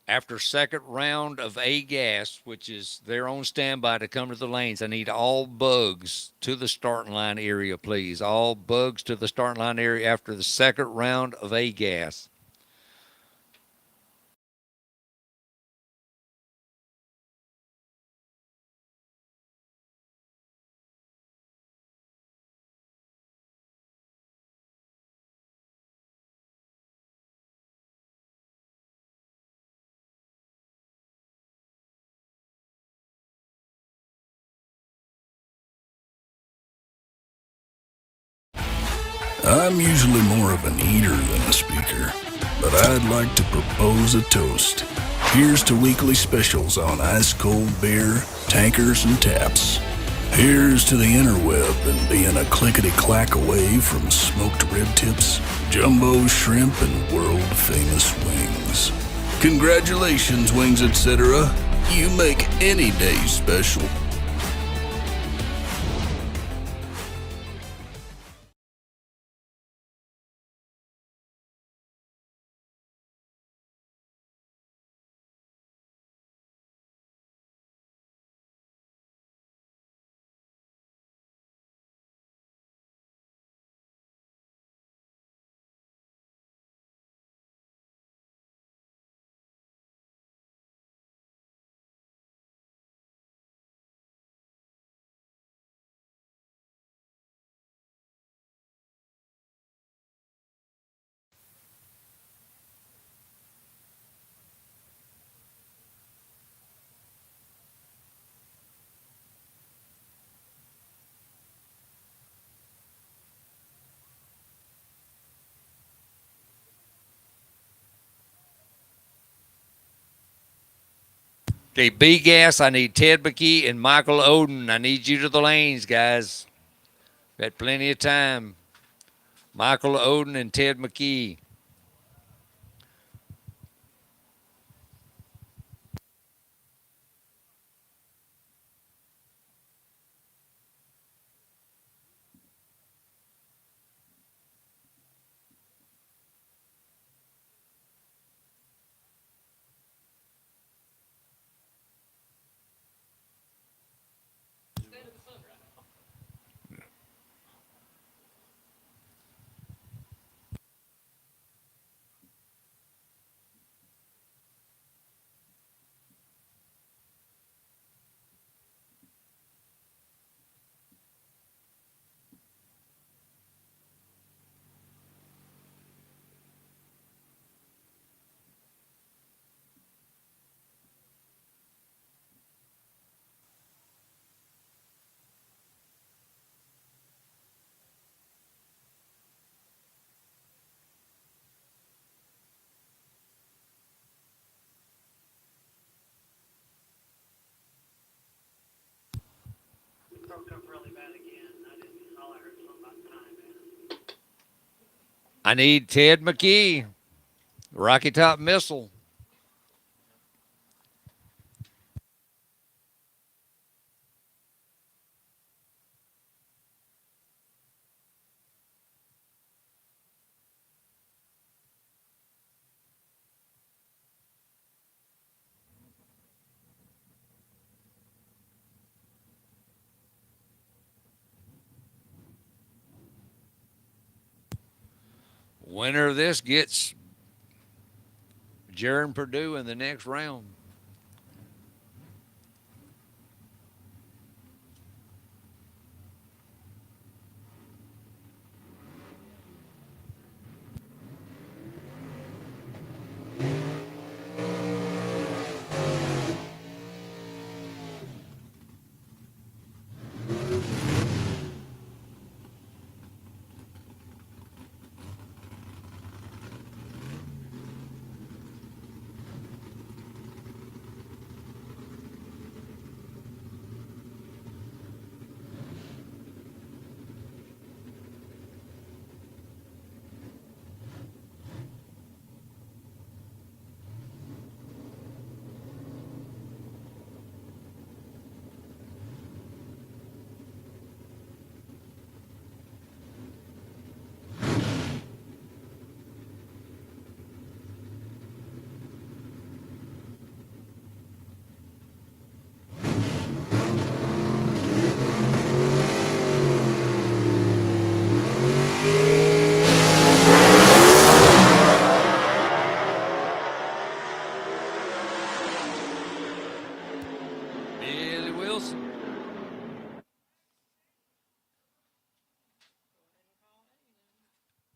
[SPEAKER 1] After second round of A-Gas, which is they're on standby to come to the lanes, I need all bugs to the starting line area, please. All bugs to the starting line area after the second round of A-Gas.
[SPEAKER 4] I'm usually more of an eater than a speaker, but I'd like to propose a toast. Here's to weekly specials on ice-cold beer, tankers, and taps. Here's to the interweb and being a clickety-clack away from smoked rib tips, jumbo shrimp, and world-famous wings. Congratulations, Wings Etc. You make any day special. Okay, B-Gas, I need Ted McGee and Michael Odin. I need you to the lanes, guys. Got plenty of time. Michael Odin and Ted McGee.
[SPEAKER 3] broke up really bad again. All I heard something about time, man.
[SPEAKER 1] I need Ted McGee, Rocky Top Missile. Winner of this gets Jaron Purdue in the next round.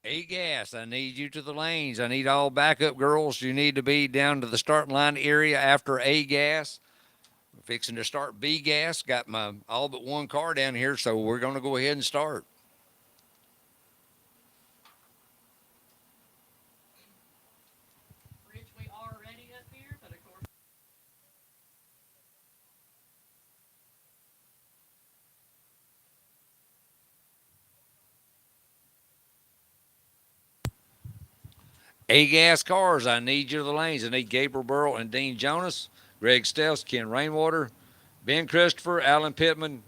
[SPEAKER 1] A gas, I need you to the lanes. I need all backup girls. You need to be down to the starting line area after A gas. We're fixing to start B gas. Got my all but one car down here, so we're going to go ahead and start.
[SPEAKER 3] Rich, we are ready up here, but of course.
[SPEAKER 1] A gas cars, I need you to the lanes. I need Gabriel Burl and Dean Jonas, Greg Stels, Ken Rainwater, Ben Christopher, Alan Pittman,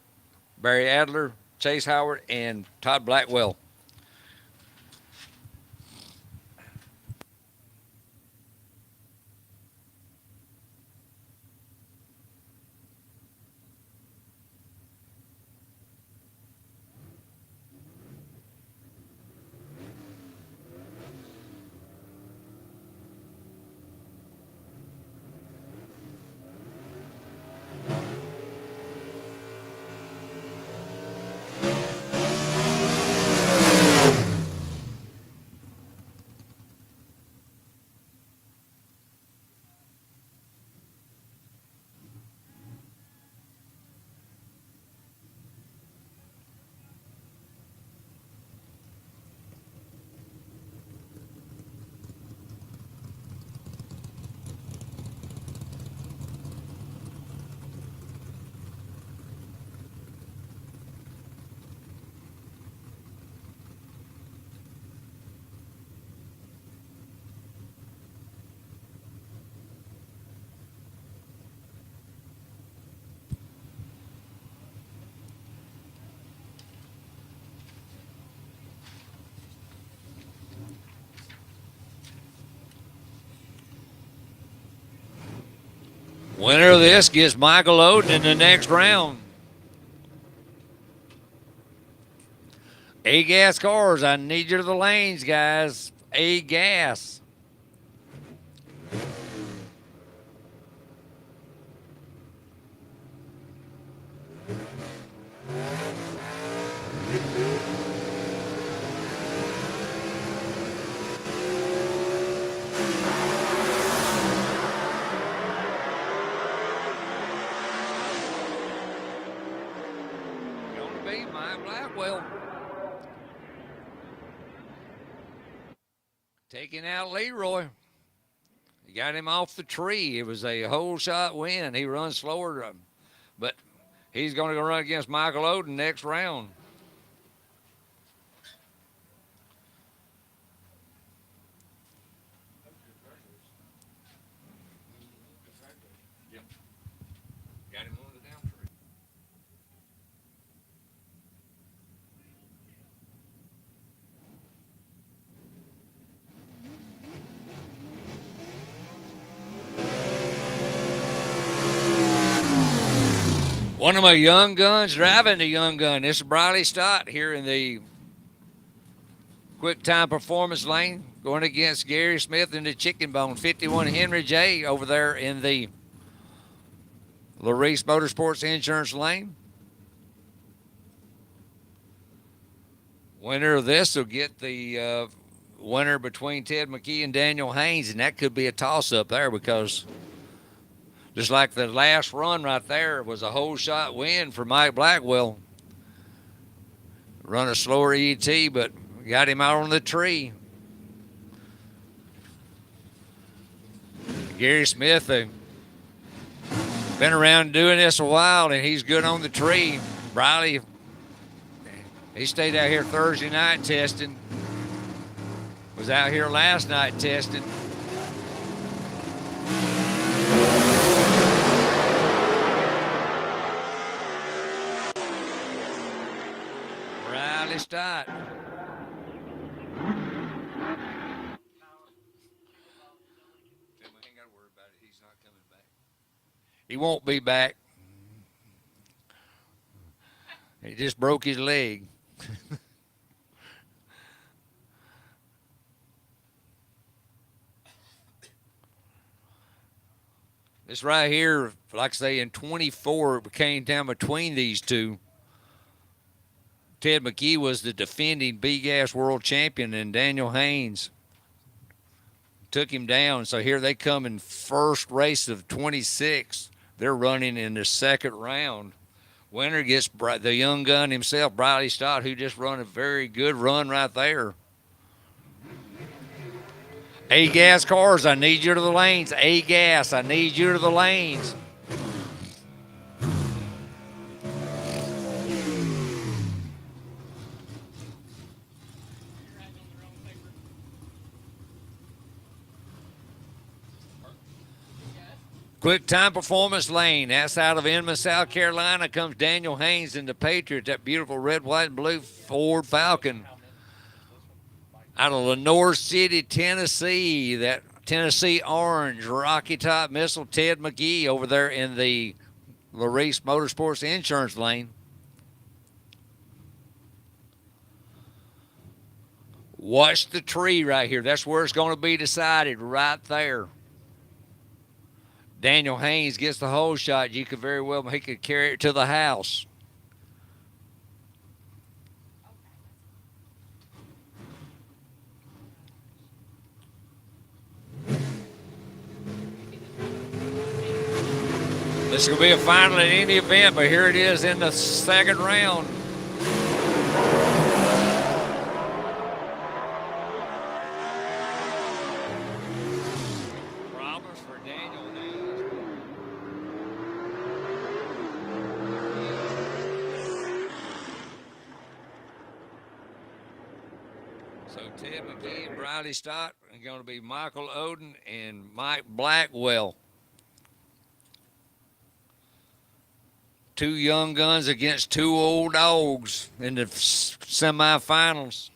[SPEAKER 1] Barry Adler, Chase Howard, and Todd Blackwell. Winner of this gets Michael Odin in the next round. A gas cars, I need you to the lanes, guys. A gas. Blackwell. Taking out Leroy. He got him off the tree. It was a whole shot win. He runs slower, but He's going to go run against Michael Odin next round. Got him on the down tree. One of my young guns driving the young gun. This is Briley Stott here in the quick time performance lane, going against Gary Smith in the chicken bone. 51 Henry J over there in the Larice Motorsports Insurance lane. Winner of this will get the winner between Ted McGee and Daniel Haynes, and that could be a toss-up there because just like the last run right there was a whole shot win for Mike Blackwell. Run a slower ET, but got him out on the tree. Gary Smith, been around doing this a while, and he's good on the tree. Briley, he stayed out here Thursday night testing. Was out here last night testing. Briley Stott. He won't be back. He just broke his leg. This right here, like I say, in 24, it came down between these two. Ted McGee was the defending B-Gas world champion, and Daniel Haynes took him down. So here they come in first race of 26. They're running in the second round. Winner gets the young gun himself, Briley Stott, who just run a very good run right there. A-Gas cars, I need you to the lanes. A-Gas, I need you to the lanes. Quick time performance lane. That's out of Inman, South Carolina. Comes Daniel Haynes in the Patriot, that beautiful red, white, and blue Ford Falcon. Out of Lenore City, Tennessee, that Tennessee orange Rocky Top missile, Ted McGee over there in the Larice Motorsports Insurance lane. Watch the tree right here. That's where it's going to be decided, right there. Daniel Haynes gets the whole shot. You could very well, he could carry it to the house. This is going to be a final at any event, but here it is in the second round. Problems for Daniel Haynes. So Ted McGee and Briley Stott are going to be Michael Odin and Mike Blackwell. Two young guns against two old dogs in the semifinals.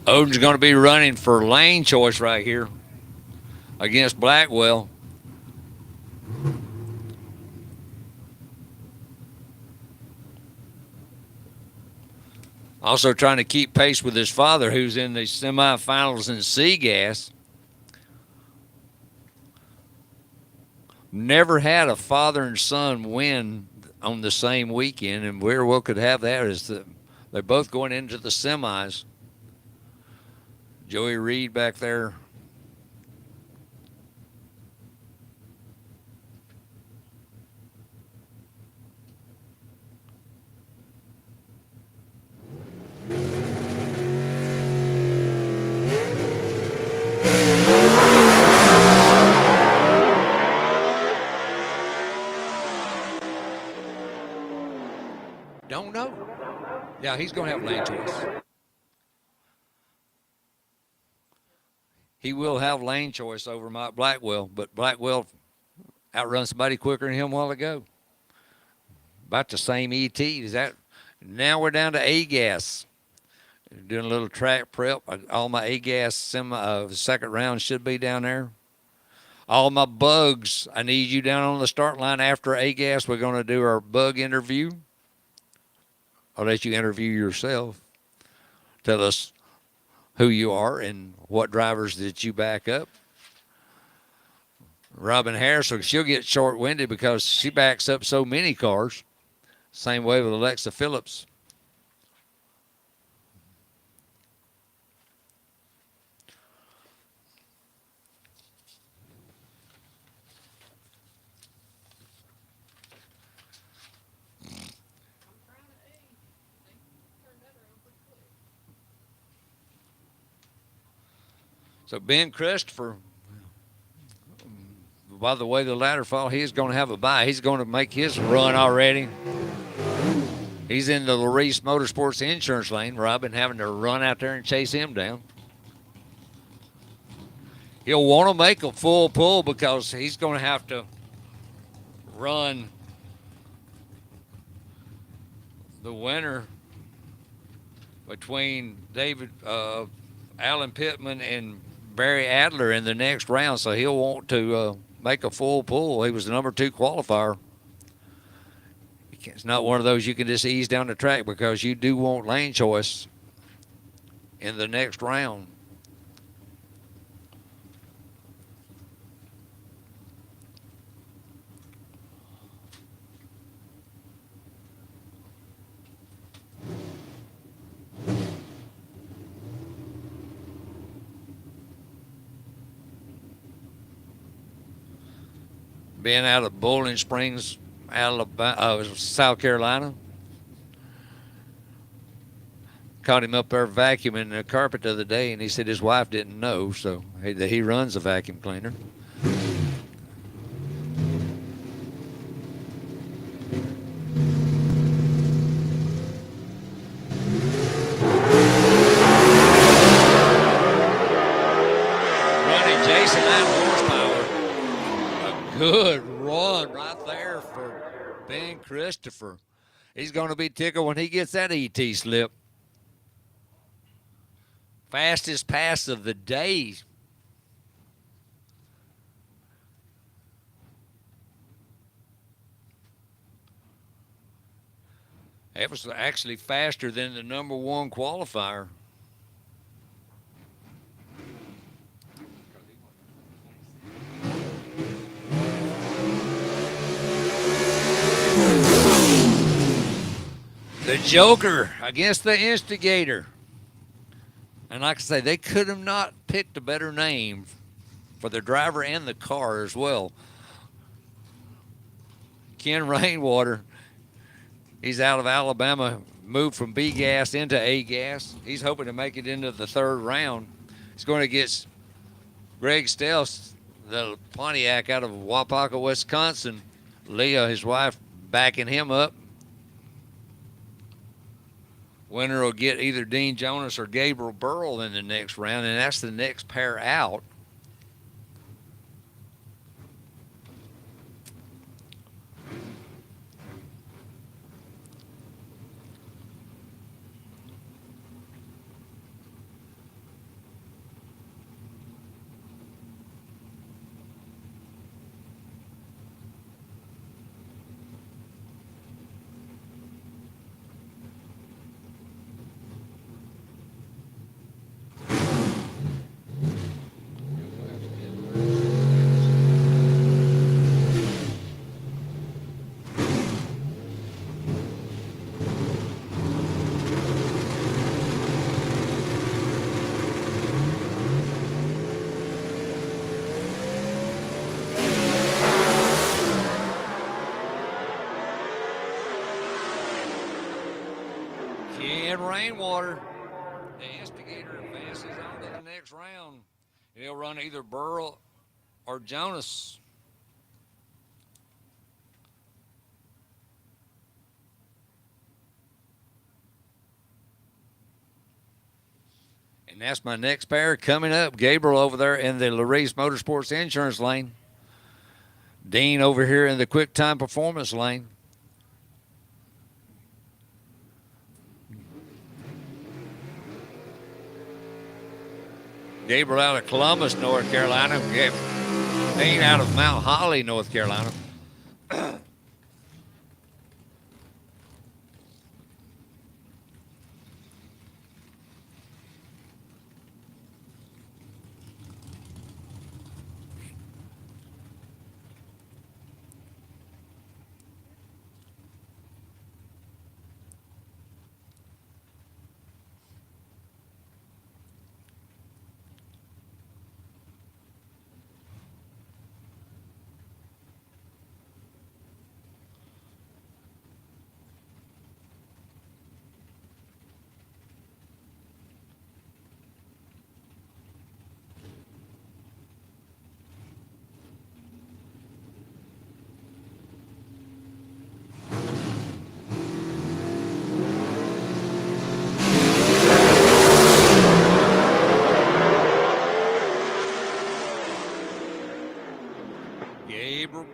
[SPEAKER 1] Odin's going to be running for lane choice right here against Blackwell. Also trying to keep pace with his father, who's in the semifinals in C-Gas. Never had a father and son win on the same weekend, and where we could have that is that they're both going into the semis. Joey Reed back there. don't know. Yeah, he's going to have lane choice. He will have lane choice over Mike Blackwell, but Blackwell outrun somebody quicker than him a while ago. About the same ET. Is that? Now we're down to A-gas. Doing a little track prep. All my A-gas second round should be down there. All my bugs, I need you down on the start line after A-gas. We're going to do our bug interview. I'll let you interview yourself. Tell us who you are and what drivers did you back up. Robin Harris, she'll get short-winded because she backs up so many cars. Same way with Alexa Phillips. So Ben Christopher, by the way the ladder fall, he's going to have a bye. He's going to make his run already. He's in the Larice Motorsports insurance lane. Robin having to run out there and chase him down. He'll want to make a full pull because he's going to have to run the winner between Alan Pittman and Barry Adler in the next round, so he'll want to make a full pull. He was the number 2 qualifier. It's not one of those you can just ease down the track because you do want lane choice in the next round. Being out of Bowling Springs, Alabama, South Carolina. Caught him up there vacuuming the carpet the other day, and he said his wife didn't know, so he runs a vacuum cleaner. Running Jason out horsepower. A good run right there for Ben Christopher. He's going to be tickled when he gets that ET slip. Fastest pass of the day. It was actually faster than the number 1 qualifier. The Joker against the Instigator. And like I say, they could have not picked a better name for the driver and the car as well. Ken Rainwater, he's out of Alabama, moved from B gas into A gas. He's hoping to make it into the 3rd round. He's going to get Greg Stelz, the Pontiac out of Wapaka, Wisconsin. Leah, his wife, backing him up. Winner will get either Dean Jonas or Gabriel Burl in the next round, and that's the next pair out. Rainwater, the Instigator, advances on to the next round. He'll run either Burl or Jonas. And that's my next pair coming up. Gabriel over there in the Larice Motorsports Insurance lane. Dean over here in the Quick Time Performance lane. Gabriel out of Columbus, North Carolina. Dean out of Mount Holly, North Carolina.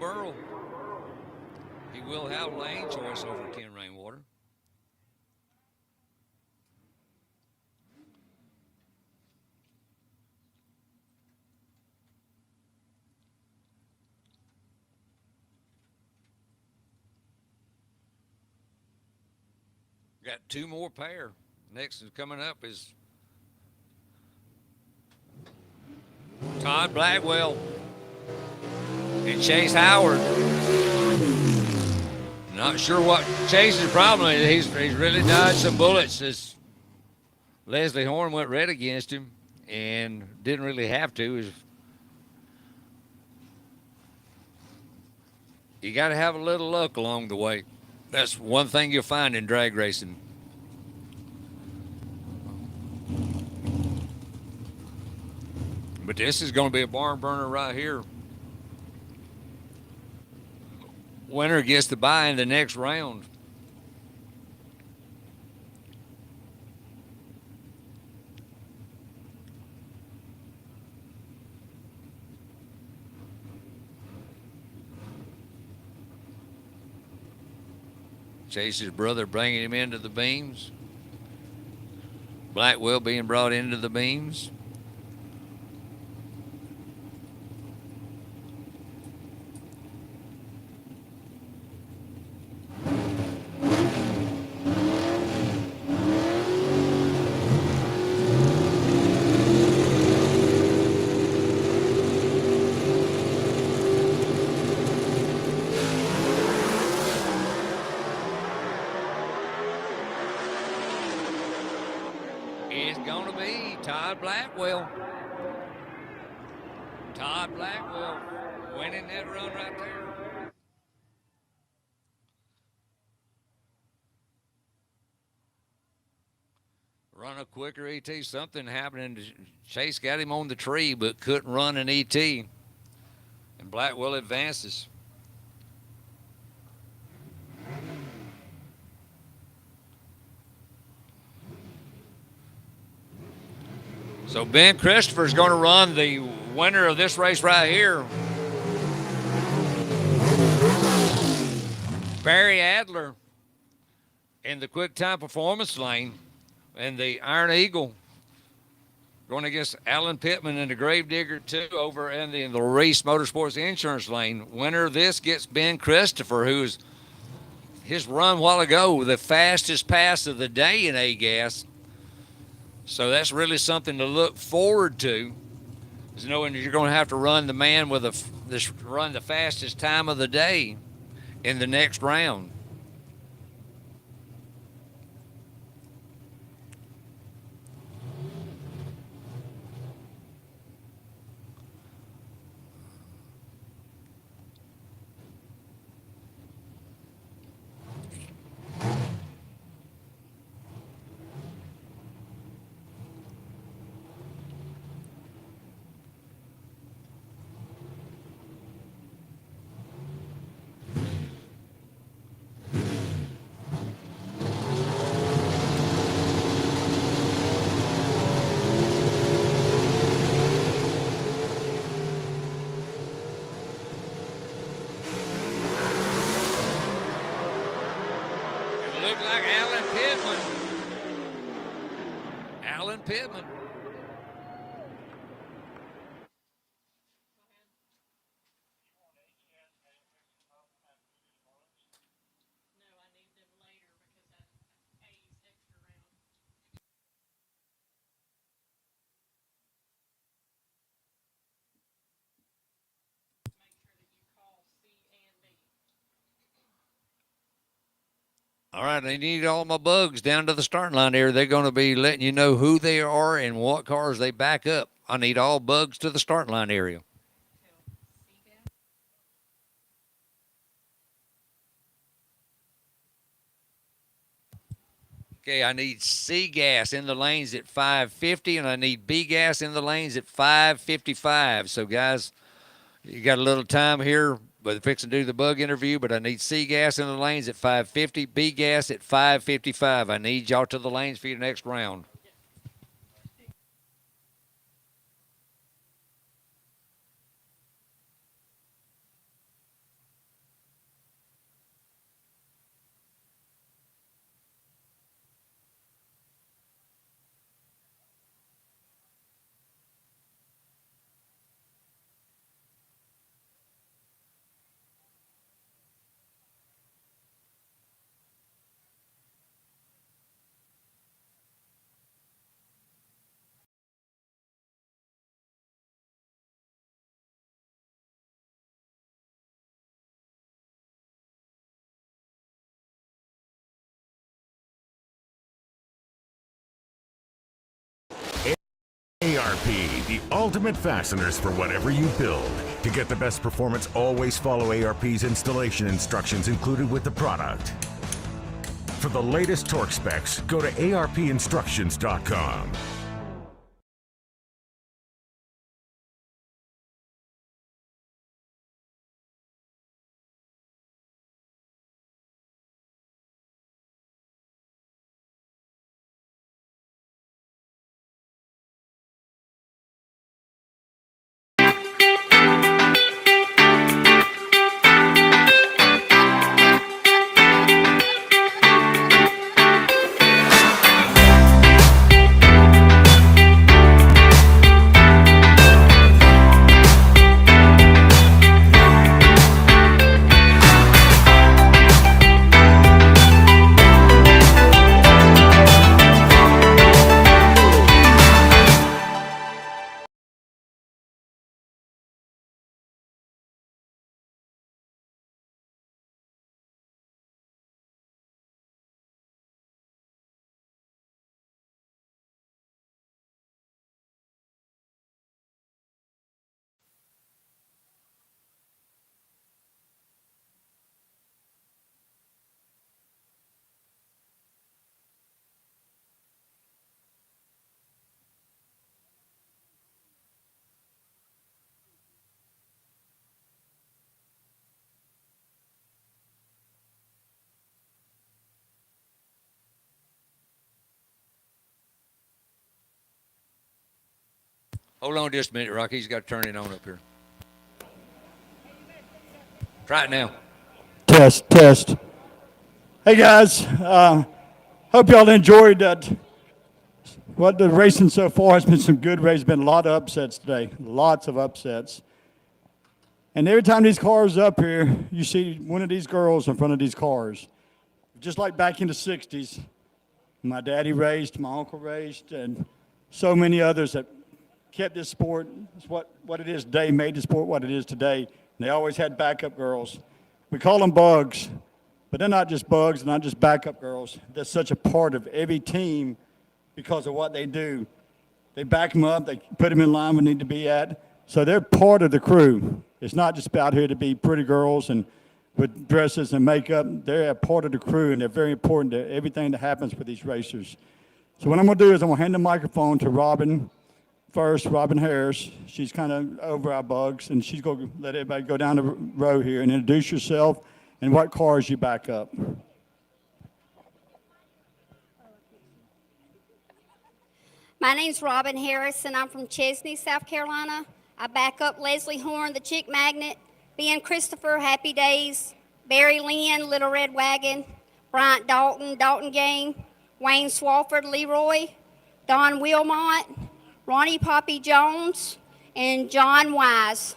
[SPEAKER 1] Burl. He will have lane choice over Ken Rainwater. Got two more pair. Next is coming up is Todd Blackwell and Chase Howard. Not sure what Chase's problem is. He's really dodged some bullets. As Leslie Horn went red against him and didn't really have to. You got to have a little luck along the way. That's one thing you'll find in drag racing. But this is going to be a barn burner right here. Winner gets to buy in the next round. Chase's brother bringing him into the beams. Blackwell being brought into the beams. Blackwell. Todd Blackwell winning that run right there. Run a quicker ET. Something happening. Chase got him on the tree but couldn't run an ET. And Blackwell advances. So Ben Christopher's going to run the winner of this race right here. Barry Adler in the Quick Time Performance lane and the Iron Eagle going against Alan Pittman and the Gravedigger 2 over in the Reese Motorsports Insurance lane. Winner of this gets Ben Christopher, who's his run a while ago, the fastest pass of the day in A-Gas. So that's really something to look forward to, is knowing that you're going to have to run the man with run the fastest time of the day in the next round. Pittman.
[SPEAKER 3] No, I need them later because that pays extra round. Make sure that you call C and D.
[SPEAKER 1] All right, I need all my bugs down to the starting line here. They're going to be letting you know who they are and what cars they back up. I need all bugs to the starting line area. Okay, I need C gas in the lanes at 550, and I need B gas in the lanes at 555. So, guys, you got a little time here, but fixing to do the bug interview, but I need C gas in the lanes at 550, B gas at 555. I need y'all to the lanes for your next round.
[SPEAKER 8] ARP, the ultimate fasteners for whatever you build. To get the best performance, always follow ARP's installation instructions included with the product. For the latest torque specs, go to arpinstructions.com.
[SPEAKER 1] Hold on just a minute, Rocky. He's got to turn it on up here. Try it now.
[SPEAKER 7] Test. Hey guys, hope y'all enjoyed that. What the racing so far has been some good races. Been a lot of upsets today, lots of upsets. And every time these cars up here, you see one of these girls in front of these cars. Just like back in the 60s, my daddy raced, my uncle raced, and so many others that kept this sport, what it is today, made the sport what it is today. And they always had backup girls. We call them bugs, but they're not just bugs, they're not just backup girls. They're such a part of every team because of what they do. They back them up, they put them in line where they need to be at. So they're part of the crew. It's not just about here to be pretty girls and with dresses and makeup. They're a part of the crew, and they're very important to everything that happens for these racers. So what I'm going to do is I'm going to hand the microphone to Robin first, Robin Harris. She's kind of over our bugs, and she's going to let everybody go down the row here and introduce yourself and what cars you back up.
[SPEAKER 10] My name's Robin Harris, and I'm from Chesney, South Carolina. I back up Leslie Horn, the Chick Magnet, Ben Christopher, Happy Days, Barry Lynn, Little Red Wagon, Bryant Dalton, Dalton Gang, Wayne Swaffford, Leroy, Don Wilmont, Ronnie Poppy Jones, and John Wise.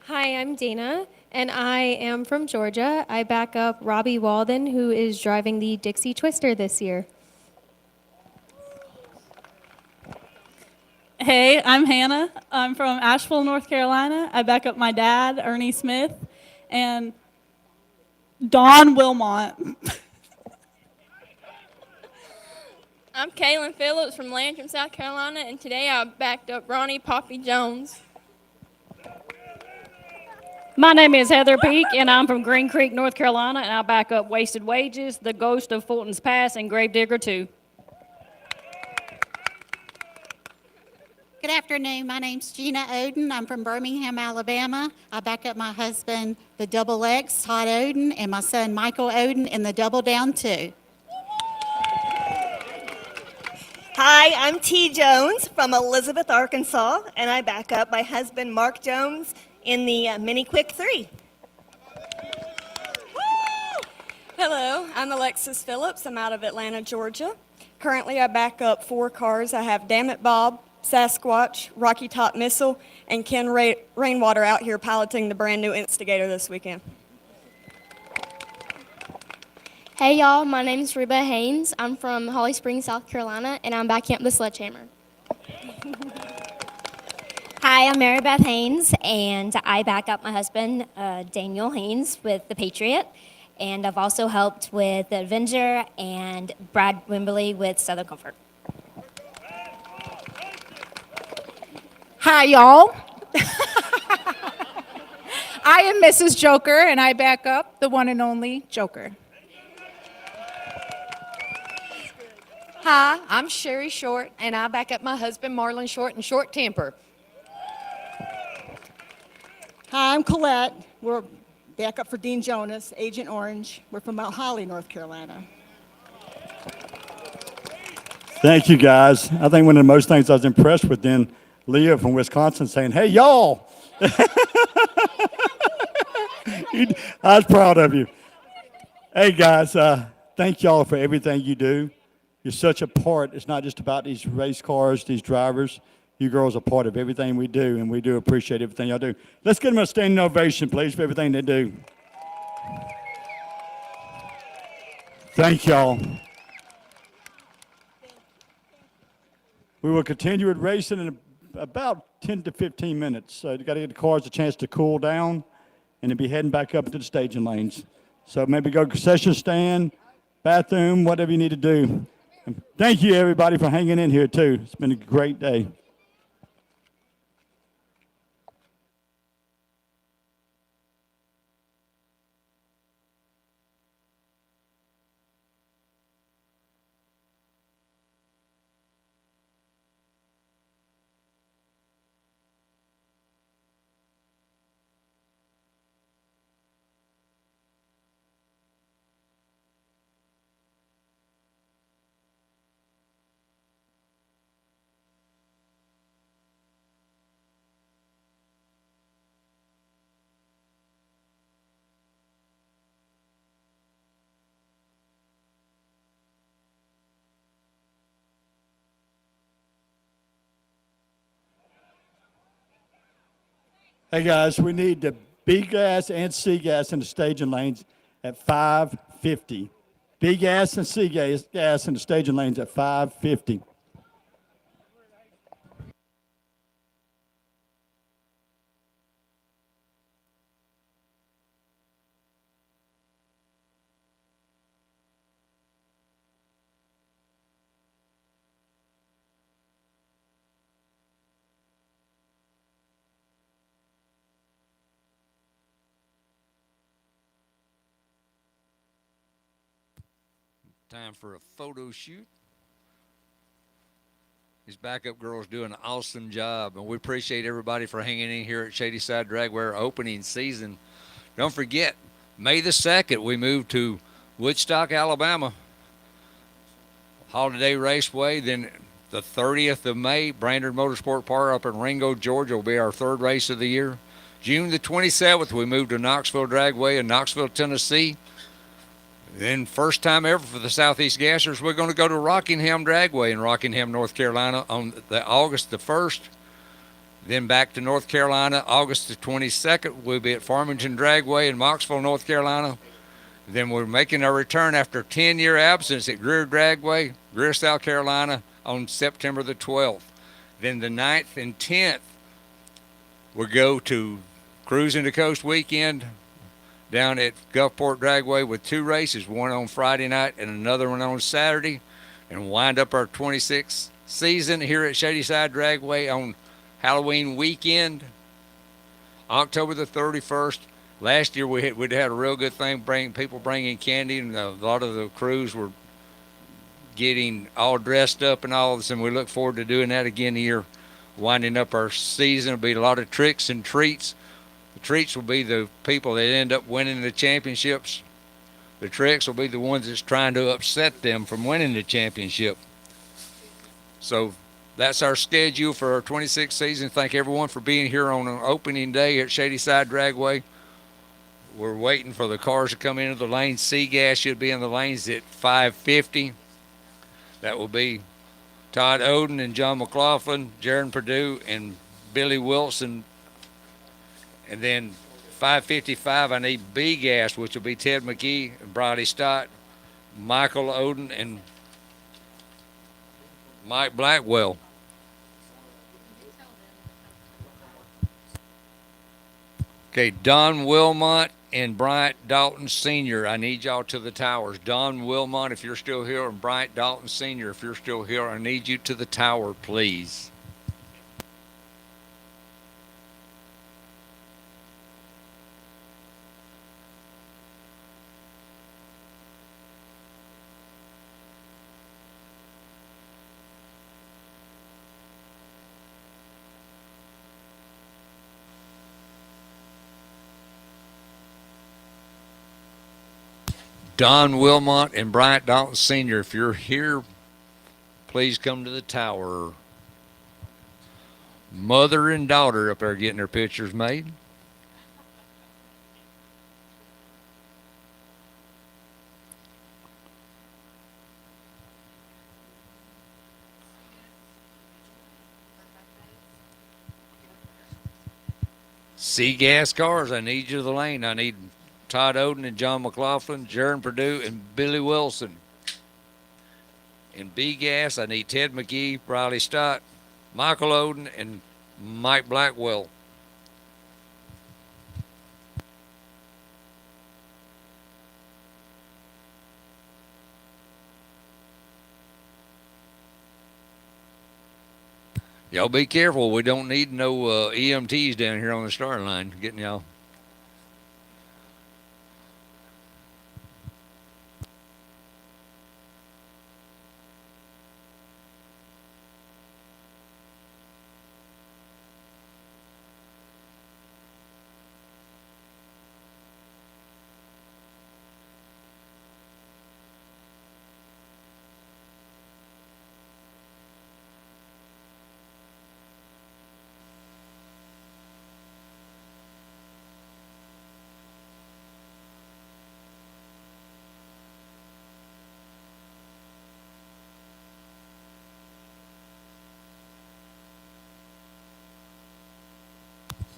[SPEAKER 11] Hi, I'm Dana, and I am from Georgia. I back up Robbie Walden, who is driving the Dixie Twister this year.
[SPEAKER 12] Hey, I'm Hannah. I'm from Asheville, North Carolina. I back up my dad, Ernie Smith, and Don Wilmont.
[SPEAKER 13] I'm Kaylin Phillips from Landrum, South Carolina, and today I backed up Ronnie Poppy Jones.
[SPEAKER 14] My name is Heather Peak, and I'm from Green Creek, North Carolina, and I back up Wasted Wages, The Ghost of Fulton's Pass, and Gravedigger 2.
[SPEAKER 15] Good afternoon. My name's Gina Odin. I'm from Birmingham, Alabama. I back up my husband, the Double X, Todd Odin, and my son, Michael Odin, in the Double Down 2.
[SPEAKER 16] Hi, I'm T. Jones from Elizabeth, Arkansas, and I back up my husband, Mark Jones, in the Mini Quick 3.
[SPEAKER 17] Hello, I'm Alexis Phillips. I'm out of Atlanta, Georgia. Currently, I back up 4 cars. I have Dammit Bob, Sasquatch, Rocky Top Missile, and Ken Rainwater out here piloting the brand new Instigator this weekend.
[SPEAKER 18] Hey y'all, my name is Reba Haynes. I'm from Holly Springs, South Carolina, and I'm backing up the Sledgehammer.
[SPEAKER 19] Hi, I'm Mary Beth Haynes, and I back up my husband, Daniel Haynes, with the Patriot. And I've also helped with the Avenger and Brad Wimberly with Southern Comfort.
[SPEAKER 20] Hi, y'all. I am Mrs. Joker, and I back up the one and only Joker.
[SPEAKER 21] Hi, I'm Sherry Short, and I back up my husband, Marlon Short, and Short Temper.
[SPEAKER 22] Hi, I'm Colette. We're back up for Dean Jonas, Agent Orange. We're from Mount Holly, North Carolina.
[SPEAKER 7] Thank you, guys. I think one of the most things I was impressed with then, Leah from Wisconsin saying, hey, y'all. I was proud of you. Hey, guys, thank y'all for everything you do. You're such a part. It's not just about these race cars, these drivers. You girls are part of everything we do, and we do appreciate everything y'all do. Let's give them a standing ovation, please, for everything they do. Thank y'all. We will continue with racing in about 10 to 15 minutes. So you got to give the cars a chance to cool down, and then be heading back up to the staging lanes. So maybe go concession stand, bathroom, whatever you need to do. And thank you, everybody, for hanging in here, too. It's been a great day. Hey, guys, we need the B gas and C gas in the staging lanes at 5:50. B gas and C gas in the staging lanes at 5:50.
[SPEAKER 1] Time for a photo shoot. These backup girls do an awesome job, and we appreciate everybody for hanging in here at Shadyside Dragway opening season. Don't forget, May the 2nd, we move to Woodstock, Alabama, Holiday Raceway. Then the 30th of May, Brainerd Motorsport Park up in Ringo, Georgia will be our 3rd race of the year. June the 27th, we move to Knoxville Dragway in Knoxville, Tennessee.
[SPEAKER 2] Then first time ever for the Southeast Gassers, we're going to go to Rockingham Dragway in Rockingham, North Carolina on the August the 1st. Then back to North Carolina, August the 22nd. We'll be at Farmington Dragway in Moxville, North Carolina. Then we're making our return after a 10-year absence at Greer Dragway, Greer, South Carolina on September the 12th. Then the 9th and 10th, we'll go to Cruising the Coast weekend down at Gulfport Dragway with 2 races, one on Friday night and another one on Saturday, and wind up our 26th season here at Shadyside Dragway on Halloween weekend, October the 31st. Last year we'd had a real good thing, people bringing candy, and a lot of the crews were getting all dressed up and all this, and we look forward to doing that again here, winding up our season. It'll be a lot of tricks and treats. The treats will be the people that end up winning the championships. The tricks will be the ones that's trying to upset them from winning the championship. So that's our schedule for our 26th season. Thank everyone for being here on an opening day at Shadyside Dragway. We're waiting for the cars to come into the lanes. C-Gas should be in the lanes at 5:50. That will be Todd Odin and John Mclofflin, Jaron Purdue, and Billy Wilson. And then 5:55, I need B-Gas, which will be Ted McGee and Briley Stott, Michael Odin, and Mike Blackwell. Okay, Don Wilmont and Bryant Dalton Sr., I need y'all to the towers. Don Wilmont, if you're still here, and Bryant Dalton Sr., if you're still here, I need you to the tower, please. Don Wilmont and Bryant Dalton Sr., if you're here, please come to the tower. Mother and daughter up there getting their pictures made. C-Gas cars, I need you to the lane. I need Todd Odin and John Mclofflin, Jaron Purdue, and Billy Wilson. In B-Gas, I need Ted McGee, Riley Stott, Michael Odin, and Mike Blackwell. Y'all be careful. We don't need no EMTs down here on the starting line getting y'all.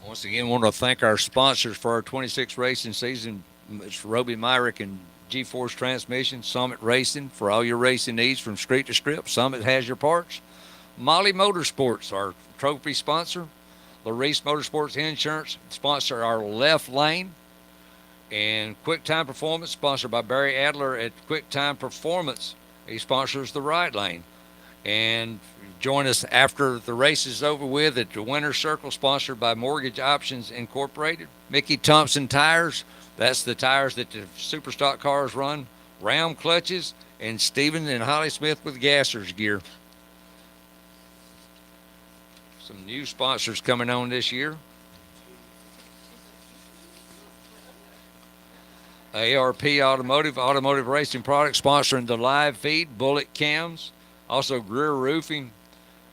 [SPEAKER 2] Once again, want to thank our sponsors for our 26th racing season. It's Roby Myrick and G-Force Transmission, Summit Racing for all your racing needs from street to strip. Summit has your parts. Molly Motorsports, our trophy sponsor. Larice Motorsports Insurance, sponsor our left lane. And Quick Time Performance, sponsored by Barry Adler at Quick Time Performance. He sponsors the right lane. And join us after the race is over with at the Winner's Circle, sponsored by Mortgage Options Incorporated. Mickey Thompson Tires, that's the tires that the Superstock cars run. Ram Clutches, and Stephen and Holly Smith with Gassers gear. Some new sponsors coming on this year. ARP Automotive Racing Products, sponsoring the live feed, Bullet Cams. Also Greer Roofing,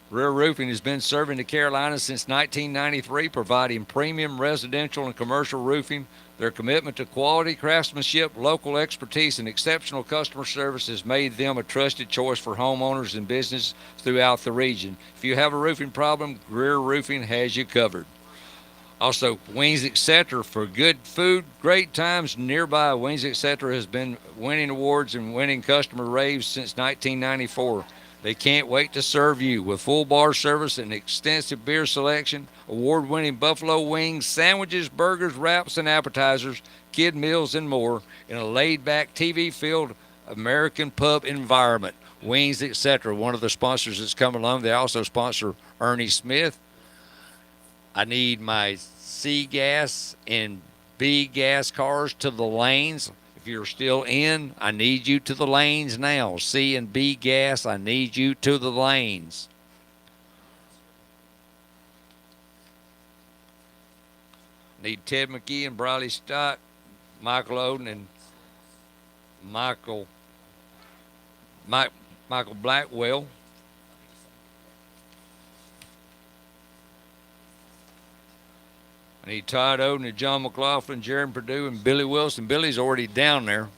[SPEAKER 2] Greer Roofing has been serving the Carolinas since 1993, providing premium residential and commercial roofing. Their commitment to quality, craftsmanship, local expertise, and exceptional customer service has made them a trusted choice for homeowners and business throughout the region. If you have a roofing problem, Greer Roofing has you covered. Also, Wings Etc. for good food, great times nearby. Wings Etc. has been winning awards and winning customer raves since 1994. They can't wait to serve you with full bar service and extensive beer selection, award-winning buffalo wings, sandwiches, burgers, wraps, and appetizers, kid meals, and more in a laid-back, TV-filled American pub environment. Wings Etc., one of the sponsors that's come along. They also sponsor Ernie Smith. I need my C gas and B gas cars to the lanes. If you're still in, I need you to the lanes now. C and B gas, I need you to the lanes. Need Ted McGee and Briley Stott, Michael Odin, and Michael Blackwell. I need Todd Odin and John Mclofflin, Jared Purdue, and Billy Wilson. Billy's already down there.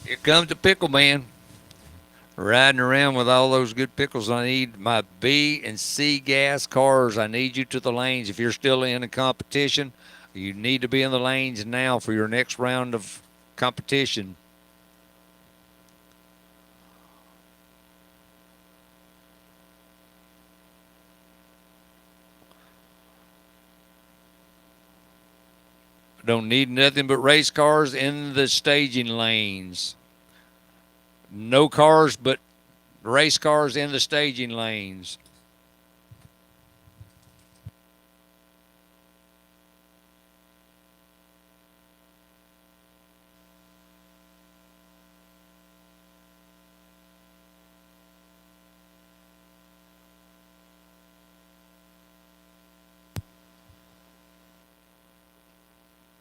[SPEAKER 2] Here comes the pickle man, riding around with all those good pickles. I need my B and C gas cars. I need you to the lanes. If you're still in a competition, you need to be in the lanes now for your next round of competition. Don't need nothing but race cars in the staging lanes. No cars but race cars in the staging lanes.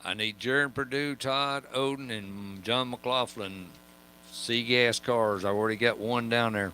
[SPEAKER 2] I need Jared Purdue, Todd Odin, and John Mclofflin. C-gas cars. I already got one down there.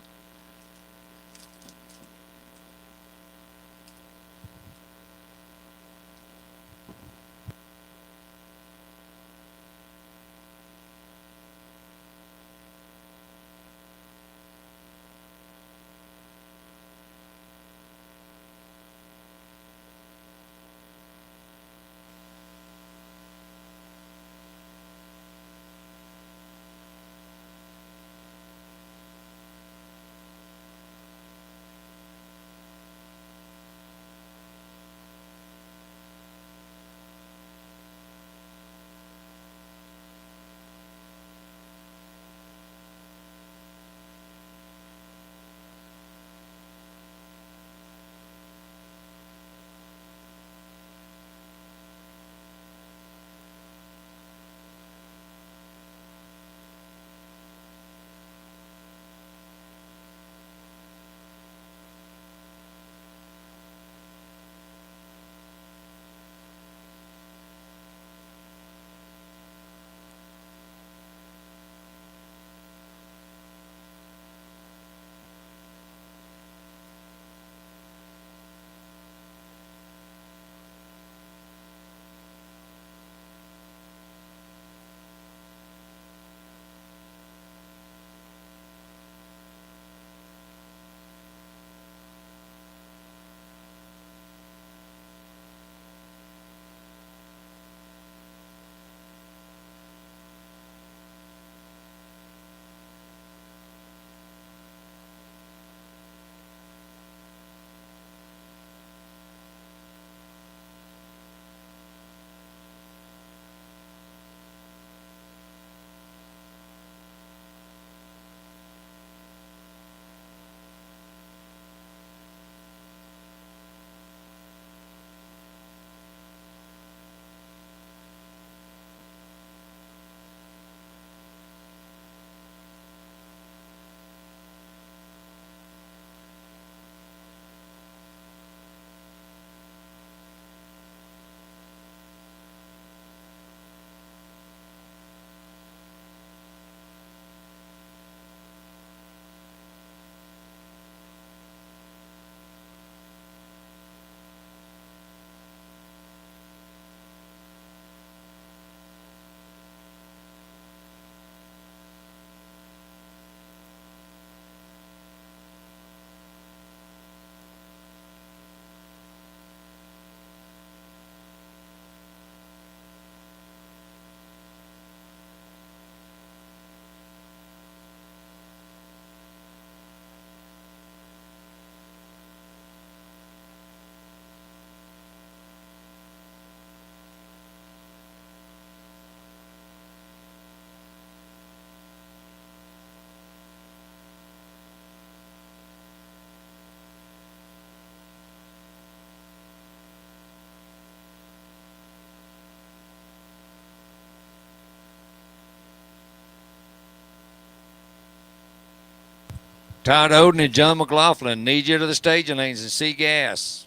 [SPEAKER 2] Todd Odin and John McLaughlin, need you to the staging lanes and see gas.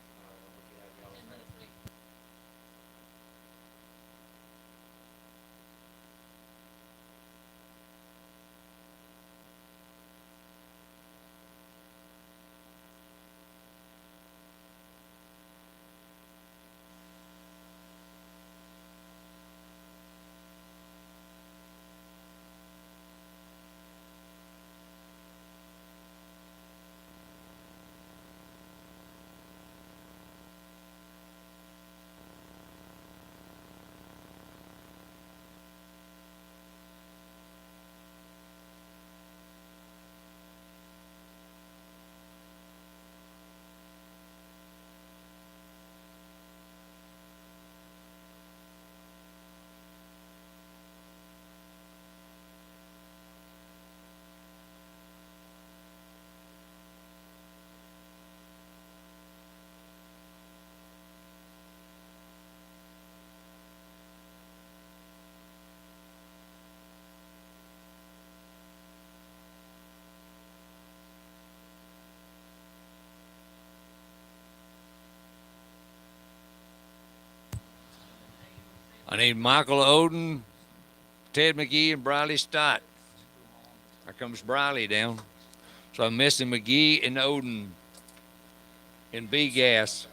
[SPEAKER 2] I need Michael Odin, Ted McGee, and Briley Stott. Here comes Briley down. So I'm missing McGee and Odin in B gas.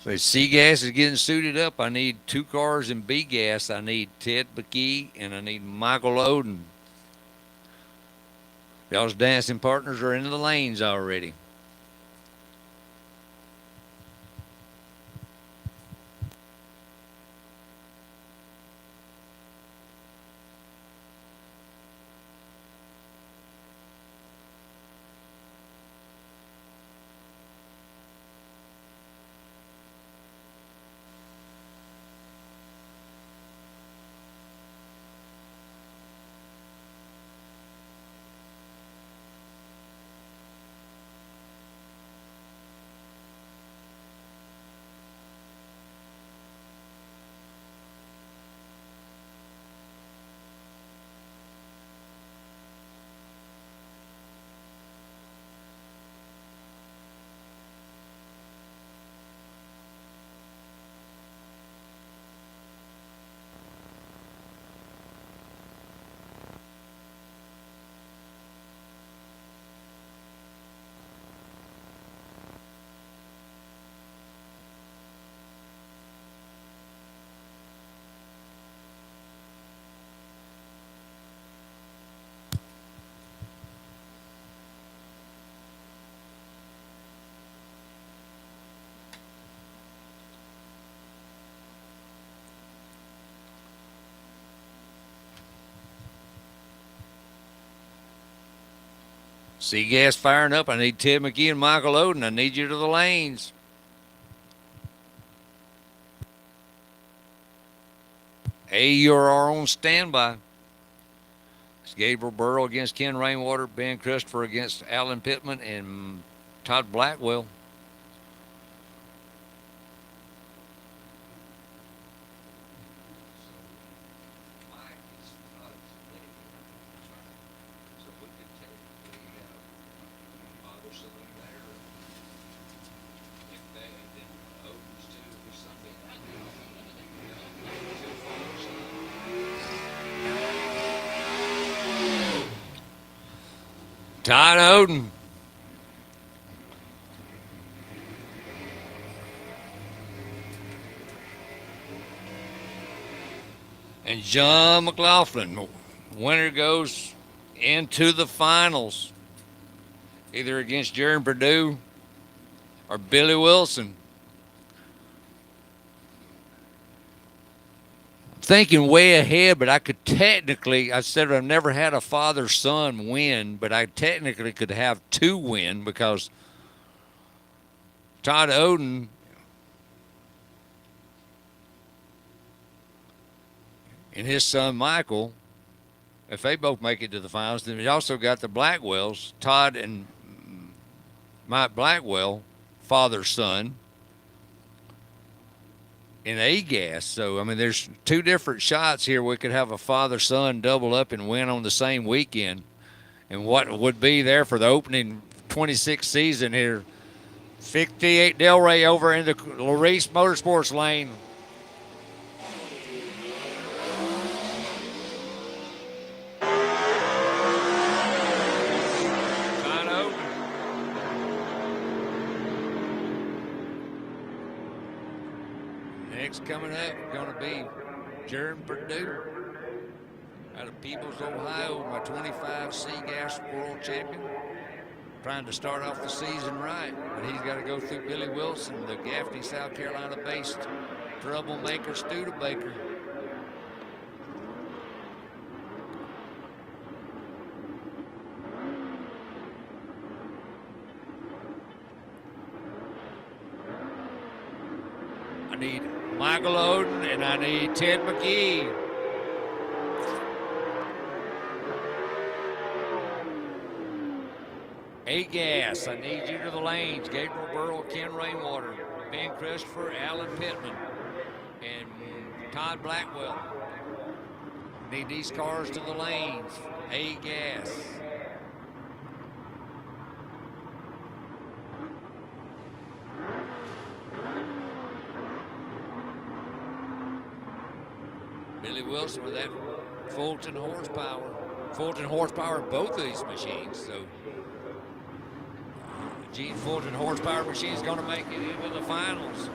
[SPEAKER 2] So C gas is getting suited up. I need 2 cars in B gas. I need Ted McGee and I need Michael Odin. Y'all's dancing partners are into the lanes already. C gas firing up. I need Ted McGee and Michael Odin. I need you to the lanes. A, you're our own standby. It's Gabriel Burl against Ken Rainwater, Ben Christopher against Alan Pittman, and Todd Blackwell. Todd Odin. And John Mclofflin, winner, goes into the finals, either against Jaron Purdue or Billy Wilson. Thinking way ahead, but I could technically, I said I've never had a father-son win, but I technically could have two win because Todd Odin and his son Michael, if they both make it to the finals, then we also got the Blackwells, Todd and Mike Blackwell, father-son, in A-gas. So, I mean, there's two different shots here. We could have a father-son double up and win on the same weekend. And what would be there for the opening 26th season here, 58 Delray over in the Larice Motorsports lane. Next coming up, going to be Jaron Purdue out of Peebles, Ohio, my 25 C-Gas world champion. Trying to start off the season right, but he's got to go through Billy Wilson, the Gaffney, South Carolina-based troublemaker Studebaker. I need Michael Odin, and I need Ted McGee. A-Gas, I need you to the lanes. Gabriel Burl, Ken Rainwater, Ben Christopher, Alan Pittman, and Todd Blackwell. Need these cars to the lanes. A-Gas. Billy Wilson with that Fulton horsepower, both of these machines. So Gene Fulton horsepower machine is going to make it into the finals.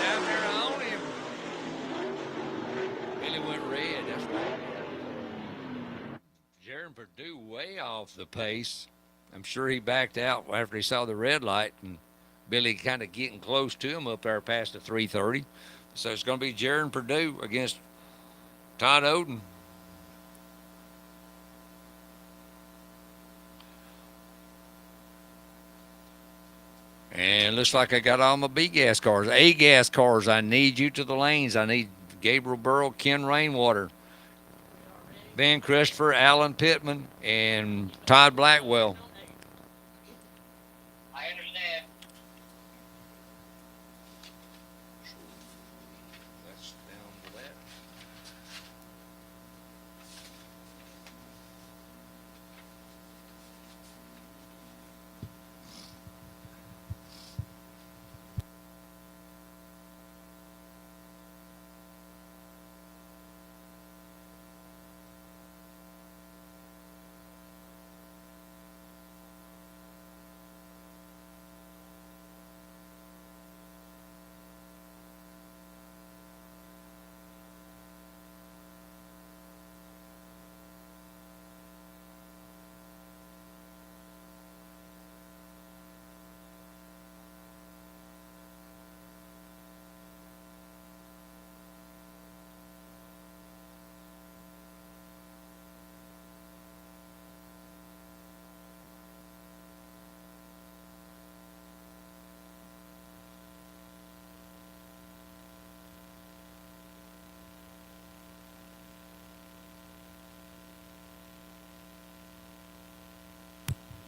[SPEAKER 2] Down there on him. Billy went red, that's right. Jaron Purdue way off the pace. I'm sure he backed out after he saw the red light, and Billy kind of getting close to him up there past the 330. So it's going to be Jaron Purdue against Todd Odin. And looks like I got all my B-Gas cars. A-Gas cars, I need you to the lanes. I need Gabriel Burl, Ken Rainwater, Ben Christopher, Alan Pittman, and Todd Blackwell.
[SPEAKER 1] I understand.
[SPEAKER 2] That's down to that.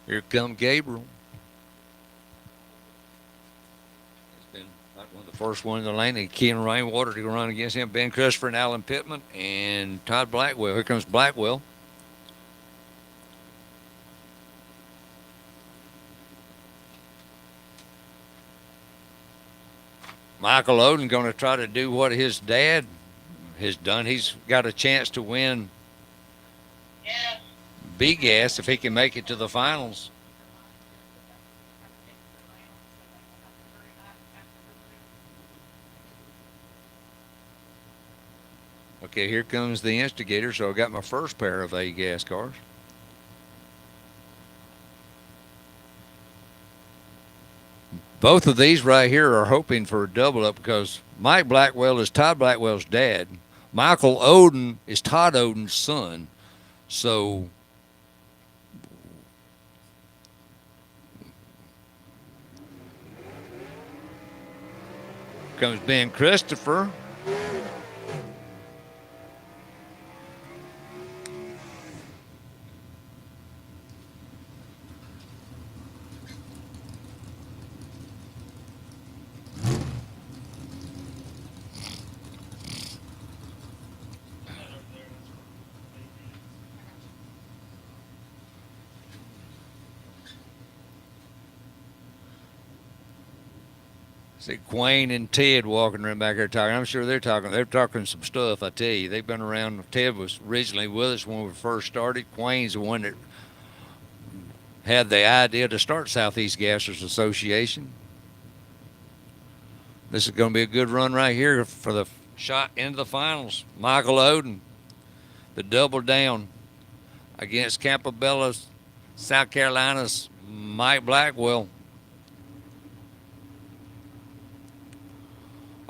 [SPEAKER 2] Here come Gabriel. It's been like one of the first one in the lane. And Ken Rainwater to run against him. Ben Christopher and Alan Pittman and Todd Blackwell. Here comes Blackwell. Michael Odin going to try to do what his dad has done. He's got a chance to win B-Gas if he can make it to the finals. Okay, here comes the instigator, so I got my first pair of A-Gas cars. Both of these right here are hoping for a double up because Mike Blackwell is Todd Blackwell's dad. Michael Odin is Todd Odin's son. So comes Ben Christopher. See Quayne and Ted walking around back there talking. I'm sure they're talking some stuff, I tell you. They've been around. Ted was originally with us when we first started. Quayne's the one that had the idea to start Southeast Gassers Association. This is going to be a good run right here for the shot into the finals. Michael Odin, the double down against Campobello's, South Carolina's Mike Blackwell.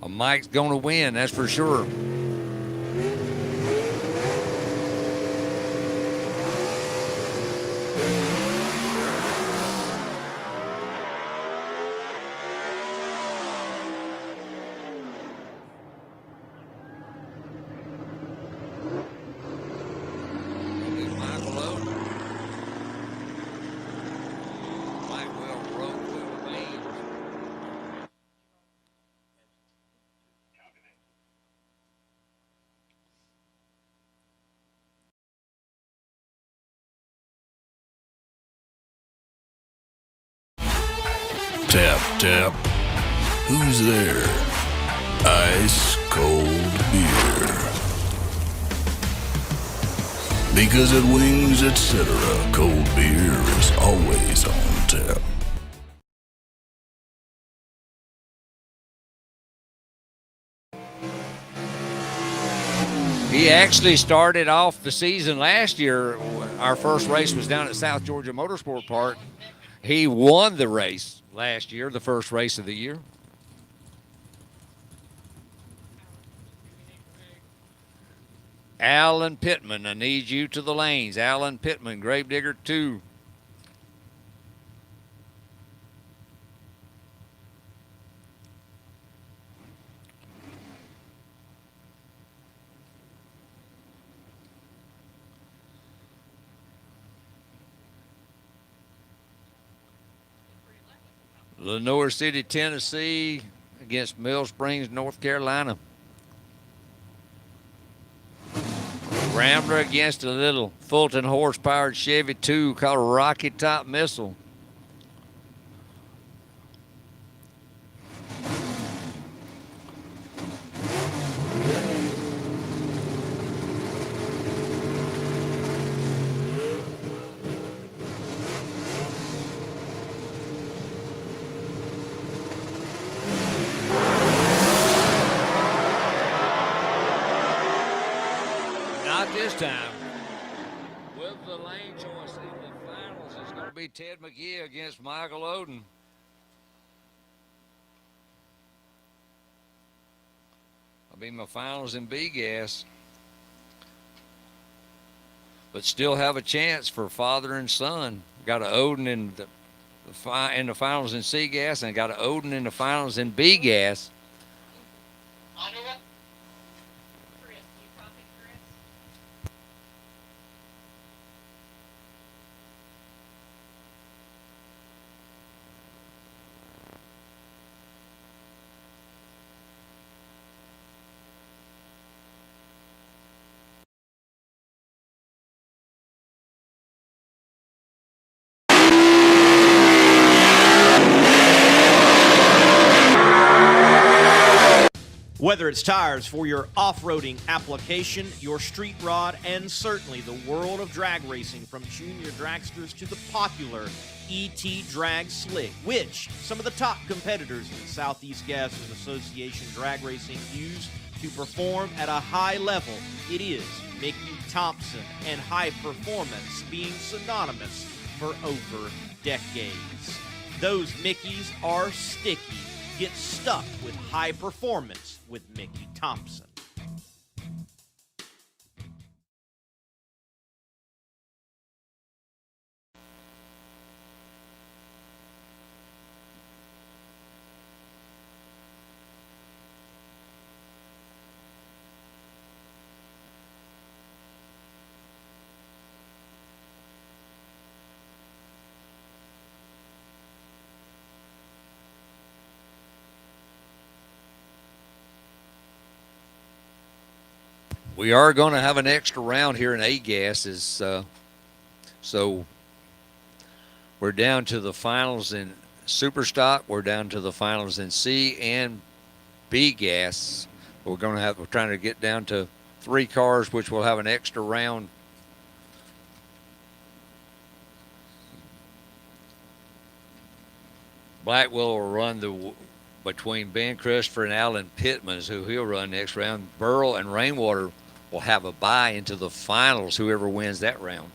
[SPEAKER 2] Mike's going to win, that's for sure.
[SPEAKER 4] Tap, tap. Who's there? Ice cold beer. Because at Wings, etc., cold beer is always on tap.
[SPEAKER 2] He actually started off the season last year. Our first race was down at South Georgia Motorsport Park. He won the race last year, the first race of the year. Alan Pittman, I need you to the lanes. Alan Pittman, Gravedigger 2. Lenoir City, Tennessee against Mill Springs, North Carolina. Rambler against a little Fulton horse-powered Chevy 2 called a Rocky Top Missile. This time, with the lane choice in the finals, it's going to be Ted McGee against Michael Odin. I'll be my finals in B-Gas, but still have a chance for father and son. Got a Odin in the finals in C-Gas, and got a Odin in the finals in B-Gas.
[SPEAKER 5] Whether it's tires for your off-roading application, your street rod, and certainly the world of drag racing, from junior dragsters to the popular ET Drag Slick, which some of the top competitors in the Southeast Gassers Association drag racing use to perform at a high level, it is Mickey Thompson, and high performance being synonymous for over decades. Those Mickeys are sticky. Get stuck with high performance with Mickey Thompson.
[SPEAKER 2] We are going to have an extra round here in A gases, so we're down to the finals in super stock. We're down to the finals in C and B gas. We're trying to get down to 3 cars, which will have an extra round. Blackwell will run between Ben Christopher and Alan Pittman, who he'll run next round. Burl and Rainwater will have a bye into the finals, whoever wins that round.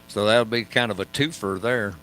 [SPEAKER 2] So that'll be kind of a twofer there.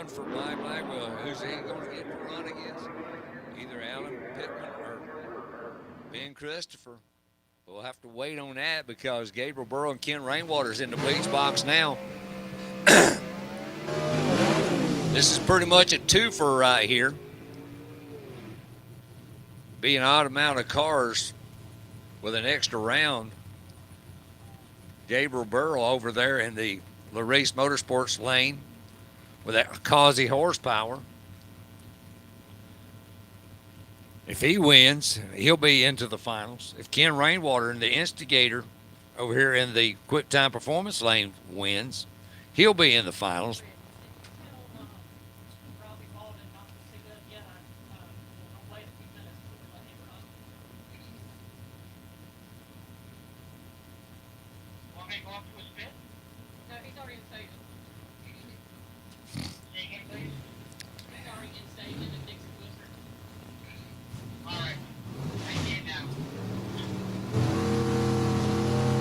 [SPEAKER 2] For Mike Blackwell. Who's he going to get to run against? Either Alan Pittman or Ben Christopher. We'll have to wait on that because Gabriel Burrow and Ken Rainwater's in the bleach box now. This is pretty much a twofer right here. Be an odd amount of cars with an extra round. Gabriel Burrow over there in the Larice Motorsports lane with that Causey horsepower. If he wins, he'll be into the finals. If Ken Rainwater and the Instigator over here in the Quick Time Performance lane wins, he'll be in the finals.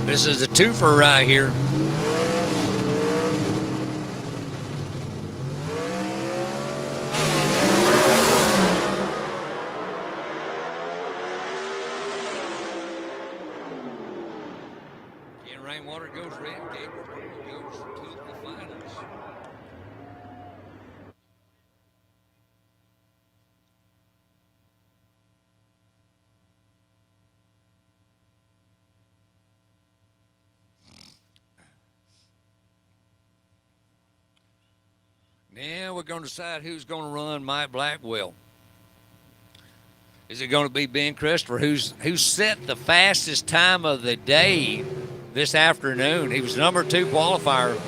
[SPEAKER 2] This is a twofer right here. Ken Rainwater goes red, Gabriel goes to the finals. Now we're going to decide who's going to run Mike Blackwell. Is it going to be Ben Christopher, who's set the fastest time of the day this afternoon? He was number 2 qualifier.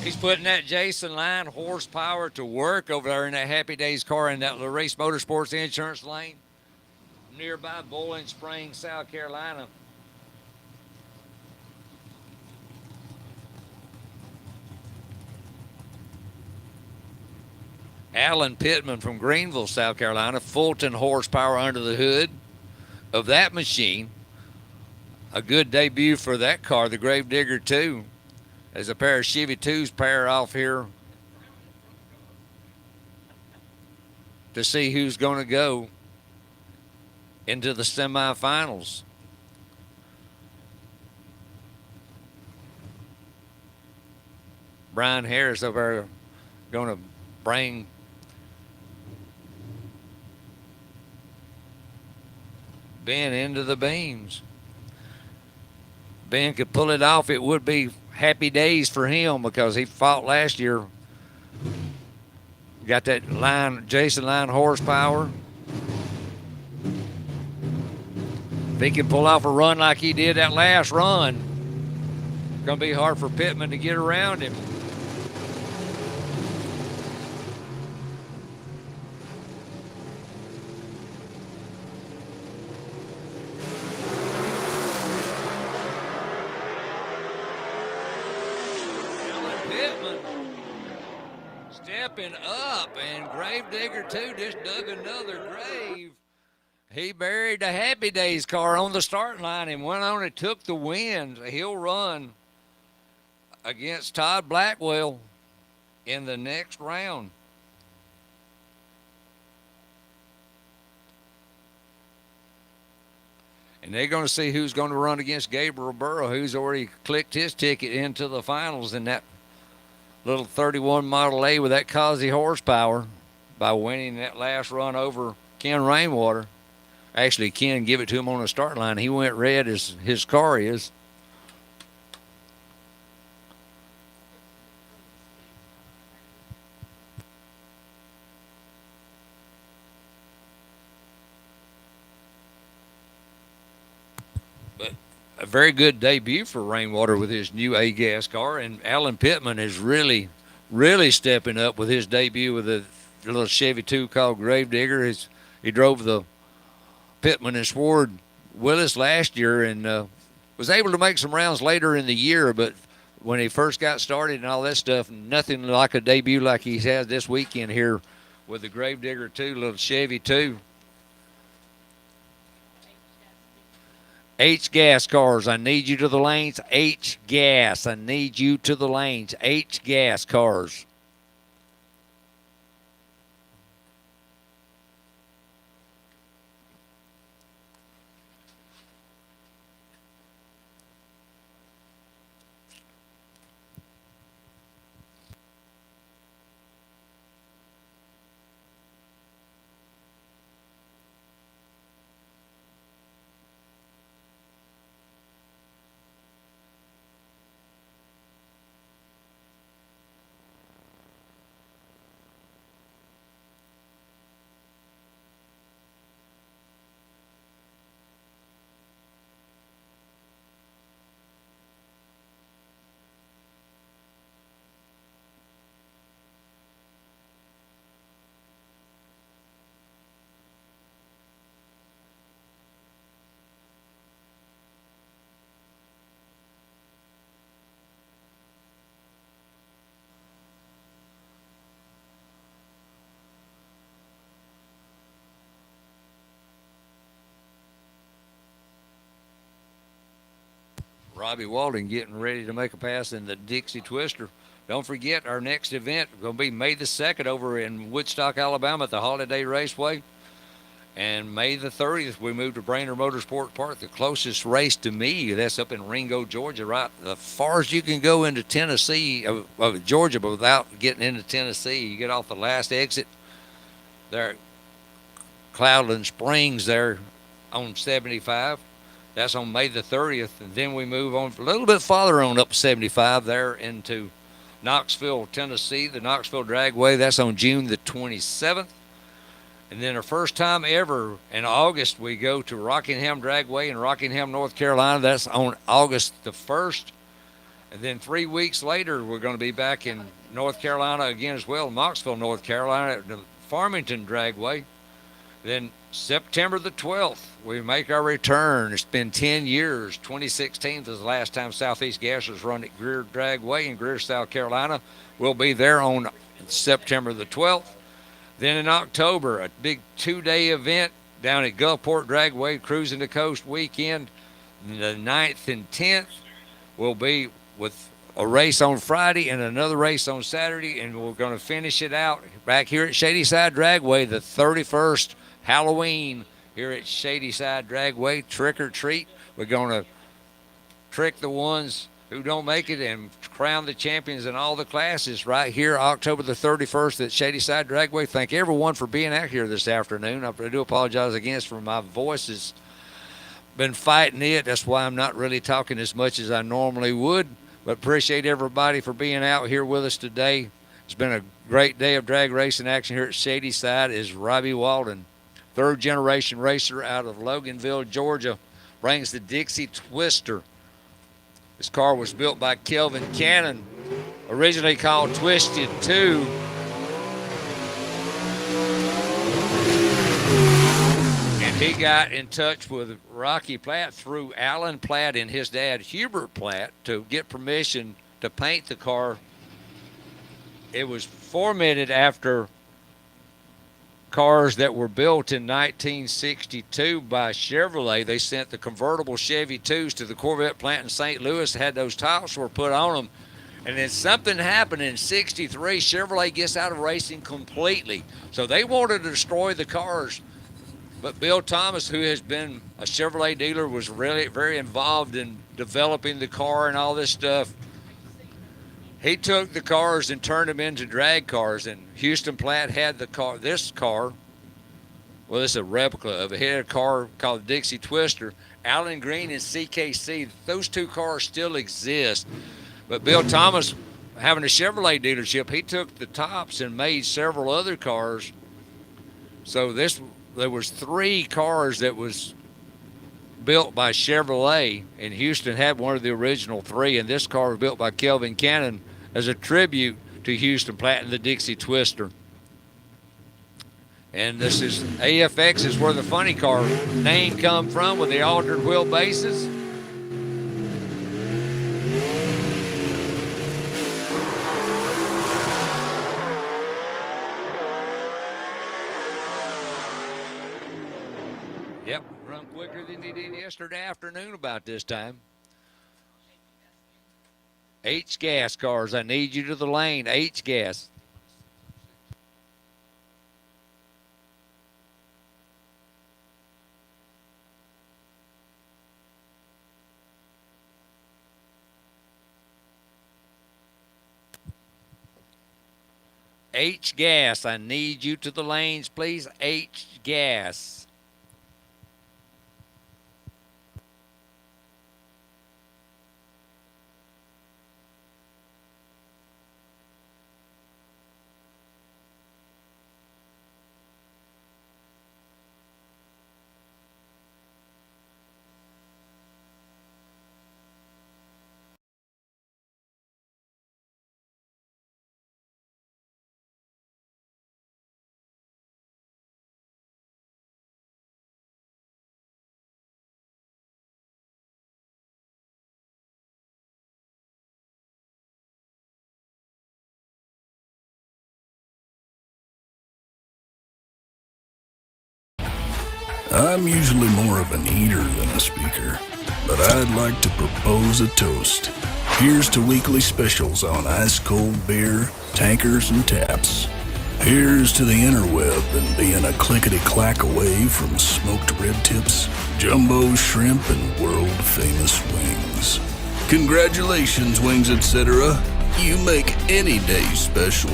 [SPEAKER 2] He's putting that Jason line horsepower to work over there in that Happy Days car in that Race Motorsports insurance lane nearby Bowling Springs, South Carolina. Alan Pittman from Greenville, South Carolina, Fulton horsepower under the hood of that machine. A good debut for that car, the Gravedigger 2, as a pair of Chevy 2s pair off here to see who's going to go into the semifinals. Brian Harris over there going to bring Ben into the beams. Ben could pull it off. It would be happy days for him because he fought last year. Got that line, Jason line horsepower. If he can pull off a run like he did that last run, it's going to be hard for Pittman to get around him. Stepping up, and Gravedigger 2 just dug another grave. He buried the Happy Days car on the starting line and went on and took the win. He'll run against Todd Blackwell in the next round. And they're going to see who's going to run against Gabriel Burl, who's already clicked his ticket into the finals in that little 31 Model A with that Kazi horsepower by winning that last run over Ken Rainwater. Actually, Ken gave it to him on the start line. He went red as his car is. But a very good debut for Rainwater with his new A-gas car, and Alan Pittman is really stepping up with his debut with a little Chevy 2 called Gravedigger. He drove the Pittman and Sword Willis last year and was able to make some rounds later in the year, but when he first got started and all that stuff, nothing like a debut like he's had this weekend here with the Gravedigger 2, little Chevy 2. H-gas cars, I need you to the lanes. H-gas, I need you to the lanes. H-gas cars. Robbie Walden getting ready to make a pass in the Dixie Twister. Don't forget, our next event is going to be May the 2nd over in Woodstock, Alabama at the Holiday Raceway. And May the 30th, we move to Brainerd Motorsport Park, the closest race to me. That's up in Ringo, Georgia, right as far as you can go into Tennessee, Georgia, but without getting into Tennessee. You get off the last exit there at Cloudland Springs there on 75. That's on May the 30th, and then we move on a little bit farther on up 75 there into Knoxville, Tennessee, the Knoxville Dragway. That's on June the 27th. And then our first time ever in August, we go to Rockingham Dragway in Rockingham, North Carolina. That's on August the 1st. And then 3 weeks later, we're going to be back in North Carolina again as well, Knoxville, North Carolina, at the Farmington Dragway. Then September the 12th, we make our return. It's been 10 years. 2016 was the last time Southeast Gassers run at Greer Dragway in Greer, South Carolina. We'll be there on September the 12th. Then in October, a big 2-day event down at Gulfport Dragway, Cruising the Coast weekend. The 9th and 10th will be with a race on Friday and another race on Saturday, and we're going to finish it out back here at Shadyside Dragway, the 31st Halloween here at Shadyside Dragway, trick or treat. We're going to trick the ones who don't make it and crown the champions in all the classes right here October the 31st at Shadyside Dragway. Thank everyone for being out here this afternoon. I do apologize again for my voice has been fighting it. That's why I'm not really talking as much as I normally would, but appreciate everybody for being out here with us today. It's been a great day of drag racing action here at Shadyside. Is Robbie Walden, third-generation racer out of Loganville, Georgia, brings the Dixie Twister. This car was built by Kelvin Cannon, originally called Twisted 2. And he got in touch with Rocky Platt through Alan Platt and his dad, Hubert Platt, to get permission to paint the car. It was formatted after cars that were built in 1962 by Chevrolet. They sent the convertible Chevy 2s to the Corvette plant in St. Louis, had those tops were put on them. And then something happened in 63. Chevrolet gets out of racing completely. So they wanted to destroy the cars. But Bill Thomas, who has been a Chevrolet dealer, was really very involved in developing the car and all this stuff. He took the cars and turned them into drag cars, and Houston Platt had this car, well, it's a replica of it. He had a car called the Dixie Twister. Alan Green and CKC, those two cars still exist. But Bill Thomas, having a Chevrolet dealership, he took the tops and made several other cars. So there was 3 cars that was built by Chevrolet, and Houston had one of the original 3, and this car was built by Kelvin Cannon as a tribute to Houston Platt and the Dixie Twister. And this is AFX is where the funny car name come from, with the altered wheelbases. Yep, run quicker than they did yesterday afternoon about this time. H-gas cars, I need you to the lane. H-gas. H-gas, I need you to the lanes, please. H-gas.
[SPEAKER 4] I'm usually more of an eater than a speaker, but I'd like to propose a toast. Here's to weekly specials on ice-cold beer, tankers, and taps. Here's to the interweb and being a clickety-clack away from smoked rib tips, jumbo shrimp, and world-famous wings. Congratulations, Wings Etc. You make any day special.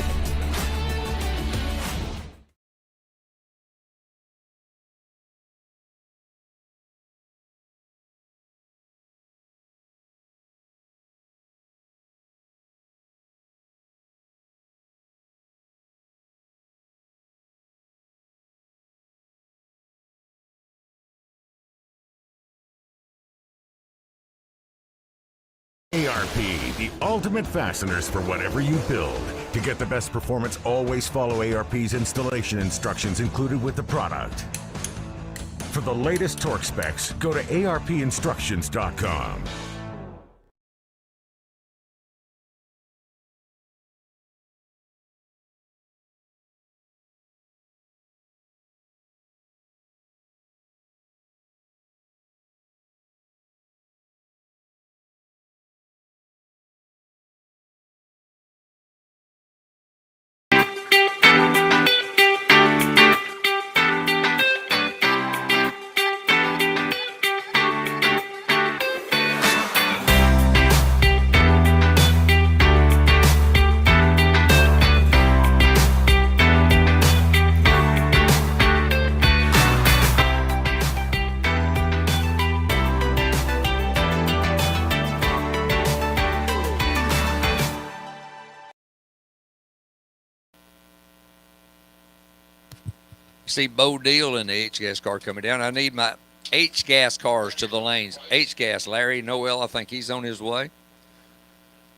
[SPEAKER 8] ARP, the ultimate fasteners for whatever you build. To get the best performance, always follow ARP's installation instructions included with the product. For the latest torque specs, go to arpinstructions.com.
[SPEAKER 2] See Bo Deal in the H-gas car coming down. I need my H-gas cars to the lanes. H-gas, Larry Noel, I think he's on his way.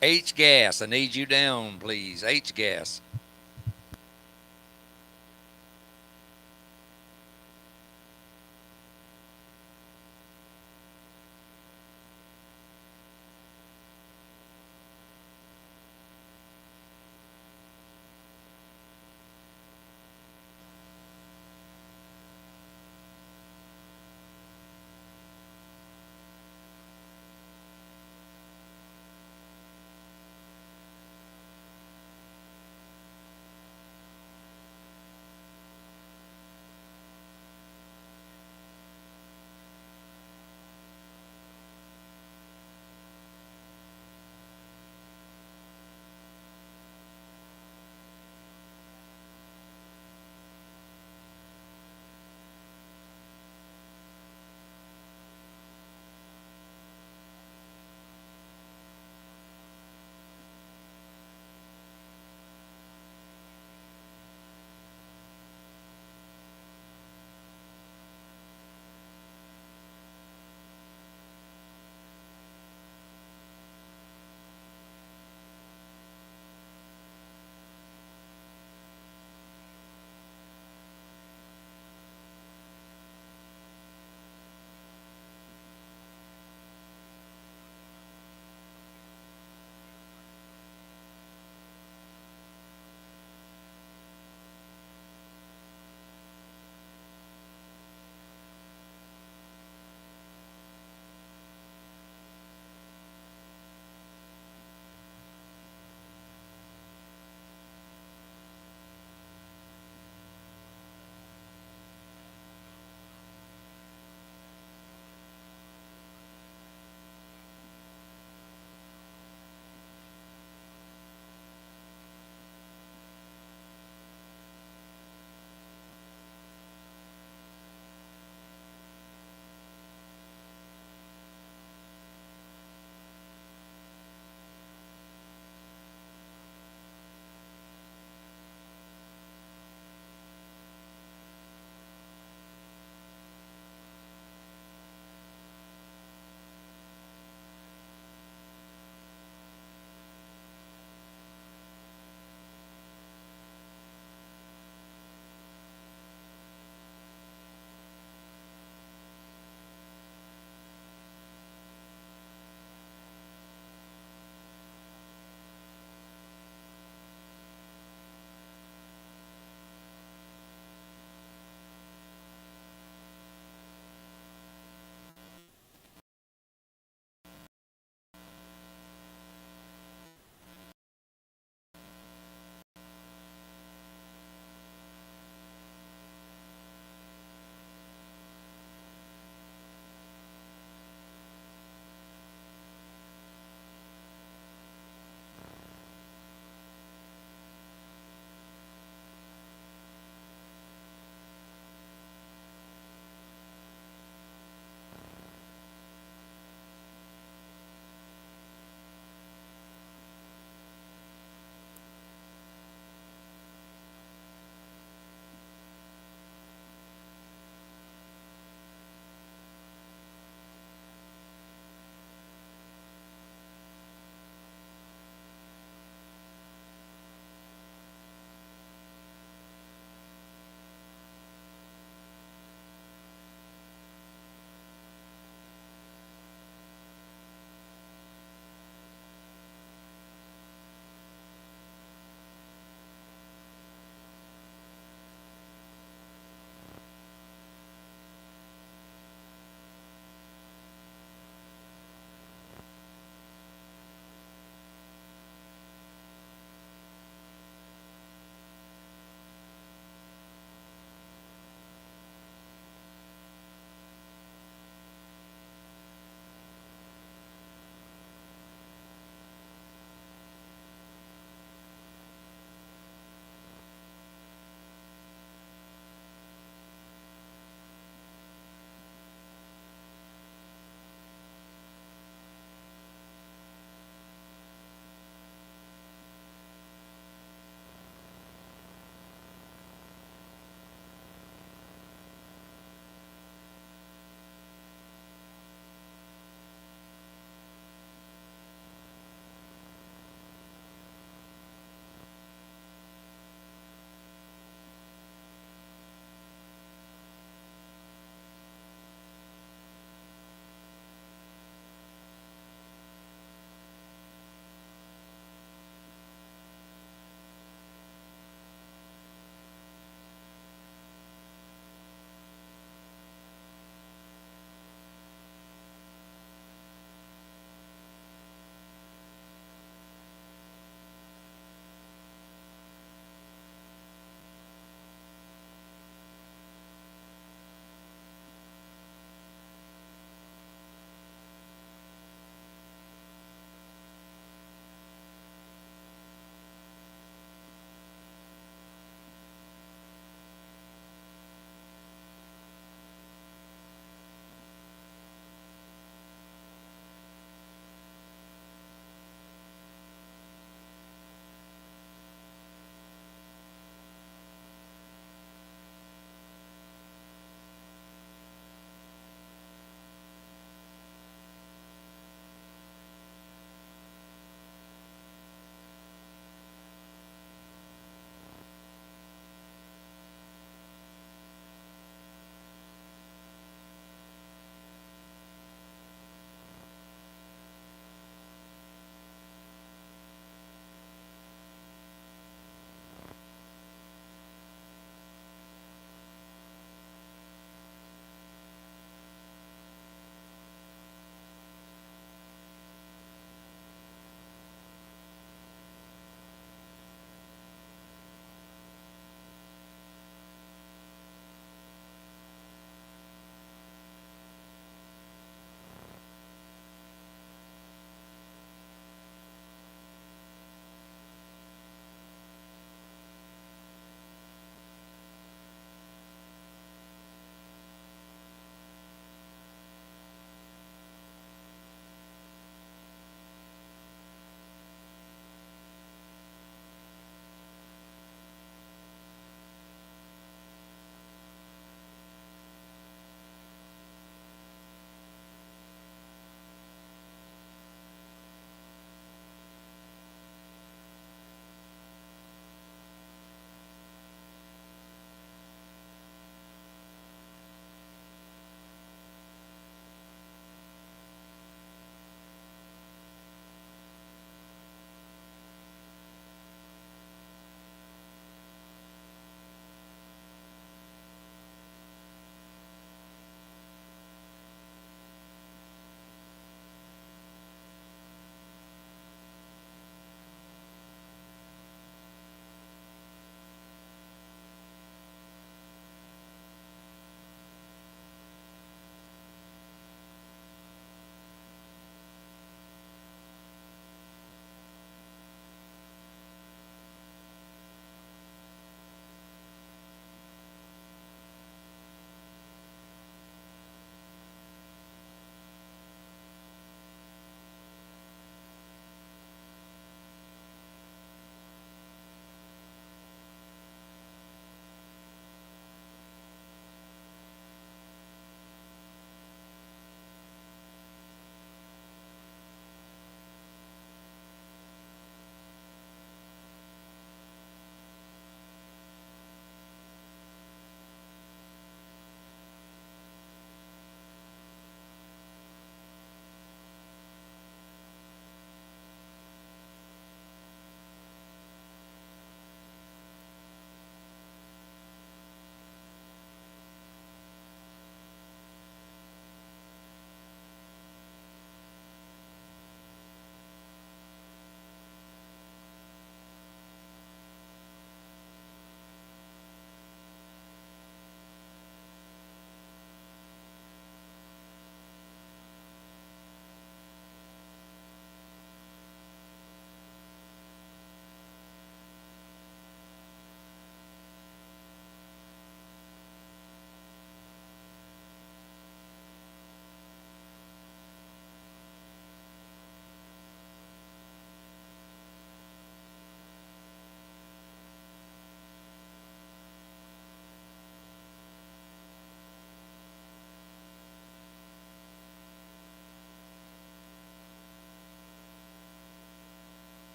[SPEAKER 2] H-gas, I need you down, please. H-gas.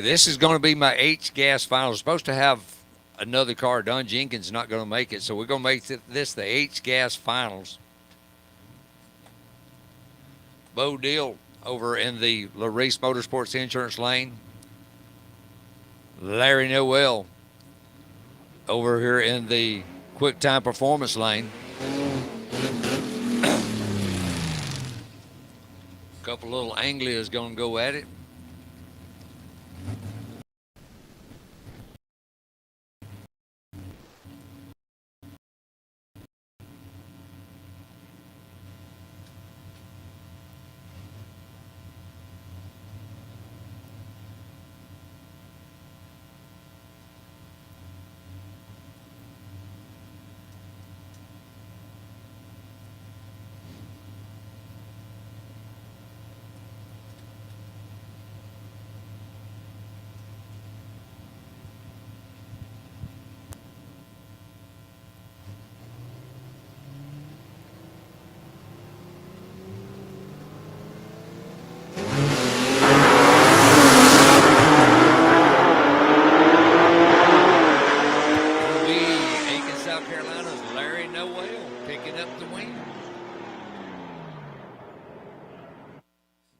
[SPEAKER 2] This is going to be my H-gas final. I'm supposed to have another car. Don Jenkins is not going to make it, so we're going to make this the H-gas finals. Bo Deal over in the Larice Motorsports Insurance lane. Larry Noel over here in the Quick Time Performance lane. A couple little Anglias going to go at it.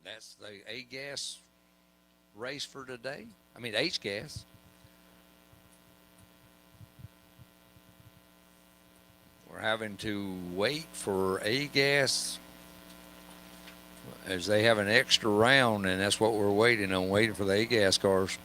[SPEAKER 2] That's the A-gas race for today. I mean, H-gas. We're having to wait for A-gas as they have an extra round, and that's what we're waiting on, waiting for the A-gas cars.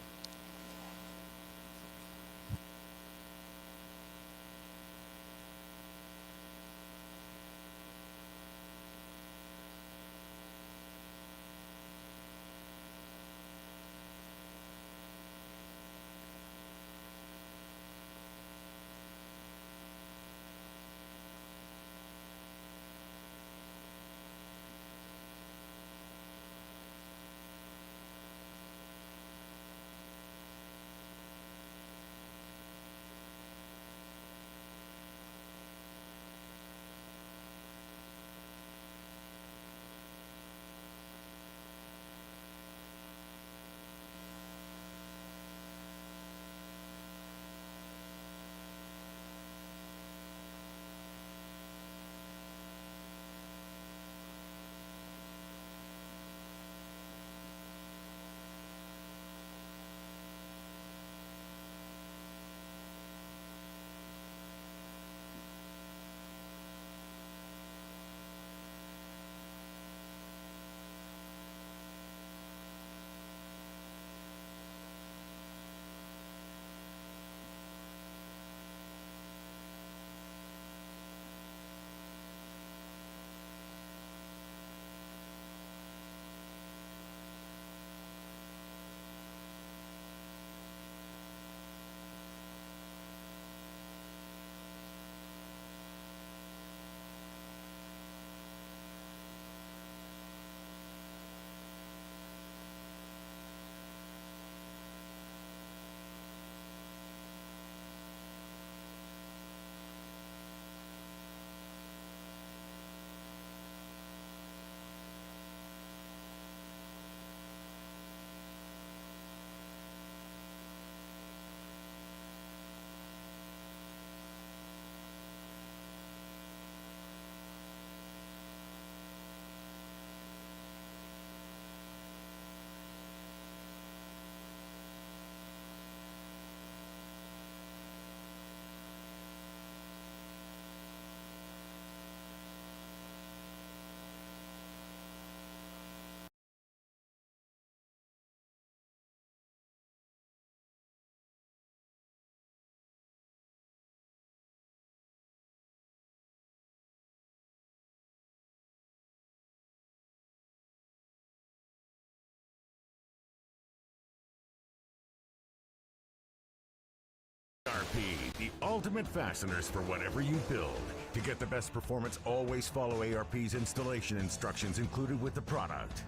[SPEAKER 8] ARP, the ultimate fasteners for whatever you build. To get the best performance, always follow ARP's installation instructions included with the product.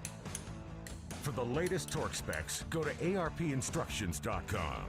[SPEAKER 8] For the latest torque specs, go to arpinstructions.com.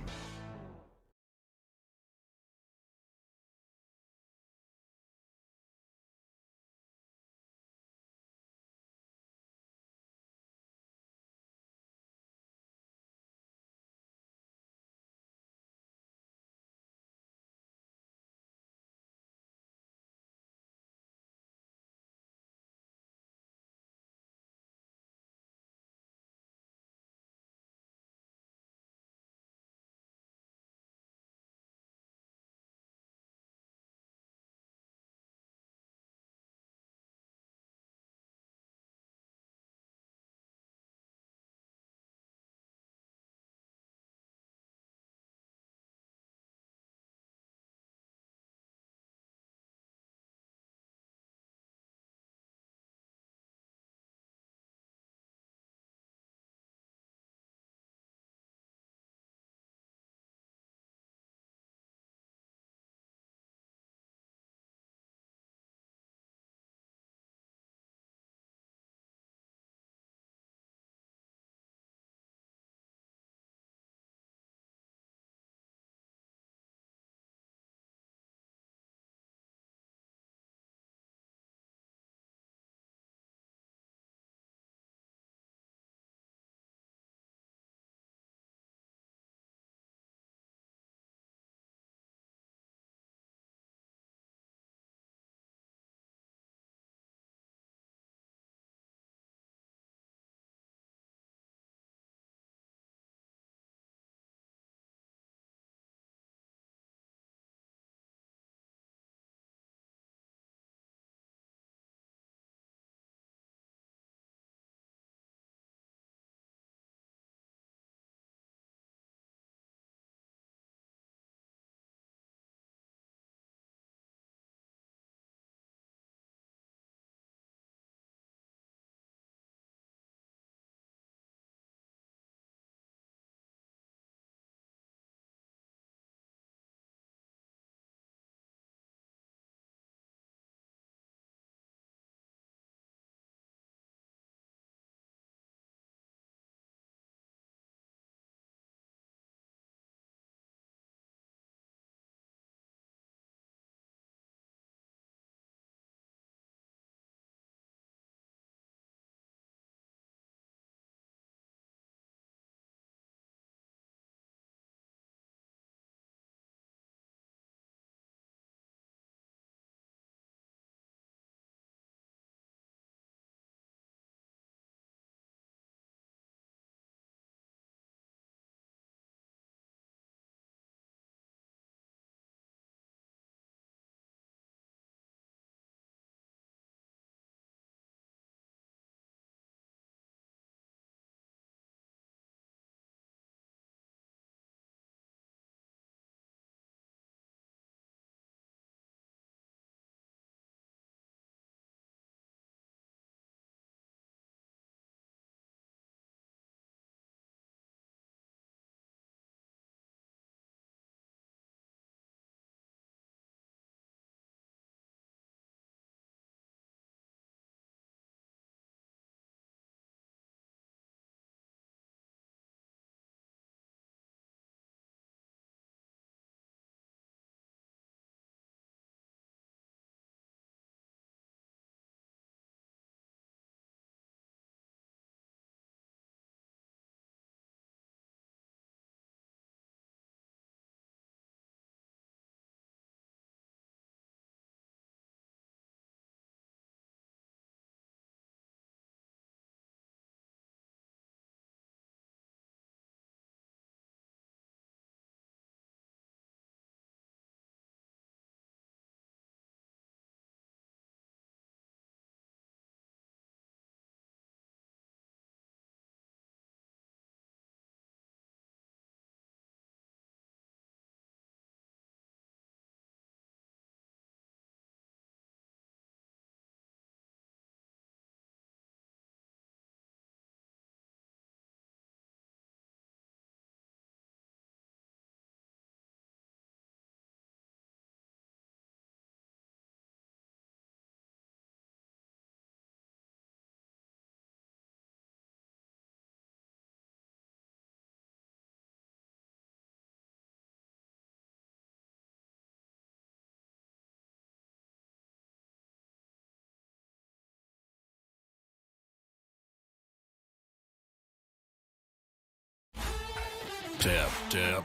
[SPEAKER 4] Tap, tap.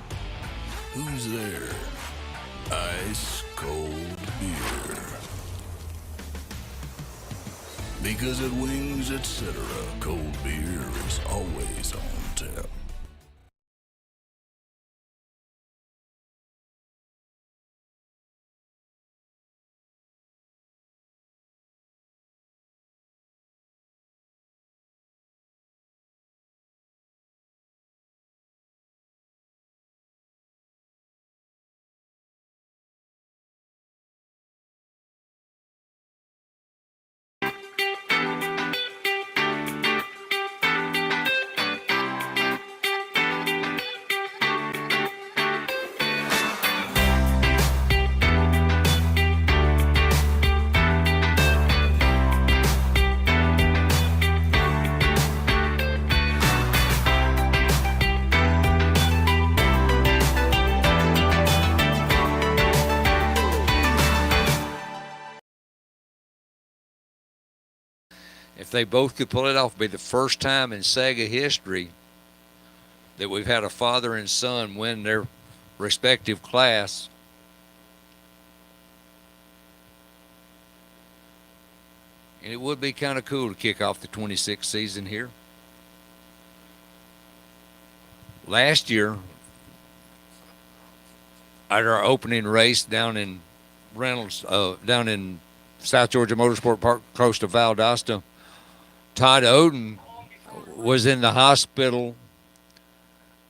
[SPEAKER 4] Who's there? Ice cold beer. Because at Wings, etc., cold beer is always on tap.
[SPEAKER 2] If they both could pull it off, it'd be the first time in Sega history that we've had a father and son win their respective class. And it would be kind of cool to kick off the 26th season here. Last year, at our opening race down in Reynolds, down in South Georgia Motorsport Park, close to Valdosta, Todd Odin was in the hospital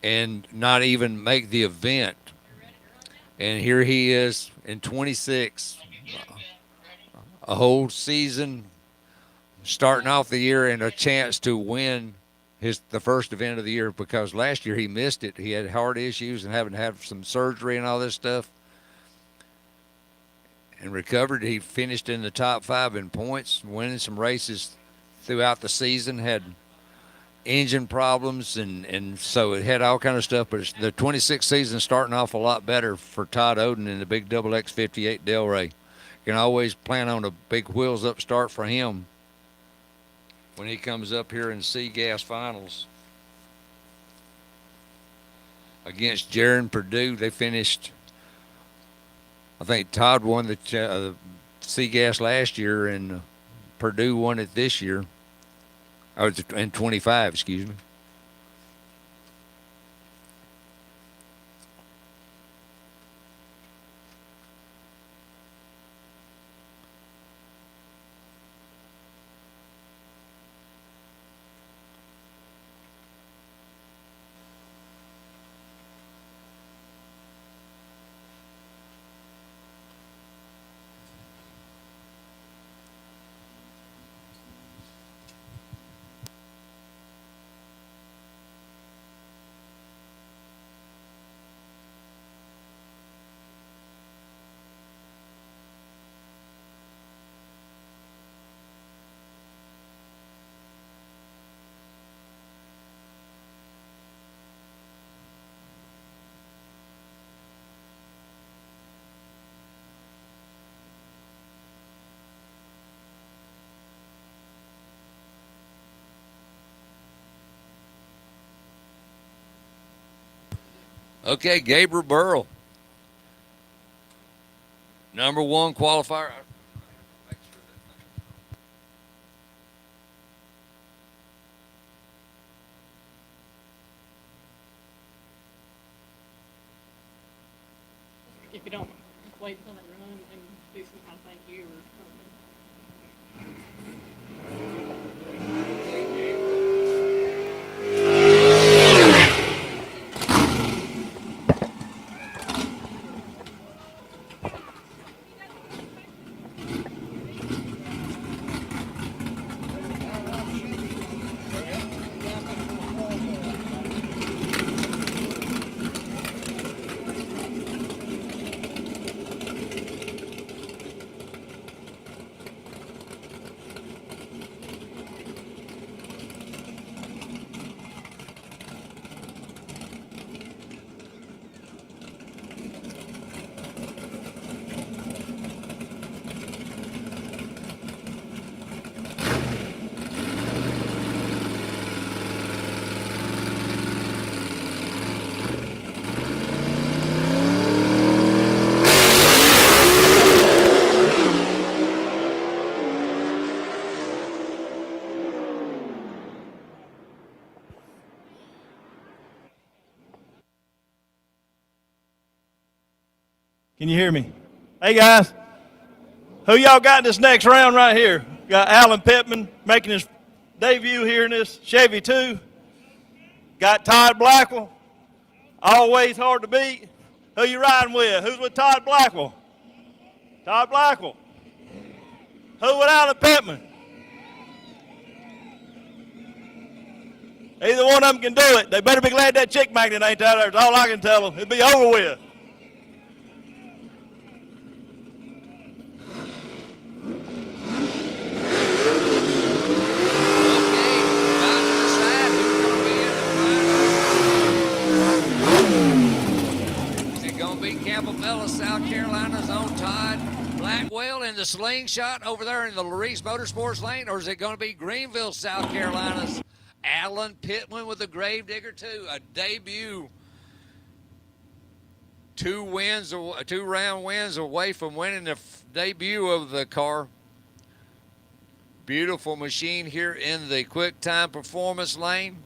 [SPEAKER 2] and not even make the event. And here he is in 26, a whole season, starting off the year and a chance to win the first event of the year, because last year he missed it. He had heart issues and having to have some surgery and all this stuff, and recovered. He finished in the top 5 in points, winning some races throughout the season, had engine problems, and so it had all kind of stuff. But the 26th season starting off a lot better for Todd Odin in the big XX58 Delray. You can always plan on a big wheels up start for him when he comes up here in C-Gas Finals. Against Jaron Purdue, they finished, I think Todd won the C-Gas last year, and Purdue won it this year. Oh, it's in 25, excuse me. Okay, Gabriel Burl, #1 qualifier.
[SPEAKER 14] If you don't wait until that run and do some kind of thank you or
[SPEAKER 6] Can you hear me? Hey, guys. Who y'all got in this next round right here? Got Alan Pittman making his debut here in this Chevy 2. Got Todd Blackwell, always hard to beat. Who you riding with? Who's with Todd Blackwell? Todd Blackwell. Who with Alan Pittman? Either one of them can do it. They better be glad that chick magnet ain't out there. That's all I can tell them. It'll be over with.
[SPEAKER 2] Campbell, South Carolina's own Todd Blackwell in the slingshot over there in the Larice Motorsports lane, or is it going to be Greenville, South Carolina's Alan Pittman with the Gravedigger 2, a debut, 2-round wins away from winning the debut of the car. Beautiful machine here in the quick time performance lane.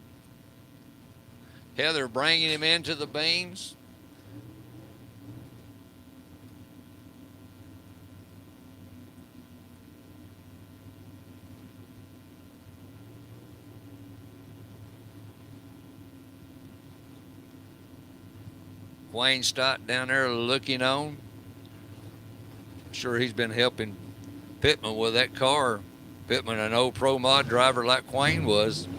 [SPEAKER 2] Heather bringing him into the beams. Wayne Stott down there looking on. Sure, he's been helping Pittman with that car. Pittman, an old pro mod driver like Wayne was.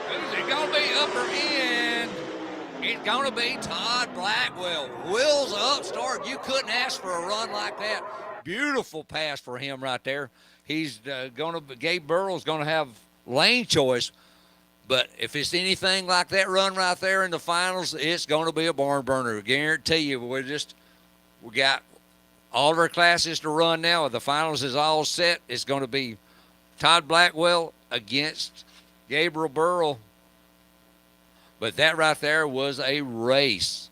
[SPEAKER 2] Who's it gonna be, upper end? It's gonna be Todd Blackwell. Wheels up start. You couldn't ask for a run like that. Beautiful pass for him right there. He's Gabe Burl's going to have lane choice, but if it's anything like that run right there in the finals, it's going to be a barn burner. I guarantee you. We got all of our classes to run now. The finals is all set. It's going to be Todd Blackwell against Gabriel Burl. But that right there was a race.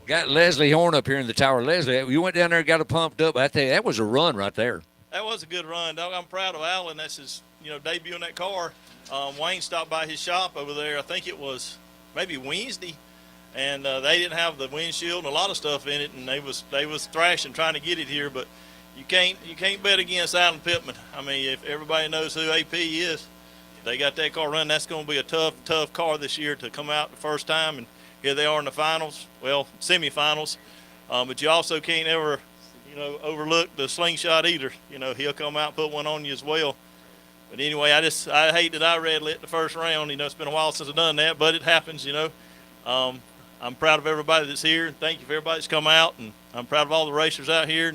[SPEAKER 2] Got Leslie Horn up here in the tower. Leslie, you went down there and got it pumped up. I tell you, that was a run right there.
[SPEAKER 6] That was a good run, dog. I'm proud of Alan. That's his, debut in that car. Wayne stopped by his shop over there. I think it was maybe Wednesday, and they didn't have the windshield and a lot of stuff in it, and they was thrashing trying to get it here. But you can't bet against Alan Pittman. I mean, if everybody knows who AP is, they got that car running. That's going to be a tough car this year to come out the first time, and here they are in the finals, well, semifinals. But you also can't ever, overlook the slingshot either. He'll come out and put one on you as well. But anyway, I hate that I red lit the first round. It's been a while since I've done that, but it happens, I'm proud of everybody that's here. Thank you for everybody that's come out, and I'm proud of all the racers out here.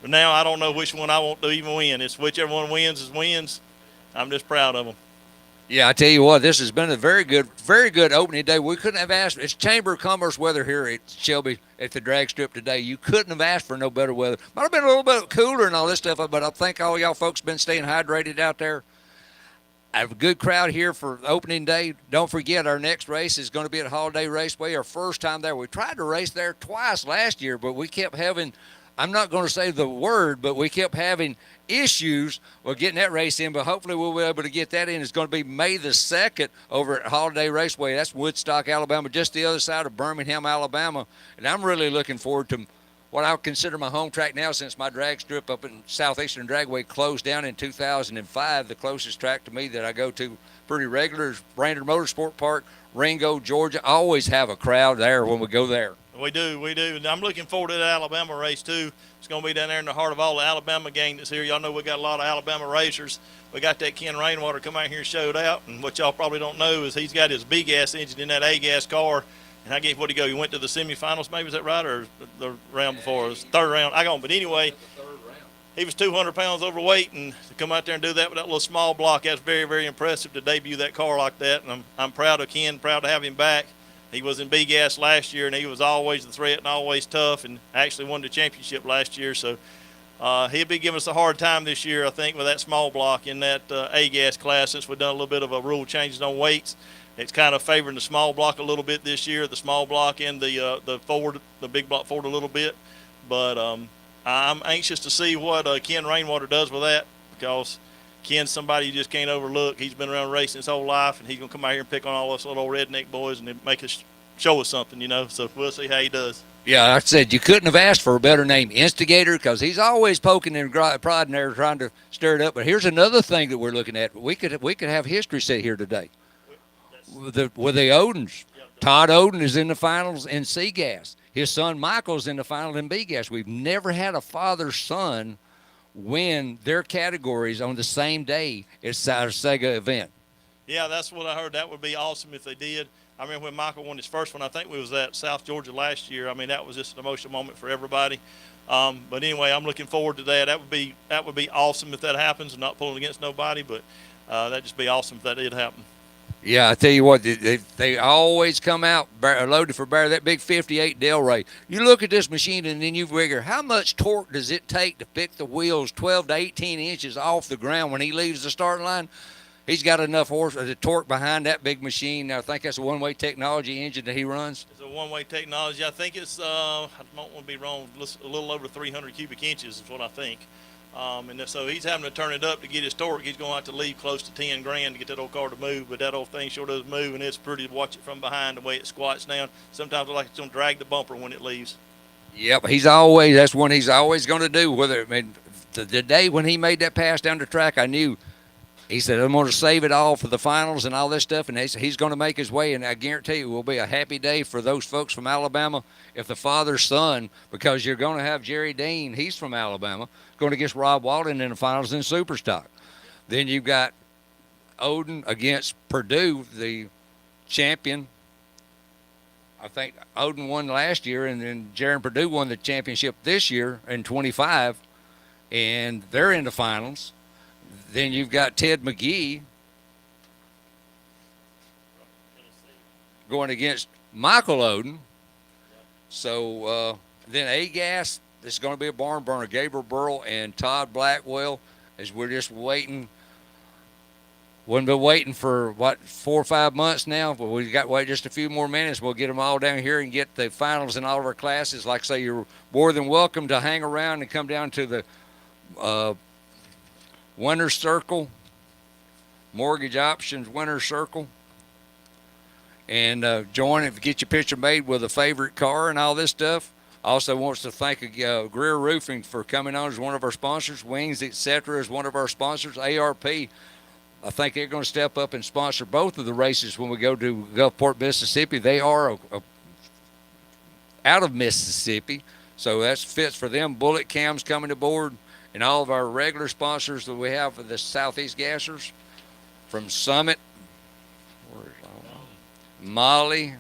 [SPEAKER 6] But now I don't know which one I want to even win. It's whichever one wins. I'm just proud of them.
[SPEAKER 2] Yeah, I tell you what, this has been a very good opening day. We couldn't have asked. It's Chamber of Commerce weather here at Shelby at the drag strip today. You couldn't have asked for no better weather. Might have been a little bit cooler and all this stuff, but I think all y'all folks been staying hydrated out there. I have a good crowd here for opening day. Don't forget, our next race is going to be at Holiday Raceway, our first time there. We tried to race there twice last year, but we kept having, I'm not going to say the word, but we kept having issues with getting that race in, but hopefully we'll be able to get that in. It's going to be May the 2nd over at Holiday Raceway. That's Woodstock, Alabama, just the other side of Birmingham, Alabama. And I'm really looking forward to what I consider my home track now, since my drag strip up in Southeastern Dragway closed down in 2005. The closest track to me that I go to pretty regular is Brainerd Motorsport Park, Ringo, Georgia. I always have a crowd there when we go there.
[SPEAKER 6] We do. And I'm looking forward to the Alabama race, too. It's going to be down there in the heart of all the Alabama gang that's here. Y'all know we got a lot of Alabama racers. We got that Ken Rainwater come out here and showed out. And what y'all probably don't know is he's got his B-gas engine in that A-gas car. And I gave, what'd he go? He went to the semifinals, maybe, is that right? Or the round before? It was the third round. I got him. But anyway, he was 200 pounds overweight. And to come out there and do that with that little small block, that's very, very impressive to debut that car like that. And I'm proud of Ken, proud to have him back. He was in B-gas last year, and he was always the threat and always tough, and actually won the championship last year. So he'll be giving us a hard time this year, I think, with that small block in that A-gas class. Since we've done a little bit of a rule changes on weights, it's kind of favoring the small block a little bit this year, the small block and the Ford, the big block Ford a little bit. But I'm anxious to see what Ken Rainwater does with that, because Ken's somebody you just can't overlook. He's been around racing his whole life, and he's going to come out here and pick on all us little old redneck boys and make us show us something, you know. So we'll see how he does.
[SPEAKER 2] Yeah, I said you couldn't have asked for a better name, Instigator, because he's always poking and prodding there, trying to stir it up. But here's another thing that we're looking at. We could have history set here today with the Odins. Todd Odin is in the finals in C-Gas. His son Michael's in the final in B-Gas. We've never had a father-son win their categories on the same day as our Sega event.
[SPEAKER 6] Yeah, that's what I heard. That would be awesome if they did. I remember when Michael won his first one, I think we was at South Georgia last year. I mean, that was just an emotional moment for everybody. But anyway, I'm looking forward to that. That would be awesome if that happens. I'm not pulling against nobody, but that'd just be awesome if that did happen.
[SPEAKER 2] Yeah, I tell you what, they always come out loaded for bear. That big 58 Delray. You look at this machine and then you figure, how much torque does it take to pick the wheels 12 to 18 inches off the ground when he leaves the starting line? He's got enough torque behind that big machine. I think that's a one-way technology engine that he runs.
[SPEAKER 6] It's a one-way technology. I think it's, I don't want to be wrong, a little over 300 cubic inches is what I think. And so he's having to turn it up to get his torque. He's going to have to leave close to 10 grand to get that old car to move, but that old thing sure does move, and it's pretty to watch it from behind the way it squats down. Sometimes I like it's going to drag the bumper when it leaves.
[SPEAKER 2] Yep, that's one he's always going to do. The day when he made that pass down the track, I knew. He said, I'm going to save it all for the finals and all this stuff, and he's going to make his way, and I guarantee you it will be a happy day for those folks from Alabama if the father's son, because you're going to have Jerry Dean, he's from Alabama, going against Rob Walden in the finals in Superstock. Then you've got Odin against Purdue, the champion. I think Odin won last year, and then Jerry and Purdue won the championship this year in 25, and they're in the finals. Then you've got Ted McGee going against Michael Odin. So then A-Gas, this is going to be a barn burner. Gabriel Burl and Todd Blackwell, as we're just waiting. We've been waiting for, 4 or 5 months now, but we've got to wait just a few more minutes. We'll get them all down here and get the finals in all of our classes. Like I say, you're more than welcome to hang around and come down to the Winner's Circle, Mortgage Options Winner's Circle, and join it to get your picture made with a favorite car and all this stuff. Also wants to thank Greer Roofing for coming on as one of our sponsors. Wings, etc. is one of our sponsors. ARP, I think they're going to step up and sponsor both of the races when we go to Gulfport, Mississippi. They are out of Mississippi, so that fits for them. Bullet Cam's coming aboard. And all of our regular sponsors that we have for the Southeast Gassers, from Summit, Molly,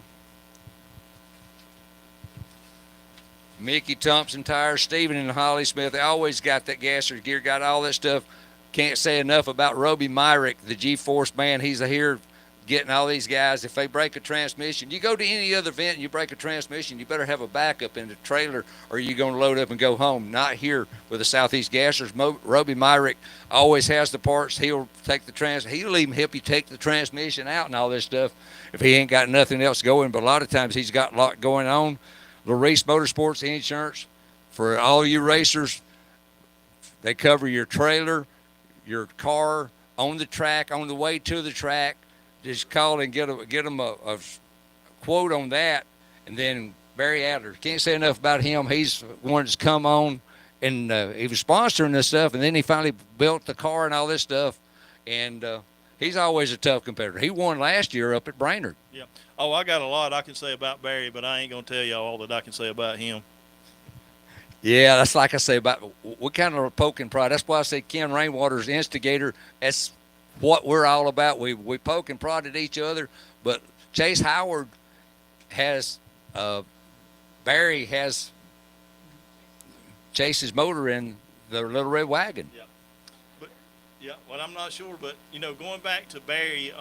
[SPEAKER 2] Mickey Thompson Tires, Stephen and Holly Smith, they always got that gasser gear, got all that stuff. Can't say enough about Roby Myrick, the G-Force man. He's here getting all these guys. If they break a transmission, you go to any other event and you break a transmission, you better have a backup in the trailer or you're going to load up and go home. Not here with the Southeast Gassers. Roby Myrick always has the parts. He'll take he'll even help you take the transmission out and all this stuff if he ain't got nothing else going. But a lot of times he's got a lot going on. Larice Motorsports Insurance, for all you racers, they cover your trailer, your car, on the track, on the way to the track. Just call and get them a quote on that. And then Barry Adler, can't say enough about him. He's one that's come on, and he was sponsoring this stuff, and then he finally built the car and all this stuff. And he's always a tough competitor. He won last year up at Brainerd.
[SPEAKER 6] Yeah. Oh, I got a lot I can say about Barry, but I ain't going to tell y'all all that I can say about him.
[SPEAKER 2] Yeah, that's like I say about we kind of are poking pride. That's why I say Ken Rainwater's instigator. That's what we're all about. We poke and prod at each other. But Chase Howard has Barry has Chase's motor in the Little Red Wagon.
[SPEAKER 6] Yeah. But yeah, well, I'm not sure, but going back to Barry,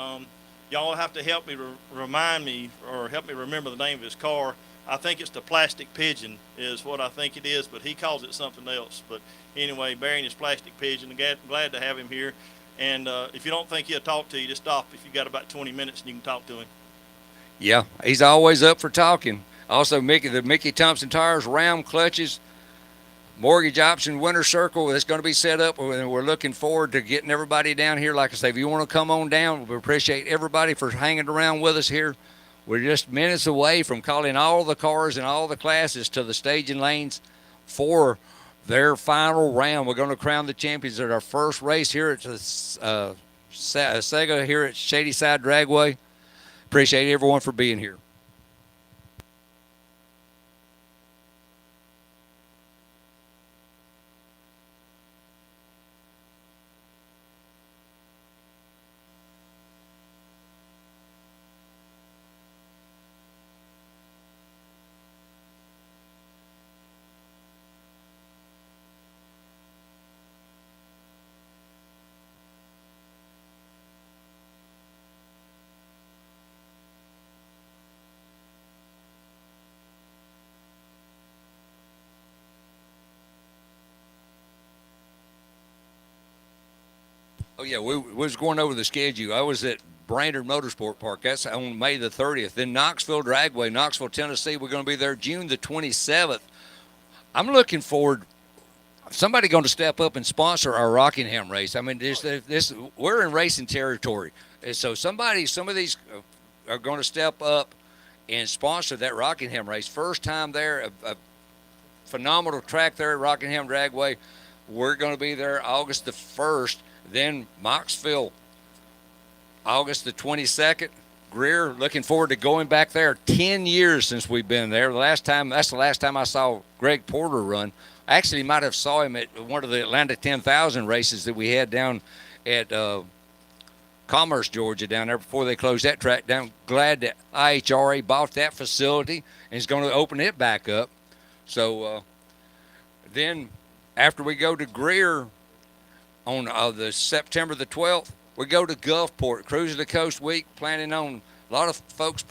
[SPEAKER 6] y'all have to help me remind me or help me remember the name of his car. I think it's the Plastic Pigeon is what I think it is, but he calls it something else. But anyway, Barry and his Plastic Pigeon, glad to have him here. And if you don't think he'll talk to you, just stop if you got about 20 minutes and you can talk to him.
[SPEAKER 2] Yeah, he's always up for talking. Also, the Mickey Thompson tires, Ram clutches, mortgage option winter circle that's going to be set up. We're looking forward to getting everybody down here. Like I say, if you want to come on down, we appreciate everybody for hanging around with us here. We're just minutes away from calling all the cars and all the classes to the staging lanes for their final round. We're going to crown the champions at our first race here at the Sega here at Shadyside Dragway. Appreciate everyone for being here. Oh, yeah, we was going over the schedule. I was at Brainerd Motorsport Park. That's on May the 30th. Then Knoxville Dragway, Knoxville, Tennessee. We're going to be there June the 27th. I'm looking forward. Somebody going to step up and sponsor our Rockingham race. I mean, we're in racing territory. And so some of these are going to step up and sponsor that Rockingham race. First time there, a phenomenal track there at Rockingham Dragway. We're going to be there August the 1st. Then Moxville, August the 22nd. Greer, looking forward to going back there. 10 years since we've been there. That's the last time I saw Greg Porter run. I actually might have saw him at one of the Atlanta 10,000 races that we had down at Commerce, Georgia, down there before they closed that track down. Glad that IHRA bought that facility and is going to open it back up. So then after we go to Greer, on the September the 12th, we go to Gulfport, Cruise of the Coast week, planning on a lot of folks.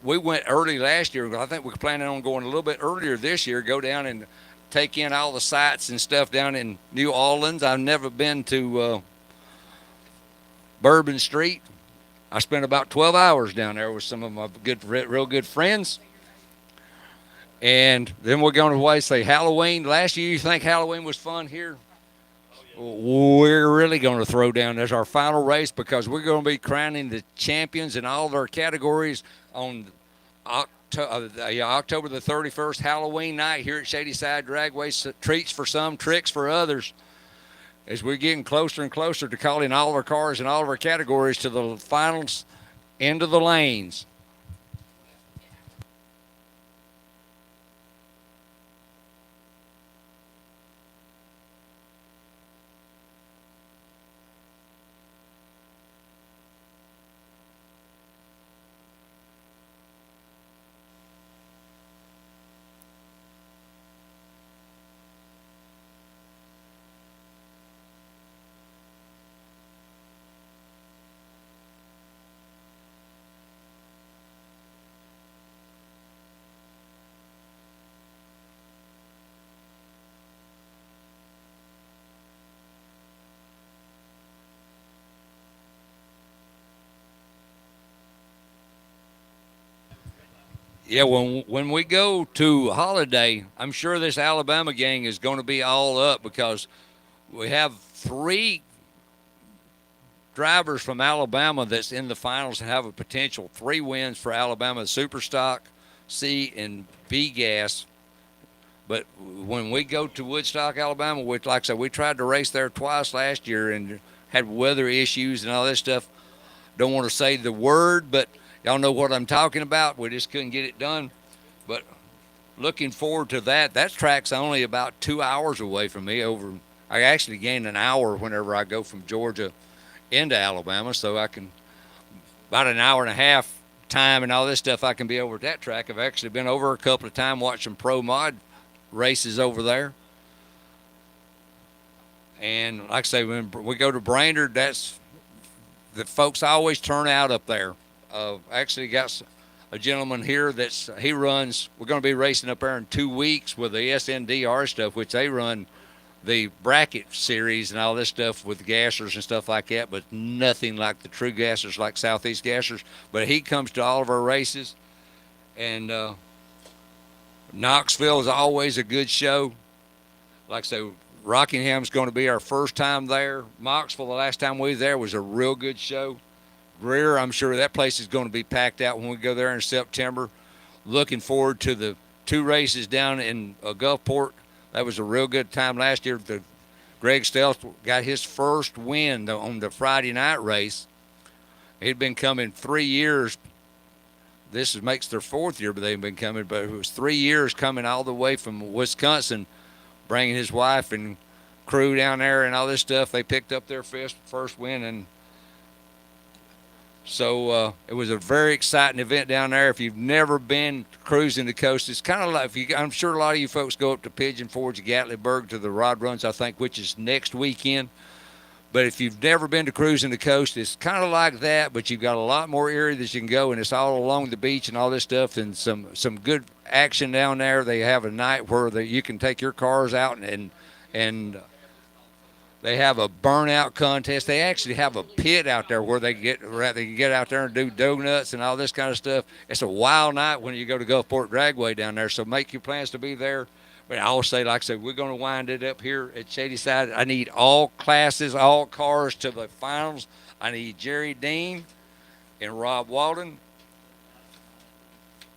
[SPEAKER 2] We went early last year, but I think we're planning on going a little bit earlier this year, go down and take in all the sights and stuff down in New Orleans. I've never been to Bourbon Street. I spent about 12 hours down there with some of my real good friends. And then we're going to say Halloween. Last year, you think Halloween was fun here? We're really going to throw down as our final race because we're going to be crowning the champions in all their categories on October the 31st, Halloween night here at Shadyside Dragway. So treats for some, tricks for others. As we're getting closer and closer to calling all of our cars in all of our categories to the finals into the lanes. Yeah, when we go to Holiday, I'm sure this Alabama gang is going to be all up because we have 3 drivers from Alabama that's in the finals and have a potential 3 wins for Alabama, Superstock, C, and B gas. But when we go to Woodstock, Alabama, which, like I said, we tried to race there twice last year and had weather issues and all that stuff. Don't want to say the word, but y'all know what I'm talking about. We just couldn't get it done. But looking forward to that. That track's only about 2 hours away from me. I actually gain an hour whenever I go from Georgia into Alabama, so I can about an hour and a half time and all this stuff. I can be over at that track. I've actually been over a couple of times watching pro mod races over there. And like I say, when we go to Brainerd, that's the folks always turn out up there. Actually got a gentleman here he runs, we're going to be racing up there in 2 weeks with the SNDR stuff, which they run the bracket series and all this stuff with gassers and stuff like that, but nothing like the true gassers like Southeast Gassers. But he comes to all of our races. And Knoxville is always a good show. Like I say, Rockingham's going to be our first time there. Moxville, the last time we were there, was a real good show. Greer, I'm sure that place is going to be packed out when we go there in September. Looking forward to the 2 races down in Gulfport. That was a real good time last year. Greg Stelz got his first win on the Friday night race. He'd been coming 3 years. This makes their 4th year, but they've been coming. But it was 3 years coming all the way from Wisconsin, bringing his wife and crew down there and all this stuff. They picked up their first win, and so it was a very exciting event down there. If you've never been cruising the coast, it's kind of like, I'm sure a lot of you folks go up to Pigeon Forge, Gatlinburg, to the rod runs, I think, which is next weekend. But if you've never been to cruising the coast, it's kind of like that, but you've got a lot more area that you can go, and it's all along the beach and all this stuff, and some good action down there. They have a night where you can take your cars out and they have a burnout contest. They actually have a pit out there where they can get out there and do donuts and all this kind of stuff. It's a wild night when you go to Gulfport Dragway down there, so make your plans to be there. But I will say, like I said, we're going to wind it up here at Shadyside. I need all classes, all cars to the finals. I need Jerry Dean and Rob Walden.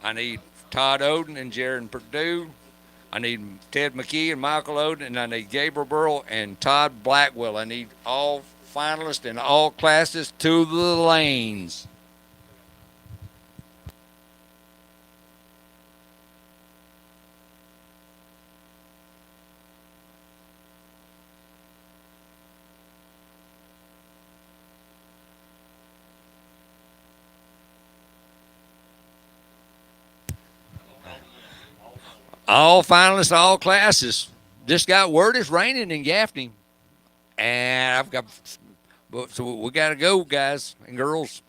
[SPEAKER 2] I need Todd Odin and Jared Purdue. I need Ted McGee and Michael Odin, and I need Gabriel Burl and Todd Blackwell. I need all finalists in all classes to the lanes. All finalists, all classes. Just got word it's raining in Gaffney. And so we got to go, guys and girls.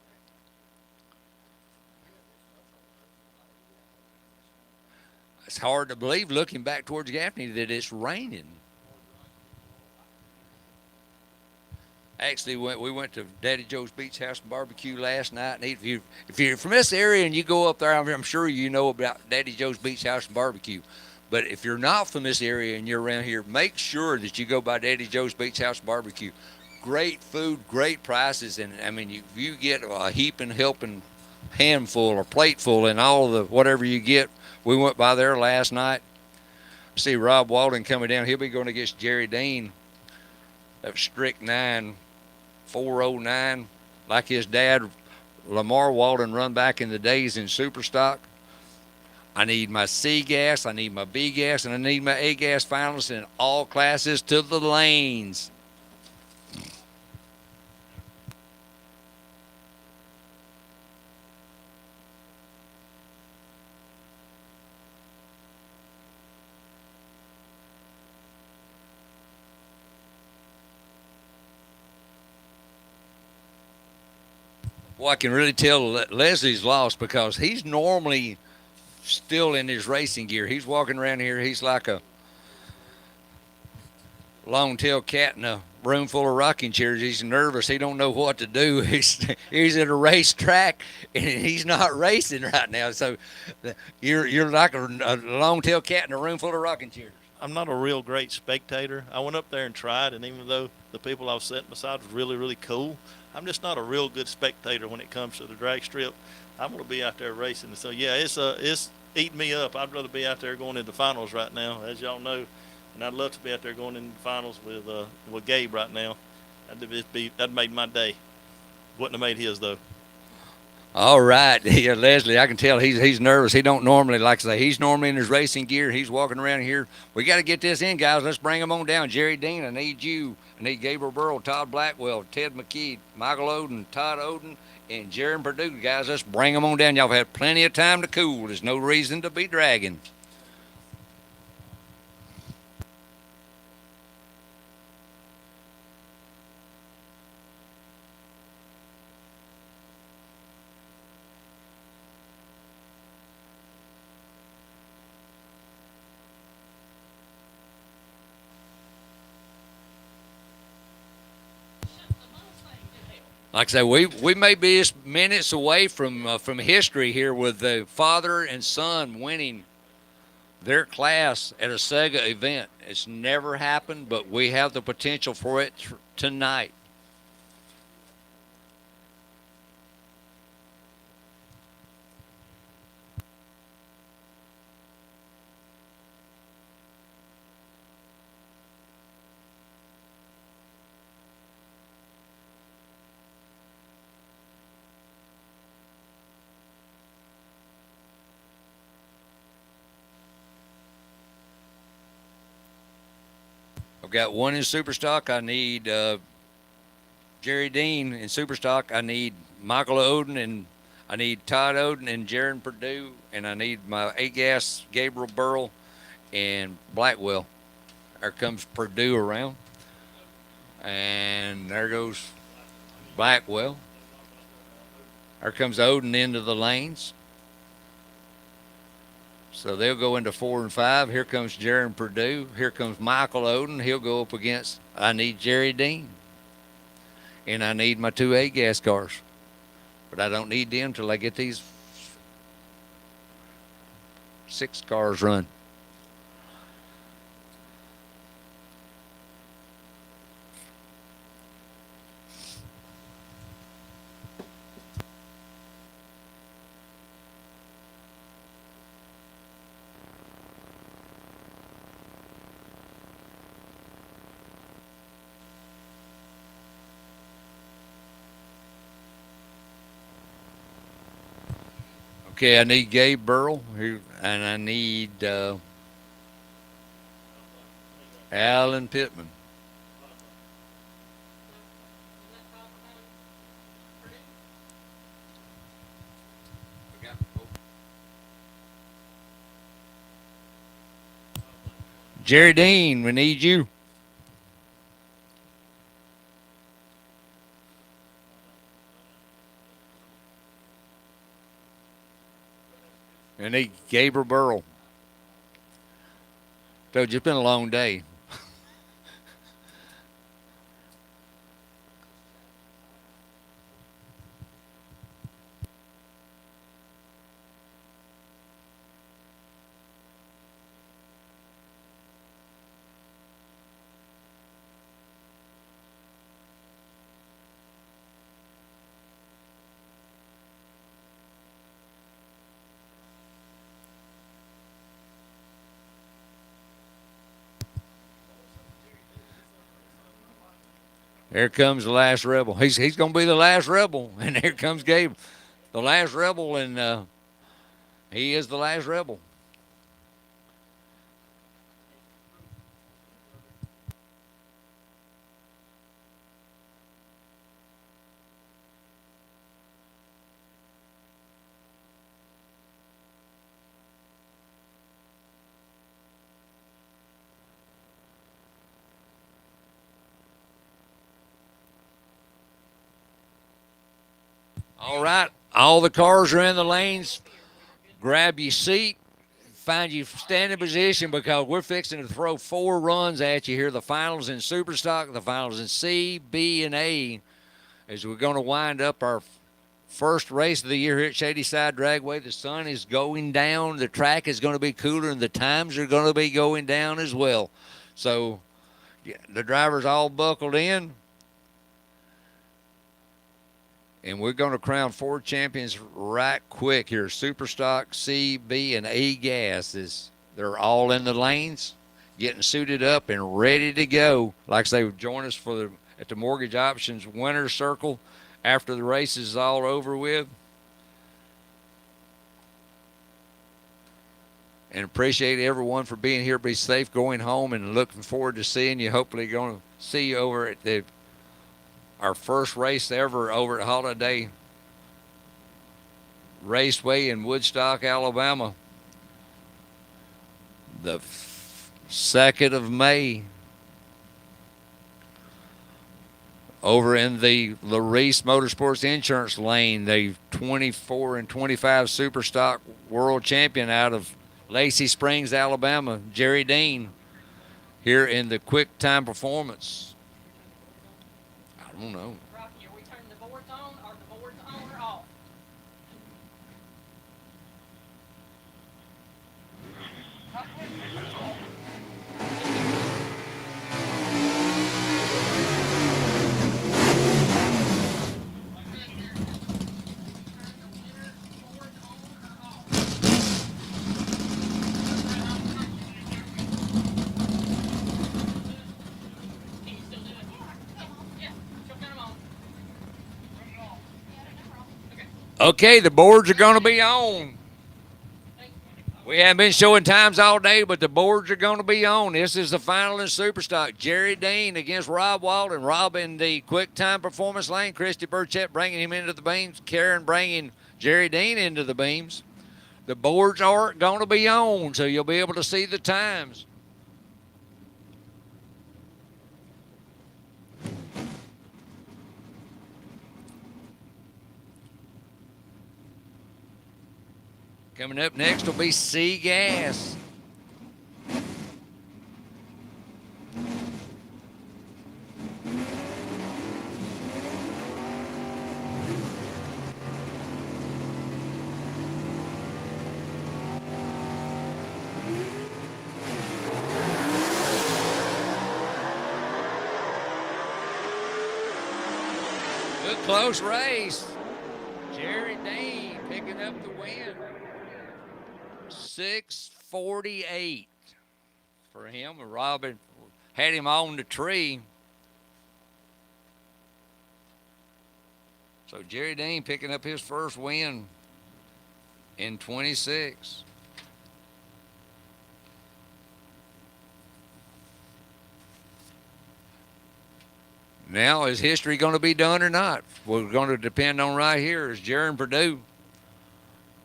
[SPEAKER 2] It's hard to believe looking back towards Gaffney that it's raining. Actually, we went to Daddy Joe's Beach House and Barbecue last night. And if you're from this area and you go up there, I'm sure you know about Daddy Joe's Beach House and Barbecue. But if you're not from this area and you're around here, make sure that you go by Daddy Joe's Beach House and Barbecue. Great food, great prices, and I mean, you get a heaping, helping handful or plateful and all of the whatever you get. We went by there last night. See Rob Walden coming down. He'll be going against Jerry Dean. That was strict 9. 409, like his dad, Lamar Walden, run back in the days in Superstock. I need my C gas, I need my B gas, and I need my A gas finalists in all classes to the lanes. Well, I can really tell Leslie's lost because he's normally still in his racing gear. He's walking around here. He's like a long-tailed cat in a room full of rocking chairs. He's nervous. He don't know what to do. He's at a racetrack, and he's not racing right now. So you're like a long-tailed cat in a room full of rocking chairs.
[SPEAKER 6] I'm not a real great spectator. I went up there and tried, and even though the people I was sitting beside was really, really cool, I'm just not a real good spectator when it comes to the drag strip. I'm going to be out there racing. So, yeah, it's eating me up. I'd rather be out there going into finals right now, as y'all know. And I'd love to be out there going into finals with Gabe right now. That'd made my day. Wouldn't have made his though.
[SPEAKER 2] All right, yeah, Leslie, I can tell he's nervous. He don't normally, like I say, he's normally in his racing gear. He's walking around here. We got to get this in, guys. Let's bring him on down. Jerry Dean, I need you. I need Gabriel Burl, Todd Blackwell, Ted McGee, Michael Odin, Todd Odin, and Jaron Purdue. Guys, let's bring them on down. Y'all have had plenty of time to cool. There's no reason to be dragging. Like I say, we may be just minutes away from history here with the father and son winning their class at a Sega event. It's never happened, but we have the potential for it tonight. I've got one in Superstock. I need Jerry Dean in Superstock. I need Michael Odin, and I need Todd Odin and Jaron Purdue, and I need my A-Gas Gabriel Burl and Blackwell. There comes Purdue around, and there goes Blackwell. There comes Odin into the lanes. So they'll go into 4 and 5. Here comes Jaron Purdue. Here comes Michael Odin. He'll go up against, I need Jerry Dean. And I need my 2 A-Gas cars. But I don't need them till I get these 6 cars run. Okay, I need Gabe Burl here, and I need Alan Pittman. Jerry Dean, we need you. I need Gabriel Burl. Told you it's been a long day. Here comes the last rebel. He's going to be the last rebel. And here comes Gabe, the last rebel, and he is the last rebel. All right, all the cars are in the lanes. Grab your seat, find your standing position, because we're fixing to throw 4 runs at you here. The finals in Superstock, the finals in C, B, and A, as we're going to wind up our first race of the year here at Shadyside Dragway. The sun is going down. The track is going to be cooler, and the times are going to be going down as well. So yeah, the drivers all buckled in. And we're going to crown 4 champions right quick here. Superstock, C, B, and A gas. They're all in the lanes, getting suited up and ready to go. Like I say, join us for at the Mortgage Options Winner's Circle after the race is all over with. And appreciate everyone for being here. Be safe going home, and looking forward to seeing you. Hopefully going to see you over at our first race ever over at Holiday Raceway in Woodstock, Alabama. The 2nd of May. Over in the Larice Motorsports Insurance Lane, the 24 and 25 Superstock World Champion out of Lacey Springs, Alabama, Jerry Dean, here in the Quick Time Performance. I don't know.
[SPEAKER 14] Rocky, are we turning the boards on? Are the boards on or off?
[SPEAKER 2] Okay, the boards are going to be on. We haven't been showing times all day, but the boards are going to be on. This is the final in Superstock. Jerry Dean against Rob Walden. Rob in the Quick Time Performance Lane. Christy Burchett bringing him into the beams. Karen bringing Jerry Dean into the beams. The boards are going to be on, so you'll be able to see the times. Coming up next will be Sea Gas. Good close race. Jerry Dean picking up the win. 6:48 for him. Robin had him on the tree. So Jerry Dean picking up his first win in 26. Now, is history going to be done or not? We're going to depend on right here. Is Jaron Purdue,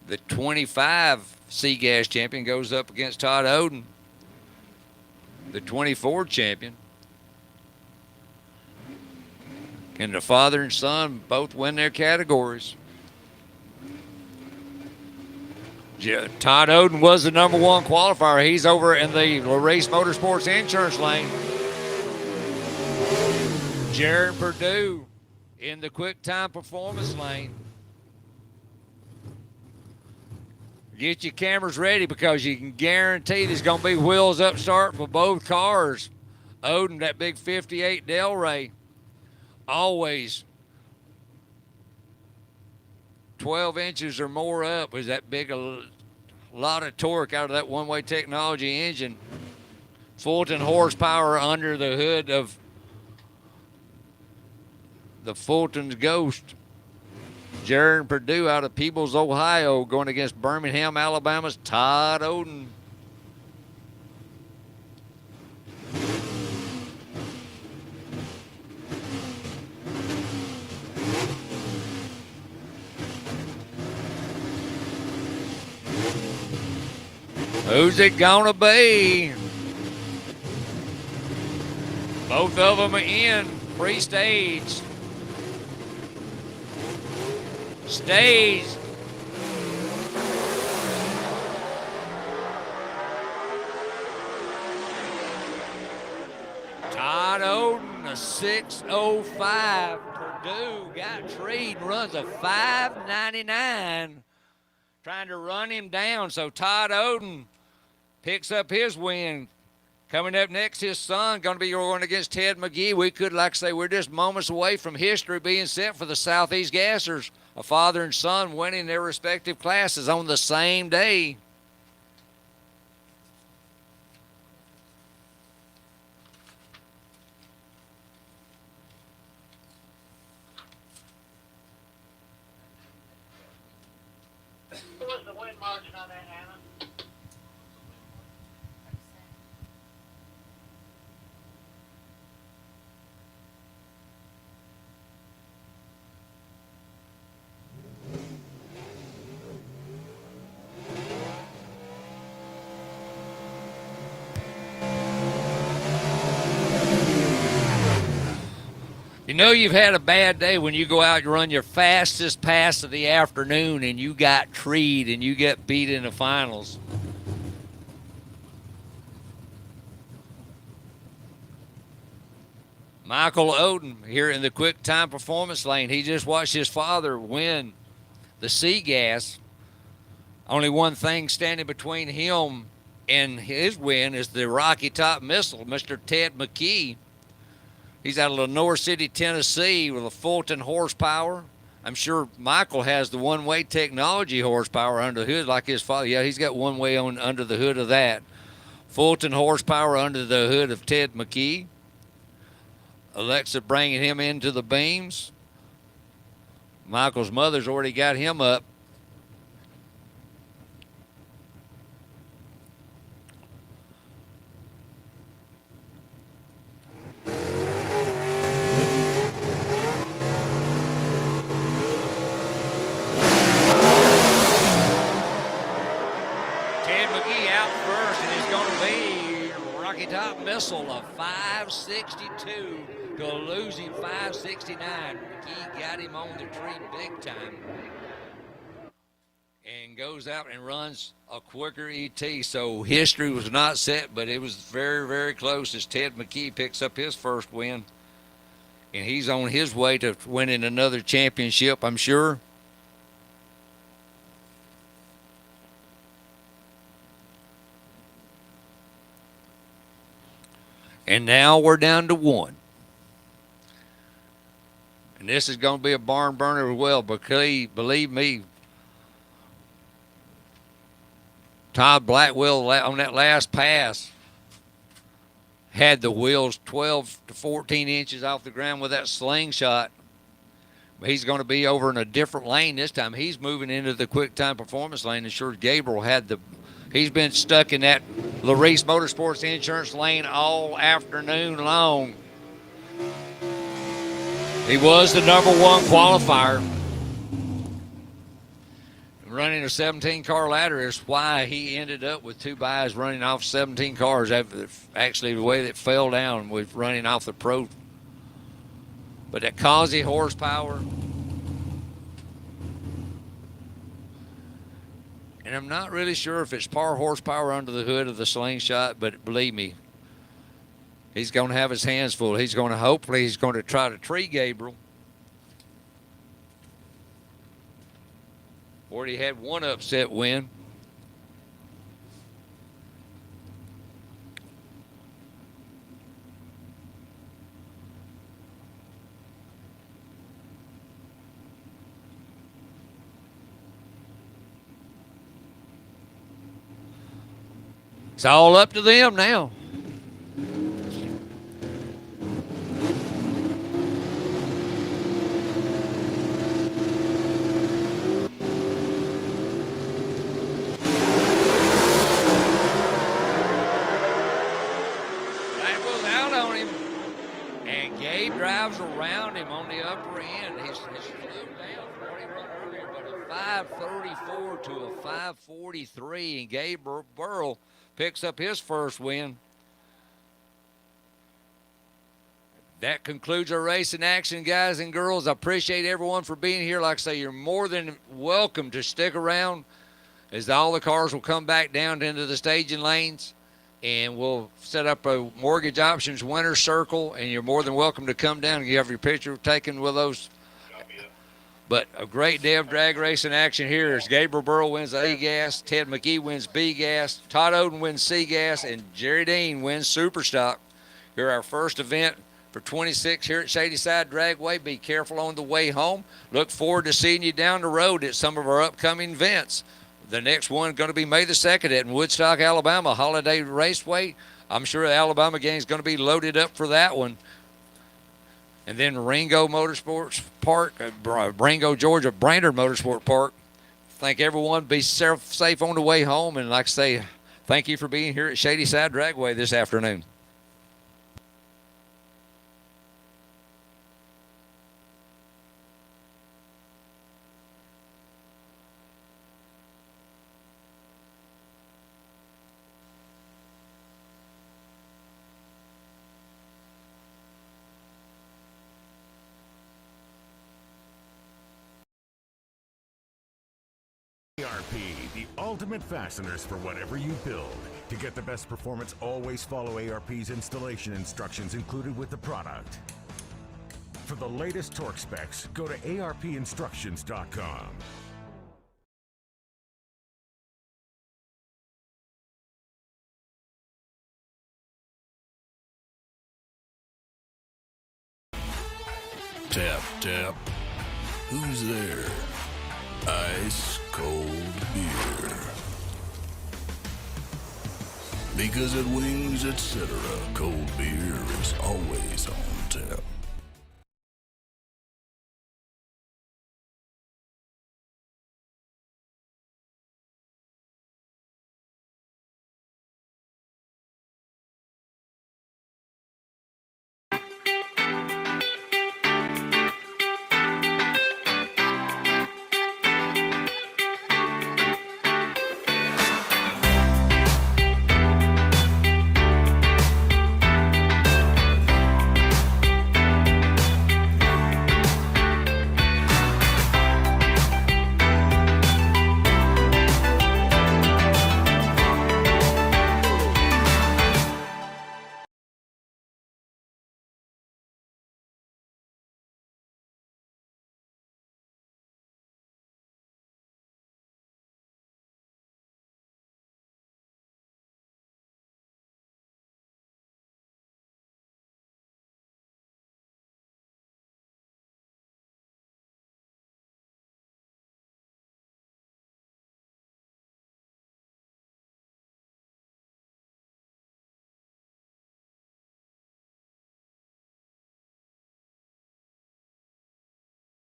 [SPEAKER 2] the 25 Sea Gas champion, goes up against Todd Odin, the 24 champion. Can the father and son both win their categories? Todd Odin was the number one qualifier. He's over in the Larice Motorsports Insurance Lane. Jared Purdue in the Quick Time Performance Lane. Get your cameras ready because you can guarantee there's going to be wheels up start for both cars. Odin, that big 58 Delray, always 12 inches or more up was that big, a lot of torque out of that one-way technology engine. Fulton horsepower under the hood of the Fulton's Ghost. Jaron Purdue out of Peebles, Ohio, going against Birmingham, Alabama's Todd Odin. Who's it gonna be? Both of them are in pre-stage. Stage. Todd Odin, a 6:05. Purdue got treed and runs a 5:99. Trying to run him down. So Todd Odin picks up his win. Coming up next, his son going to be going against Ted McGee. We could, like I say, we're just moments away from history being set for the Southeast Gassers. A father and son winning their respective classes on the same day. You know you've had a bad day when you go out and run your fastest pass of the afternoon and you got treed and you get beat in the finals. Michael Odin here in the quick time performance lane. He just watched his father win the Sea Gas. Only one thing standing between him and his win is the Rocky Top Missile, Mr. Ted McGee. He's out of Lenore City, Tennessee with a Fulton horsepower. I'm sure Michael has the one-way technology horsepower under the hood like his father. Yeah, he's got one-way on under the hood of that. Fulton horsepower under the hood of Ted McGee. Alexa bringing him into the beams. Michael's mother's already got him up. Top missile of 562 to a losing 569. McGee got him on the tree big time and goes out and runs a quicker ET. So history was not set, but it was very, very close as Ted McGee picks up his first win. And he's on his way to winning another championship, I'm sure. And now we're down to one. And this is going to be a barn burner as well, because believe me, Todd Blackwell on that last pass had the wheels 12 to 14 inches off the ground with that slingshot. He's going to be over in a different lane this time. He's moving into the quick time performance lane. And sure, Gabriel had the he's been stuck in that Larice Motorsports Insurance lane all afternoon long. He was the number one qualifier. Running a 17-car ladder is why he ended up with two buys running off 17 cars. Actually, the way that fell down was running off the pro. But that Causey horsepower. And I'm not really sure if it's par horsepower under the hood of the slingshot, but believe me, he's going to have his hands full. He's going to try to tree Gabriel. Already had one upset win. It's all up to them now. That was out on him. And Gabe drives around him on the upper end. He's slowed down from what he run earlier, but a 534 to a 543. And Gabe Burl picks up his first win. That concludes our race in action, guys and girls. I appreciate everyone for being here. Like I say, you're more than welcome to stick around as all the cars will come back down into the staging lanes, and we'll set up a mortgage options winner's circle, and you're more than welcome to come down and have your picture taken with those. But a great day of drag racing action here as Gabriel Burl wins A gas, Ted McGee wins B gas, Todd Odin wins C gas, and Jerry Dean wins Super Stock. Here our first event for 26 here at Shadyside Dragway. Be careful on the way home. Look forward to seeing you down the road at some of our upcoming events. The next one going to be May the 2nd at Woodstock, Alabama, Holiday Raceway. I'm sure the Alabama gang is going to be loaded up for that one. And then Ringo Motorsports Park, Ringo, Georgia, Brainerd Motorsport Park, Thank everyone. Be safe on the way home. And like I say, thank you for being here at Shadyside Dragway this afternoon.
[SPEAKER 8] ARP, the ultimate fasteners for whatever you build. To get the best performance, always follow ARP's installation instructions included with the product. For the latest torque specs, go to arpinstructions.com.
[SPEAKER 4] Tap, tap. Who's there? Ice cold beer. Because at Wings, etc., cold beer is always on tap.